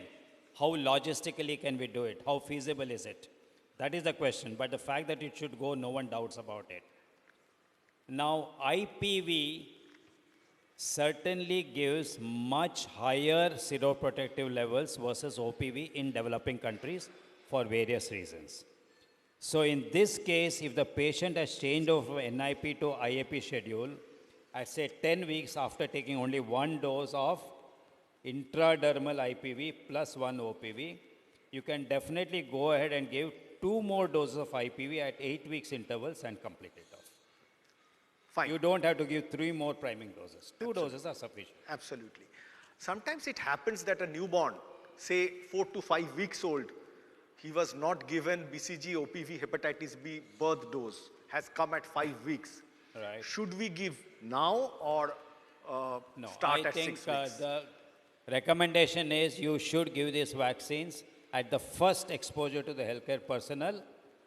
How logistically can we do it? How feasible is it? That is the question. But the fact that it should go, no one doubts about it. Now, IPV certainly gives much higher seroprotective levels versus OPV in developing countries for various reasons. So in this case, if the patient has changed over NIP to IAP schedule, I say 10 weeks after taking only 1 dose of intradermal IPV plus 1 OPV, you can definitely go ahead and give 2 more doses of IPV at 8 weeks intervals and complete it off. Fine. You don't have to give 3 more priming doses. 2 doses are sufficient. Absolutely. Sometimes it happens that a newborn, say 4 to 5 weeks old, he was not given BCG, OPV, hepatitis B birth dose, has come at 5 weeks. Right. Should we give now or No, start I at think 6 weeks? the recommendation is you should give these vaccines at the first exposure to the healthcare personnel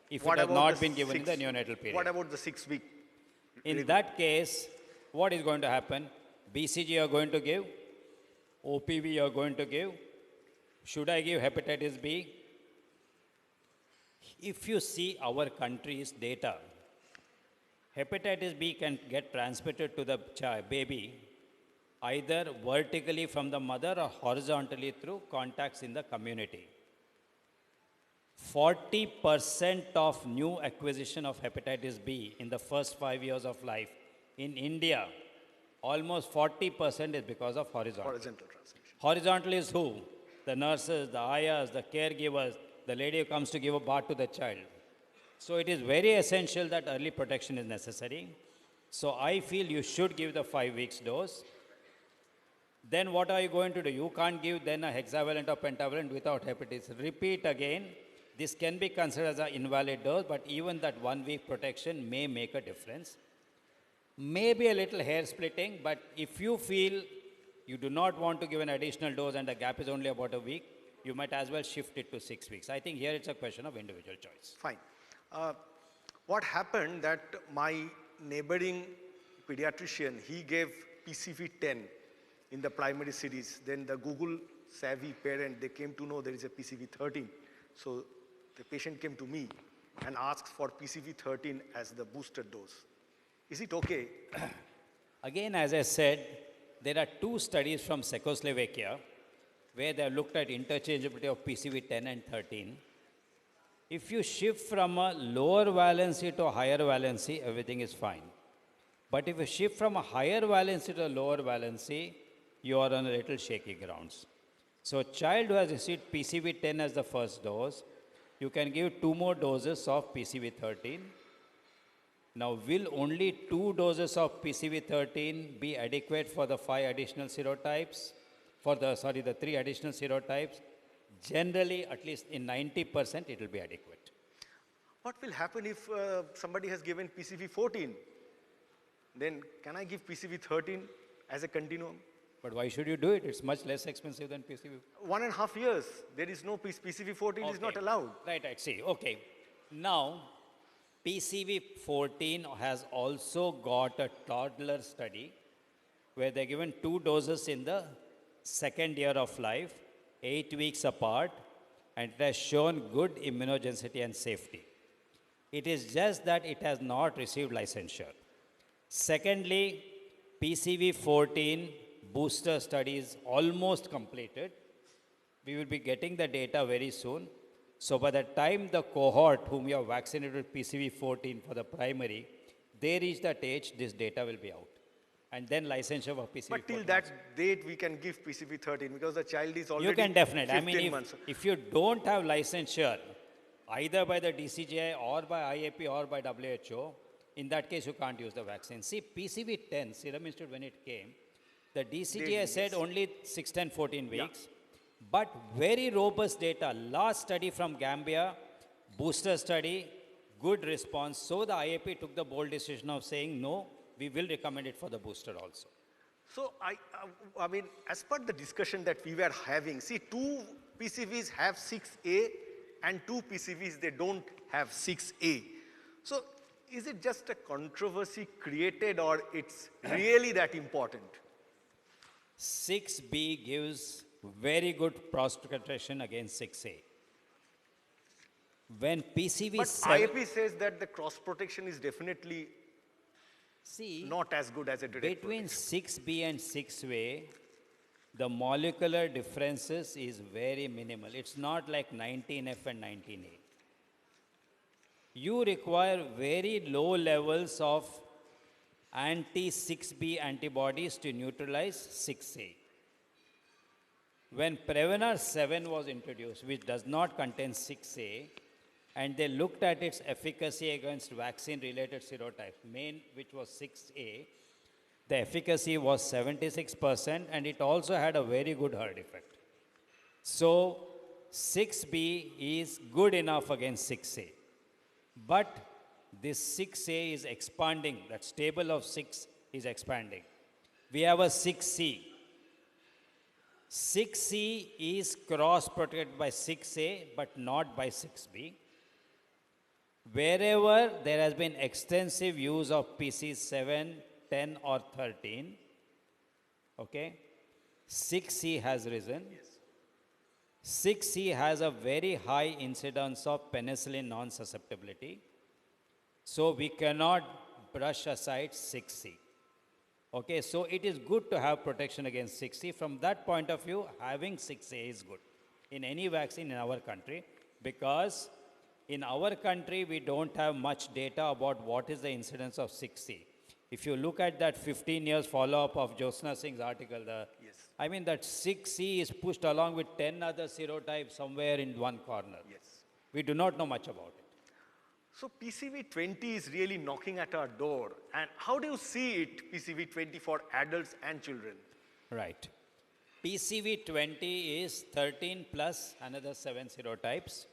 if What it has about not the been given in the 6 neonatal period. What about the 6 week? In that case, what is going to happen? BCG you are going to give, OPV you are going to give. Should I give hepatitis B? If you see our country's data, hepatitis B can get transmitted to the baby either vertically from the mother or horizontally through contacts in the community. 40% of new acquisition of hepatitis B in the first 5 years of life in India, almost 40% is because of horizontal. Horizontal transmission. Horizontal is who? The nurses, the ayahs, the caregivers, the lady who comes to give a bath to the child. So it is very essential that early protection is necessary. So I feel you should give the 5 weeks dose. Then what are you going to do? You can't give then a hexavalent or pentavalent without hepatitis. Repeat again. This can be considered as an invalid dose, but even that 1 week protection may make a difference. Maybe a little hair splitting, but if you feel you do not want to give an additional dose and the gap is only about a week, you might as well shift it to 6 weeks. I think here it's a question of individual choice. Fine. What happened that my neighboring pediatrician, he gave PCV10 in the primary series. Then the Google savvy parent, they came to know there is a PCV13. So the patient came to me and asked for PCV13 as the booster dose. Is it okay? Again, as I said, there are 2 studies from Czechoslovakia. where they have looked at interchangeability of PCV 10 and 13. If you shift from a lower valency to a higher valency, everything is fine. But if you shift from a higher valency to a lower valency, you are on a little shaky grounds. So a child who has received PCV 10 as the first dose, you can give 2 more doses of PCV 13. Now, will only 2 doses of PCV 13 be adequate for the 5 additional serotypes? The 3 additional serotypes? Generally, at least in 90%, it will be adequate. What will happen if somebody has given PCV 14? Then can I give PCV 13 as a continuum? But why should you do it? It's much less expensive than PCV. 1.5 years, there is no PCV 14 is not allowed. Right, see, okay. Now, PCV 14 has also got a toddler study where they're given 2 doses in the second year of life, 8 weeks apart, and it has shown good immunogenicity and safety. It is just that it has not received licensure. Secondly, PCV 14 booster study is almost completed. We will be getting the data very soon. So by the time the cohort whom you have vaccinated with PCV 14 for the primary, they reach that age, this data will be out. And then licensure of PCV 14. But till that date, we can give PCV 13 because the child is already You can definitely. 15 months. If you don't have licensure, either by the DCGI or by IAP or by WHO, in that case, you can't use the vaccine. See, PCV 10, Serum Institute, when it came, the DCGI said only 6, 10, 14 weeks. But very robust data. Last study from Gambia, booster study, good response. So the IAP took the bold decision of saying, no, we will recommend it for the booster also. So, I mean, as per the discussion that we were having, see, 2 PCVs have 6A and 2 PCVs, they don't have 6A. So, is it just a controversy created or it's really that important? 6B gives very good cross-protection against 6A. When PCV but 7... IAP says that the cross-protection is definitely not as good as a direct Between 6B and 6A, the molecular differences is very minimal. It's not like 19F and 19A. You require very low levels of anti-6B antibodies to neutralize 6A. When Prevenar 7 was introduced, which does not contain 6A, and they looked at its efficacy against vaccine-related serotypes, main which was 6A, the efficacy was 76%, and it also had a very good herd effect. So 6B is good enough against 6A. But this 6A is expanding, that table of 6 is expanding. We have a 6C. 6C is cross-protected by 6A, but not by 6B. Wherever there has been extensive use of PC 7, 10 or 13, okay, 6C has risen. 6C has a very high incidence of penicillin non-susceptibility. So we cannot brush aside 6C. Okay, so it is good to have protection against 6C. From that point of view, having 6A is good in any vaccine in our country, because in our country, we don't have much data about what is the incidence of 6C. If you look at that 15 years follow-up of Josna Singh's article, I mean that 6C is pushed along with 10 other serotypes somewhere in one corner. We do not know much about it. So PCV 20 is really knocking at our door. And how do you see it, PCV 20 for adults and children? Right. PCV 20 is 13 plus another 7 serotypes.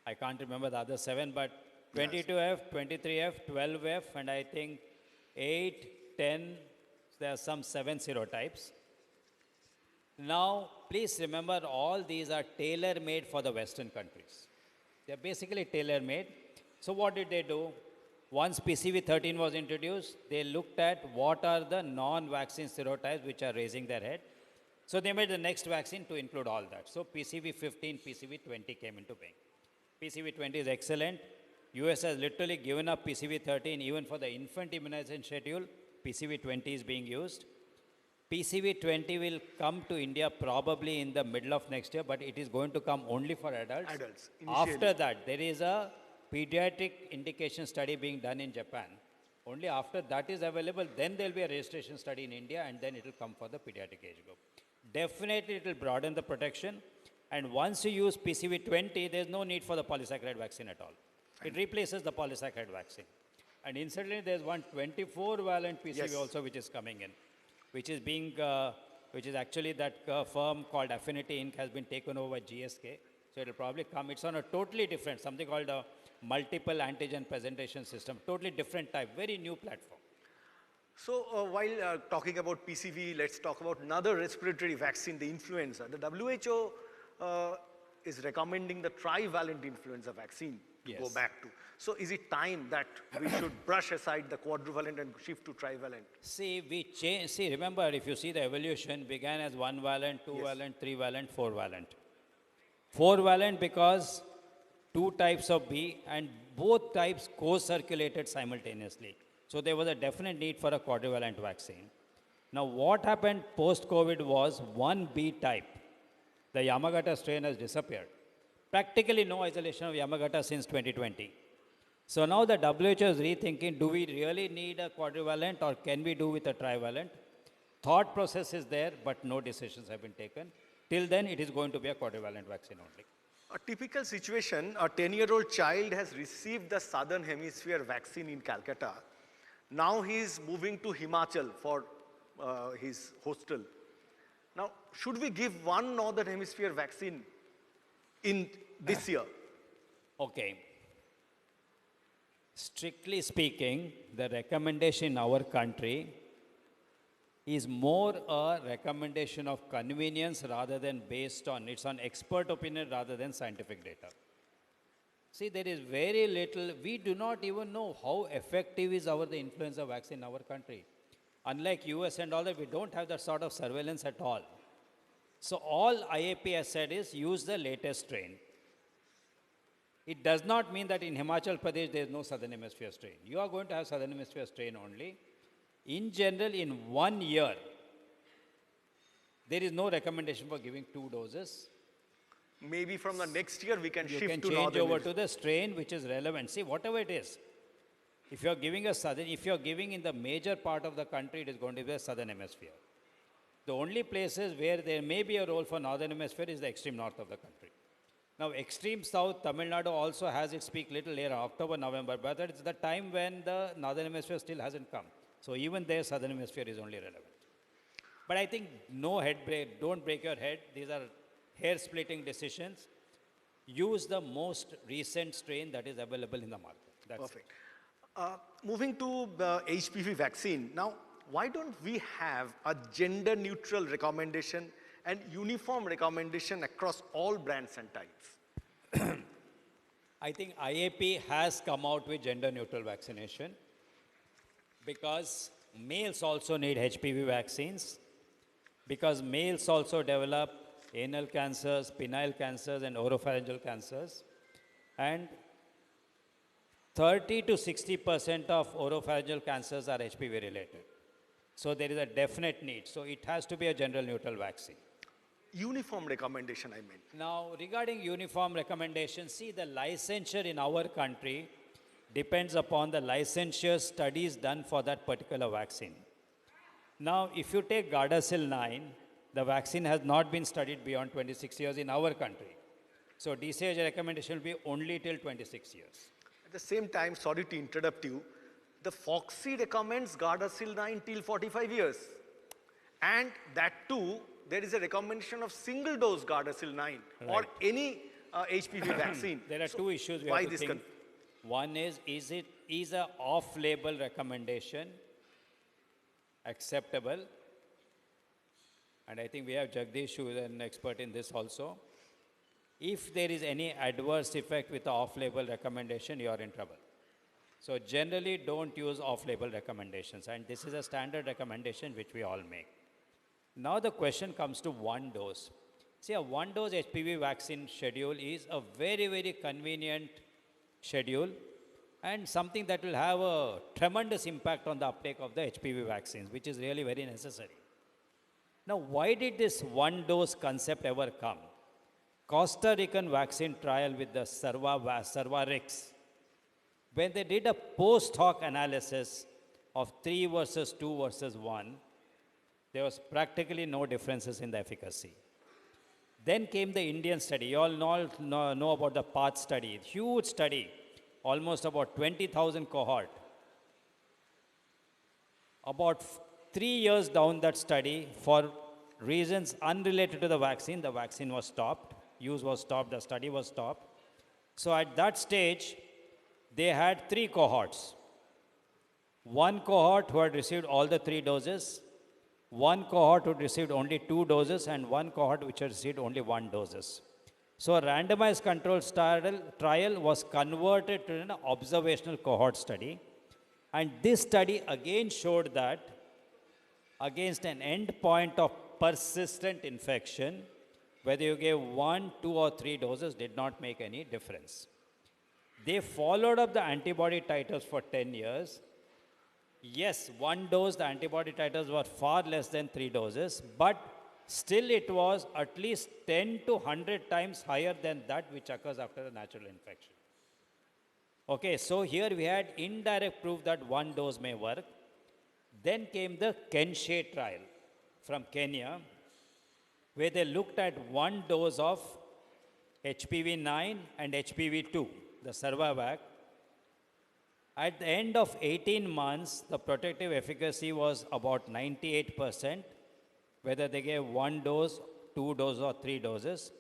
I can't remember the other 7, but 22F, 23F, 12F, and I think 8, 10, there are some 7 serotypes. Now, please remember, all these are tailor-made for the Western countries. They're basically tailor-made. So what did they do? Once PCV 13 was introduced, they looked at what are the non-vaccine serotypes which are raising their head. So they made the next vaccine to include all that. So PCV 15, PCV 20 came into being. PCV 20 is excellent. US has literally given up PCV 13 even for the infant immunization schedule. PCV 20 is being used. PCV20 will come to India probably in the middle of next year, but it is going to come only for adults. Adults, initially. After that, there is a pediatric indication study being done in Japan. Only after that is available, then there will be a registration study in India, and then it will come for the pediatric age group. Definitely, it will broaden the protection. And once you use PCV20, there's no need for the polysaccharide vaccine at all. It replaces the polysaccharide vaccine. And incidentally, there's one 24-valent PCV Yes. also which is coming in, which is being, which is actually that firm called Affinity Inc. has been taken over by GSK. So it'll probably come. It's on a totally different, something called a multiple antigen presentation system, totally different type, very new platform. So while talking about PCV, let's talk about another respiratory vaccine, the influenza. The WHO is recommending the trivalent influenza vaccine to go Yes. back to. So is it time that we should brush aside the quadrivalent and shift to trivalent? See, we change. See, remember, if you see the evolution began as 1-valent, 2-valent, 3-valent, 4-valent. 4-valent because 2 types of B and both types co-circulated simultaneously. So there was a definite need for a quadrivalent vaccine. Now what happened post-COVID was 1B type. The Yamagata strain has disappeared. Practically no isolation of Yamagata since 2020. So now the WHO is rethinking, do we really need a quadrivalent or can we do with a trivalent? Thought process is there, but no decisions have been taken. Till then, it is going to be a quadrivalent vaccine only. A typical situation, a 10-year-old child has received the Southern Hemisphere vaccine in Calcutta. Now he is moving to Himachal for his hostel. Now, should we give one Northern Hemisphere vaccine in this year? Okay. Strictly speaking, the recommendation in our country is more a recommendation of convenience rather than based on, it's on expert opinion rather than scientific data. See, there is very little, we do not even know how effective is the influenza vaccine in our country. Unlike US and all that, we don't have that sort of surveillance at all. So all IAP has said is use the latest strain. It does not mean that in Himachal Pradesh there is no Southern Hemisphere strain. You are going to have Southern Hemisphere strain only. In general, in 1 year, there is no recommendation for giving 2 doses. Maybe from the next year we can You shift can to change Northern over Hemisphere. to the strain which is relevant. See, whatever it is, if you are giving a Southern, if you are giving in the major part of the country, it is going to be a Southern Hemisphere. The only places where there may be a role for Northern Hemisphere is the extreme north of the country. Now, extreme south, Tamil Nadu also has its peak little later, October, November, but that is the time when the Northern Hemisphere still hasn't come. So even there, Southern Hemisphere is only relevant. But I think no head break, don't break your head. These are hair-splitting decisions. Use the most recent strain that is available in the market. That's Perfect. Moving to the HPV vaccine. Now, why don't we have a gender-neutral recommendation and uniform recommendation across all brands and types? I think IAP has come out with gender-neutral vaccination because males also need HPV vaccines, because males also develop anal cancers, penile cancers, and oropharyngeal cancers. And 30 to 60% of oropharyngeal cancers are HPV related. So there is a definite need. So it has to be a general neutral vaccine. Uniform recommendation, I meant. Now, regarding uniform recommendation, see, the licensure in our country depends upon the licensure studies done for that particular vaccine. Now, if you take Gardasil 9, the vaccine has not been studied beyond 26 years in our country. So DCH recommendation will be only till 26 years. At the same time, sorry to interrupt you, the FOXY recommends Gardasil 9 till 45 years. And that too, there is a recommendation of single dose Gardasil 9 or any HPV vaccine. There are So two issues we why have to this think. One is a off-label recommendation acceptable? And I think we have Jagdish, who is an expert in this also. If there is any adverse effect with the off-label recommendation, you are in trouble. So generally, don't use off-label recommendations. And this is a standard recommendation which we all make. Now the question comes to 1 dose. See, a 1-dose HPV vaccine schedule is a very, very convenient schedule and something that will have a tremendous impact on the uptake of the HPV vaccines, which is really very necessary. Now, why did this one dose concept ever come? Costa Rican vaccine trial with the Cervarix, when they did a post hoc analysis of 3 versus 2 versus 1, there was practically no differences in the efficacy. Then came the Indian study. You all know about the PATH study, huge study, almost about 20,000 cohort. About 3 years down that study, for reasons unrelated to the vaccine was stopped, use was stopped, the study was stopped. So at that stage, they had 3 cohorts. One cohort who had received all the 3 doses, one cohort who received only 2 doses, and one cohort which had received only 1 doses. So a randomized controlled trial was converted to an observational cohort study. And this study again showed that against an endpoint of persistent infection, whether you gave 1, 2, or 3 doses did not make any difference. They followed up the antibody titers for 10 years. Yes, 1 dose, the antibody titers were far less than 3 doses, but still it was at least 10 to 100 times higher than that which occurs after a natural infection. Okay, so here we had indirect proof that 1 dose may work. Then came the Kenshe trial from Kenya, where they looked at 1 dose of HPV-9 and HPV-2, the Cervarix. At the end of 18 months, the protective efficacy was about 98%, whether they gave 1 dose, 2 doses, or 3 doses.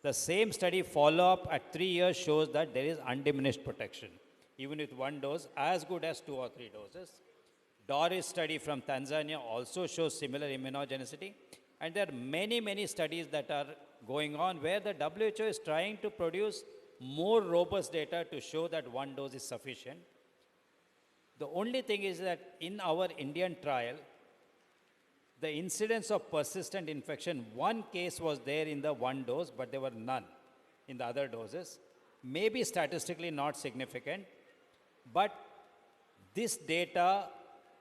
The same study follow-up at 3 years shows that there is undiminished protection, even with 1 dose, as good as 2 or 3 doses. Doris study from Tanzania also shows similar immunogenicity. And there are many, many studies that are going on where the WHO is trying to produce more robust data to show that 1 dose is sufficient. The only thing is that in our Indian trial, the incidence of persistent infection, 1 case was there in the 1 dose, but there were none in the other doses. Maybe statistically not significant, but this data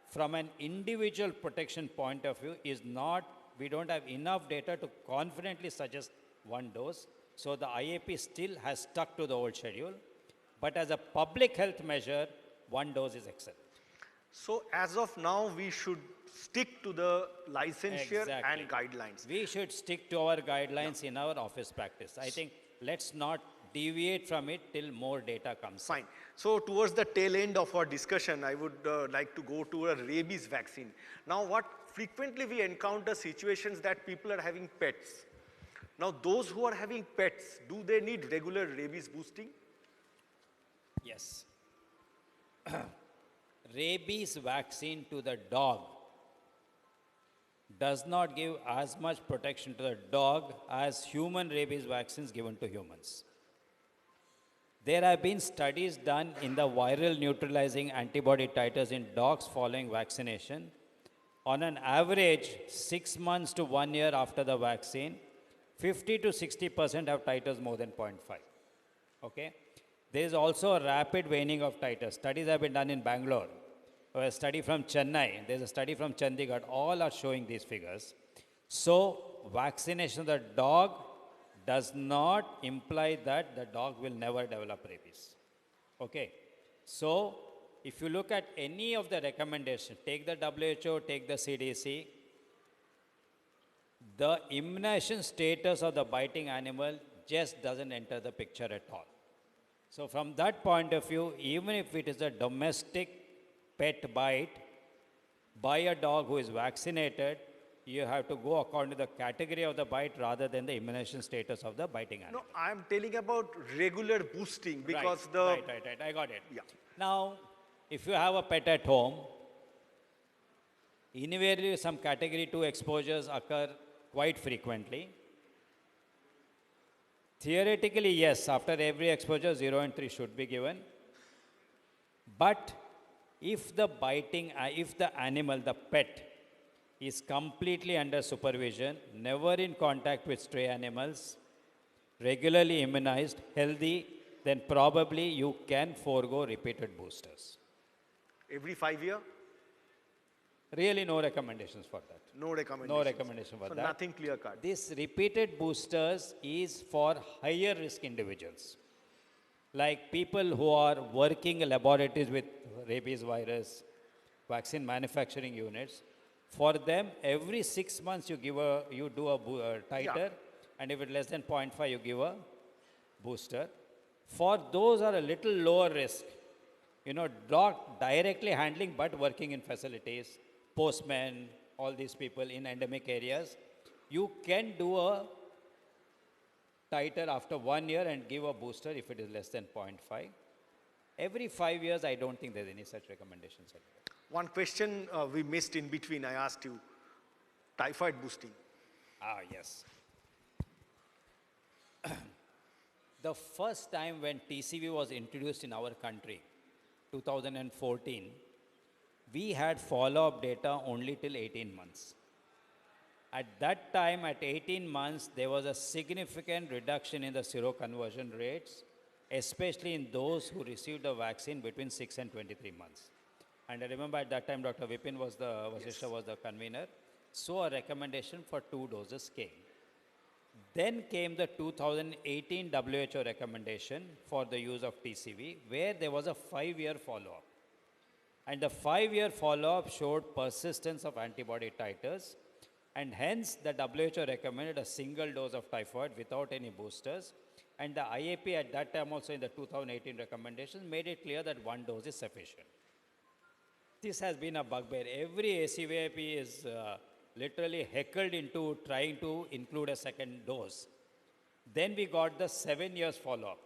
from an individual protection point of view is not, we don't have enough data to confidently suggest 1 dose. So the IAP still has stuck to the old schedule. But as a public health measure, 1 dose is excellent. So as of now, we should stick to the licensure and guidelines. We should stick to our guidelines in our office practice. I think let's not deviate from it till more data comes. Fine. So towards the tail end of our discussion, I would like to go to a rabies vaccine. Now what frequently we encounter situations that people are having pets. Now those who are having pets, do they need regular rabies boosting? Yes. Rabies vaccine to the dog does not give as much protection to the dog as human rabies vaccines given to humans. There have been studies done in the viral neutralizing antibody titers in dogs following vaccination. On an average, 6 months to 1 year after the vaccine, 50 to 60% have titers more than 0.5. Okay? There is also a rapid waning of titers. Studies have been done in Bangalore. A study from Chennai, there's a study from Chandigarh, all are showing these figures. So, vaccination of the dog does not imply that the dog will never develop rabies. Okay? So, if you look at any of the recommendations, take the WHO, take the CDC, the immunization status of the biting animal just doesn't enter the picture at all. So, from that point of view, even if it is a domestic pet bite by a dog who is vaccinated, you have to go according to the category of the bite rather than the immunization status of the biting animal. No, I am telling about regular boosting because right, I got it. Yeah. Now, if you have a pet at home, invariably some category 2 exposures occur quite frequently. Theoretically, yes, after every exposure, 0 and 3 should be given. But if the animal, the pet, is completely under supervision, never in contact with stray animals, regularly immunized, healthy, then probably you can forego repeated boosters. Every 5 years? Really no recommendations for that. No recommendations. No recommendation for so that. Nothing clear cut. This repeated boosters is for higher risk individuals. Like people who are working in laboratories with rabies virus, vaccine manufacturing units. For them, every 6 months you do a titer, and if it's less than 0.5, you give a booster. For those are a little lower risk, not directly handling, but working in facilities, postmen, all these people in endemic areas, you can do a titer after 1 year and give a booster if it is less than 0.5. Every 5 years, I don't think there's any such recommendations. One question we missed in between, I asked you, typhoid boosting. Yes. The first time when TCV was introduced in our country, 2014, we had follow-up data only till 18 months. At that time, at 18 months, there was a significant reduction in the seroconversion rates, especially in those who received the vaccine between 6 and 23 months. And I remember at that time, Dr. Vipin was the convener. So a recommendation for 2 doses came. Then came the 2018 WHO recommendation for the use of TCV, where there was a 5-year follow-up. And the 5-year follow-up showed persistence of antibody titers, and hence the WHO recommended a single dose of typhoid without any boosters. And the IAP at that time also in the 2018 recommendations made it clear that 1 dose is sufficient. This has been a bugbear. Every ACVIP is literally heckled into trying to include a second dose. Then we got the 7 years follow-up,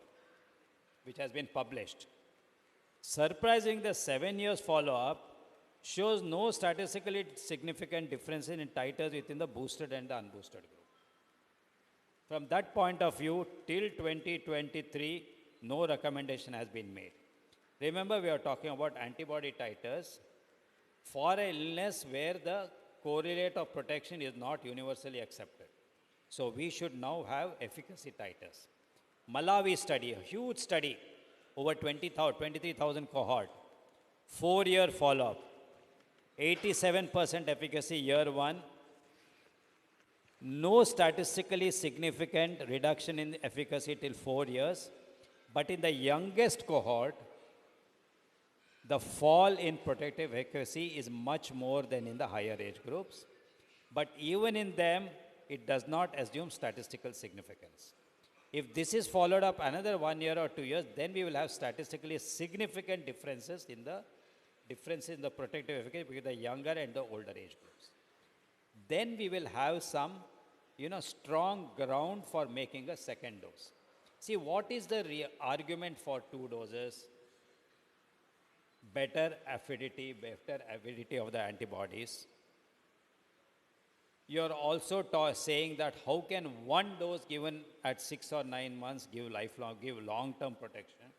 which has been published. Surprising, the 7 years follow-up shows no statistically significant difference in titers within the boosted and the unboosted group. From that point of view, till 2023, no recommendation has been made. Remember, we are talking about antibody titers for an illness where the correlate of protection is not universally accepted. So we should now have efficacy titers. Malawi study, a huge study, over 23,000 cohort, 4-year follow-up, 87% efficacy year 1, no statistically significant reduction in efficacy till 4 years, but in the youngest cohort, the fall in protective efficacy is much more than in the higher age groups. But even in them, it does not assume statistical significance. If this is followed up another 1 year or 2 years, then we will have statistically significant differences in the protective efficacy between the younger and the older age groups. Then we will have some, strong ground for making a second dose. See, what is the argument for 2 doses? Better avidity of the antibodies. You're also saying that how can 1 dose given at 6 or 9 months give long-term protection?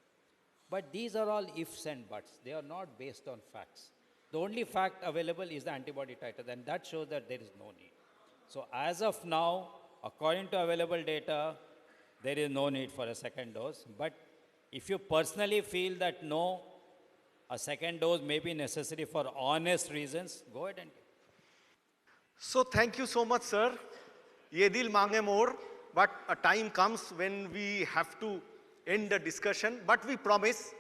But these are all ifs and buts. They are not based on facts. The only fact available is the antibody titer, and that shows that there is no need. So as of now, according to available data, there is no need for a second dose. But if you personally feel that no, a second dose may be necessary for honest reasons, go ahead and take it. So thank you so much, sir. Ye dil mange more, but a time comes when we have to end the discussion. But we promise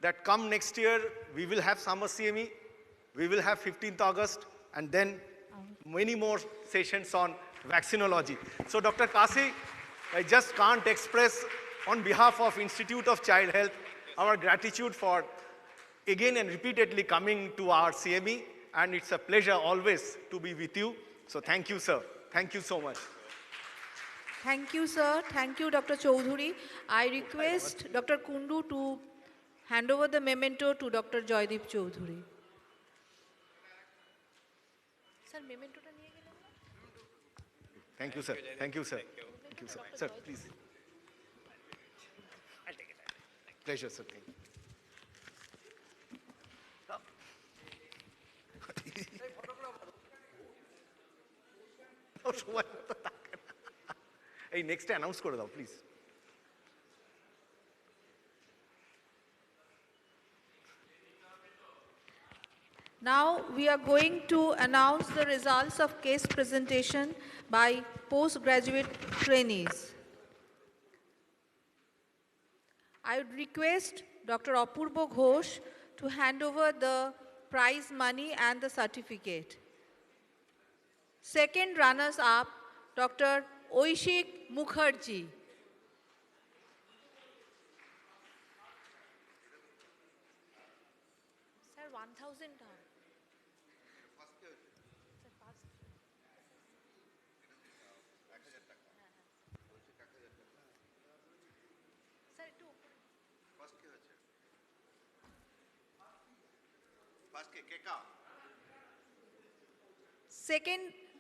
that come next year, we will have summer CME, we will have 15th August, and then many more sessions on vaccinology. So Dr. Kasi, I just can't express on behalf of Institute of Child Health our gratitude for again and repeatedly coming to our CME, and it's a pleasure always to be with you. So thank you, sir. Thank you so much. Thank you, sir. Thank you, Dr. Choudhury. I request Dr. Kundu to hand over the memento to Dr. Joydeep Choudhury. Sir, memento ta niye gelen na? Thank you, sir. Thank you, sir. Thank you, sir. Sir, please. I'll take it. Pleasure, sir. Thank you. Hey, next announce kore dao, please. Now we are going to announce the results of case presentation by postgraduate trainees. I would request Dr. Apurbo Ghosh to hand over the prize money and the certificate. Second runners up, Dr. Oishik Mukherjee. Sir, 1,000.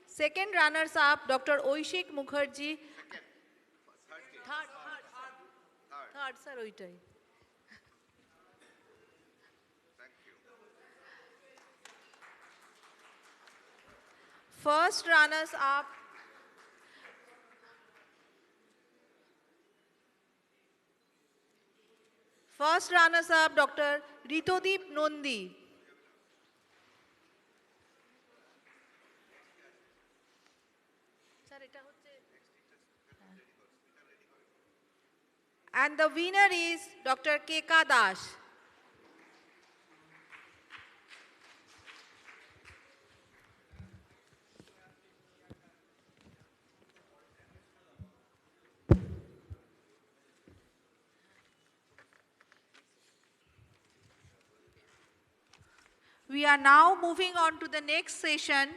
Second runners up, Dr. Oishik Mukherjee. Third, sir, oitai. First runners up, Dr. Ritodip Nondi. And the winner is Dr. Keka Das. We are now moving on to the next session,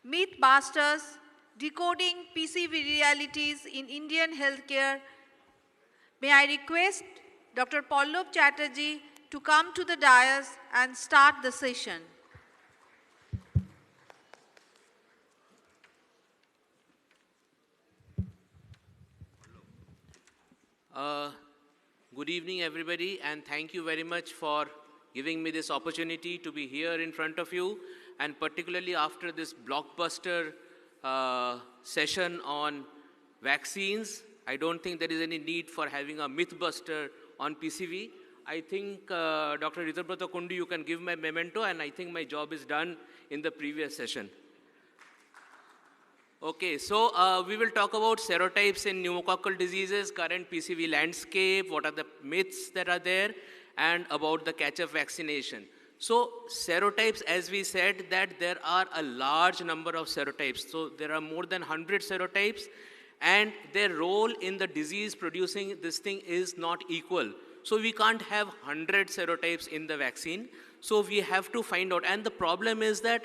Mythbusters, Decoding PCV Realities in Indian Healthcare. May I request Dr. Pallab Chatterjee to come to the dais and start the session. Good evening, everybody, and thank you very much for giving me this opportunity to be here in front of you, and particularly after this blockbuster session on vaccines. I don't think there is any need for having a mythbuster on PCV. I think, Dr. Rithabrata Kundu, you can give my memento, and I think my job is done in the previous session. Okay, so we will talk about serotypes in pneumococcal diseases, current PCV landscape, what are the myths that are there, and about the catch-up vaccination. So serotypes, as we said, that there are a large number of serotypes. So there are more than 100 serotypes, and their role in the disease producing this thing is not equal. So we can't have 100 serotypes in the vaccine. So we have to find out, and the problem is that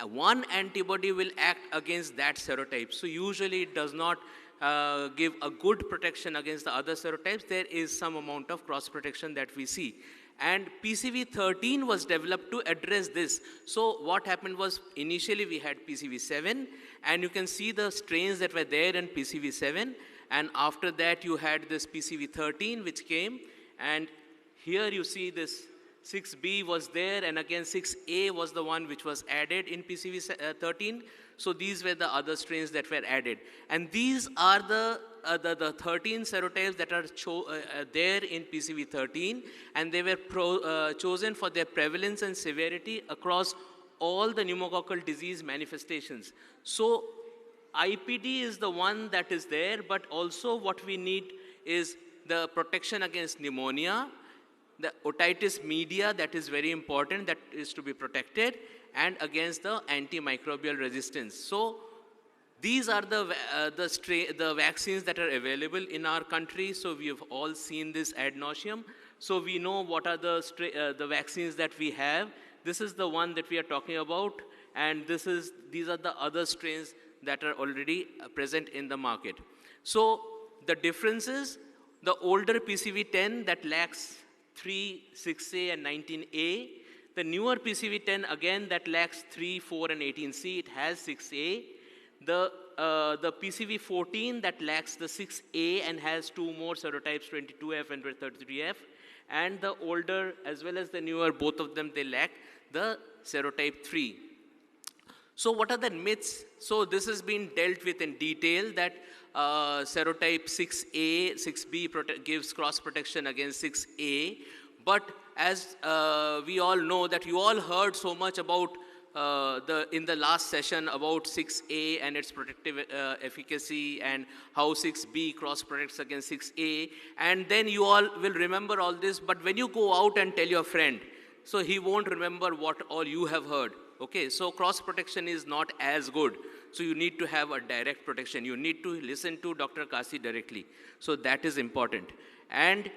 one antibody will act against that serotype. So usually it does not give a good protection against the other serotypes. There is some amount of cross protection that we see. And PCV13 was developed to address this. So what happened was, initially we had PCV7, and you can see the strains that were there in PCV7. And after that you had this PCV13 which came, and here you see this 6B was there, and again 6A was the one which was added in PCV13. So these were the other strains that were added. And these are the 13 serotypes that are there in PCV13, and they were chosen for their prevalence and severity across all the pneumococcal disease manifestations. So IPD is the one that is there, but also what we need is the protection against pneumonia, the otitis media, that is very important, that is to be protected, and against the antimicrobial resistance. So these are the vaccines that are available in our country. So we have all seen this ad nauseum. So we know what are the vaccines that we have. This is the one that we are talking about, and these are the other strains that are already present in the market. So the differences, the older PCV10 that lacks 3, 6A and 19A. The newer PCV10, again, that lacks 3, 4 and 18C, it has 6A. The PCV14 that lacks the 6A and has 2 more serotypes, 22F and 33F. And the older as well as the newer, both of them, they lack the serotype 3. So what are the myths? So this has been dealt with in detail, that serotype 6A, 6B gives cross protection against 6A. But as we all know that you all heard so much about in the last session about 6A and its protective efficacy and how 6B cross protects against 6A, and then you all will remember all this, but when you go out and tell your friend, so he won't remember what all you have heard. Okay, so cross protection is not as good. So you need to have a direct protection. You need to listen to Dr. Kasi directly. So that is important. And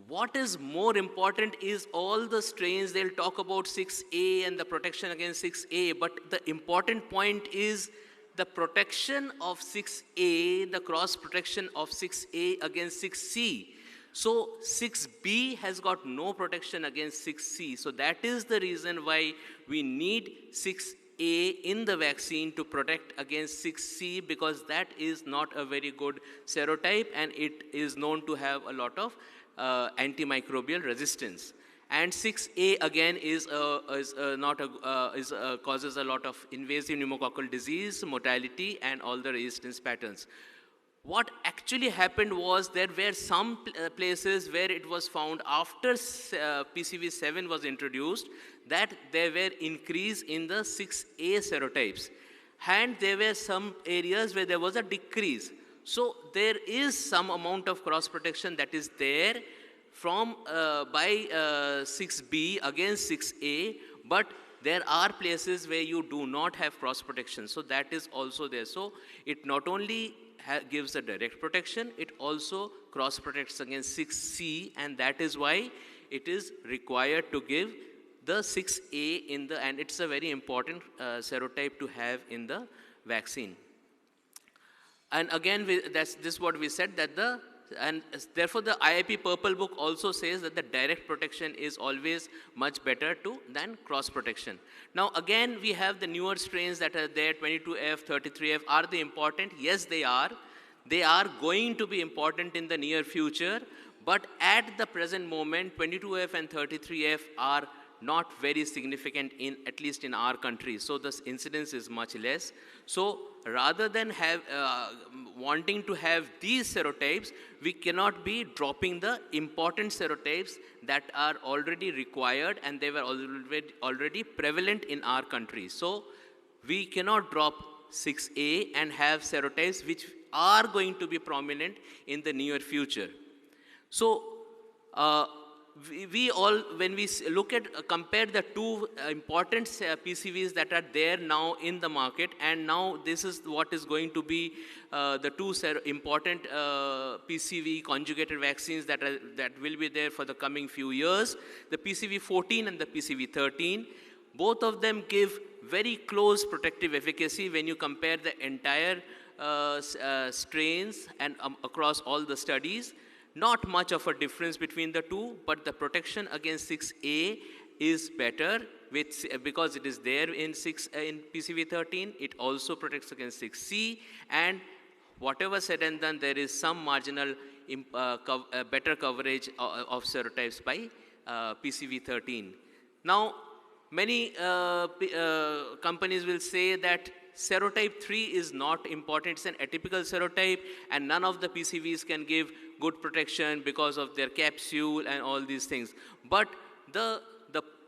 what is more important is all the strains, they'll talk about 6A and the protection against 6A, but the important point is the protection of 6A, the cross protection of 6A against 6C. So 6B has got no protection against 6C. So that is the reason why we need 6A in the vaccine to protect against 6C, because that is not a very good serotype and it is known to have a lot of antimicrobial resistance. And 6A again causes a lot of invasive pneumococcal disease, mortality, and all the resistance patterns. What actually happened was there were some places where it was found after PCV7 was introduced that there were increase in the 6A serotypes. And there were some areas where there was a decrease. So there is some amount of cross protection that is there from by 6B against 6A, but there are places where you do not have cross protection. So that is also there. So it not only gives a direct protection, it also cross protects against 6C, and that is why it is required to give the 6A in the, and it's a very important serotype to have in the vaccine. And again, this is what we said, that and therefore the IIP Purple Book also says that the direct protection is always much better than cross protection. Now again, we have the newer strains that are there, 22F, 33F. Are they important? Yes, they are. They are going to be important in the near future, but at the present moment, 22F and 33F are not very significant at least in our country. So the incidence is much less. So rather than wanting to have these serotypes, we cannot be dropping the important serotypes that are already required and they were already prevalent in our country. So we cannot drop 6A and have serotypes which are going to be prominent in the near future. So we all, when we look at, compare the two important PCVs that are there now in the market, and now this is what is going to be the two important PCV conjugated vaccines that will be there for the coming few years, the PCV14 and the PCV13. Both of them give very close protective efficacy when you compare the entire strains and across all the studies. Not much of a difference between the two, but the protection against 6A is better because it is there in PCV13. It also protects against 6C, and whatever said and done, there is some marginal better coverage of serotypes by PCV13. Now, many companies will say that serotype 3 is not important. It's an atypical serotype, and none of the PCVs can give good protection because of their capsule and all these things. But the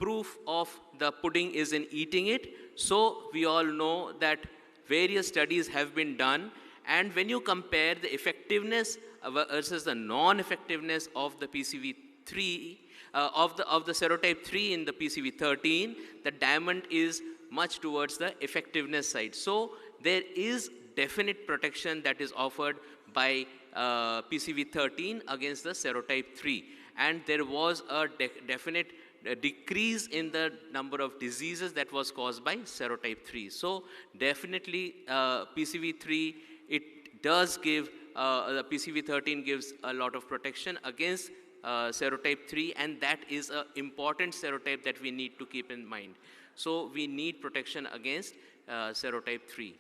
proof of the pudding is in eating it. So we all know that various studies have been done, and when you compare the effectiveness versus the non-effectiveness of the PCV3, of the serotype 3 in the PCV13, the diamond is much towards the effectiveness side. So there is definite protection that is offered by PCV13 against the serotype 3. And there was a definite decrease in the number of diseases that was caused by serotype 3. So definitely PCV3, it does give, the PCV13 gives a lot of protection against serotype 3, and that is an important serotype that we need to keep in mind. So we need protection against serotype 3.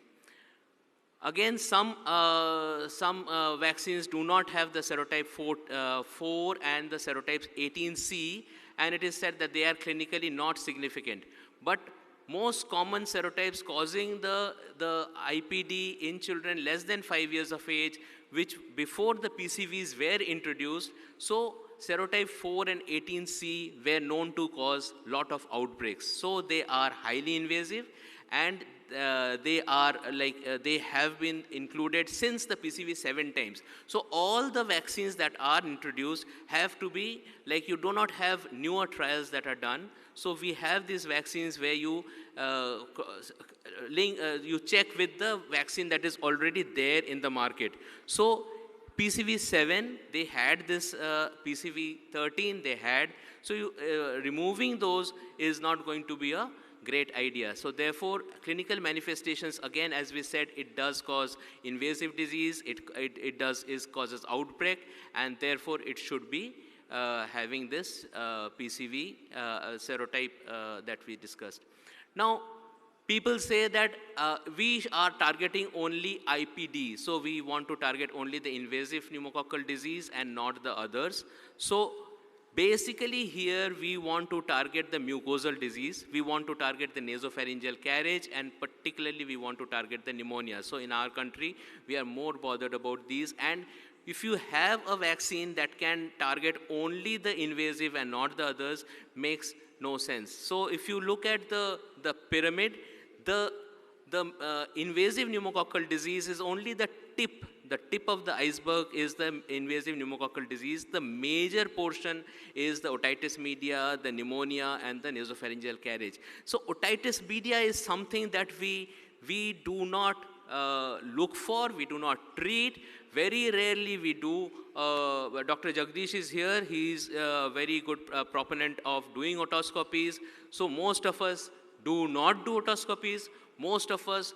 Again, some vaccines do not have the serotype 4 and the serotypes 18C, and it is said that they are clinically not significant. But most common serotypes causing the IPD in children less than 5 years of age, which before the PCVs were introduced, so serotype 4 and 18C were known to cause lot of outbreaks. So they are highly invasive, and they have been included since the PCV 7 times. So all the vaccines that are introduced have to be, like, you do not have newer trials that are done. So we have these vaccines where you you check with the vaccine that is already there in the market. So PCV 7, they had this, PCV 13, they had. So removing those is not going to be a great idea. So therefore, clinical manifestations, again, as we said, it does cause invasive disease, it causes outbreak, and therefore it should be having this PCV serotype that we discussed. Now, people say that we are targeting only IPD, so we want to target only the invasive pneumococcal disease and not the others. So basically here we want to target the mucosal disease, we want to target the nasopharyngeal carriage, and particularly we want to target the pneumonia. So in our country, we are more bothered about these. And if you have a vaccine that can target only the invasive and not the others, makes no sense. So if you look at the pyramid, the invasive pneumococcal disease is only the tip. The tip of the iceberg is the invasive pneumococcal disease. The major portion is the otitis media, the pneumonia, and the nasopharyngeal carriage. So otitis media is something that we do not look for, we do not treat. Very rarely we do. Dr. Jagdish is here. He is a very good proponent of doing otoscopies. So most of us do not do otoscopies. Most of us,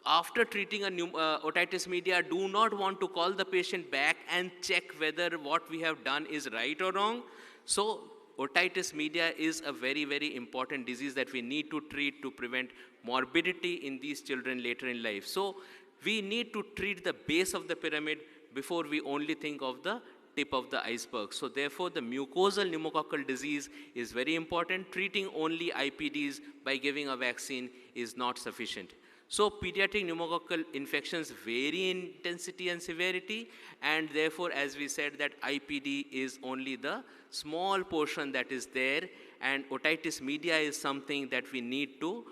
after treating a otitis media, do not want to call the patient back and check whether what we have done is right or wrong. So otitis media is a very, very important disease that we need to treat to prevent morbidity in these children later in life. So we need to treat the base of the pyramid before we only think of the tip of the iceberg. So therefore, the mucosal pneumococcal disease is very important. Treating only IPDs by giving a vaccine is not sufficient. So pediatric pneumococcal infections vary in intensity and severity, and therefore, as we said, that IPD is only the small portion that is there, and otitis media is something that we need to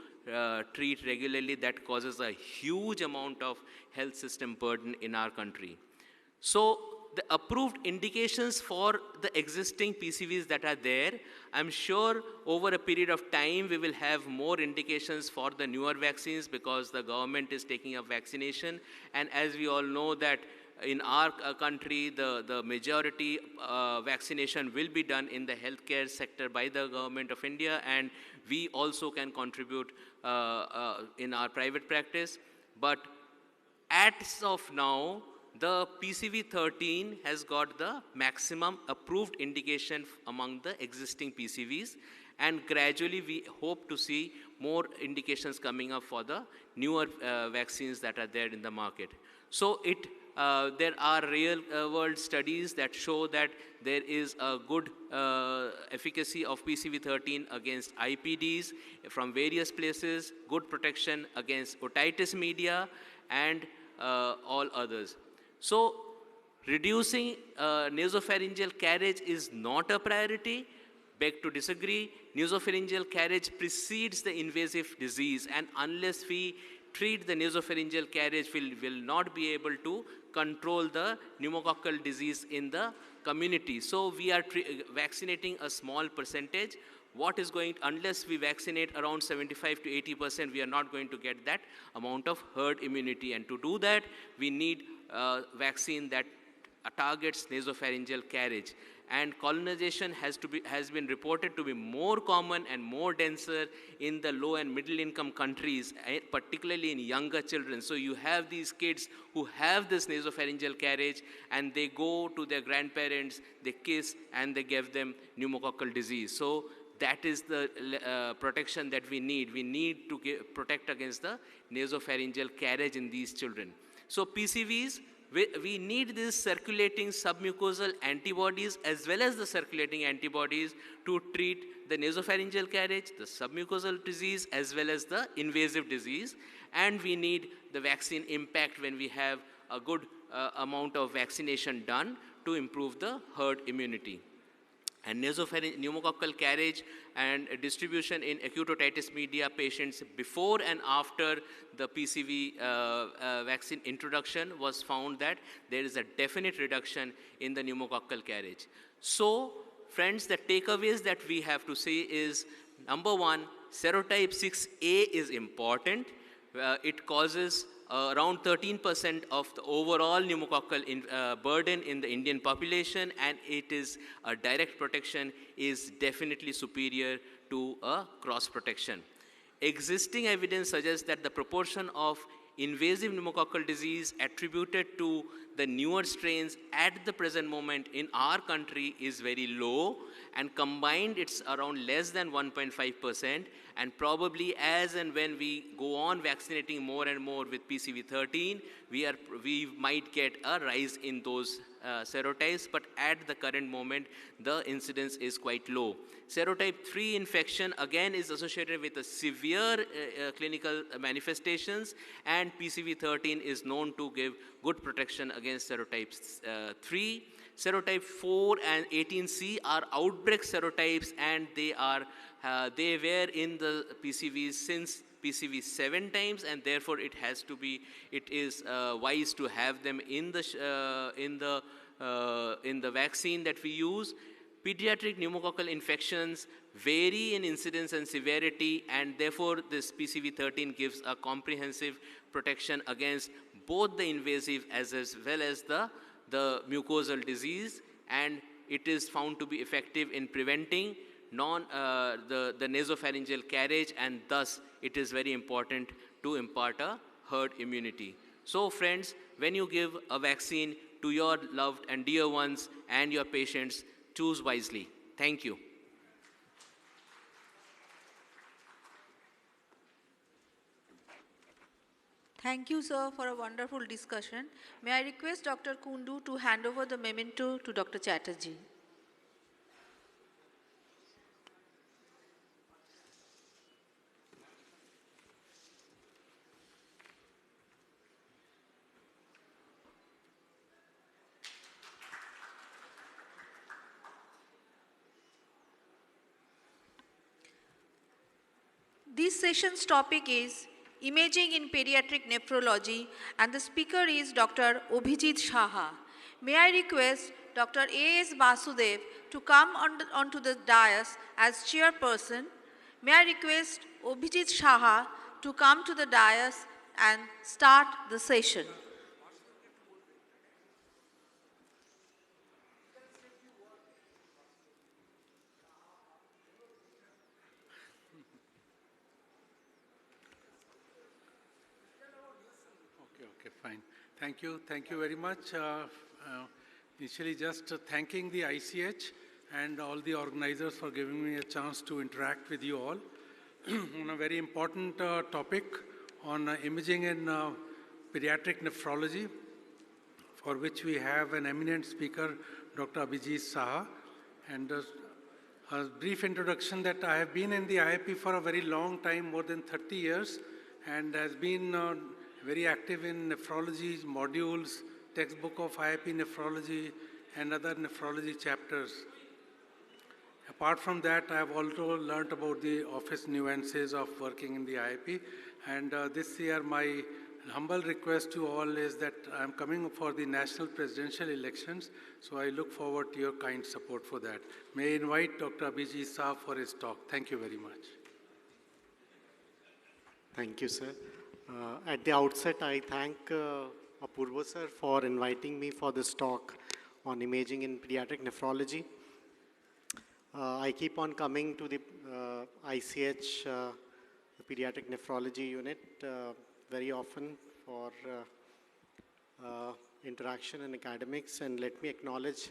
treat regularly, that causes a huge amount of health system burden in our country. So the approved indications for the existing PCVs that are there, I'm sure over a period of time we will have more indications for the newer vaccines because the government is taking up vaccination. And as we all know that in our country, the majority vaccination will be done in the healthcare sector by the government of India, and we also can contribute in our private practice. But as of now, the PCV 13 has got the maximum approved indication among the existing PCVs, and gradually we hope to see more indications coming up for the newer vaccines that are there in the market. So there are real world studies that show that there is a good efficacy of PCV 13 against IPDs from various places, good protection against otitis media and all others. So reducing nasopharyngeal carriage is not a priority. Beg to disagree. Nasopharyngeal carriage precedes the invasive disease, and unless we treat the nasopharyngeal carriage, we will not be able to control the pneumococcal disease in the community. So we are vaccinating a small percentage. Unless we vaccinate around 75 to 80%, we are not going to get that amount of herd immunity. And to do that, we need a vaccine that targets nasopharyngeal carriage. And colonization has been reported to be more common and more denser in the low and middle income countries, particularly in younger children. So you have these kids who have this nasopharyngeal carriage, and they go to their grandparents, they kiss, and they give them pneumococcal disease. So that is the protection that we need. We need to protect against the nasopharyngeal carriage in these children. So PCVs, we need these circulating submucosal antibodies as well as the circulating antibodies to treat the nasopharyngeal carriage, the submucosal disease, as well as the invasive disease. And we need the vaccine impact when we have a good amount of vaccination done to improve the herd immunity. and pneumococcal carriage and distribution in acute otitis media patients before and after the PCV vaccine introduction was found that there is a definite reduction in the pneumococcal carriage. So, friends, the takeaways that we have to say is, number one, serotype 6A is important. It causes around 13% of the overall pneumococcal burden in the Indian population, and it is a direct protection is definitely superior to a cross protection. Existing evidence suggests that the proportion of invasive pneumococcal disease attributed to the newer strains at the present moment in our country is very low, and combined it's around less than 1.5%, and probably as and when we go on vaccinating more and more with PCV13, we might get a rise in those serotypes, but at the current moment the incidence is quite low. Serotype 3 infection again is associated with a severe clinical manifestations, and PCV13 is known to give good protection against serotypes 3. Serotype 4 and 18C are outbreak serotypes, and they were in the PCVs since PCV 7 times, and therefore it is wise to have them in the vaccine that we use. Pediatric pneumococcal infections vary in incidence and severity, and therefore this PCV13 gives a comprehensive protection against both the invasive as well as the mucosal disease, and it is found to be effective in preventing the nasopharyngeal carriage, and thus it is very important to impart a herd immunity. So friends, when you give a vaccine to your loved and dear ones and your patients, choose wisely. Thank you. Thank you, sir, for a wonderful discussion. May I request Dr. Kundu to hand over the memento to Dr. Chatterjee. This session's topic is Imaging in Pediatric Nephrology, and the speaker is Dr. Abhijit Saha. May I request Dr. A.S. Basudev to come onto the dais as chairperson. May I request Abhijit Saha to come to the dais and start the session. Okay, fine. Thank you very much. Initially, just thanking the ICH and all the organizers for giving me a chance to interact with you all on a very important topic on imaging in pediatric nephrology, for which we have an eminent speaker, Dr. Abhijit Saha. And a brief introduction that I have been in the IIP for a very long time, more than 30 years, and has been very active in nephrology modules, textbook of IIP nephrology, and other nephrology chapters. Apart from that, I have also learnt about the office nuances of working in the IIP. And this year, my humble request to all is that I am coming for the national presidential elections, so I look forward to your kind support for that. May I invite Dr. Abhijit Saha for his talk. Thank you very much. Thank you, sir. At the outset, I thank Apurva sir for inviting me for this talk on imaging in pediatric nephrology. I keep on coming to the ICH, the pediatric nephrology unit, very often for interaction and academics, and let me acknowledge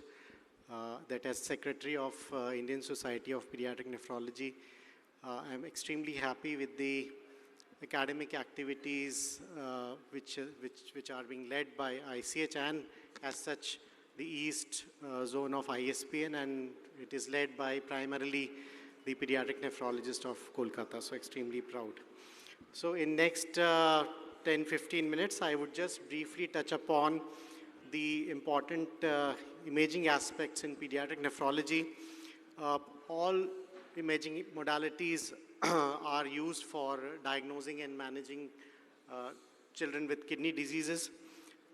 that as Secretary of Indian Society of Pediatric Nephrology, I'm extremely happy with the academic activities which are being led by ICH, and as such the East zone of ISPN, and it is led by primarily the pediatric nephrologist of Kolkata, so extremely proud. So in next 10-15 minutes, I would just briefly touch upon the important imaging aspects in pediatric nephrology, All imaging modalities are used for diagnosing and managing children with kidney diseases.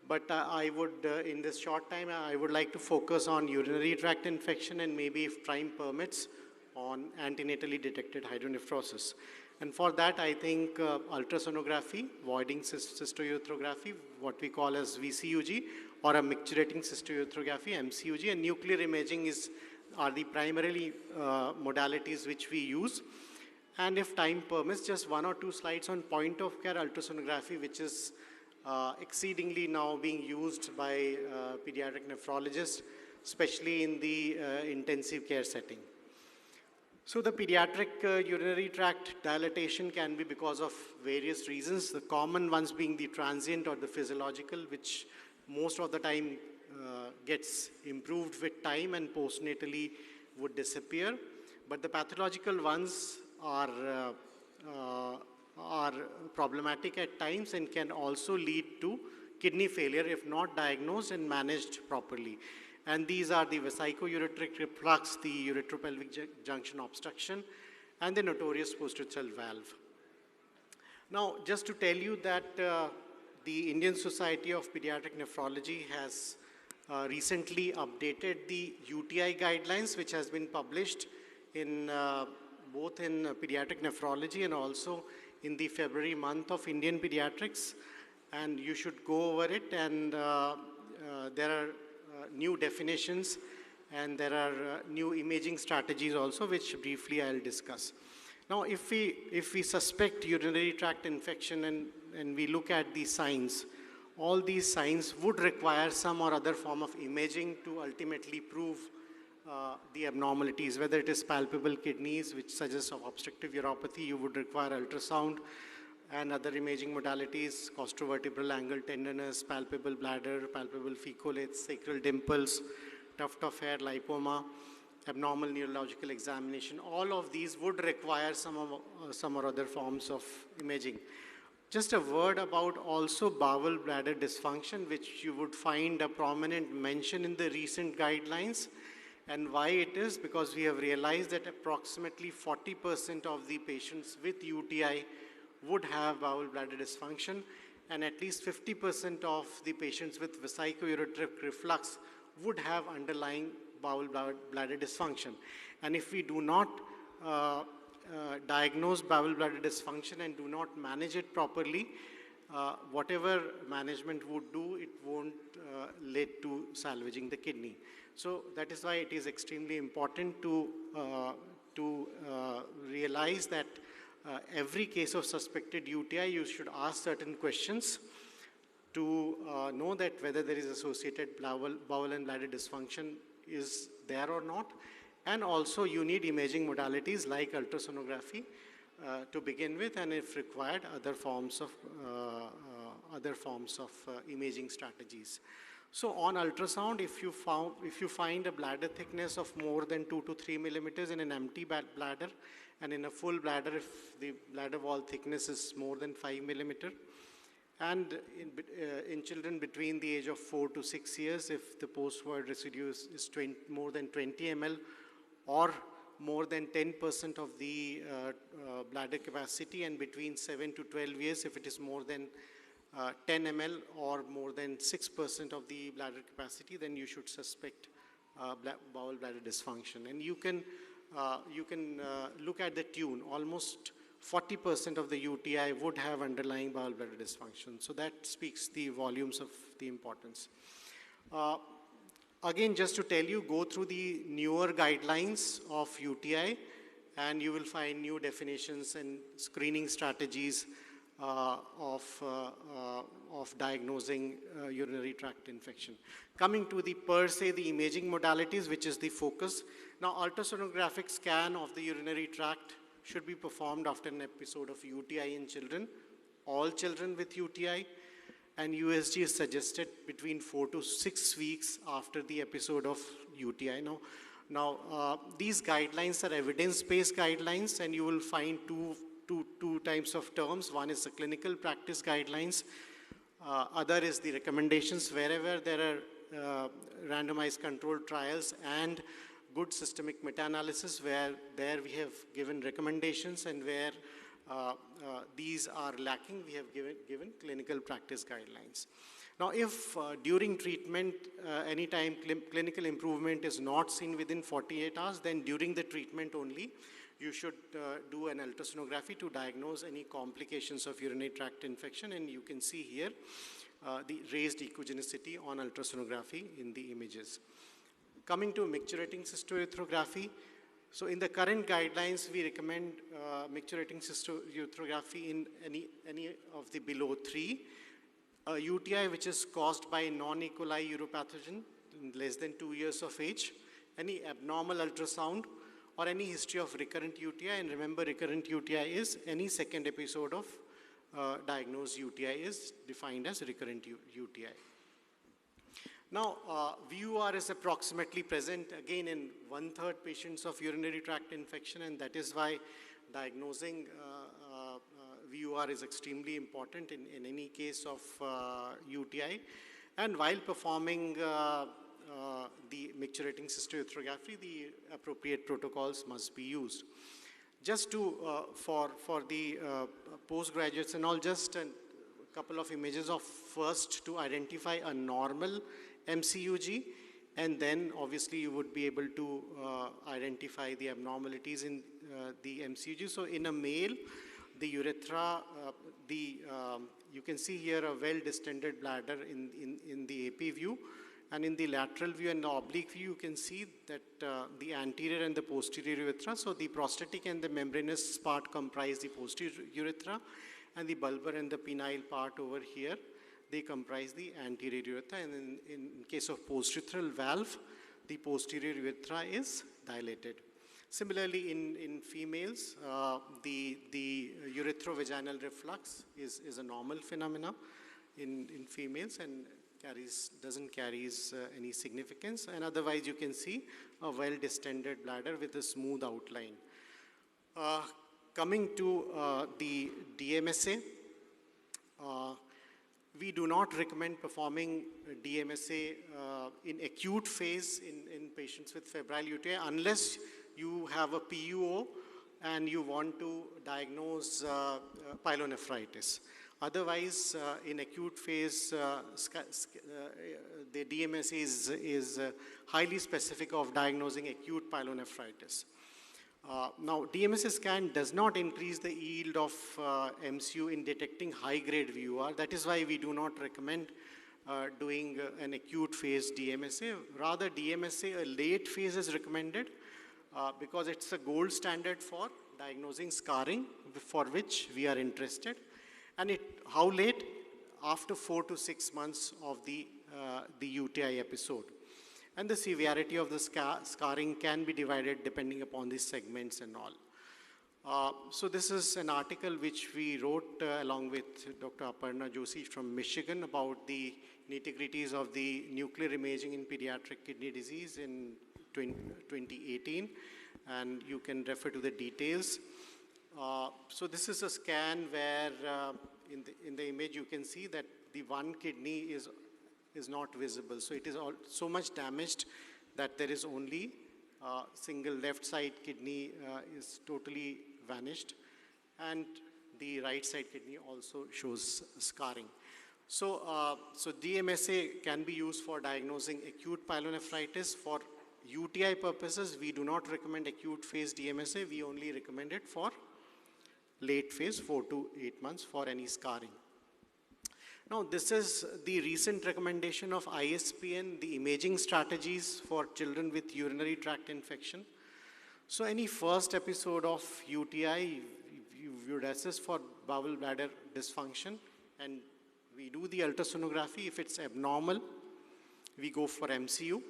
But I would, in this short time, I would like to focus on urinary tract infection and maybe, if time permits, on antenatally detected hydronephrosis. And for that, I think ultrasonography, voiding cystourethropy, what we call as VCUG, or a micturating cystourethropy, MCUG, and nuclear imaging are the primarily modalities which we use. And if time permits, just one or two slides on point-of-care ultrasonography, which is exceedingly now being used by pediatric nephrologists, especially in the intensive care setting. So the pediatric urinary tract dilatation can be because of various reasons, the common ones being the transient or the physiological, which most of the time gets improved with time and postnatally would disappear. But the pathological ones are problematic at times and can also lead to kidney failure if not diagnosed and managed properly. And these are the vesico-ureteric reflux, the uretropelvic junction obstruction, and the notorious post-urethral valve. Now, just to tell you that the Indian Society of Pediatric Nephrology has recently updated the UTI guidelines, which has been published in both in pediatric nephrology and also in the February month of Indian pediatrics. And you should go over it, and there are new definitions, and there are new imaging strategies also, which briefly I'll discuss. Now, if we suspect urinary tract infection and we look at these signs, all these signs would require some or other form of imaging to ultimately prove the abnormalities, whether it is palpable kidneys, which suggests of obstructive uropathy, you would require ultrasound and other imaging modalities, costovertebral angle tenderness, palpable bladder, palpable fecolates, sacral dimples, tuft of hair, lipoma, abnormal neurological examination. All of these would require some or other forms of imaging. Just a word about also bowel bladder dysfunction, which you would find a prominent mention in the recent guidelines. And why it is? Because we have realized that approximately 40% of the patients with UTI would have bowel bladder dysfunction, and at least 50% of the patients with vesico-ureteric reflux would have underlying bowel bladder dysfunction. And if we do not diagnose bowel bladder dysfunction and do not manage it properly, whatever management would do, it won't lead to salvaging the kidney. So that is why it is extremely important to realize that every case of suspected UTI, you should ask certain questions to know that whether there is associated bowel and bladder dysfunction is there or not. And also you need imaging modalities like ultrasonography to begin with, and if required, other forms of imaging strategies. So on ultrasound, if you find a bladder thickness of more than 2 to 3 millimeters in an empty bladder, and in a full bladder, if the bladder wall thickness is more than 5 millimeter, and in children between the age of 4 to 6 years, if the post-void residue is more than 20 ml, or more than 10% of the bladder capacity, and between 7 to 12 years, if it is more than 10 ml or more than 6% of the bladder capacity, then you should suspect bowel bladder dysfunction. And you can look at the tune. Almost 40% of the UTI would have underlying bowel bladder dysfunction. So that speaks the volumes of the importance. Again, just to tell you, go through the newer guidelines of UTI, and you will find new definitions and screening strategies of diagnosing urinary tract infection. Coming to the the imaging modalities, which is the focus. Now, ultrasonographic scan of the urinary tract should be performed after an episode of UTI in children, all children with UTI, and USG is suggested between 4 to 6 weeks after the episode of UTI. Now, these guidelines are evidence-based guidelines, and you will find two types of terms. One is the clinical practice guidelines. Other is the recommendations. Wherever there are randomized controlled trials and good systemic meta-analysis where there we have given recommendations, and where these are lacking, we have given clinical practice guidelines. Now, if during treatment, anytime clinical improvement is not seen within 48 hours, then during the treatment only, you should do an ultrasonography to diagnose any complications of urinary tract infection. And you can see here the raised echogenicity on ultrasonography in the images. Coming to micturating cystourethropy, so in the current guidelines, we recommend micturating cystourethropy in any of the below 3. UTI which is caused by non-E. coli uropathogen in less than 2 years of age, any abnormal ultrasound, or any history of recurrent UTI. And remember, recurrent UTI is any second episode of diagnosed UTI is defined as recurrent UTI. Now, VUR is approximately present again in 1/3 patients of urinary tract infection, and that is why diagnosing VUR is extremely important in any case of UTI. And while performing the micturating cystourethropy, the appropriate protocols must be used. Just to, for the postgraduates and all, just a couple of images of first to identify a normal MCUG, and then obviously you would be able to identify the abnormalities in the MCUG. So in a male, the urethra, you can see here a well-distended bladder in the AP view, and in the lateral view and the oblique view, you can see that the anterior and the posterior urethra. So the prostatic and the membranous part comprise the posterior urethra, and the bulbar and the penile part over here, they comprise the anterior urethra. And in case of post-urethral valve, the posterior urethra is dilated. Similarly, in females, the urethrovaginal reflux is a normal phenomena in females, and doesn't carry any significance. And otherwise, you can see a well-distended bladder with a smooth outline. Coming to the DMSA, we do not recommend performing DMSA in acute phase in patients with febrile UTI unless you have a PUO and you want to diagnose pyelonephritis. Otherwise, in acute phase, the DMSA is highly specific of diagnosing acute pyelonephritis. Now, DMSA scan does not increase the yield of MCU in detecting high-grade VUR. That is why we do not recommend doing an acute phase DMSA. Rather, DMSA, a late phase is recommended because it's a gold standard for diagnosing scarring, for which we are interested. And how late? After 4 to 6 months of the UTI episode. And the severity of the scarring can be divided depending upon the segments and all. So this is an article which we wrote along with Dr. Aparna Joshi from Michigan about the nitty-gritties of the nuclear imaging in pediatric kidney disease in 2018. And you can refer to the details. So this is a scan where in the image you can see that the one kidney is not visible. So it is so much damaged that there is only single left side kidney is totally vanished, and the right side kidney also shows scarring. So, so DMSA can be used for diagnosing acute pyelonephritis. For UTI purposes, we do not recommend acute phase DMSA. We only recommend it for late phase, 4 to 8 months, for any scarring. Now, this is the recent recommendation of ISPN, the imaging strategies for children with urinary tract infection. So any first episode of UTI, you would assess for bowel bladder dysfunction, and we do the ultrasonography. If it's abnormal, we go for MCU.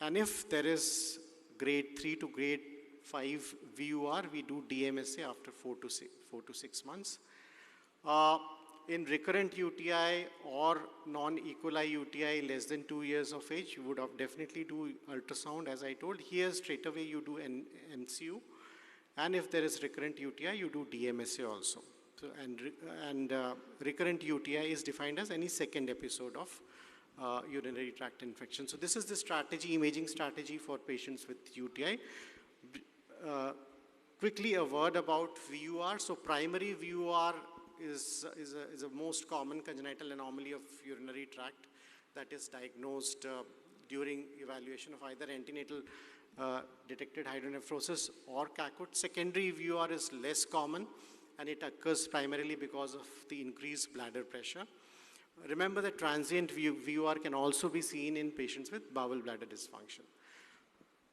And if there is grade 3 to grade 5 VUR, we do DMSA after 4 to 6 months. In recurrent UTI or non-E. coli UTI less than 2 years of age, you would have definitely do ultrasound, as I told. Here, straight away, you do an MCU. And if there is recurrent UTI, you do DMSA also. So, and recurrent UTI is defined as any second episode of urinary tract infection. So this is the strategy, imaging strategy for patients with UTI. Quickly a word about VUR. So primary VUR is a most common congenital anomaly of urinary tract that is diagnosed during evaluation of either antenatal detected hydronephrosis or CACUT. Secondary VUR is less common, and it occurs primarily because of the increased bladder pressure. Remember that transient VUR can also be seen in patients with bowel bladder dysfunction.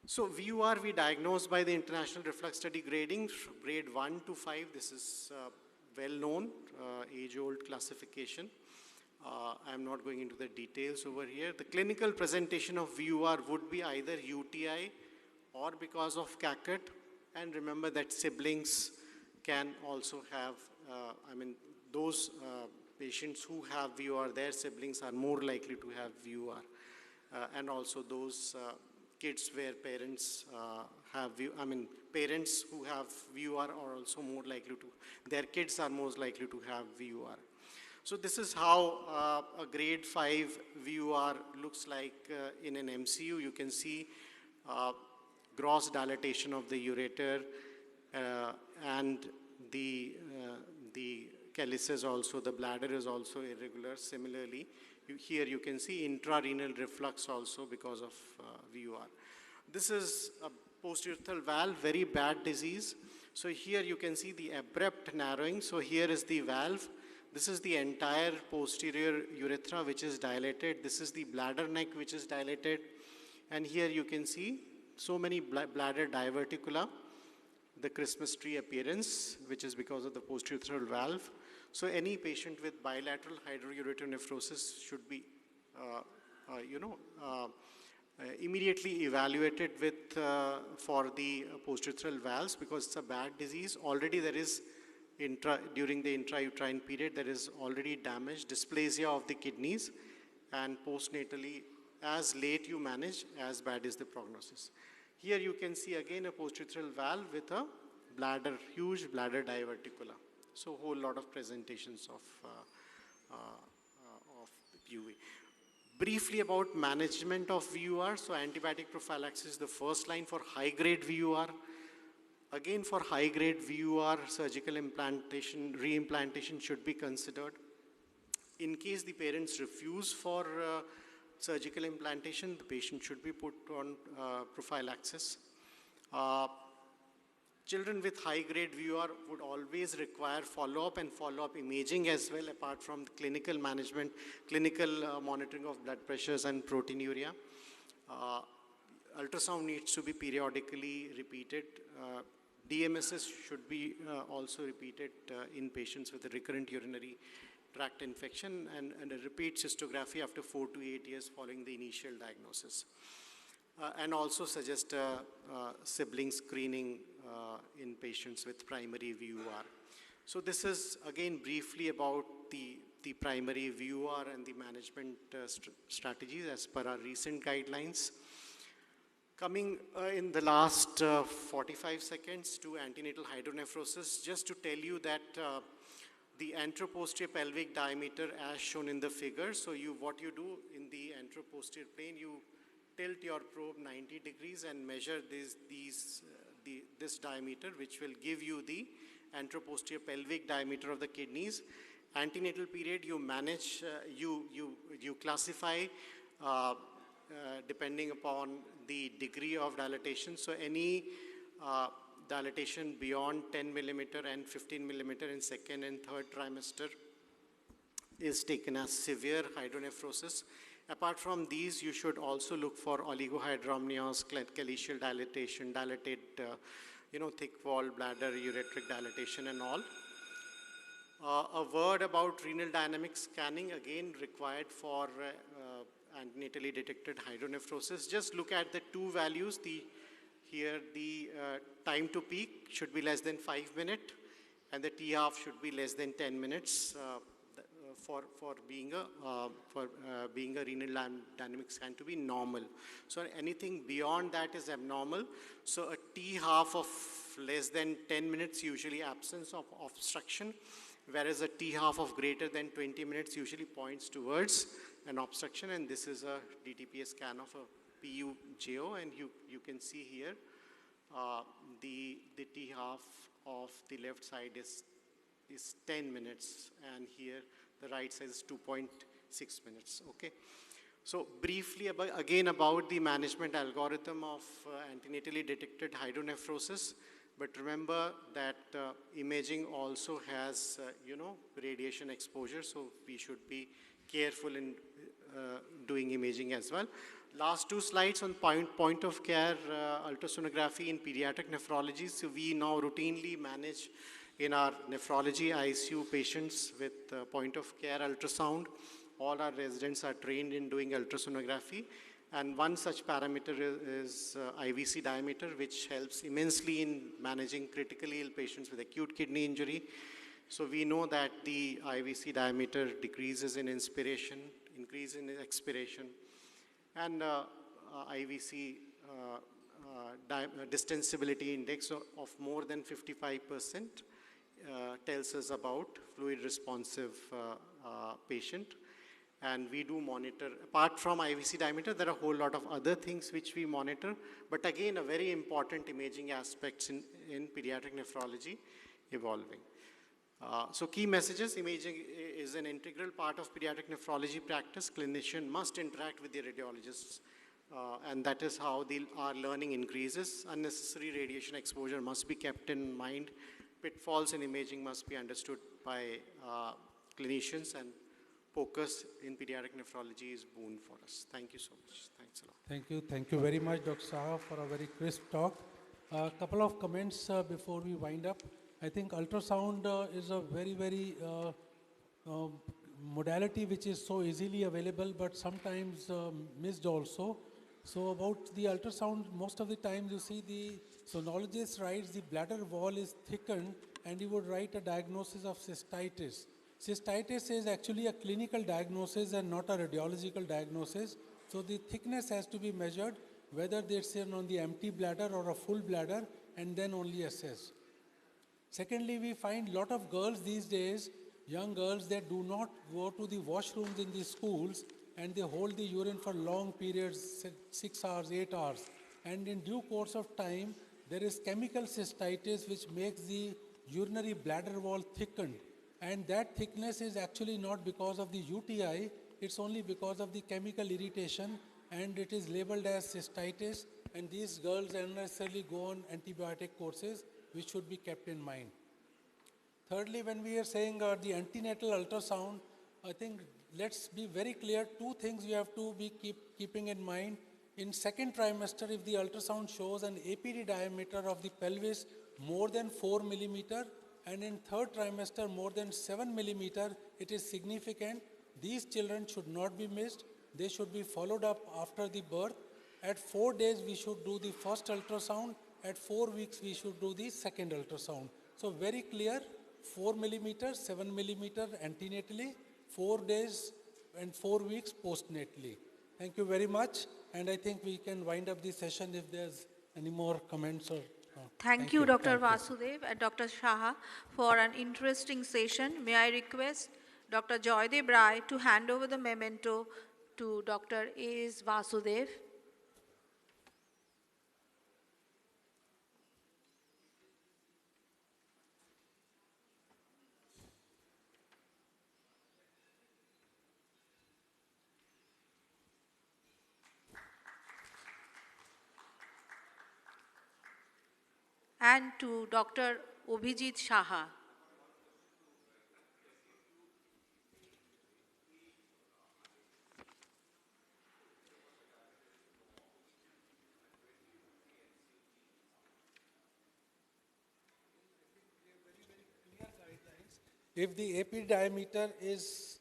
So VUR we diagnosed by the International Reflux Study grading, grade 1 to 5. This is well-known, age-old classification. I'm not going into the details over here. The clinical presentation of VUR would be either UTI or because of CACUT. And remember that siblings can also have, those patients who have VUR, their siblings are more likely to have VUR. And also those kids where parents parents who have VUR are also more likely to, their kids are most likely to have VUR. So this is how a grade 5 VUR looks like in an MCU. You can see gross dilatation of the ureter and the calyces also, the bladder is also irregular. Similarly, here you can see intrarenal reflux also because of VUR. This is a post-urethral valve, very bad disease. So here you can see the abrupt narrowing. So here is the valve. This is the entire posterior urethra which is dilated. This is the bladder neck which is dilated. And here you can see so many bladder diverticula, the Christmas tree appearance, which is because of the post-urethral valve. So any patient with bilateral hydroureteronephrosis should be, immediately evaluated with for the post-urethral valves because it's a bad disease. Already there is during the intrauterine period there is already damage, dysplasia of the kidneys, and postnatally, as late you manage, as bad is the prognosis. Here you can see again a post-urethral valve with a bladder, huge bladder diverticula. So a whole lot of presentations of PUE. Briefly about management of VUR. So antibiotic prophylaxis is the first line for high-grade VUR. Again, for high-grade VUR, surgical implantation, reimplantation should be considered. In case the parents refuse for surgical implantation, the patient should be put on prophylaxis. Children with high-grade VUR would always require follow-up and follow-up imaging as well, apart from the clinical management, clinical monitoring of blood pressures and proteinuria. Ultrasound needs to be periodically repeated. DMSS should be also repeated in patients with a recurrent urinary tract infection and a repeat cystography after 4 to 8 years following the initial diagnosis. And also suggest sibling screening in patients with primary VUR. So this is again briefly about the primary VUR and the management strategies as per our recent guidelines. Coming in the last 45 seconds to antenatal hydronephrosis, just to tell you that the anteroposterior pelvic diameter as shown in the figure. So what you do in the anteroposterior plane, you tilt your probe 90 degrees and measure this diameter, which will give you the anteroposterior pelvic diameter of the kidneys. Antenatal period, you manage, you classify depending upon the degree of dilatation. So any dilatation beyond 10 millimeter and 15 millimeter in second and third trimester is taken as severe hydronephrosis. Apart from these, you should also look for oligohydramnios, calyceal dilatation, dilated, thick wall bladder, ureteric dilatation and all. A word about renal dynamic scanning, again required for antenatally detected hydronephrosis. Just look at the two values. Here the time to peak should be less than 5 minutes and the T-half should be less than 10 minutes for being a renal dynamic scan to be normal. So anything beyond that is abnormal. So a T-half of less than 10 minutes, usually absence of obstruction, whereas a T half of greater than 20 minutes usually points towards an obstruction, and this is a DTPA scan of a PUJO, and you can see here the T half of the left side is 10 minutes, and here the right side is 2.6 minutes, okay? So briefly again about the management algorithm of antenatally detected hydronephrosis, but remember that imaging also has, radiation exposure, so we should be careful in doing imaging as well. Last two slides on point of care ultrasonography in pediatric nephrology. So we now routinely manage in our nephrology ICU patients with point of care ultrasound. All our residents are trained in doing ultrasonography, and one such parameter is IVC diameter, which helps immensely in managing critically ill patients with acute kidney injury. So we know that the IVC diameter decreases in inspiration, increase in expiration, and IVC distensibility index of more than 55% tells us about fluid responsive patient. And we do monitor, apart from IVC diameter, there are a whole lot of other things which we monitor, but again, a very important imaging aspects in pediatric nephrology evolving. So key messages: imaging is an integral part of pediatric nephrology practice. Clinician must interact with the radiologists, and that is how our learning increases. Unnecessary radiation exposure must be kept in mind. Pitfalls in imaging must be understood by clinicians, and focus in pediatric nephrology is boon for us. Thank you so much. Thanks a lot. Thank you very much, Dr. Saha, for a very crisp talk. A couple of comments before we wind up. I think ultrasound is a very modality which is so easily available, but sometimes missed also. So about the ultrasound, most of the time you see the sonologist writes the bladder wall is thickened, and he would write a diagnosis of cystitis. Cystitis is actually a clinical diagnosis and not a radiological diagnosis. So the thickness has to be measured, whether it's on the empty bladder or a full bladder, and then only assessed. Secondly, we find a lot of girls these days, young girls, that do not go to the washrooms in the schools, and they hold the urine for long periods, 6 hours, 8 hours. And in due course of time, there is chemical cystitis which makes the urinary bladder wall thickened. And that thickness is actually not because of the UTI, it's only because of the chemical irritation, and it is labeled as cystitis, and these girls unnecessarily go on antibiotic courses, which should be kept in mind. Thirdly, when we are saying the antenatal ultrasound, I think let's be very clear, two things you have to be keeping in mind. In second trimester, if the ultrasound shows an APD diameter of the pelvis more than 4 millimeter, and in third trimester more than 7 millimeter, it is significant. These children should not be missed. They should be followed up after the birth. At 4 days, we should do the first ultrasound. At 4 weeks, we should do the second ultrasound. So very clear, 4 millimeter, 7 millimeter antenatally, 4 days and 4 weeks postnatally. Thank you very much. And I think we can wind up the session if there's any more comments or... Thank you, Dr. Vasudev and Dr. Saha, for an interesting session. May I request Dr. Joydev Rai to hand over the memento to Dr. A.S. Vasudev. And to Dr. Abhijit Saha. If the AP diameter is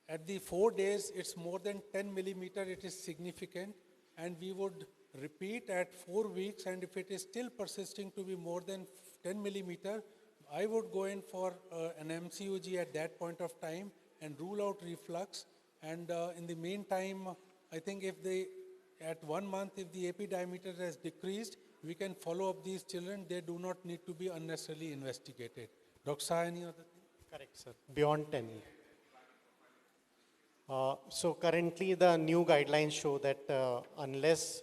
at the 4 days, it's more than 10 millimeter, it is significant, and we would repeat at 4 weeks, and if it is still persisting to be more than 10 millimeter, I would go in for an MCUG at that point of time and rule out reflux. And in the meantime, I think if at 1 month, if the AP diameter has decreased, we can follow up these children. They do not need to be unnecessarily investigated. Dr. Saha, any other thing? Correct, sir. Beyond 10. So currently the new guidelines show that unless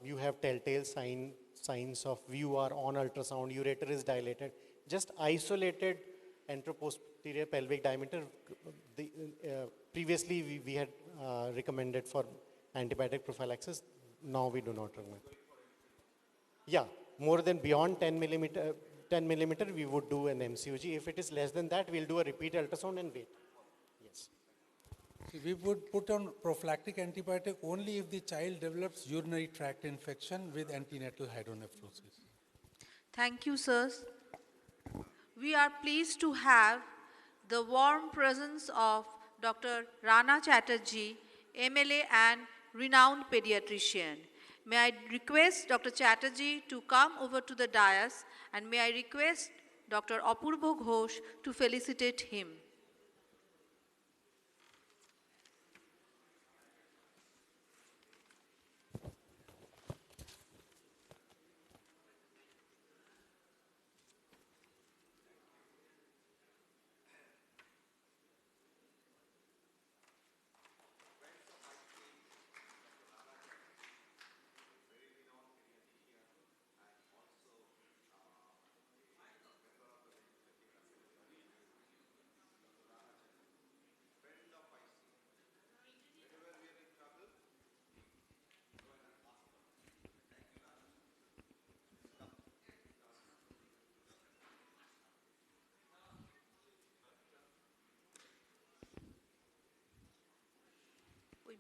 you have telltale signs of VUR on ultrasound, ureter is dilated, just isolated anteroposterior pelvic diameter, previously we had recommended for antibiotic prophylaxis, now we do not recommend. Yeah, more than beyond 10 millimeter, we would do an MCOG. If it is less than that, we'll do a repeat ultrasound and wait. Yes. We would put on prophylactic antibiotic only if the child develops urinary tract infection with antenatal hydronephrosis. Thank you, sirs. We are pleased to have the warm presence of Dr. Rana Chatterjee, MLA and renowned pediatrician. May I request Dr. Chatterjee to come over to the dais, and may I request Dr. Apurva Ghosh to felicitate him.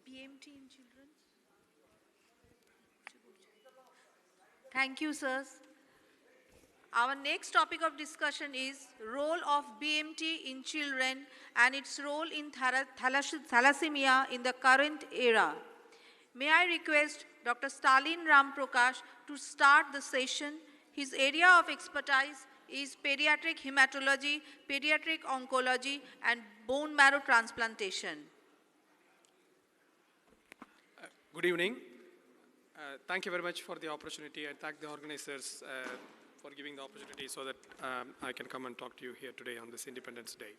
BMT in children? Thank you, sirs. Our next topic of discussion is role of BMT in children and its role in thalassemia in the current era. May I request Dr. Stalin Ram Prakash to start the session. His area of expertise is pediatric hematology, pediatric oncology, and bone marrow transplantation. Good evening. Thank you very much for the opportunity. I thank the organizers for giving the opportunity so that I can come and talk to you here today on this Independence Day.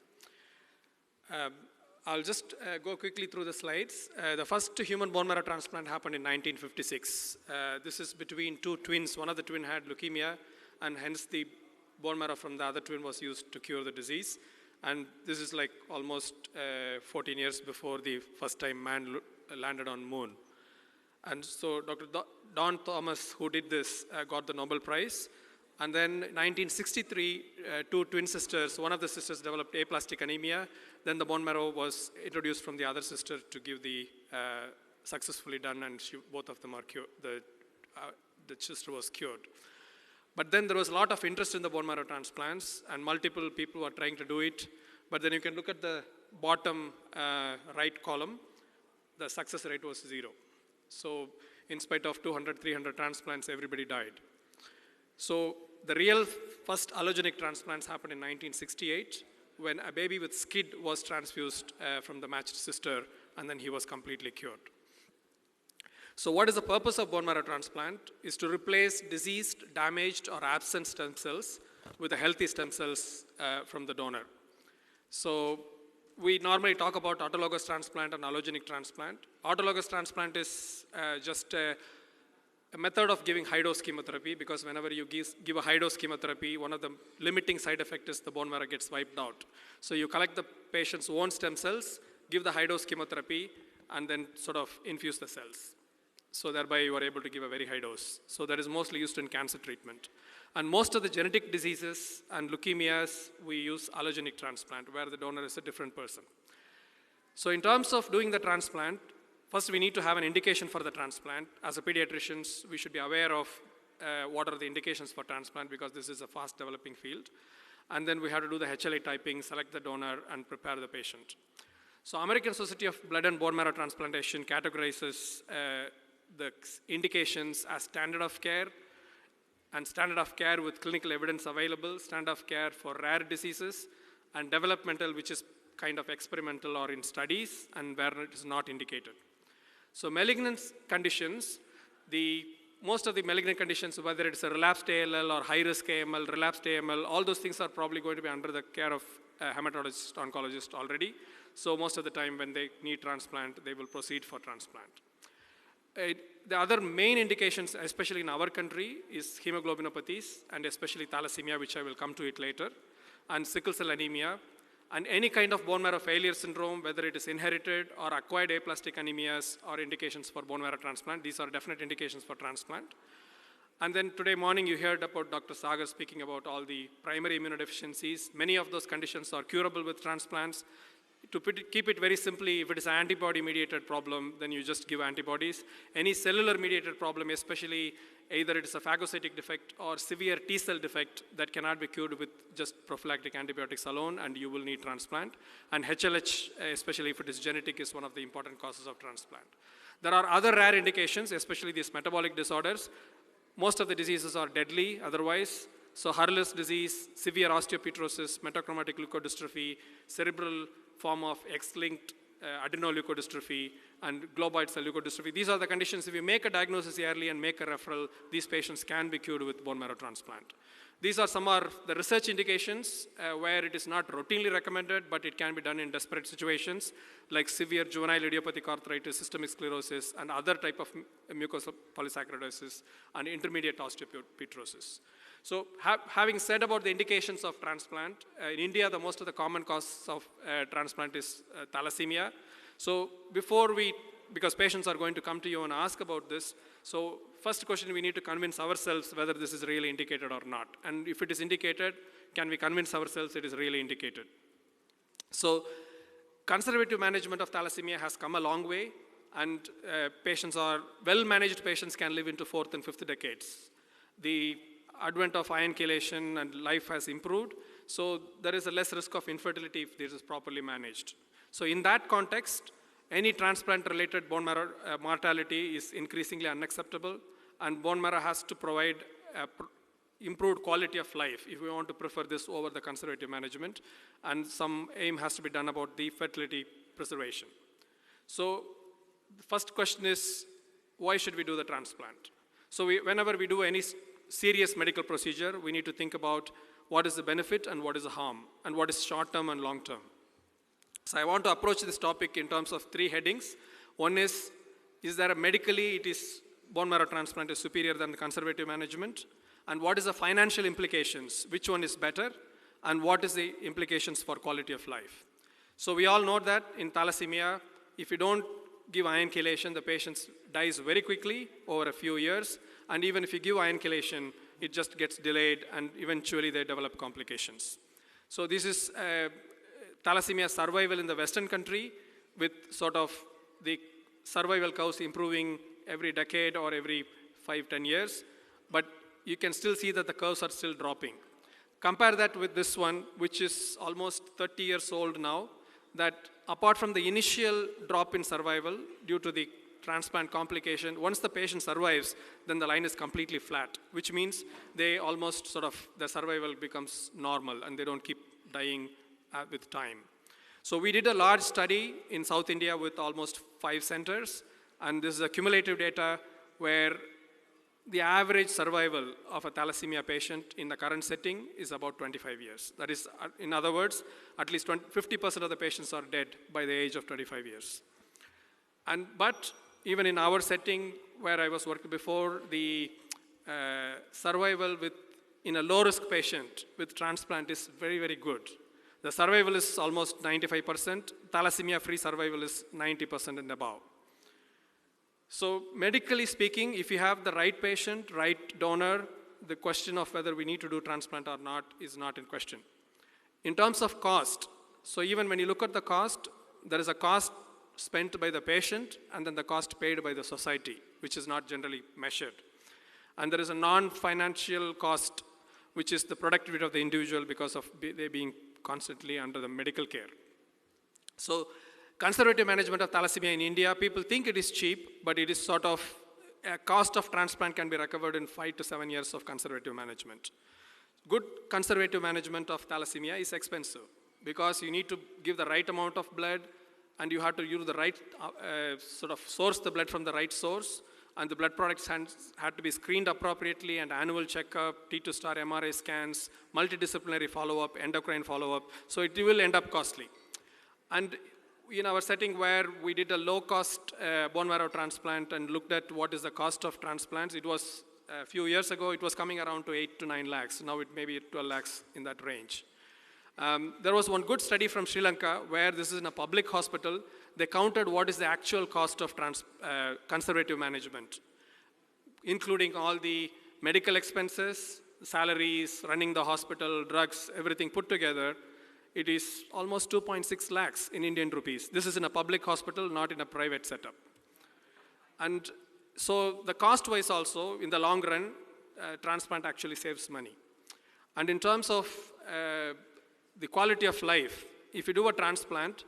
I'll just go quickly through the slides. The first human bone marrow transplant happened in 1956. This is between two twins. One of the twin had leukemia, and hence the bone marrow from the other twin was used to cure the disease. And this is like almost 14 years before the first time man landed on moon. And so Dr. Don Thomas, who did this, got the Nobel Prize. And then 1963, two twin sisters, one of the sisters developed aplastic anemia. Then the bone marrow was introduced from the other sister to give the successfully done, and both of them are cured. The sister was cured. But then there was a lot of interest in the bone marrow transplants, and multiple people were trying to do it. But then you can look at the bottom right column, the success rate was 0. So in spite of 200, 300 transplants, everybody died. So the real first allogenic transplants happened in 1968 when a baby with SCID was transfused from the matched sister, and then he was completely cured. So what is the purpose of bone marrow transplant? Is to replace diseased, damaged, or absent stem cells with the healthy stem cells from the donor. So we normally talk about autologous transplant and allogenic transplant. Autologous transplant is just a method of giving high-dose chemotherapy, because whenever you give a high-dose chemotherapy, one of the limiting side effects is the bone marrow gets wiped out. So you collect the patient's own stem cells, give the high-dose chemotherapy, and then sort of infuse the cells. So thereby you are able to give a very high dose. So that is mostly used in cancer treatment. And most of the genetic diseases and leukemias, we use allogenic transplant, where the donor is a different person. So in terms of doing the transplant, first we need to have an indication for the transplant. As a pediatricians, we should be aware of what are the indications for transplant, because this is a fast developing field. And then we have to do the HLA typing, select the donor, and prepare the patient. So American Society of Blood and Bone Marrow Transplantation categorizes the indications as standard of care, and standard of care with clinical evidence available, standard of care for rare diseases, and developmental, which is kind of experimental or in studies, and where it is not indicated. So malignant conditions, most of the malignant conditions, whether it's a relapsed ALL or high-risk AML, relapsed AML, all those things are probably going to be under the care of hematologist, oncologist already. So most of the time when they need transplant, they will proceed for transplant. The other main indications, especially in our country, is hemoglobinopathies and especially thalassemia, which I will come to it later, and sickle cell anemia, and any kind of bone marrow failure syndrome, whether it is inherited or acquired aplastic anemias, or indications for bone marrow transplant. These are definite indications for transplant. And then today morning you heard about Dr. Sagar speaking about all the primary immunodeficiencies. Many of those conditions are curable with transplants. To keep it very simply, if it is an antibody-mediated problem, then you just give antibodies. Any cellular-mediated problem, especially either it is a phagocytic defect or severe T-cell defect that cannot be cured with just prophylactic antibiotics alone, and you will need transplant. And HLH, especially if it is genetic, is one of the important causes of transplant. There are other rare indications, especially these metabolic disorders. Most of the diseases are deadly otherwise. So Hurler's disease, severe osteopetrosis, metachromatic leukodystrophy, cerebral form of X-linked adrenoleukodystrophy, and globoid cell leukodystrophy. These are the conditions. If you make a diagnosis early and make a referral, these patients can be cured with bone marrow transplant. These are some of the research indications where it is not routinely recommended, but it can be done in desperate situations, like severe juvenile idiopathic arthritis, systemic sclerosis, and other type of mucosal polysaccharidosis, and intermediate osteopetrosis. So having said about the indications of transplant, in India, most of the common causes of transplant is thalassemia. So because patients are going to come to you and ask about this, so first question, we need to convince ourselves whether this is really indicated or not. And if it is indicated, can we convince ourselves it is really indicated? So conservative management of thalassemia has come a long way, and well-managed patients can live into 4th and 5th decades. The advent of iron chelation and life has improved, so there is a less risk of infertility if this is properly managed. So in that context, any transplant-related bone marrow mortality is increasingly unacceptable, and bone marrow has to provide improved quality of life if we want to prefer this over the conservative management, and some aim has to be done about the fertility preservation. So the first question is, why should we do the transplant? So whenever we do any serious medical procedure, we need to think about what is the benefit and what is the harm, and what is short-term and long-term. So I want to approach this topic in terms of 3 headings. One is there medically bone marrow transplant is superior than the conservative management? And what is the financial implications? Which one is better? And what is the implications for quality of life? So we all know that in thalassemia, if you don't give iron chelation, the patient dies very quickly over a few years. And even if you give iron chelation, it just gets delayed, and eventually they develop complications. So this is thalassemia survival in the Western country, with sort of the survival curves improving every decade or every 5-10 years. But you can still see that the curves are still dropping. Compare that with this one, which is almost 30 years old now, that apart from the initial drop in survival due to the transplant complication, once the patient survives, then the line is completely flat, which means they almost the survival becomes normal and they don't keep dying with time. So we did a large study in South India with almost 5 centers, and this is a cumulative data where the average survival of a thalassemia patient in the current setting is about 25 years. That is, in other words, at least 50% of the patients are dead by the age of 25 years. But even in our setting where I was working before, the survival in a low-risk patient with transplant is very, very good. The survival is almost 95%. Thalassemia-free survival is 90% and above. So medically speaking, if you have the right patient, right donor, the question of whether we need to do transplant or not is not in question. In terms of cost, so even when you look at the cost, there is a cost spent by the patient and then the cost paid by the society, which is not generally measured. And there is a non-financial cost, which is the productivity of the individual because of they being constantly under the medical care. So conservative management of thalassemia in India, people think it is cheap, but it is sort of a cost of transplant can be recovered in 5 to 7 years of conservative management. Good conservative management of thalassemia is expensive because you need to give the right amount of blood, and you have to use the right source the blood from the right source, and the blood products had to be screened appropriately, and annual checkup, T2 star MRI scans, multidisciplinary follow-up, endocrine follow-up, so it will end up costly. And in our setting where we did a low-cost bone marrow transplant and looked at what is the cost of transplants, it was a few years ago, it was coming around to 8 to 9 lakhs. Now it may be 12 lakhs in that range. There was one good study from Sri Lanka where this is in a public hospital. They counted what is the actual cost of conservative management, including all the medical expenses, salaries, running the hospital, drugs, everything put together. It is almost 2.6 lakhs in Indian rupees. This is in a public hospital, not in a private setup. And so the cost-wise also, in the long run, transplant actually saves money. And in terms of the quality of life, if you do a transplant,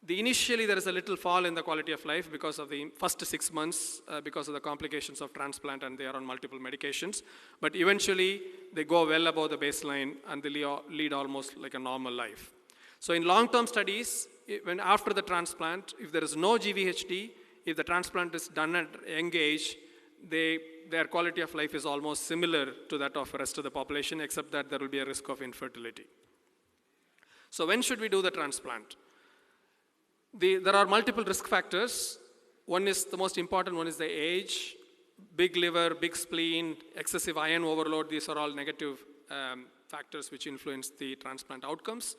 initially there is a little fall in the quality of life because of the first 6 months, because of the complications of transplant, and they are on multiple medications. But eventually they go well above the baseline and they lead almost like a normal life. So in long-term studies, when after the transplant, if there is no GVHD, if the transplant is done at young age, their quality of life is almost similar to that of the rest of the population, except that there will be a risk of infertility. So when should we do the transplant? There are multiple risk factors. One is the most important one is the age, big liver, big spleen, excessive iron overload. These are all negative factors which influence the transplant outcomes.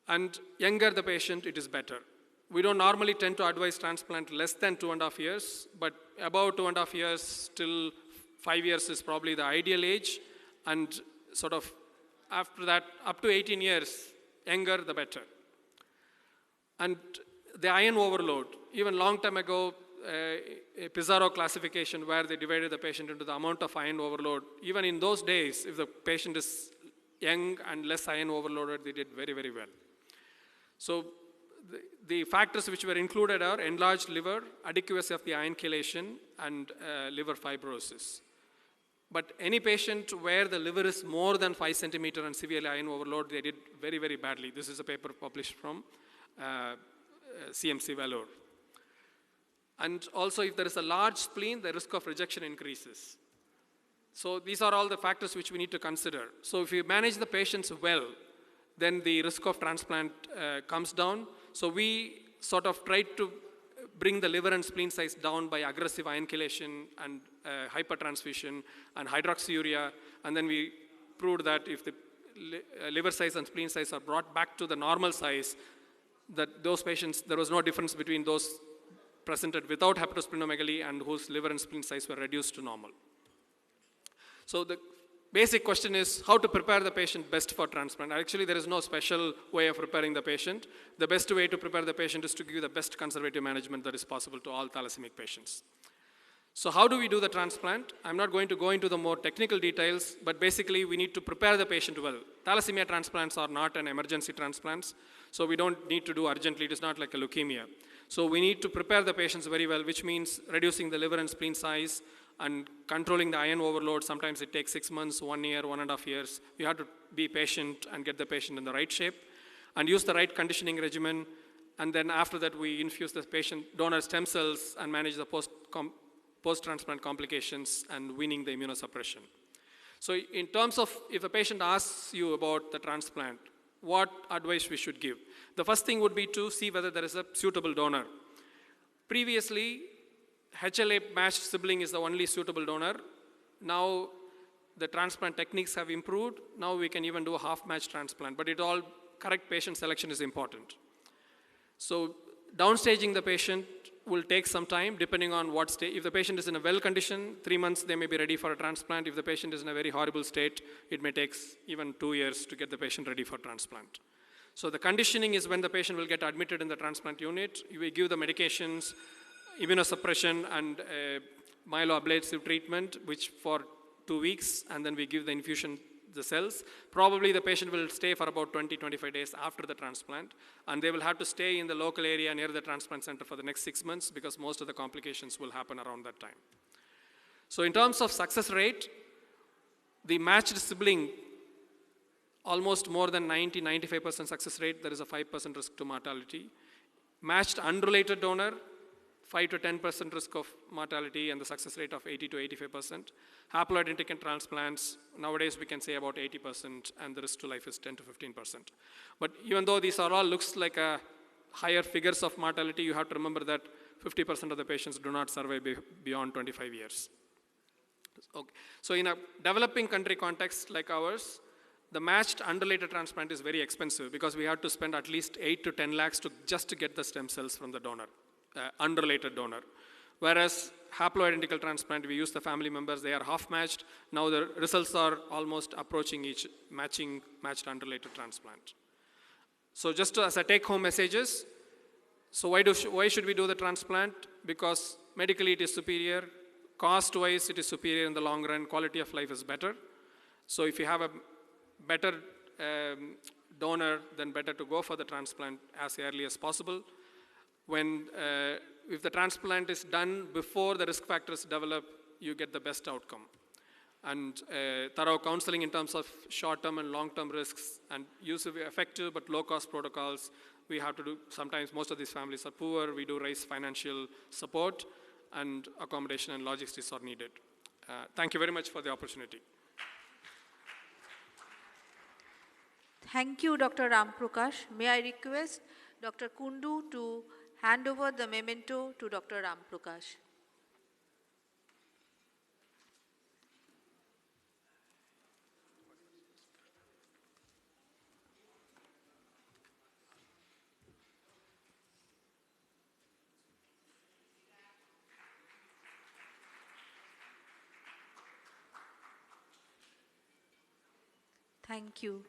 And younger the patient, it is better. We don't normally tend to advise transplant less than 2.5 years, but about 2.5 years till 5 years is probably the ideal age. And sort of after that, up to 18 years, younger the better. And the iron overload, even long time ago, a Pizarro classification where they divided the patient into the amount of iron overload. Even in those days, if the patient is young and less iron overloaded, they did very, very well. So the factors which were included are enlarged liver, adequacy of the iron chelation, and liver fibrosis. But any patient where the liver is more than 5 centimeter and severely iron overload, they did very, very badly. This is a paper published from CMC Vellore. And also if there is a large spleen, the risk of rejection increases. So these are all the factors which we need to consider. So if you manage the patients well, then the risk of transplant comes down. So we sort of tried to bring the liver and spleen size down by aggressive iron chelation and hypertransfusion and hydroxyurea. And then we proved that if the liver size and spleen size are brought back to the normal size, that those patients, there was no difference between those presented without hepatosplenomegaly and whose liver and spleen size were reduced to normal. So the basic question is how to prepare the patient best for transplant. Actually, there is no special way of preparing the patient. The best way to prepare the patient is to give the best conservative management that is possible to all thalassemia patients. So how do we do the transplant? I'm not going to go into the more technical details, but basically we need to prepare the patient well. Thalassemia transplants are not an emergency transplants, so we don't need to do urgently. It is not like a leukemia. So we need to prepare the patients very well, which means reducing the liver and spleen size and controlling the iron overload. Sometimes it takes 6 months, 1 year, 1.5 years. You have to be patient and get the patient in the right shape and use the right conditioning regimen. And then after that, we infuse the patient donor stem cells and manage the post-transplant complications and weaning the immunosuppression. So in terms of if a patient asks you about the transplant, what advice we should give? The first thing would be to see whether there is a suitable donor. Previously, HLA matched sibling is the only suitable donor. Now the transplant techniques have improved. Now we can even do a half-match transplant, but correct patient selection is important. So downstaging the patient will take some time depending on what state. If the patient is in a well condition, 3 months they may be ready for a transplant. If the patient is in a very horrible state, it may take even 2 years to get the patient ready for transplant. So the conditioning is when the patient will get admitted in the transplant unit. We give the medications, immunosuppression and myeloablative treatment, which for 2 weeks, and then we give the infusion, the cells. Probably the patient will stay for about 20-25 days after the transplant, and they will have to stay in the local area near the transplant center for the next 6 months because most of the complications will happen around that time. So in terms of success rate, the matched sibling, almost more than 90-95% success rate. There is a 5% risk to mortality. Matched unrelated donor, 5 to 10% risk of mortality and the success rate of 80 to 85%. Haploid indicant transplants, nowadays we can say about 80%, and the risk to life is 10 to 15%. But even though these are all looks like a higher figures of mortality, you have to remember that 50% of the patients do not survive beyond 25 years. Okay. So in a developing country context like ours, the matched unrelated transplant is very expensive because we have to spend at least 8 to 10 lakhs just to get the stem cells from the donor, unrelated donor. Whereas haploidentical transplant, we use the family members, they are half matched. Now the results are almost approaching each matched unrelated transplant. So just as a take-home messages, so why should we do the transplant? Because medically it is superior, cost-wise it is superior in the long run, quality of life is better. So if you have a better donor, then better to go for the transplant as early as possible. If the transplant is done before the risk factors develop, you get the best outcome. And thorough counseling in terms of short-term and long-term risks, and use of effective but low-cost protocols. We have to do, sometimes most of these families are poor, we do raise financial support, and accommodation and logistics are needed. Thank you very much for the opportunity. Thank you, Dr. Ramprakash. May I request Dr. Kundu to hand over the memento to Dr. Ramprakash. Thank you.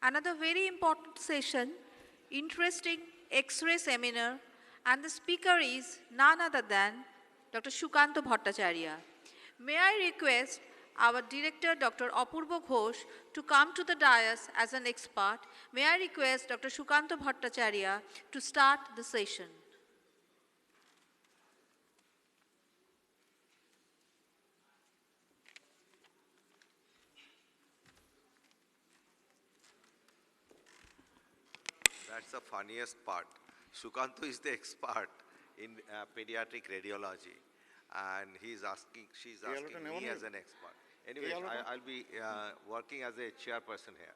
Another very important session, interesting X-ray seminar, and the speaker is none other than Dr. Sukanta Bhattacharya. May I request our director, Dr. Apurva Ghosh, to come to the dais as an expert. May I request Dr. Sukanta Bhattacharya to start the session. That's the funniest part. Sukanto is the expert in pediatric radiology, and she's asking me as an expert. Anyway, I'll be working as a chairperson here.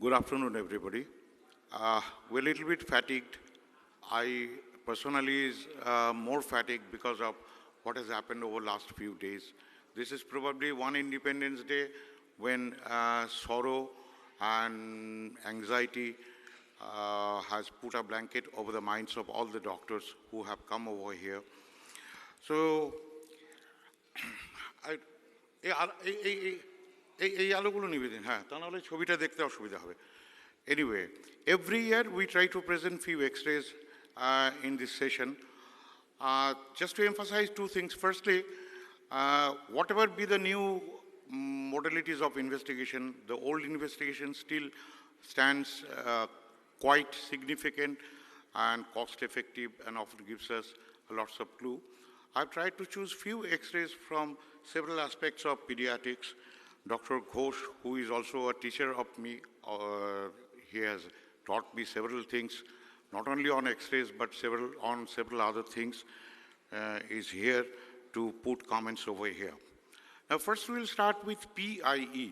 Good afternoon, everybody. We're a little bit fatigued. I personally is more fatigued because of what has happened over the last few days. This is probably one Independence Day when sorrow and anxiety has put a blanket over the minds of all the doctors who have come over here. So, anyway, every year we try to present few X-rays in this session. Just to emphasize two things. Firstly, whatever be the new modalities of investigation, the old investigation still stands quite significant and cost-effective and often gives us lots of clue. I've tried to choose few X-rays from several aspects of pediatrics. Dr. Ghosh, who is also a teacher of me, he has taught me several things, not only on X-rays, but on several other things, is here to put comments over here. Now, first we'll start with PIE.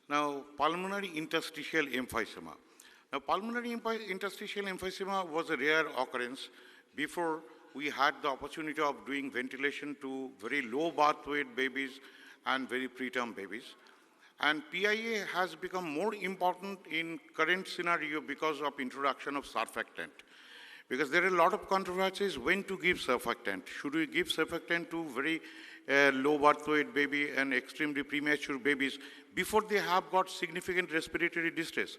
Now, pulmonary interstitial emphysema. Now, pulmonary interstitial emphysema was a rare occurrence before we had the opportunity of doing ventilation to very low birth weight babies and very preterm babies. And PIA has become more important in current scenario because of introduction of surfactant. Because there are a lot of controversies when to give surfactant. Should we give surfactant to very low birth weight baby and extremely premature babies before they have got significant respiratory distress?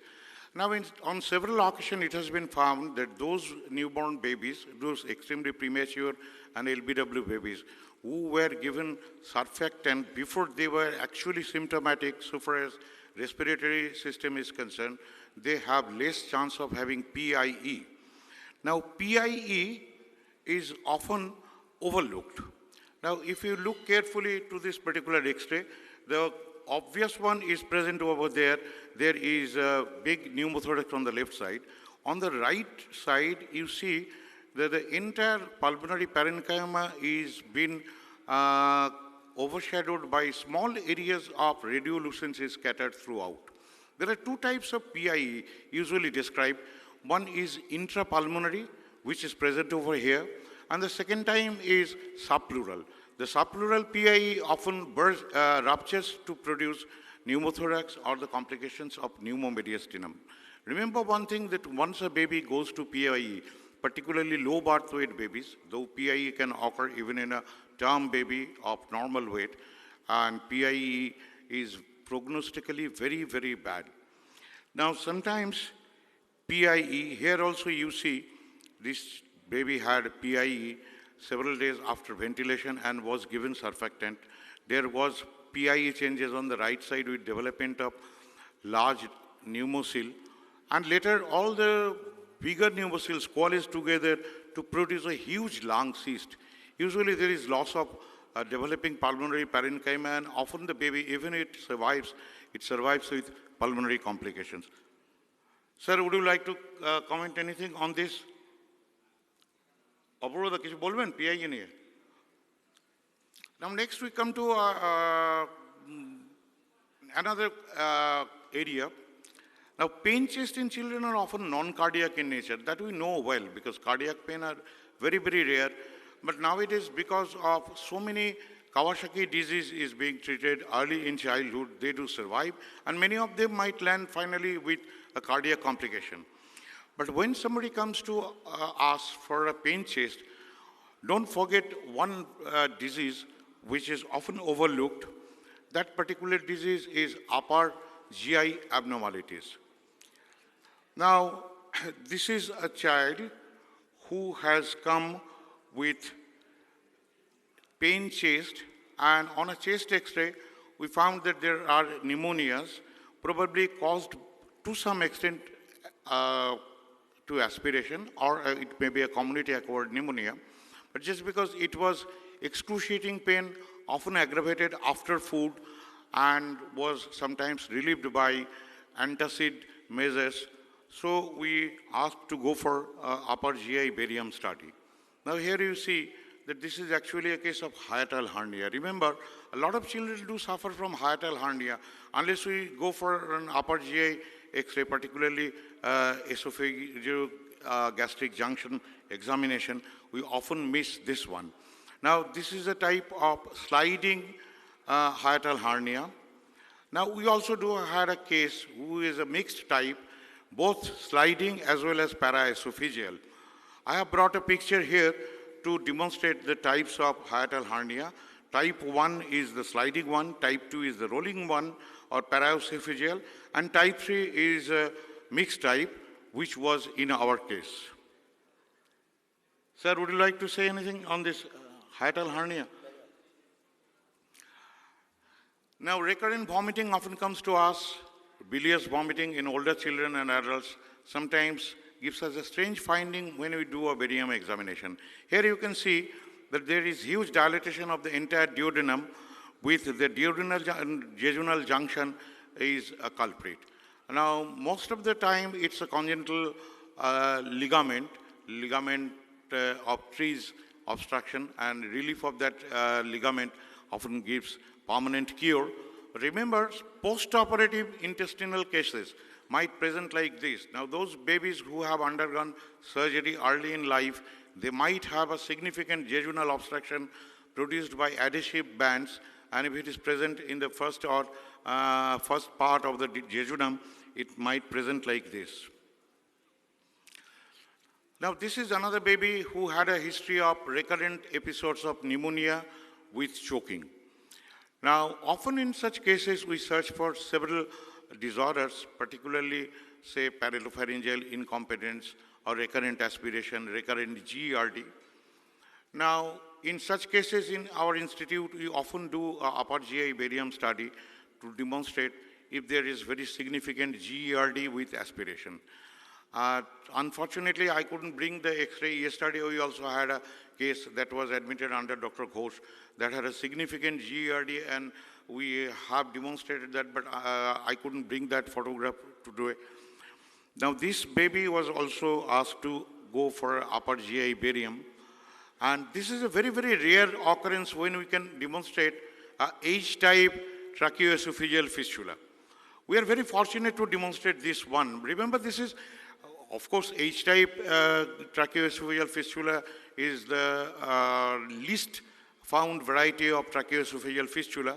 Now, on several occasions, it has been found that those newborn babies, those extremely premature and LBW babies, who were given surfactant before they were actually symptomatic, so far as respiratory system is concerned, they have less chance of having PIE. Now, PIE is often overlooked. Now, if you look carefully to this particular X-ray, the obvious one is present over there. There is a big pneumothorax on the left side. On the right side, you see that the entire pulmonary parenchyma is been overshadowed by small areas of radiolucency scattered throughout. There are two types of PIE usually described. One is intrapulmonary, which is present over here, and the second time is subpleural. The subpleural PIE often ruptures to produce pneumothorax or the complications of pneumomediastinum. Remember one thing, that once a baby goes to PIE, particularly low birth weight babies, though PIE can occur even in a term baby of normal weight, and PIE is prognostically very, very bad. Now sometimes PIE, here also you see this baby had PIE several days after ventilation and was given surfactant. There was PIE changes on the right side with development of large pneumocele, and later all the bigger pneumoceles coalesce together to produce a huge lung cyst. Usually there is loss of developing pulmonary parenchyma, and often the baby, even it survives with pulmonary complications. Sir, would you like to comment anything on this? Apurva, কিছু বলবেন PIE নিয়ে? Now next we come to another area. Now pain chest in children are often non-cardiac in nature. That we know well, because cardiac pain are very, very rare. But nowadays, because of so many Kawasaki disease is being treated early in childhood, they do survive, and many of them might land finally with a cardiac complication. But when somebody comes to us for a pain chest, don't forget one disease which is often overlooked. That particular disease is upper GI abnormalities. Now, this is a child who has come with pain chest, and on a chest X-ray, we found that there are pneumonias, probably caused to some extent to aspiration, or it may be a community-acquired pneumonia. But just because it was excruciating pain, often aggravated after food, and was sometimes relieved by antacid measures, so we asked to go for upper GI barium study. Now here you see that this is actually a case of hiatal hernia. Remember, a lot of children do suffer from hiatal hernia. Unless we go for an upper GI X-ray, particularly esophageal gastric junction examination, we often miss this one. Now this is a type of sliding hiatal hernia. Now we also had a case who is a mixed type, both sliding as well as paraesophageal. I have brought a picture here to demonstrate the types of hiatal hernia. Type 1 is the sliding one, type 2 is the rolling one or paraesophageal, and type 3 is a mixed type, which was in our case. Sir, would you like to say anything on this hiatal hernia? Now, recurrent vomiting often comes to us. Bilious vomiting in older children and adults sometimes gives us a strange finding when we do a barium examination. Here you can see that there is huge dilatation of the entire duodenum, with the duodenal junction is a culprit. Now, most of the time it's a congenital ligament of Chri's obstruction, and relief of that ligament often gives permanent cure. Remember, post-operative intestinal cases might present like this. Now, those babies who have undergone surgery early in life, they might have a significant jejunal obstruction produced by adhesive bands, and if it is present in the first part of the jejunum, it might present like this. Now, this is another baby who had a history of recurrent episodes of pneumonia with choking. Now, often in such cases, we search for several disorders, particularly, say, parallelopharyngeal incompetence or recurrent aspiration, recurrent GERD. Now, in such cases in our institute, we often do a upper GI barium study to demonstrate if there is very significant GERD with aspiration. Unfortunately, I couldn't bring the X-ray. Yesterday, we also had a case that was admitted under Dr. Ghosh that had a significant GERD and we have demonstrated that, but I couldn't bring that photograph today. Now, this baby was also asked to go for upper GI barium. And this is a very, very rare occurrence when we can demonstrate H-type tracheoesophageal fistula. We are very fortunate to demonstrate this one. Remember, this is, of course, H-type tracheoesophageal fistula is the least found variety of tracheoesophageal fistula,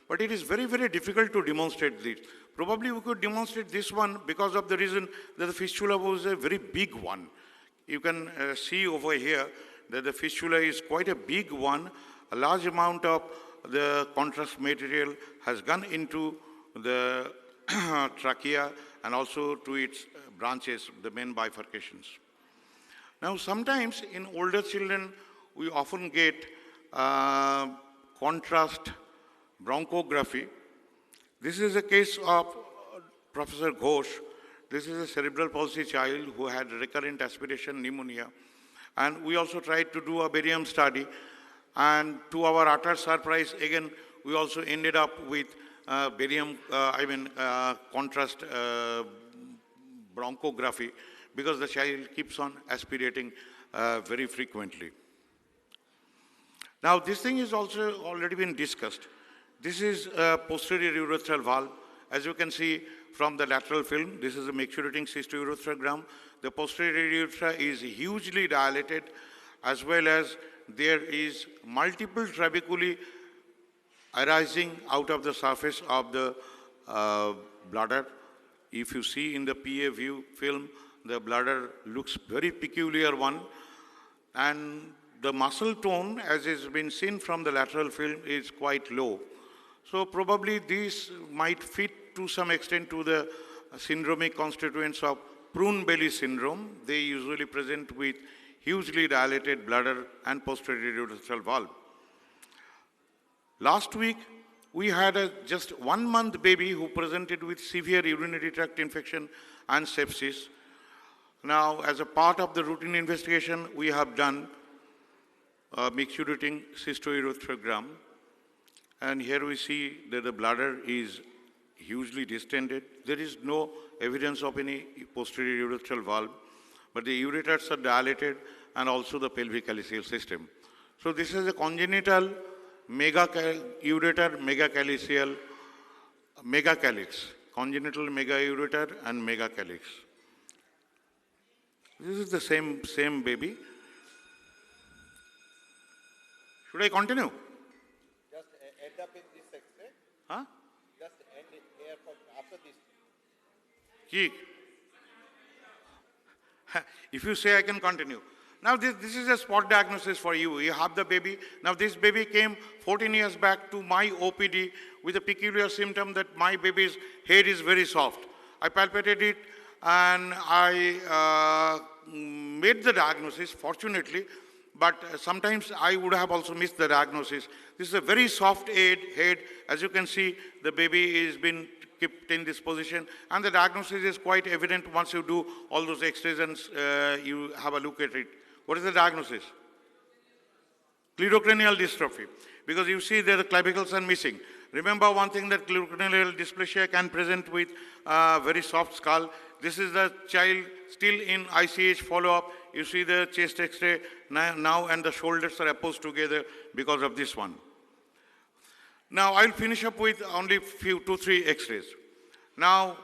but it is very, very difficult to demonstrate this. Probably we could demonstrate this one because of the reason that the fistula was a very big one. You can see over here that the fistula is quite a big one. A large amount of the contrast material has gone into the trachea and also to its branches, the main bifurcations. Now, sometimes in older children, we often get contrast bronchography. This is a case of Professor Ghosh. This is a cerebral palsy child who had recurrent aspiration pneumonia. And we also tried to do a barium study. And to our utter surprise, again, we also ended up with barium, contrast bronchography, because the child keeps on aspirating very frequently. Now, this thing is also already been discussed. This is a posterior urethral valve. As you can see from the lateral film, this is a maculating cystourethrogram. The posterior urethra is hugely dilated, as well as there is multiple trabeculae arising out of the surface of the bladder. If you see in the PA view film, the bladder looks very peculiar one, and the muscle tone, as has been seen from the lateral film, is quite low. So probably this might fit to some extent to the syndromic constituents of prune belly syndrome. They usually present with hugely dilated bladder and posterior urethral valve. Last week, we had a just 1 month baby who presented with severe urinary tract infection and sepsis. Now, as a part of the routine investigation, we have done a maculating cystourethrogram. And here we see that the bladder is hugely distended. There is no evidence of any posterior urethral valve, but the ureters are dilated and also the pelvic calyceal system. So this is a congenital ureter megacalyceal megacalyx, congenital megaureter and megacalyx. This is the same baby. Should I continue? Just end up in this X-ray. Huh? Just end it here from after this. Key. If you say I can continue. Now this is a spot diagnosis for you. You have the baby. Now this baby came 14 years back to my OPD with a peculiar symptom that my baby's head is very soft. I palpated it and I made the diagnosis, fortunately, but sometimes I would have also missed the diagnosis. This is a very soft head. As you can see, the baby has been kept in this position, and the diagnosis is quite evident once you do all those X-rays and you have a look at it. What is the diagnosis? Cleidocranial dystrophy, because you see there the clavicles are missing. Remember one thing, that cleidocranial dysplasia can present with very soft skull. This is the child still in ICH follow-up. You see the chest X-ray now, and the shoulders are opposed together because of this one. Now I'll finish up with only 2-3 X-rays. Now,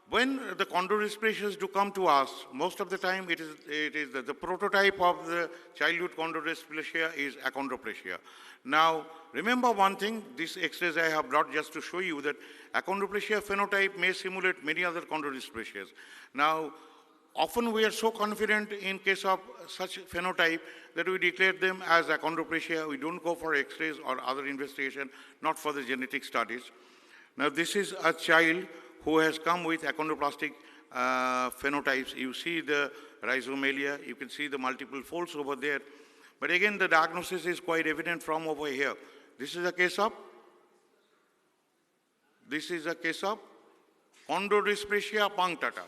when the chondrodysplasias do come to us, most of the time it is the prototype of the childhood chondrodysplasia is achondroplasia. Now, remember one thing, these X-rays I have brought just to show you that achondroplasia phenotype may simulate many other chondrodysplasias. Now, often we are so confident in case of such phenotype that we declare them as achondroplasia. We don't go for X-rays or other investigation, not for the genetic studies. Now, this is a child who has come with achondroplastic phenotypes. You see the rhizomelia, you can see the multiple folds over there. But again, the diagnosis is quite evident from over here. This is a case of chondrodysplasia punctata.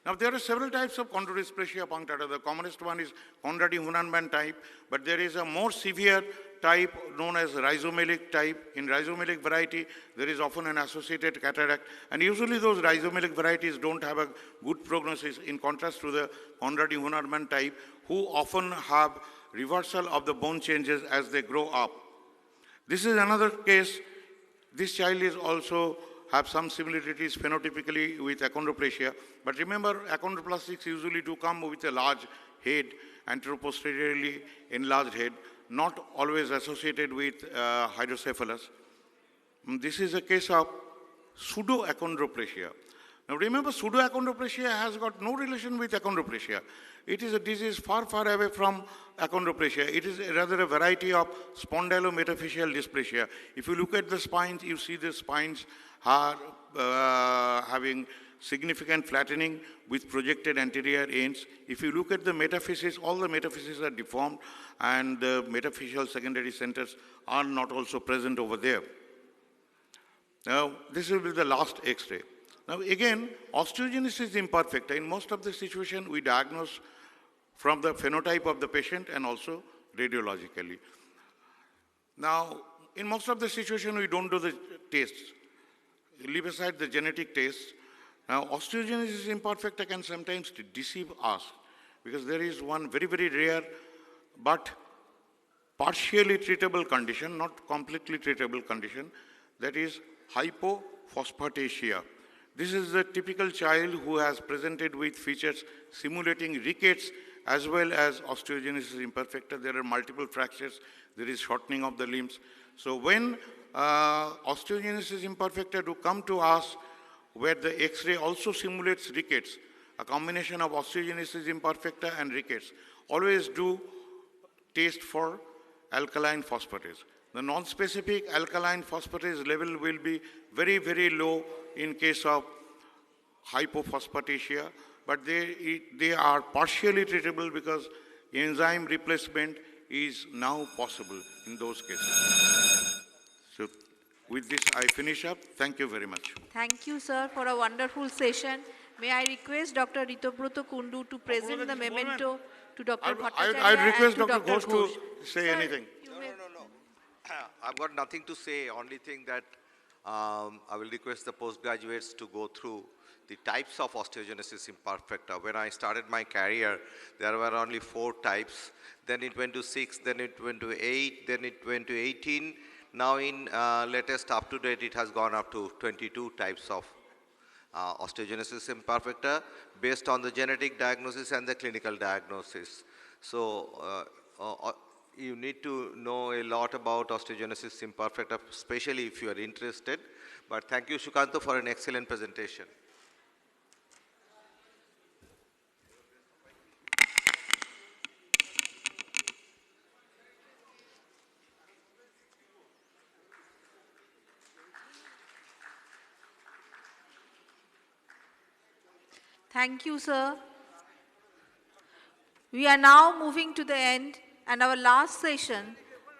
Now, there are several types of chondrodysplasia punctata. The commonest one is Conradi-Hunanman type, but there is a more severe type known as rhizomelic type. In rhizomelic variety, there is often an associated cataract, and usually those rhizomelic varieties don't have a good prognosis, in contrast to the Conradi-Hunnerman type, who often have reversal of the bone changes as they grow up. This is another case. This child is also have some similarities phenotypically with achondroplasia, but remember, achondroplastics usually do come with a large head, anteroposteriorly enlarged head, not always associated with hydrocephalus. This is a case of pseudoachondroplasia. Now remember, pseudoachondroplasia has got no relation with achondroplasia. It is a disease far, far away from achondroplasia. It is rather a variety of spondylometaphyseal dysplasia. If you look at the spines, you see the spines are having significant flattening with projected anterior ends. If you look at the metaphyses, all the metaphyses are deformed, and the metaphyseal secondary centers are not also present over there. Now, this will be the last X-ray. Now, again, osteogenesis is imperfect. In most of the situation, we diagnose from the phenotype of the patient and also radiologically. Now, in most of the situation, we don't do the tests. Leave aside the genetic tests. Now, osteogenesis is imperfect can sometimes deceive us, because there is one very, very rare but partially treatable condition, not completely treatable condition, that is hypophosphatasia. This is the typical child who has presented with features simulating rickets as well as osteogenesis imperfecta. There are multiple fractures, there is shortening of the limbs. So when osteogenesis imperfecta do come to us, where the X-ray also simulates rickets, a combination of osteogenesis imperfecta and rickets, always do test for alkaline phosphatase. The non-specific alkaline phosphatase level will be very, very low in case of hypophosphatasia, but they are partially treatable because enzyme replacement is now possible in those cases. So with this, I finish up. Thank you very much. Thank you, sir, for a wonderful session. May I request Dr. Ritobroto Kundu to present the memento to Dr. Bhattacharya I request and to Dr. Ghosh to say Sir, anything. I've got nothing to say, only thing that I will request the postgraduates to go through the types of osteogenesis imperfecta. When I started my career, there were only 4 types, then it went to 6, then it went to 8, then it went to 18. Now in latest up to date, it has gone up to 22 types of osteogenesis imperfecta based on the genetic diagnosis and the clinical diagnosis. So you need to know a lot about osteogenesis imperfecta, especially if you are interested. But thank you, Shukanto, for an excellent presentation. Thank you, sir. We are now moving to the end and our last session,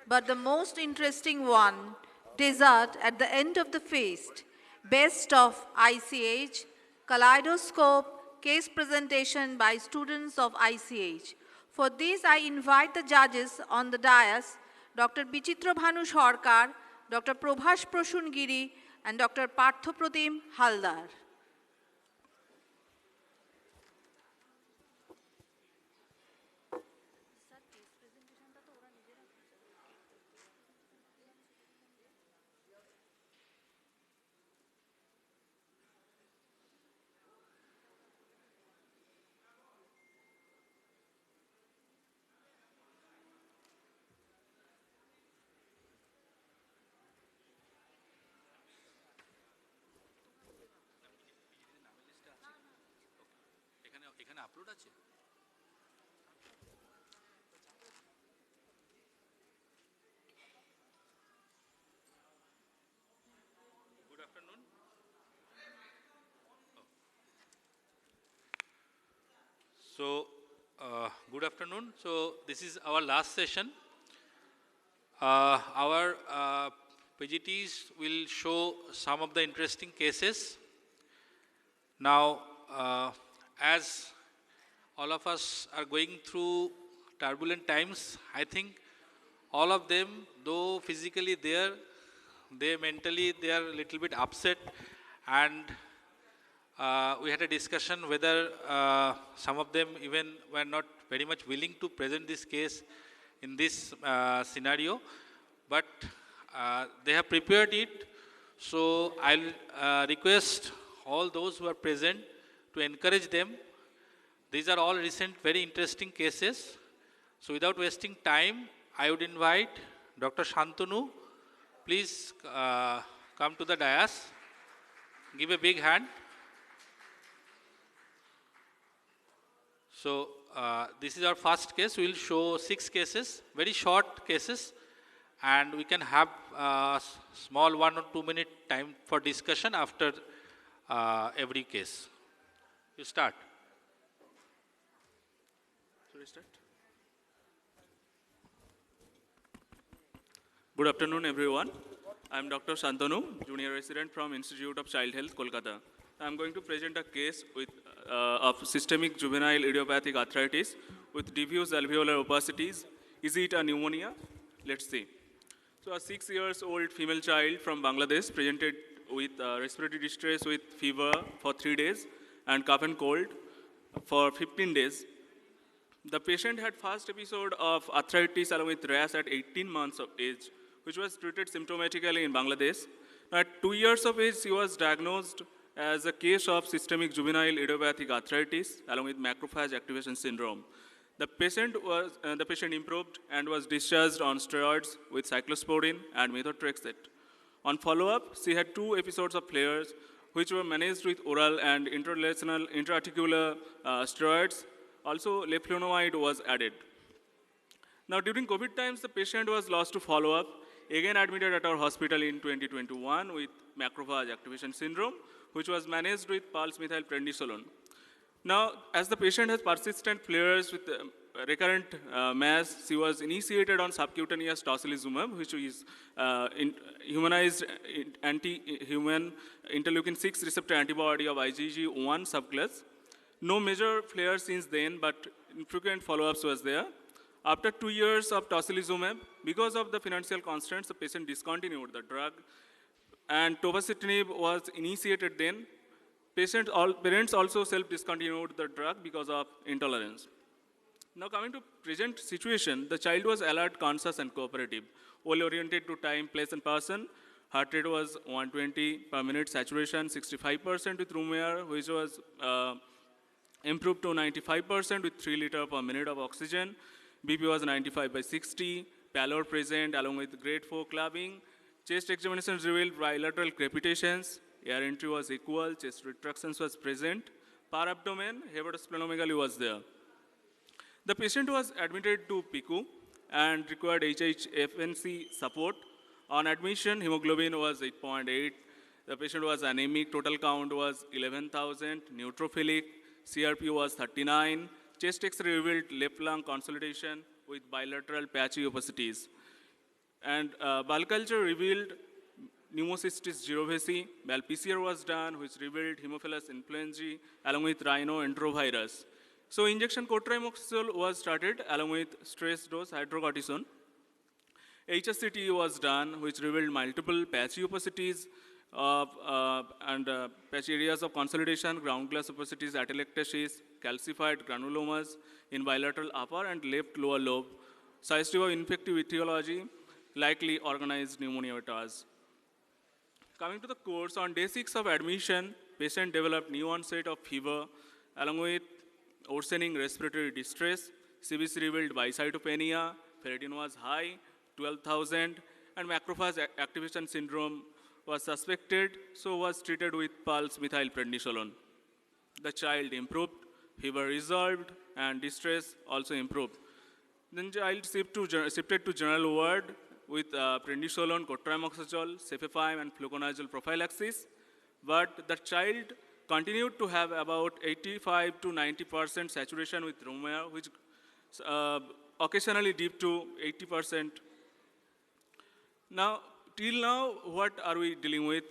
but the most interesting one, dessert at the end of the feast, best of ICH, kaleidoscope, case presentation by students of ICH. For this, I invite the judges on the dais, Dr. Bichitra Bhanu Sarkar, Dr. Prabhas Prasun Giri, and Dr. Partho Pratim Haldar. So, good afternoon. So, this is our last session. Our PGTs will show some of the interesting cases. Now, as all of us are going through turbulent times, I think all of them, though physically there, they mentally, they are a little bit upset, and we had a discussion whether some of them even were not very much willing to present this case in this scenario, but they have prepared it. So I'll request all those who are present to encourage them. These are all recent, very interesting cases. So without wasting time, I would invite Dr. Shantanu. Please come to the dais. Give a big hand. So this is our first case. We will show 6 cases, very short cases, and we can have a small 1 or 2 minute time for discussion after every case. You start. Should we start? Good afternoon, everyone. I am Dr. Shantanu, Junior Resident from Institute of Child Health, Kolkata. I am going to present a case with, of systemic juvenile idiopathic arthritis with diffuse alveolar opacities. Is it a pneumonia? Let's see. So a 6-year-old female child from Bangladesh presented with respiratory distress with fever for 3 days and cough and cold for 15 days. The patient had first episode of arthritis along with rash at 18 months of age, which was treated symptomatically in Bangladesh. At 2 years of age, he was diagnosed as a case of systemic juvenile idiopathic arthritis along with macrophage activation syndrome. The patient improved and was discharged on steroids with cyclosporine and methotrexate. On follow-up, she had 2 episodes of flares, which were managed with oral and intraarticular steroids. Also, leflunomide was added. Now, during COVID times, the patient was lost to follow-up, again admitted at our hospital in 2021 with macrophage activation syndrome, which was managed with pulse methylprednisolone. Now, as the patient has persistent flares with recurrent mass, she was initiated on subcutaneous tocilizumab, which is humanized anti-human interleukin-6 receptor antibody of IgG1 subclass. No major flares since then, but infrequent follow-ups was there. After 2 years of tocilizumab, because of the financial constraints, the patient discontinued the drug, and tofacitinib was initiated then. Parents also self-discontinued the drug because of intolerance. Now coming to present situation, the child was alert, conscious, and cooperative, well-oriented to time, place, and person. Heart rate was 120 per minute, saturation 65% with room air, which was improved to 95% with 3 liters per minute of oxygen. BP was 95/60, pallor present along with grade 4 clubbing. Chest examinations revealed bilateral crepitations. Air entry was equal, chest retractions was present. Per abdomen, hepatosplenomegaly was there. The patient was admitted to PICU and required HHFNC support. On admission, hemoglobin was 8.8. The patient was anemic, total count was 11,000, neutrophilic, CRP was 39. Chest X-ray revealed left lung consolidation with bilateral patchy opacities. And bowel culture revealed pneumocystis girovesi. Bowel PCR was done, which revealed Haemophilus influenzae along with rhinoenterovirus. So injection cotrimoxazole was started along with stress dose hydrocortisone. HSCT was done, which revealed multiple patchy opacities and patchy areas of consolidation, ground glass opacities, atelectasis, calcified granulomas in bilateral upper and left lower lobe. Suggestive of infective etiology, likely organized pneumonitis. Coming to the course, on day 6 of admission, patient developed new onset of fever along with worsening respiratory distress. CBC revealed bicytopenia, ferritin was high, 12,000, and macrophage activation syndrome was suspected, so was treated with pulse methylprednisolone. The child improved, fever resolved, and distress also improved. Then child shifted to general ward with prednisolone, cotrimoxazole, cefepime, and fluconazole prophylaxis. But the child continued to have about 85 to 90% saturation with room air, which occasionally dipped to 80%. Now, till now, what are we dealing with?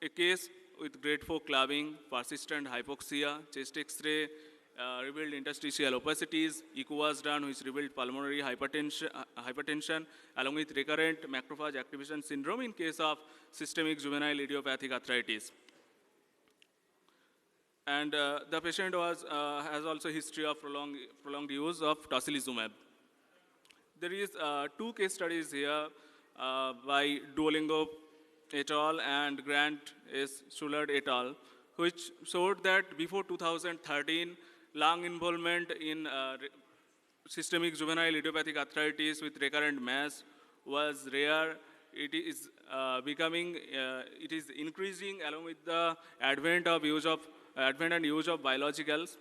A case with grade 4 clubbing, persistent hypoxia, chest X-ray, revealed interstitial opacities. Echo was done, which revealed pulmonary hypertension along with recurrent macrophage activation syndrome in case of systemic juvenile idiopathic arthritis. And the patient has also history of prolonged use of tocilizumab. There is 2 case studies here by Duolingo et al. And Grant S. Schullard et al., which showed that before 2013, lung involvement in systemic juvenile idiopathic arthritis with recurrent mass was rare. It is it is increasing along with the advent and use of biologicals.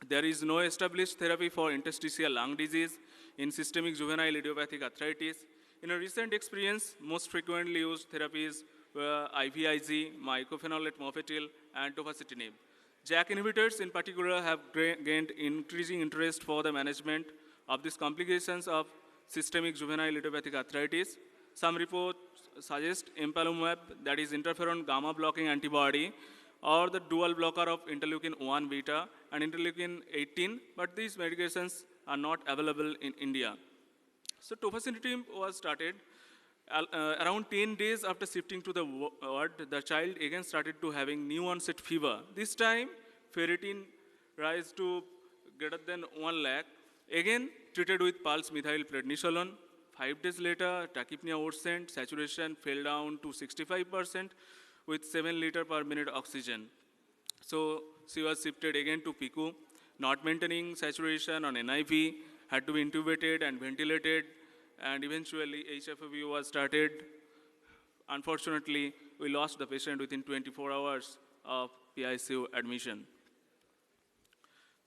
There is no established therapy for interstitial lung disease in systemic juvenile idiopathic arthritis. In a recent experience, most frequently used therapies were IVIG, mycophenolate mofetil, and tofacitinib. JAK inhibitors in particular have gained increasing interest for the management of these complications of systemic juvenile idiopathic arthritis. Some reports suggest empalumab, that is interferon gamma blocking antibody, or the dual blocker of interleukin-1 beta and interleukin-18, but these medications are not available in India. So tofacitinib was started. Around 10 days after shifting to the ward, the child again started to having new onset fever. This time, ferritin rise to greater than 1 lakh. Again, treated with pulse methyl prednisolone. 5 days later, tachypnea worsened, saturation fell down to 65% with 7 liter per minute oxygen. So she was shifted again to PICU, not maintaining saturation on NIV, had to be intubated and ventilated, and eventually HFV was started. Unfortunately, we lost the patient within 24 hours of PICU admission.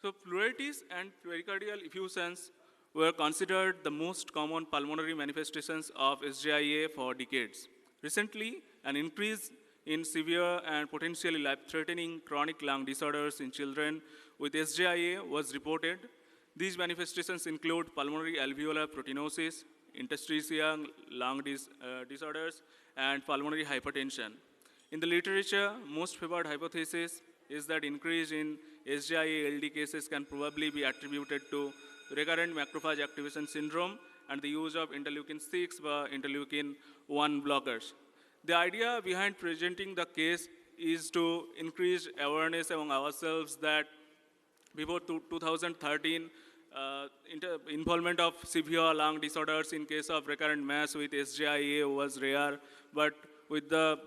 So pleuritis and pericardial effusions were considered the most common pulmonary manifestations of SJIA for decades. Recently, an increase in severe and potentially life-threatening chronic lung disorders in children with SJIA was reported. These manifestations include pulmonary alveolar proteinosis, interstitial lung disorders, and pulmonary hypertension. In the literature, most favored hypothesis is that increase in SJIA LD cases can probably be attributed to recurrent macrophage activation syndrome and the use of interleukin-6 by interleukin-1 blockers. The idea behind presenting the case is to increase awareness among ourselves that before 2013, involvement of severe lung disorders in case of recurrent mass with SJIA was rare, but with the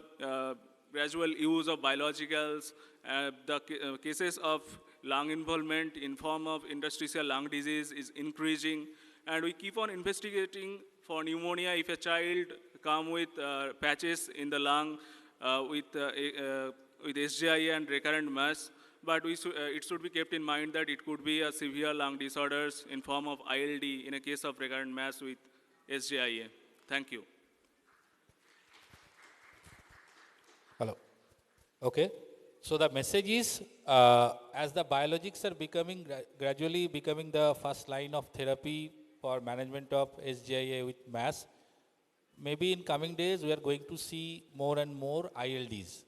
gradual use of biologicals, the cases of lung involvement in form of interstitial lung disease is increasing, and we keep on investigating for pneumonia if a child come with patches in the lung with SJIA and recurrent mass. But it should be kept in mind that it could be a severe lung disorders in form of ILD in a case of recurrent mass with SJIA. Thank you. Hello. Okay. So the message is, as the biologics are gradually becoming the first line of therapy for management of SJIA with mass, maybe in coming days we are going to see more and more ILDs.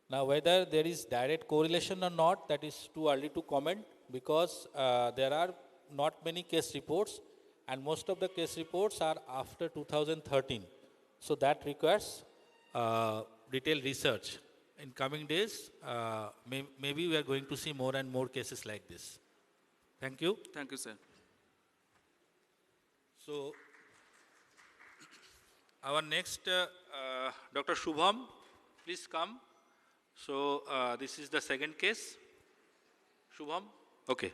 Now, whether there is direct correlation or not, that is too early to comment, because there are not many case reports, and most of the case reports are after 2013. So that requires detailed research. In coming days, maybe we are going to see more and more cases like this. Thank you. Thank you, sir. So, our next, Dr. Shubham, please come. So, this is the second case. Shubham? Okay.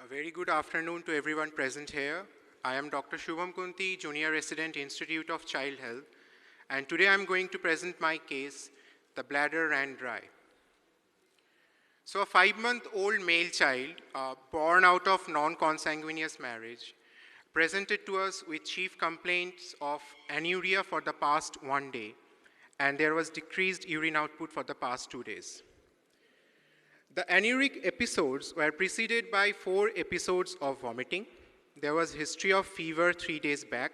A very good afternoon to everyone present here. I am Dr. Shubham Kunti, Junior Resident, Institute of Child Health, And today I'm going to present my case, the bladder ran dry. So a 5-month-old male child, born out of non-consanguineous marriage, presented to us with chief complaints of anuria for the past 1 day, and there was decreased urine output for the past 2 days. The anuric episodes were preceded by 4 episodes of vomiting. There was history of fever 3 days back.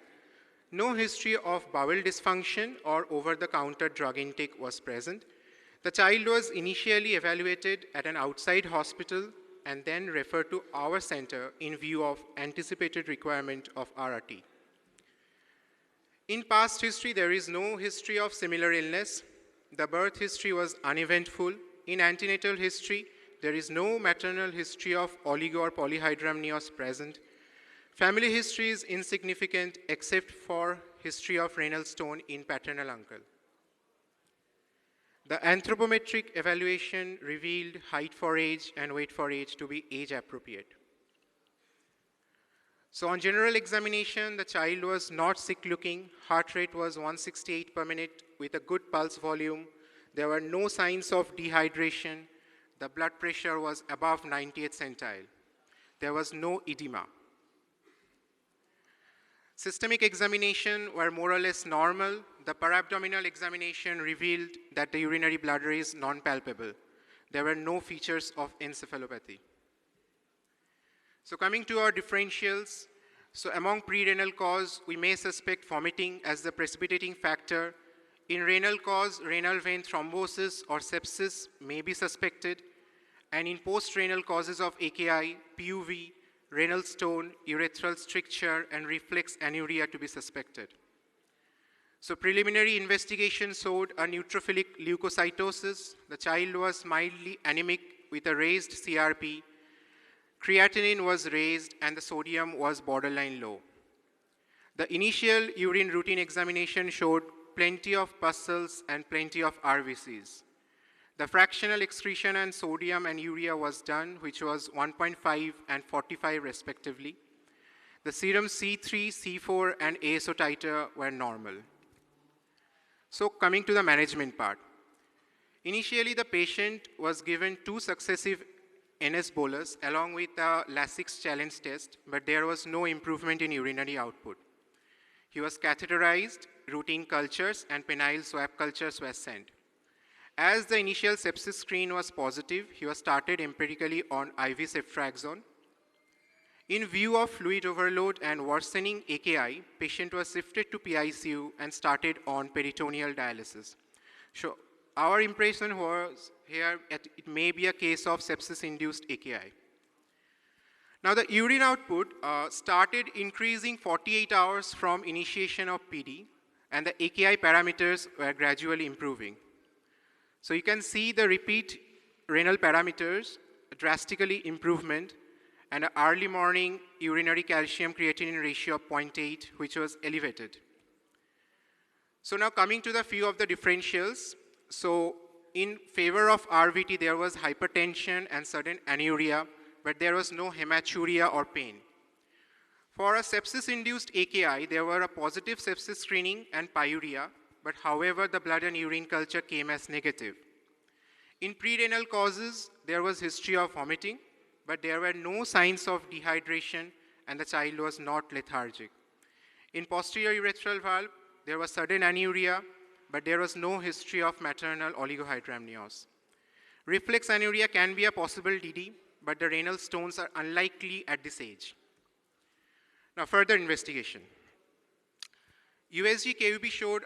No history of bowel dysfunction or over-the-counter drug intake was present. The child was initially evaluated at an outside hospital and then referred to our center in view of anticipated requirement of RRT. In past history, there is no history of similar illness. The birth history was uneventful. In antenatal history, there is no maternal history of oligo or polyhydramnios present. Family history is insignificant except for history of renal stone in paternal uncle. The anthropometric evaluation revealed height for age and weight for age to be age appropriate. So on general examination, the child was not sick looking. Heart rate was 168 per minute with a good pulse volume. There were no signs of dehydration. The blood pressure was above 90th centile. There was no edema. Systemic examination were more or less normal. The parabdominal examination revealed that the urinary bladder is non-palpable. There were no features of encephalopathy. So coming to our differentials, so among pre-renal cause, we may suspect vomiting as the precipitating factor. In renal cause, renal vein thrombosis or sepsis may be suspected. And in post-renal causes of AKI, PUV, renal stone, urethral stricture, and reflex anuria to be suspected. So preliminary investigation showed a neutrophilic leukocytosis. The child was mildly anemic with a raised CRP. Creatinine was raised and the sodium was borderline low. The initial urine routine examination showed plenty of pus cells and plenty of RVCs. The fractional excretion and sodium and urea was done, which was 1.5 and 45 respectively. The serum C3, C4, and ASO titer were normal. So coming to the management part. Initially, the patient was given 2 successive NS bolus along with a Lasix challenge test, but there was no improvement in urinary output. He was catheterized, routine cultures, and penile swab cultures were sent. As the initial sepsis screen was positive, he was started empirically on IV ceftriaxone. In view of fluid overload and worsening AKI, patient was shifted to PICU and started on peritoneal dialysis. So our impression was here it may be a case of sepsis-induced AKI. Now the urine output started increasing 48 hours from initiation of PD, and the AKI parameters were gradually improving. So you can see the repeat renal parameters, drastically improvement, and an early morning urinary calcium creatinine ratio of 0.8, which was elevated. So now coming to the few of the differentials. So in favor of RVT, there was hypertension and sudden anuria, but there was no hematuria or pain. For a sepsis-induced AKI, there were a positive sepsis screening and pyuria, but however, the blood and urine culture came as negative. In pre-renal causes, there was history of vomiting, but there were no signs of dehydration and the child was not lethargic. In posterior urethral valve, there was sudden anuria, but there was no history of maternal oligohydramnios. Reflex anuria can be a possible DD, but the renal stones are unlikely at this age. Now further investigation. USG KUB showed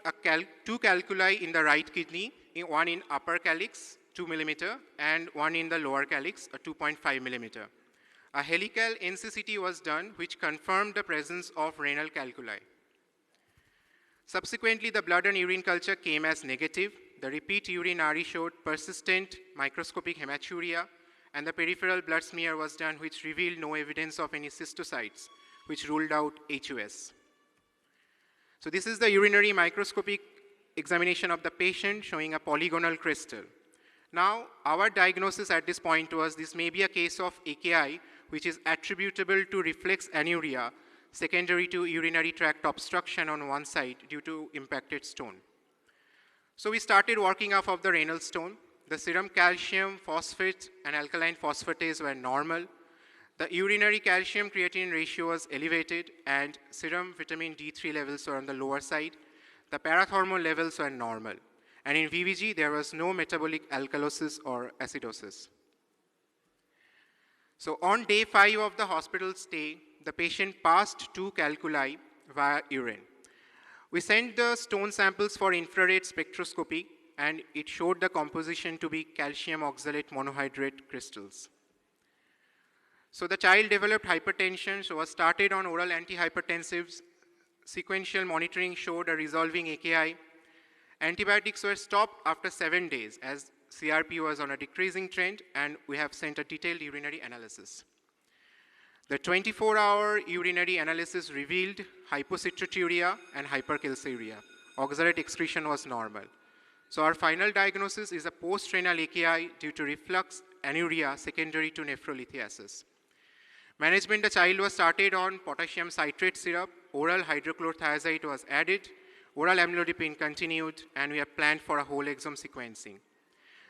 2 calculi in the right kidney, one in upper calyx, 2 millimeter, and one in the lower calyx, 2.5 millimeter. A helical NCCT was done, which confirmed the presence of renal calculi. Subsequently, the blood and urine culture came as negative. The repeat urine RE showed persistent microscopic hematuria, and the peripheral blood smear was done, which revealed no evidence of any cystocytes, which ruled out HUS. So this is the urinary microscopic examination of the patient showing a polygonal crystal. Now, our diagnosis at this point was this may be a case of AKI, which is attributable to reflex anuria, secondary to urinary tract obstruction on one side due to impacted stone. So we started working off of the renal stone. The serum calcium, phosphate, and alkaline phosphatase were normal. The urinary calcium creatinine ratio was elevated, and serum vitamin D3 levels were on the lower side. The parathormone levels were normal. And in VBG, there was no metabolic alkalosis or acidosis. So on day 5 of the hospital stay, the patient passed 2 calculi via urine. We sent the stone samples for infrared spectroscopy, and it showed the composition to be calcium oxalate monohydrate crystals. So the child developed hypertension, so was started on oral antihypertensives. Sequential monitoring showed a resolving AKI. Antibiotics were stopped after 7 days as CRP was on a decreasing trend, and we have sent a detailed urinary analysis. The 24-hour urinary analysis revealed hypocitraturia and hypercalciuria. Oxalate excretion was normal. So our final diagnosis is a post-renal AKI due to reflux anuria secondary to nephrolithiasis. Management, the child was started on potassium citrate syrup, oral hydrochlorothiazide was added, oral amlodipine continued, and we have planned for a whole exome sequencing.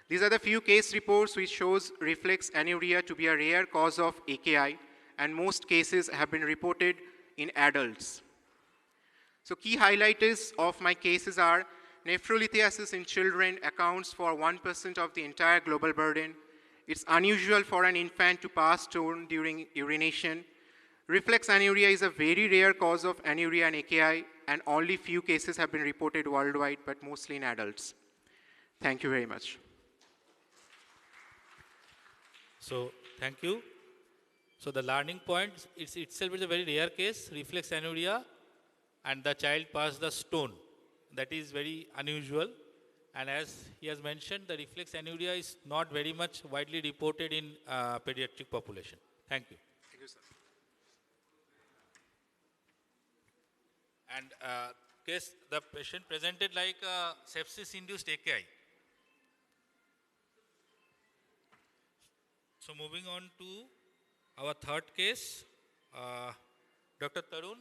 These are the few case reports which shows reflex anuria to be a rare cause of AKI, and most cases have been reported in adults. So key highlights of my cases are nephrolithiasis in children accounts for 1% of the entire global burden. It's unusual for an infant to pass stone during urination. Reflex anuria is a very rare cause of anuria and AKI, and only few cases have been reported worldwide, but mostly in adults. Thank you very much. So, thank you. So the learning point, itself is a very rare case, reflex anuria, and the child passed the stone. That is very unusual. And as he has mentioned, the reflex anuria is not very much widely reported in pediatric population. Thank you. Thank you, sir. And case, the patient presented like sepsis-induced AKI. So moving on to our third case, Dr. Tarun.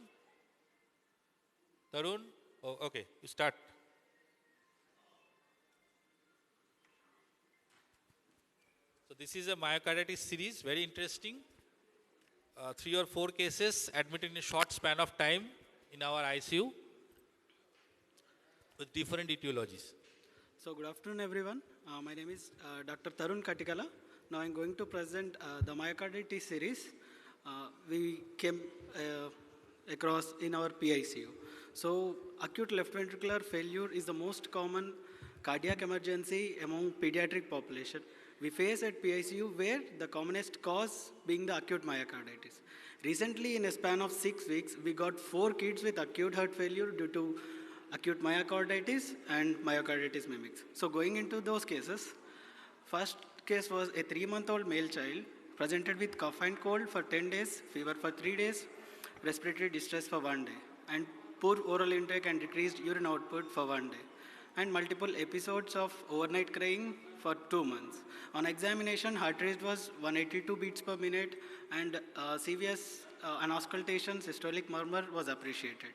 Tarun, oh, okay, you start. So this is a myocarditis series, very interesting. 3 or 4 cases admitted in a short span of time in our ICU with different etiologies. So good afternoon, everyone. My name is Dr. Tarun Katikala. Now I'm going to present the myocarditis series we came across in our PICU. So acute left ventricular failure is the most common cardiac emergency among pediatric population. We face at PICU where the commonest cause being the acute myocarditis. Recently, in a span of 6 weeks, we got 4 kids with acute heart failure due to acute myocarditis and myocarditis mimics. So going into those cases, first case was a 3-month-old male child presented with cough and cold for 10 days, fever for 3 days, respiratory distress for 1 day, and poor oral intake and decreased urine output for 1 day, and multiple episodes of overnight crying for 2 months. On examination, heart rate was 182 beats per minute, and CVS and auscultation systolic murmur was appreciated.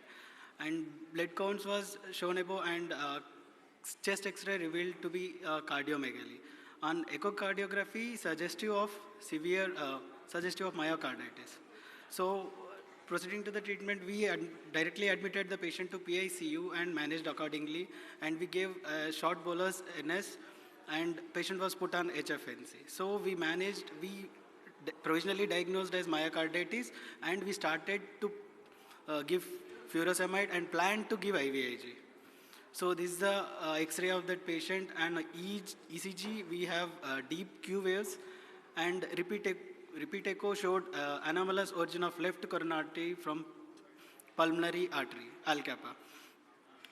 And blood counts was shown above, and chest X-ray revealed to be cardiomegaly. On echocardiography, suggestive of myocarditis. So, proceeding to the treatment, we directly admitted the patient to PICU and managed accordingly, and we gave a short bolus NS, and patient was put on HFNC. So we provisionally diagnosed as myocarditis, and we started to give furosemide and planned to give IVIG. So this is the X-ray of that patient, and each ECG we have deep Q waves, and repeat echo showed anomalous origin of left coronary artery from pulmonary artery, Al kappa.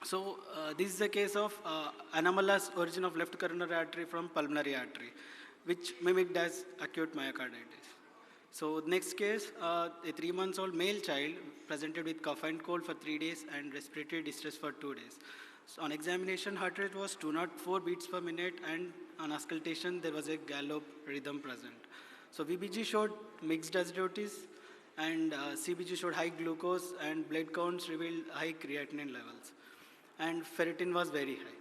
So this is a case of anomalous origin of left coronary artery from pulmonary artery, which mimicked as acute myocarditis. So next case, a 3-month-old male child presented with cough and cold for 3 days and respiratory distress for 2 days. So on examination, heart rate was 204 beats per minute, and on auscultation, there was a gallop rhythm present. So VBG showed mixed acidosis, and CBG showed high glucose, and blood counts revealed high creatinine levels, and ferritin was very high.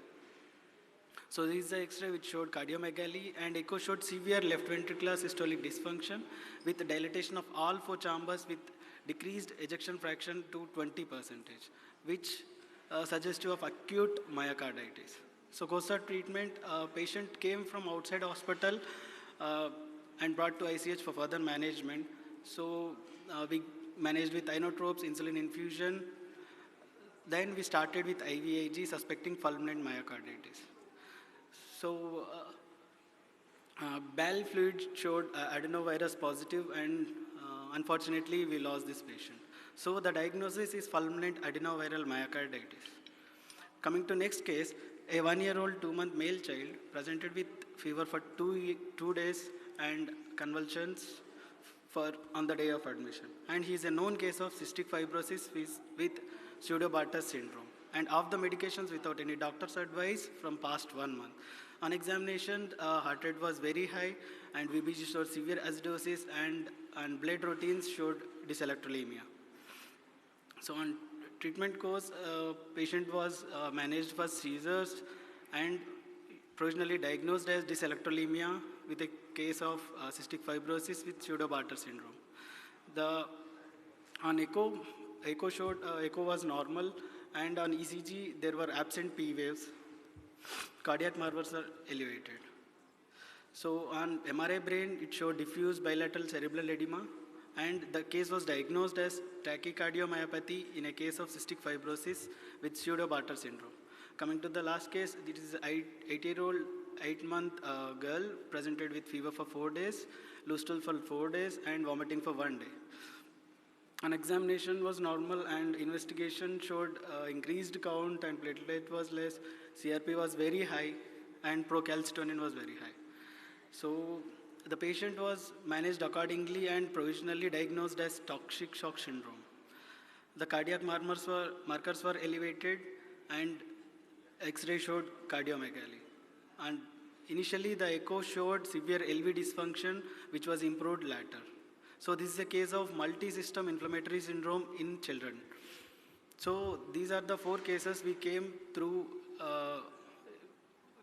So this is the X-ray which showed cardiomegaly, and echo showed severe left ventricular systolic dysfunction with dilatation of all 4 chambers with decreased ejection fraction to 20%, which suggestive of acute myocarditis. So course of treatment, patient came from outside hospital and brought to ICH for further management. So we managed with inotropes, insulin infusion. Then we started with IVIG, suspecting fulminant myocarditis. So bowel fluid showed adenovirus positive, and unfortunately we lost this patient. So the diagnosis is fulminant adenoviral myocarditis. Coming to next case, a 1-year-old 2-month male child presented with fever for 2 days and convulsions on the day of admission. And he is a known case of cystic fibrosis with pseudobartus syndrome, and off the medications without any doctor's advice from past 1 month. On examination, heart rate was very high, and VBG showed severe acidosis, and blood routines showed dyselectrolemia. So on treatment course, patient was managed for seizures and provisionally diagnosed as dyselectrolemia with a case of cystic fibrosis with pseudobartus syndrome. On echo showed echo was normal, and on ECG there were absent P waves. Cardiac markers are elevated. So on MRI brain, it showed diffuse bilateral cerebral edema, and the case was diagnosed as tachycardiomyopathy in a case of cystic fibrosis with pseudobartus syndrome. Coming to the last case, this is an 8-year-old, 8-month girl presented with fever for 4 days, loose stool for 4 days, and vomiting for 1 day. An examination was normal, and investigation showed increased count, and platelet was less, CRP was very high, and procalcitonin was very high. So the patient was managed accordingly and provisionally diagnosed as toxic shock syndrome. The cardiac markers were elevated, and X-ray showed cardiomegaly. And initially the echo showed severe LV dysfunction, which was improved later. So this is a case of multi-system inflammatory syndrome in children. So these are the 4 cases we came through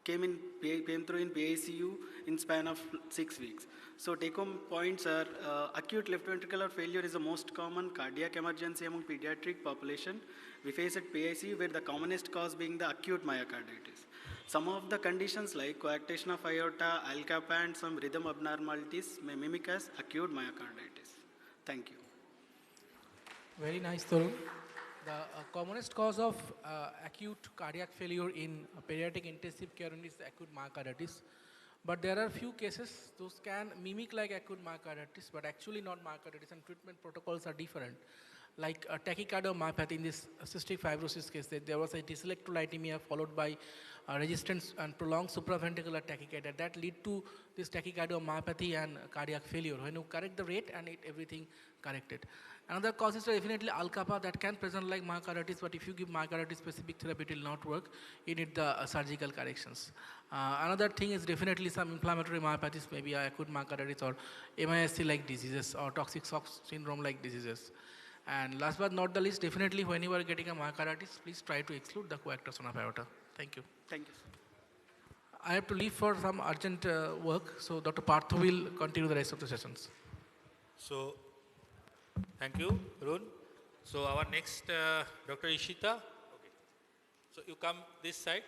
in PICU in span of 6 weeks. So take-home points are acute left ventricular failure is the most common cardiac emergency among pediatric population. We face at PICU where the commonest cause being the acute myocarditis. Some of the conditions like coarctation of aorta, Al-Kappa, and some rhythm abnormalities may mimic as acute myocarditis. Thank you. Very nice, Tarun. The commonest cause of acute cardiac failure in pediatric intensive care unit is acute myocarditis. But there are few cases, those can mimic like acute myocarditis, but actually not myocarditis, and treatment protocols are different. Like tachycardiomyopathy in this cystic fibrosis case, there was a dyselectrolytemia followed by resistance and prolonged supraventricular tachycardia. That lead to this tachycardiomyopathy and cardiac failure. When you correct the rate and everything corrected. Another cause is definitely Al-Kappa that can present like myocarditis, but if you give myocarditis specific therapy, it will not work. You need the surgical corrections. Another thing is definitely some inflammatory myopathies, maybe acute myocarditis or MISC like diseases or toxic shock syndrome like diseases. And last but not the least, definitely when you are getting a myocarditis, please try to exclude the coarctation of aorta. Thank you. Thank you. I have to leave for some urgent work, so Dr. Partho will continue the rest of the sessions. So, thank you, Arun. So, our next Dr. Ishita. Okay. So, you come this side.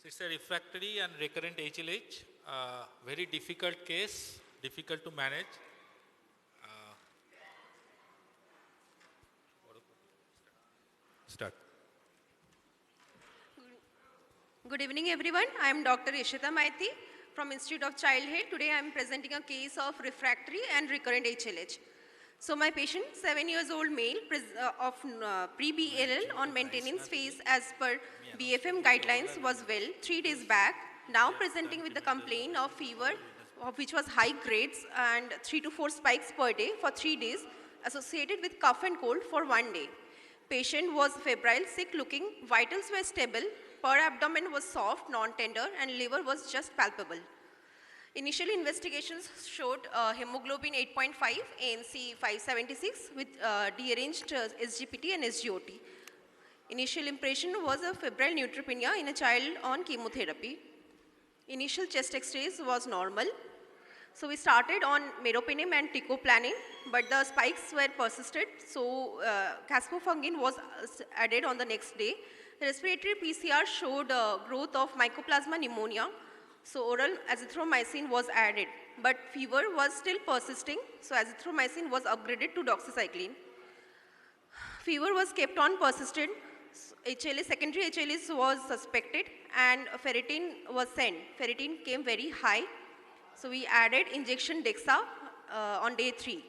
So, it's a refractory and recurrent HLH, very difficult case, difficult to manage. Start. Good evening, everyone. I am Dr. Ishita Maiti from Institute of Childhood. Today I am presenting a case of refractory and recurrent HLH. So my patient, 7 years old male of pre-BLL on maintenance phase as per BFM guidelines was well 3 days back. Now presenting with the complaint of fever which was high grades and 3 to 4 spikes per day for 3 days associated with cough and cold for 1 day. Patient was febrile, sick looking, vitals were stable, per abdomen was soft, non-tender, and liver was just palpable. Initial investigations showed hemoglobin 8.5, ANC 576 with dearranged SGPT and SGOT. Initial impression was a febrile neutropenia in a child on chemotherapy. Initial chest X-rays was normal. So we started on meropenem and teicoplanin, but the spikes were persisted, so caspofungin was added on the next day. Respiratory PCR showed growth of mycoplasma pneumonia, so oral azithromycin was added, but fever was still persisting, so azithromycin was upgraded to doxycycline. Fever was kept on persistent. HLA, secondary HLAs was suspected and ferritin was sent. Ferritin came very high, so we added injection DEXA on day 3.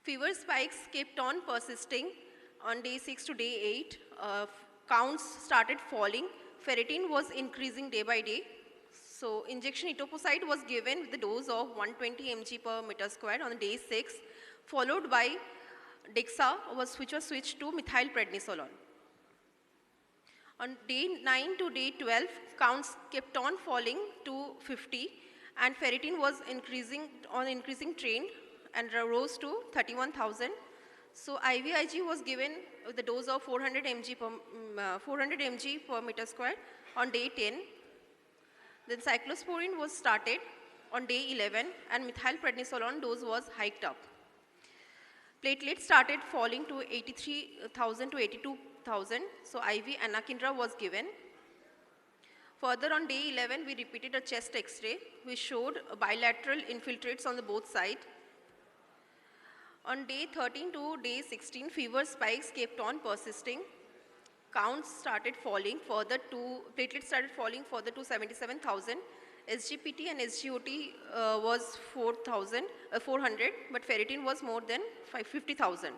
Fever spikes kept on persisting on day 6 to day 8. Counts started falling. Ferritin was increasing day by day. So injection etoposide was given with the dose of 120 mg per meter square on day 6, followed by DEXA which was switched to methylprednisolone. On day 9 to day 12, counts kept on falling to 50 and ferritin was increasing trend and rose to 31,000. So IVIG was given with the dose of 400 mg per meter square on day 10. Then cyclosporine was started on day 11 and methylprednisolone dose was hiked up. Platelets started falling to 83,000 to 82,000, so IV anakinra was given. Further on day 11, we repeated a chest X-ray, which showed bilateral infiltrates on the both sides. On day 13 to day 16, fever spikes kept on persisting. Counts started falling further to, platelets started falling further to 77,000. SGPT and SGOT was 400, but ferritin was more than 50,000.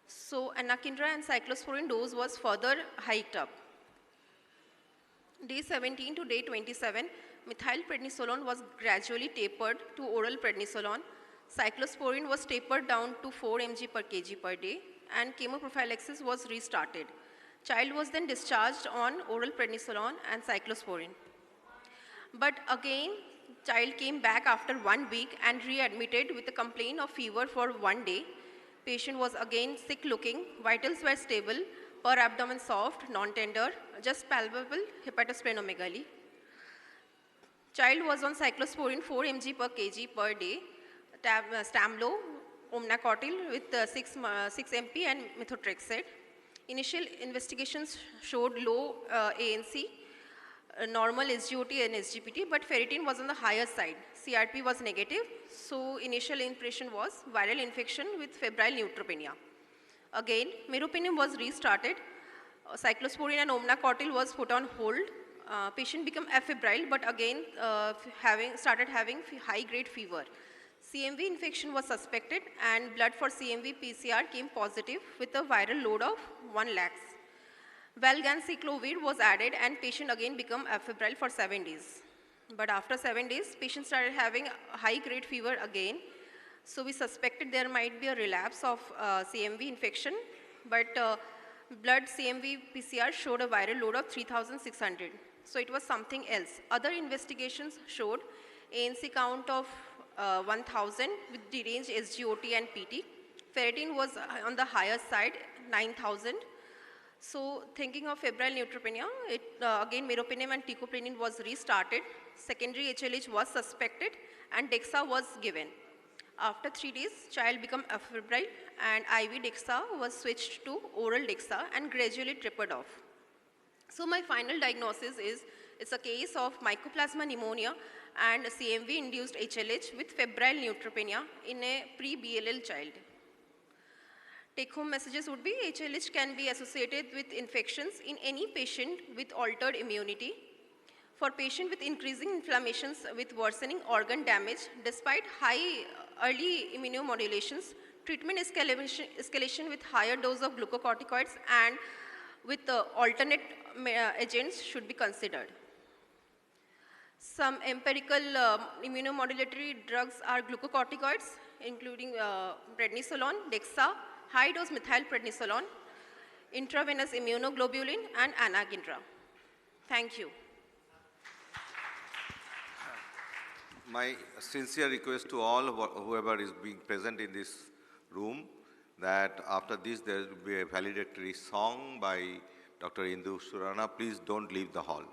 So anakinra and cyclosporine dose was further hiked up. Day 17 to day 27, methylprednisolone was gradually tapered to oral prednisolone. Cyclosporine was tapered down to 4 mg per kg per day and chemoprophylaxis was restarted. Child was then discharged on oral prednisolone and cyclosporine. But again, child came back after 1 week and readmitted with a complaint of fever for 1 day. Patient was again sick looking, vitals were stable, per abdomen soft, non-tender, just palpable hepatosplenomegaly. Child was on cyclosporine 4 mg per kg per day, Stamlo, Omnacotil with 6 MP and methotrexate. Initial investigations showed low ANC, normal SGOT and SGPT, but ferritin was on the higher side. CRP was negative, so initial impression was viral infection with febrile neutropenia. Again, meropenem was restarted. Cyclosporine and omnacotil was put on hold. Patient became afebrile, but again started having high-grade fever. CMV infection was suspected and blood for CMV PCR came positive with a viral load of 1 lakh. Valganciclovir was added and patient again became afebrile for 7 days. But after 7 days, patient started having high-grade fever again. So we suspected there might be a relapse of CMV infection, but blood CMV PCR showed a viral load of 3,600. So it was something else. Other investigations showed ANC count of 1,000 with deranged SGOT and PT. Ferritin was on the higher side, 9,000. So thinking of febrile neutropenia, again meropenem and teicoplanin was restarted. Secondary HLH was suspected and DEXA was given. After 3 days, child became afebrile and IV DEXA was switched to oral DEXA and gradually tapered off. So my final diagnosis is, it's a case of mycoplasma pneumonia and CMV-induced HLH with febrile neutropenia in a pre-BLL child. Take-home messages would be HLH can be associated with infections in any patient with altered immunity. For patient with increasing inflammations with worsening organ damage, despite high early immunomodulations, treatment escalation with higher dose of glucocorticoids and with alternate agents should be considered. Some empirical immunomodulatory drugs are glucocorticoids, including prednisolone, DEXA, high-dose methylprednisolone, intravenous immunoglobulin, and anakinra. Thank you. My sincere request to all whoever is being present in this room, that after this there will be a valedictory song by Dr. Indu Surana. Please don't leave the hall.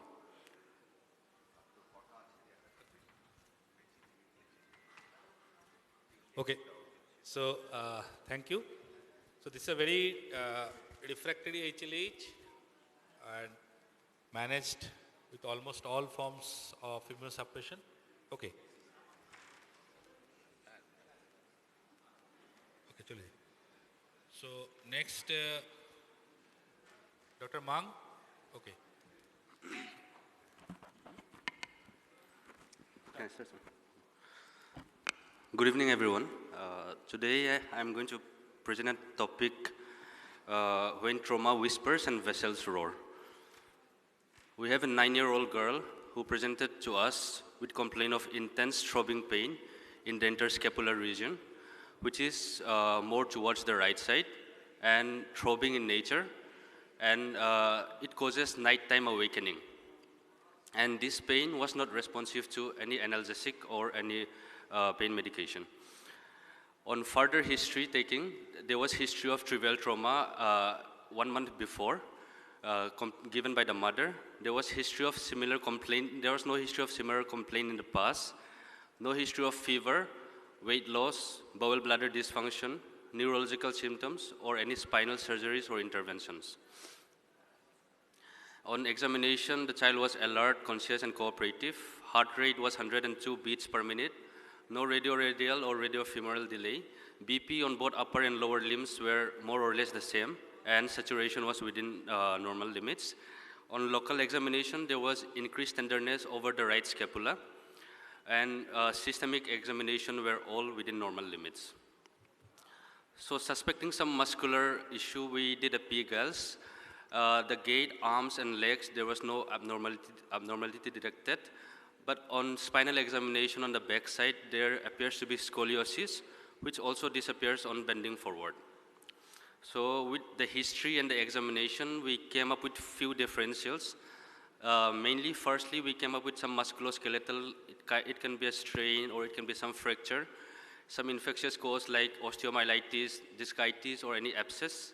Okay, so thank you. So this is a very refractory HLH and managed with almost all forms of immunosuppression. Okay. Okay, chale. So next, Dr. Mang. Okay. Good evening, everyone. Today I'm going to present a topic when trauma whispers and vessels roar. We have a 9-year-old girl who presented to us with complaint of intense throbbing pain in the interscapular region, which is more towards the right side and throbbing in nature, and it causes nighttime awakening. And this pain was not responsive to any analgesic or any pain medication. On further history taking, there was history of trivial trauma 1 month before, given by the mother. There was history of similar complaint. There was no history of similar complaint in the past. No history of fever, weight loss, bowel bladder dysfunction, neurological symptoms, or any spinal surgeries or interventions. On examination, the child was alert, conscious, and cooperative. Heart rate was 102 beats per minute. No radioradial or radiofemoral delay. BP on both upper and lower limbs were more or less the same, and saturation was within normal limits. On local examination, there was increased tenderness over the right scapula, and systemic examination were all within normal limits. So suspecting some muscular issue, we did a P-GALS. The gait, arms, and legs, there was no abnormality detected. But on spinal examination on the back side, there appears to be scoliosis, which also disappears on bending forward. So with the history and the examination, we came up with few differentials. Mainly, firstly, we came up with some musculoskeletal. It can be a strain or it can be some fracture. Some infectious cause like osteomyelitis, discitis, or any abscess.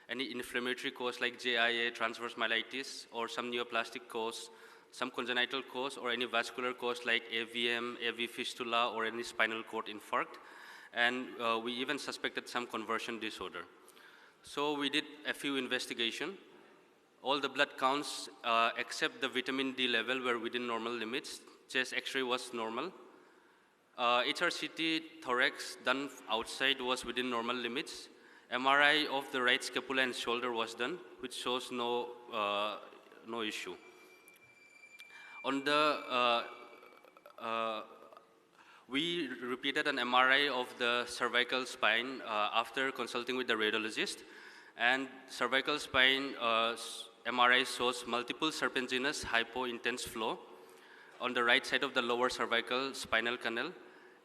Any inflammatory cause like JIA, transverse myelitis, or some neoplastic cause, some congenital cause, or any vascular cause like AVM, AV fistula, or any spinal cord infarct. And we even suspected some conversion disorder. So we did a few investigations. All the blood counts except the vitamin D level were within normal limits. Chest X-ray was normal. HRCT thorax done outside was within normal limits. MRI of the right scapula and shoulder was done, which shows no issue. On the, we repeated an MRI of the cervical spine after consulting with the radiologist, and cervical spine MRI shows multiple serpentinous hypo-intense flow on the right side of the lower cervical spinal canal,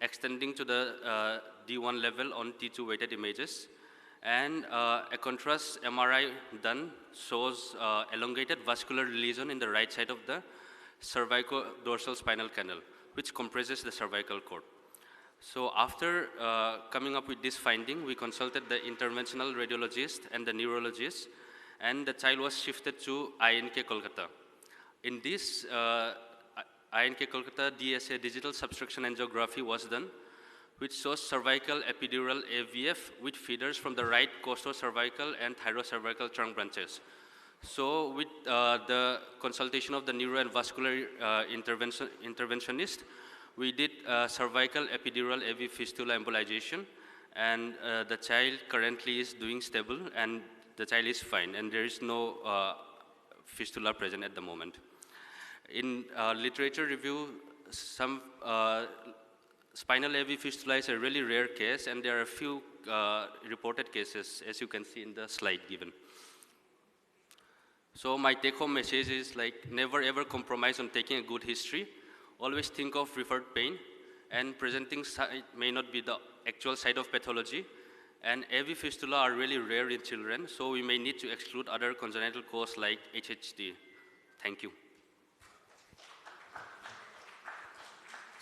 extending to the D1 level on T2 weighted images. And a contrast MRI done shows elongated vascular lesion in the right side of the cervico-dorsal spinal canal, which compresses the cervical cord. So after coming up with this finding, we consulted the interventional radiologist and the neurologist, and the child was shifted to INK Kolkata. In this INK Kolkata DSA digital substruction angiography was done, which shows cervical epidural AVF with feeders from the right costocervical and thyrocervical trunk branches. So with the consultation of the neuro and vascular interventionist, we did cervical epidural AV fistula embolization, and the child currently is doing stable, and the child is fine, and there is no fistula present at the moment. In literature review, some spinal AV fistula is a really rare case, and there are a few reported cases, as you can see in the slide given. So my take-home message is like, never ever compromise on taking a good history. Always think of referred pain, and presenting site may not be the actual site of pathology. And AV fistula are really rare in children, so we may need to exclude other congenital cause like HHD. Thank you.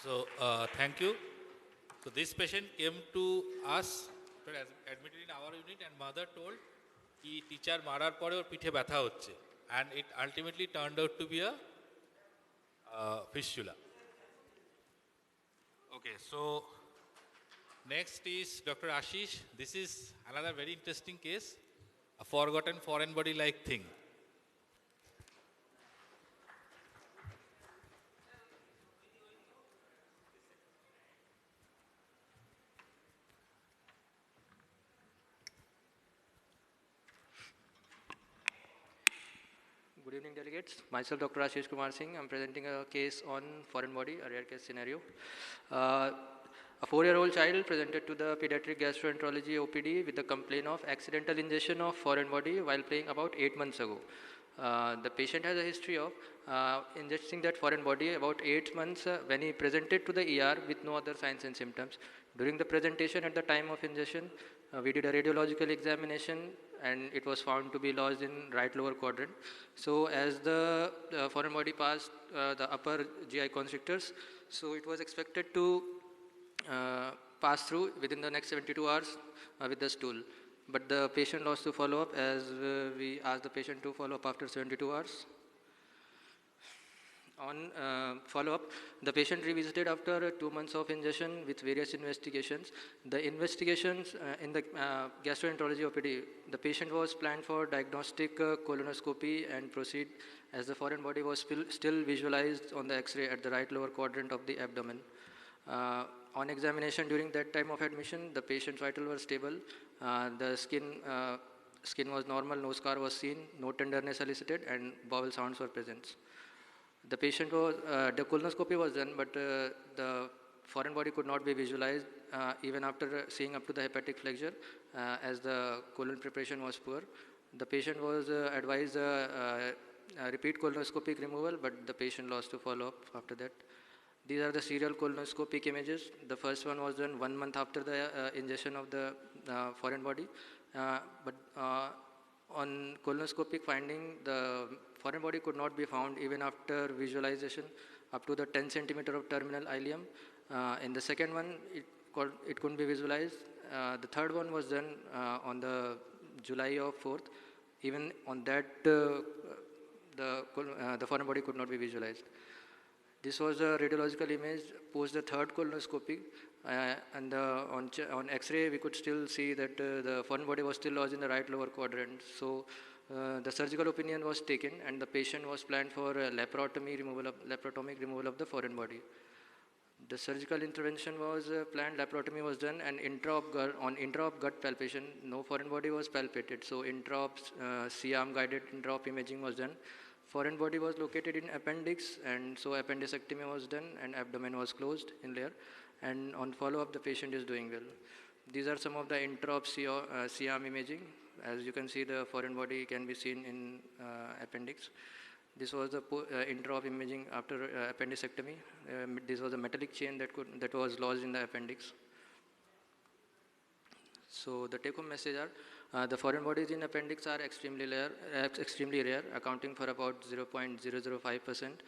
So thank you. So this patient came to us doctor admitted in our unit, and mother told ki teacher marar pore or pithe ব্যথা হচ্ছে, and it ultimately turned out to be a fistula. Okay, so next is Dr. Ashish. This is another very interesting case, a forgotten foreign body like thing. Good evening, delegates. Myself, Dr. Ashish Kumar Singh. I'm presenting a case on foreign body, a rare case scenario. A 4-year-old child presented to the Pediatric Gastroenterology OPD with the complaint of accidental ingestion of foreign body while playing about 8 months ago. The patient has a history of ingesting that foreign body about 8 months when he presented to the ER with no other signs and symptoms. During the presentation at the time of ingestion, we did a radiological examination and it was found to be lodged in right lower quadrant. So as the foreign body passed the upper GI constrictors, so it was expected to pass through within the next 72 hours with the stool. But the patient lost to follow up as we asked the patient to follow up after 72 hours. On follow-up, the patient revisited after 2 months of ingestion with various investigations. The investigations in the gastroenterology OPD, the patient was planned for diagnostic colonoscopy and proceed as the foreign body was still visualized on the X-ray at the right lower quadrant of the abdomen. On examination during that time of admission, the patient's vitals were stable. The skin was normal, no scar was seen, no tenderness elicited, and bowel sounds were present. The patient was, the colonoscopy was done, but the foreign body could not be visualized even after seeing up to the hepatic flexure as the colon preparation was poor. The patient was advised repeat colonoscopic removal, but the patient lost to follow up after that. These are the serial colonoscopic images. The first one was done 1 month after the ingestion of the foreign body, but on colonoscopic finding, the foreign body could not be found even after visualization up to the 10 centimeter of terminal ileum. In the second one, it couldn't be visualized. The third one was done on the July of 4th. Even on that, the foreign body could not be visualized. This was a radiological image post the third colonoscopy, and on X-ray we could still see that the foreign body was still lodged in the right lower quadrant. So the surgical opinion was taken, and the patient was planned for laparotomic removal of the foreign body. The surgical intervention was planned, laparotomy was done, and on intra-op gut palpation, no foreign body was palpated. So intra-op C-arm guided intra-op imaging was done. Foreign body was located in appendix, and so appendicectomy was done, and abdomen was closed in layer. And on follow-up, the patient is doing well. These are some of the intra-op C-arm imaging. As you can see, the foreign body can be seen in appendix. This was the intra-op imaging after appendicectomy. This was a metallic chain that was lodged in the appendix. So the take-home message are, the foreign bodies in appendix are extremely rare, accounting for about 0.005%.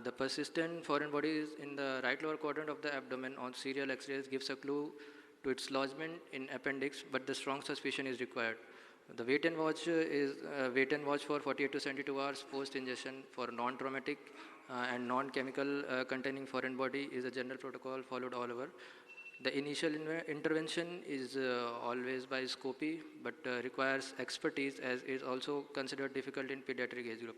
The persistent foreign bodies in the right lower quadrant of the abdomen on serial X-rays gives a clue to its lodgement in appendix, but the strong suspicion is required. The wait and watch is wait and watch for 48 to 72 hours post-ingestion for non-traumatic and non-chemical containing foreign body is a general protocol followed all over. The initial intervention is always by scopy, but requires expertise as is also considered difficult in pediatric age group.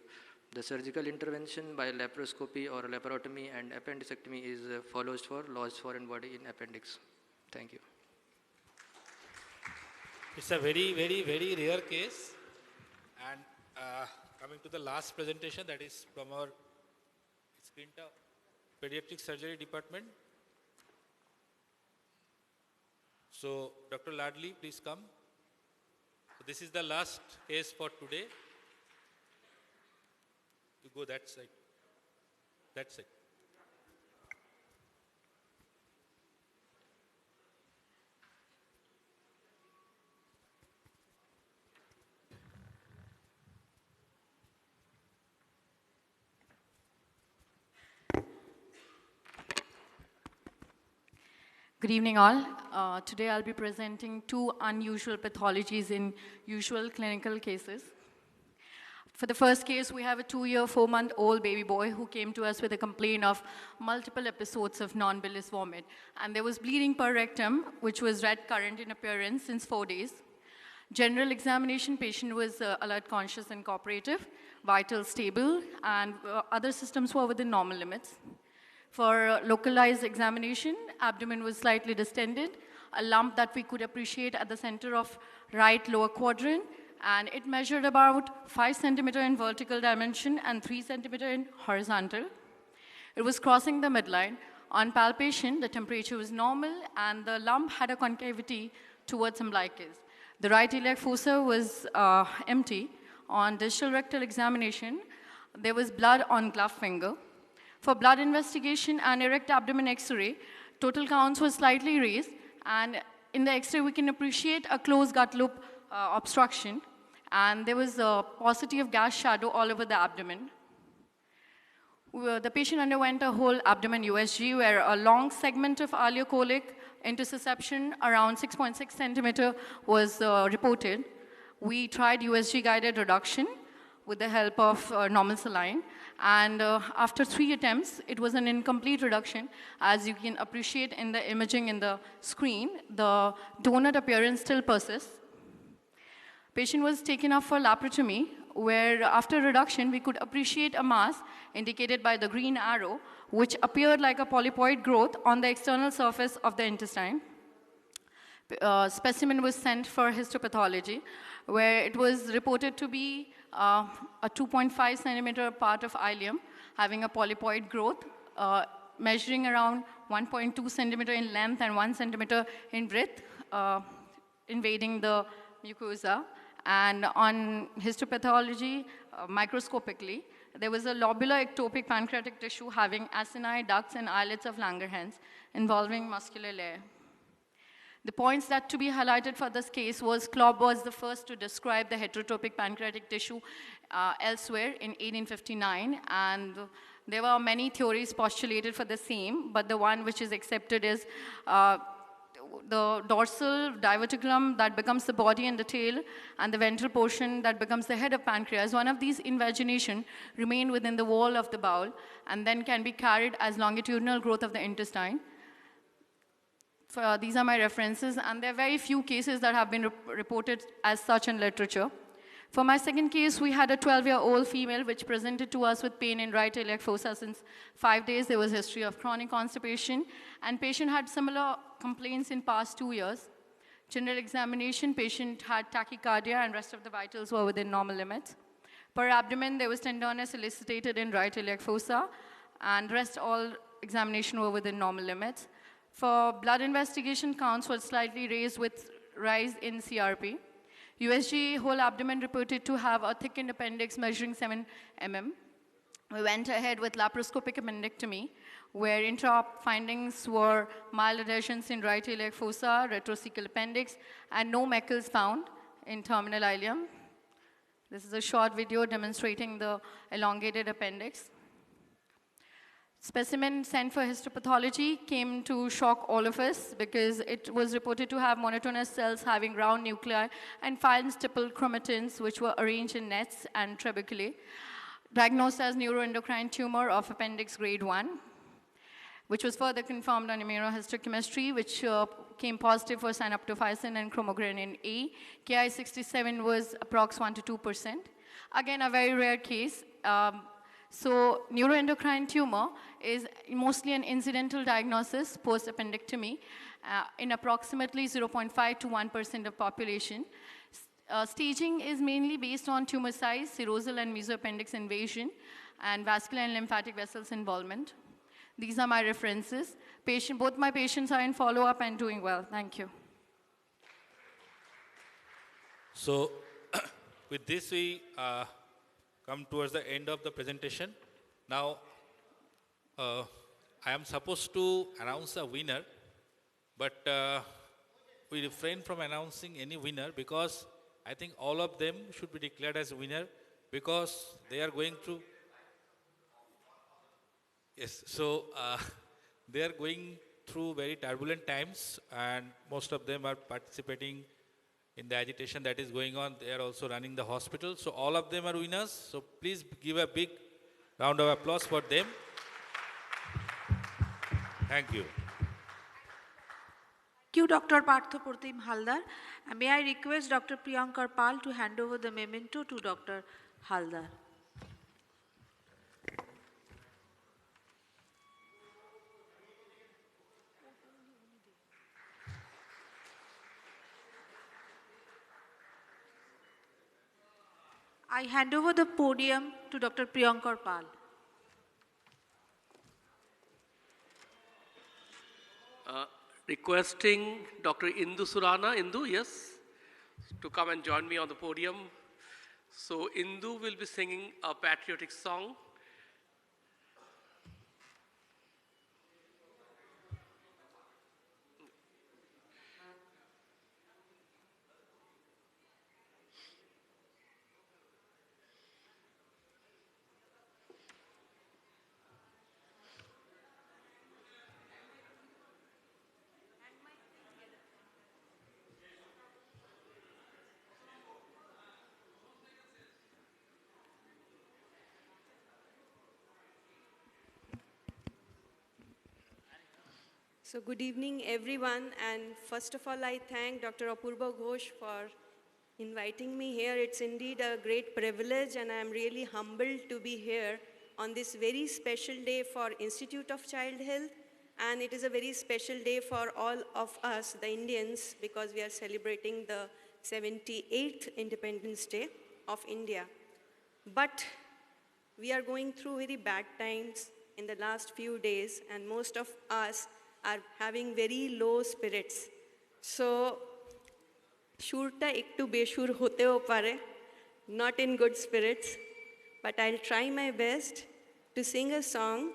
The surgical intervention by laparoscopy or laparotomy and appendicectomy is follows for lodged foreign body in appendix. Thank you. It's a very, very, very rare case. And coming to the last presentation, that is from our pediatric surgery department. So, Dr. Ladli, please come. So this is the last case for today. You go that side. That side. Good evening all. Today I'll be presenting two unusual pathologies in usual clinical cases. For the first case, we have a 2-year, 4-month-old baby boy who came to us with a complaint of multiple episodes of non-bilious vomit. And there was bleeding per rectum, which was red current in appearance since 4 days. General examination, patient was alert, conscious, and cooperative, vital, stable, and other systems were within normal limits. For localized examination, abdomen was slightly distended, a lump that we could appreciate at the center of right lower quadrant, and it measured about 5 centimeter in vertical dimension and 3 centimeter in horizontal. It was crossing the midline. On palpation, the temperature was normal, and the lump had a concavity towards umbilicus. The right iliac fossa was empty. On distal rectal examination, there was blood on glove finger. For blood investigation and erect abdomen X-ray, total counts were slightly raised, and in the X-ray we can appreciate a closed gut loop obstruction, and there was a paucity of gas shadow all over the abdomen. The patient underwent a whole abdomen USG where a long segment of ileocolic intussusception around 6.6 centimeter was reported. We tried USG guided reduction with the help of normal saline, and after 3 attempts, it was an incomplete reduction. As you can appreciate in the imaging in the screen, the donut appearance still persists. Patient was taken up for laparotomy, where after reduction, we could appreciate a mass indicated by the green arrow, which appeared like a polypoid growth on the external surface of the intestine. Specimen was sent for histopathology, where it was reported to be a 2.5 centimeter part of ileum, having a polypoid growth, measuring around 1.2 centimeter in length and 1 centimeter in breadth, invading the mucosa. And on histopathology, microscopically, there was a lobular ectopic pancreatic tissue having acini, ducts, and islets of Langerhans involving muscular layer. The points that to be highlighted for this case was Klopp was the first to describe the heterotopic pancreatic tissue elsewhere in 1859, and there were many theories postulated for the same, but the one which is accepted is the dorsal diverticulum that becomes the body and the tail, and the ventral portion that becomes the head of pancreas. One of these invagination remain within the wall of the bowel and then can be carried as longitudinal growth of the intestine. These are my references, and there are very few cases that have been reported as such in literature. For my second case, we had a 12-year-old female which presented to us with pain in right iliac fossa since 5 days. There was history of chronic constipation, and patient had similar complaints in past 2 years. General examination, patient had tachycardia and rest of the vitals were within normal limits. Per abdomen, there was tenderness elicited in right iliac fossa, and rest all examination were within normal limits. For blood investigation, counts were slightly raised with rise in CRP. USG whole abdomen reported to have a thickened appendix measuring 7 mm. We went ahead with laparoscopic appendectomy, where intra-op findings were mild adhesions in right iliac fossa, retrocecal appendix, and no Meckels found in terminal ileum. This is a short video demonstrating the elongated appendix. Specimen sent for histopathology came to shock all of us because it was reported to have monotonous cells having round nuclei and fine stipple chromatins which were arranged in nets and trabeculae. Diagnosed as neuroendocrine tumor of appendix grade 1, which was further confirmed on immunohistochemistry, which came positive for synaptophysin and chromogranin A. Ki67 was approx 1 to 2%. Again, a very rare case. So neuroendocrine tumor is mostly an incidental diagnosis post-appendectomy in approximately 0.5 to 1% of population. Staging is mainly based on tumor size, serosal and mesoappendix invasion, and vascular and lymphatic vessels involvement. These are my references. Both my patients are in follow-up and doing well. Thank you. So with this, we come towards the end of the presentation. Now, I am supposed to announce a winner, but we refrain from announcing any winner because I think all of them should be declared as winner because they are going through, yes, so they are going through very turbulent times, and most of them are participating in the agitation that is going on. They are also running the hospital. So all of them are winners. So please give a big round of applause for them. Thank you. Thank you, Dr. Partho Pratim Haldar. And may I request Dr. Priyankar Pal to hand over the memento to Dr. Haldar. I hand over the podium to Dr. Priyankar Pal. Requesting Dr. Indu Surana, Indu, yes, to come and join me on the podium. So Indu will be singing a patriotic song. So good evening, everyone. And first of all, I thank Dr. Apurva Ghosh for inviting me here. It's indeed a great privilege, and I'm really humbled to be here on this very special day for Institute of Child Health. And it is a very special day for all of us, the Indians, because we are celebrating the 78th Independence Day of India. But we are going through very bad times in the last few days, and most of us are having very low spirits. So, shurta ektu beshur hoteo pare, not in good spirits, but I'll try my best to sing a song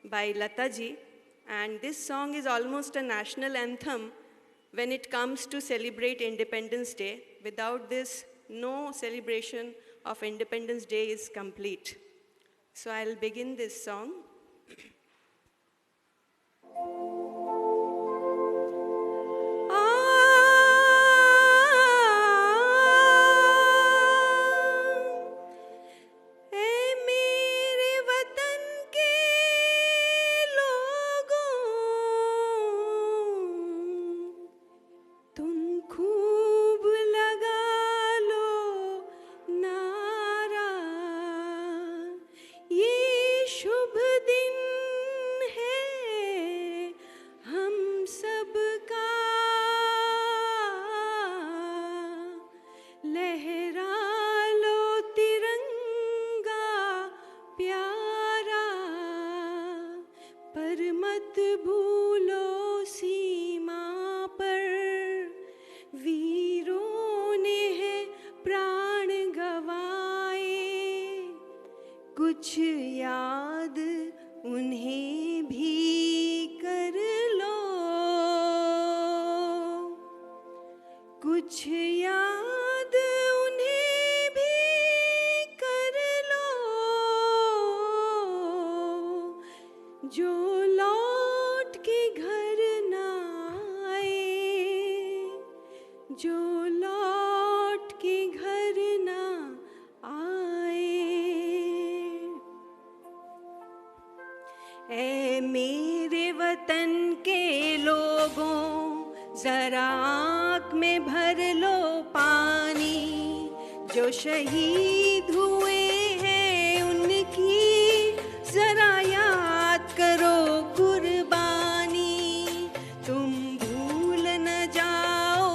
by Lata ji, and this song is almost a national anthem when it comes to celebrate Independence Day. Without this, no celebration of Independence Day is complete. So I'll begin this song. कुछ याद उन्हें भी कर लो, कुछ याद उन्हें भी कर लो, जो लौट के घर ना आए, जो लौट के घर ना आए। ऐ मेरे वतन के लोगों, जरा आँख में भर लो पानी, जो शहीद हुए हैं उनकी जरा याद करो कुर्बानी। तुम भूल न जाओ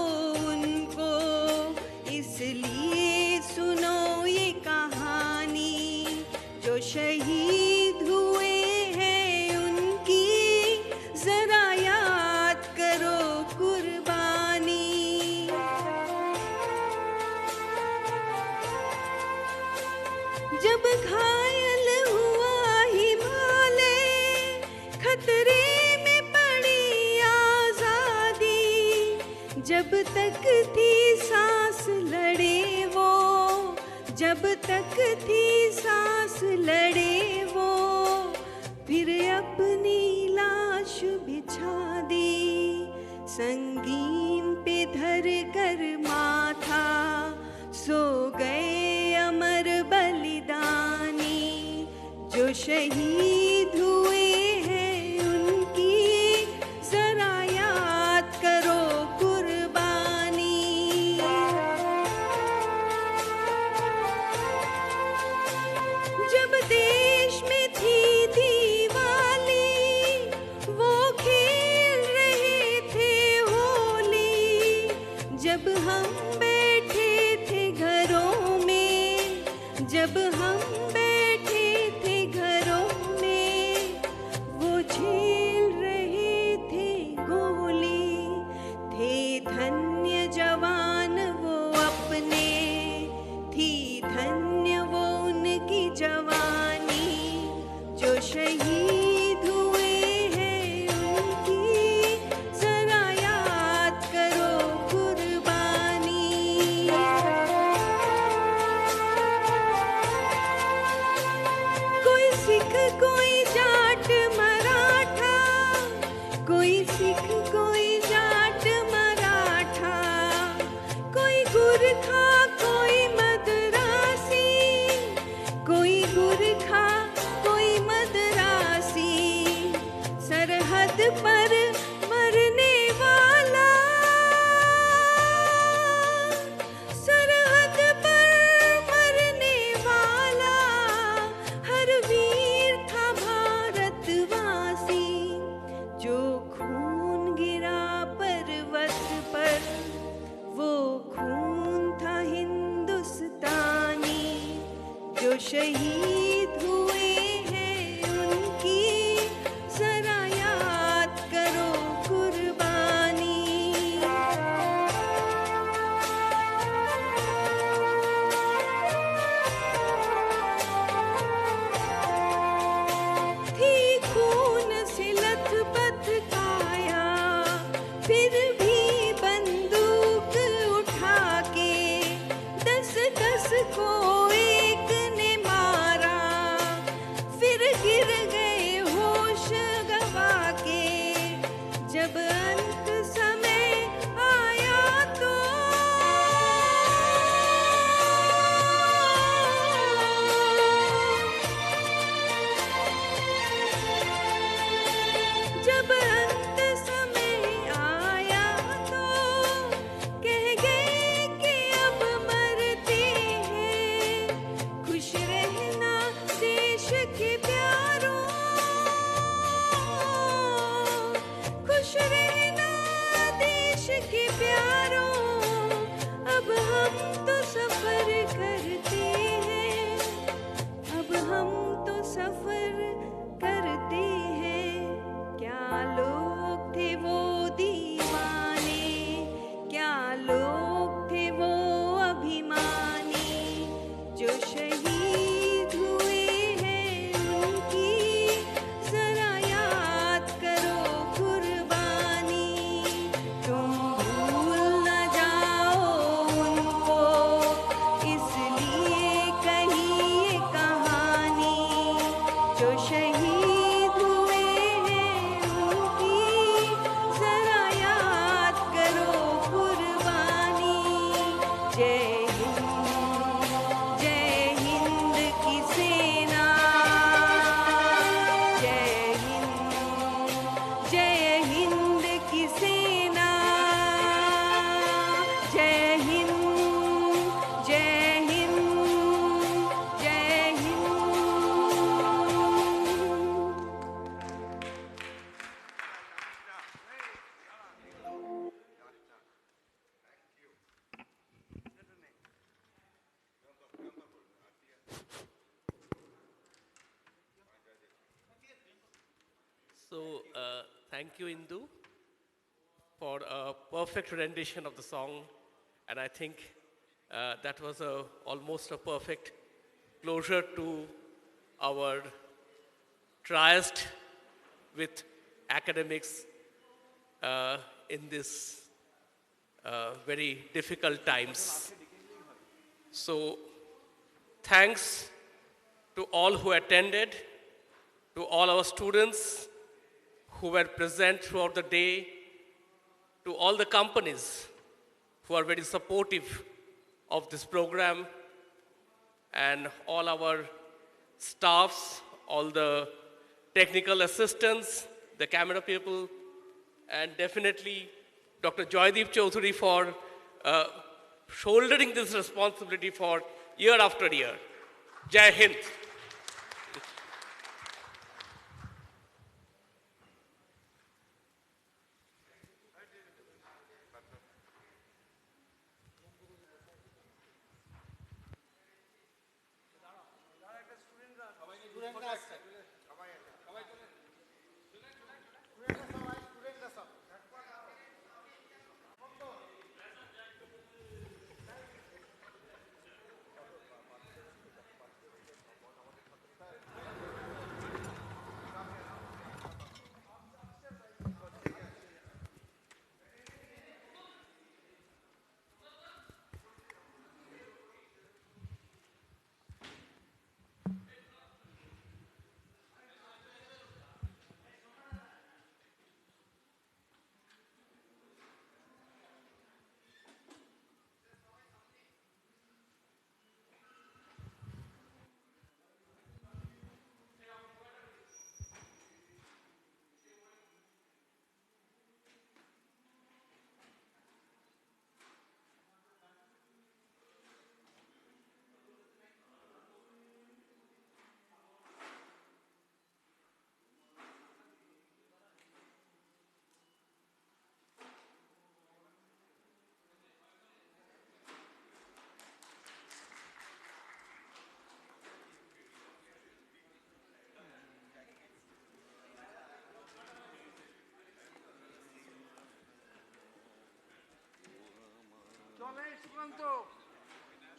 उनको, इसलिए सुनो ये कहानी, जो शहीद हुए हैं उनकी जरा याद करो कुर्बानी। जब घायल हुआ हिमालय, खतरे में पड़ी आजादी, जब तक थी सांस लड़े वो, जब तक थी सांस लड़े वो, फिर अपनी लाश बिछा दी। संगीन पे धर कर माथा सो गए अमर बलिदानी जो शहीद हुए हैं उनकी जरा याद करो कुर्बानी जब देश में थी दिवाली वो खेल रहे थे होली जब हम बैठे थे घरों में जब हम बैठे थे घरों में वो झेल रहे थे गोली थे धन्य जवान वो अपने थी धन्य वो उनकी जवानी जो शहीद हुए हैं उनकी जरा याद करो कुर्बानी कोई सिख कोई जाट मराठा कोई सिख कोई जाट मराठा कोई गुरखा कोई मद्रासी कोई गुरखा कोई मद्रासी सरहद पर मरने वाला सरहद पर मरने वाला हर वीर था भारतवासी जो खून गिरा पर्वत पर वो खून था हिंदुस्तानी जो शहीद हुए हैं उनकी जरा याद करो कुर्बानी थी खून से लथपथ काया फिर भी बंदूक उठा के 10-10 को एक ने मारा फिर गिर गए होश गवा के जब अंत समय आया तो जब अंत समय आया तो कह गए कि अब मरते हैं खुश रहना देश के प्यारों खुश रहना देश के प्यारों अब हम तो सफर करते हैं अब हम तो सफर करते हैं क्या लोग थे वो दीवाने क्या लोग थे वो अभिमानी जो शहीद हुए हैं उनकी जरा याद करो कुर्बानी तुम भूल न जाओ उनको इसलिए कही ये कहानी जो शहीद हुए हैं उनकी जरा याद करो कुर्बानी जय हिंद की सेना जय हिंद की सेना जय हिंद जय हिंद जय Hind So, thank you, Indu, for a perfect rendition of the song. And I think that was almost a perfect closure to our triest with academics in this very difficult times. So, thanks to all who attended, to all our students who were present throughout the day, to all the companies who are very supportive of this program, and all our staffs, all the technical assistants, the camera people, and definitely Dr. Joydeep Chaudhary for shouldering this responsibility for year after year. Jai Hind.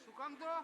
Sukanto.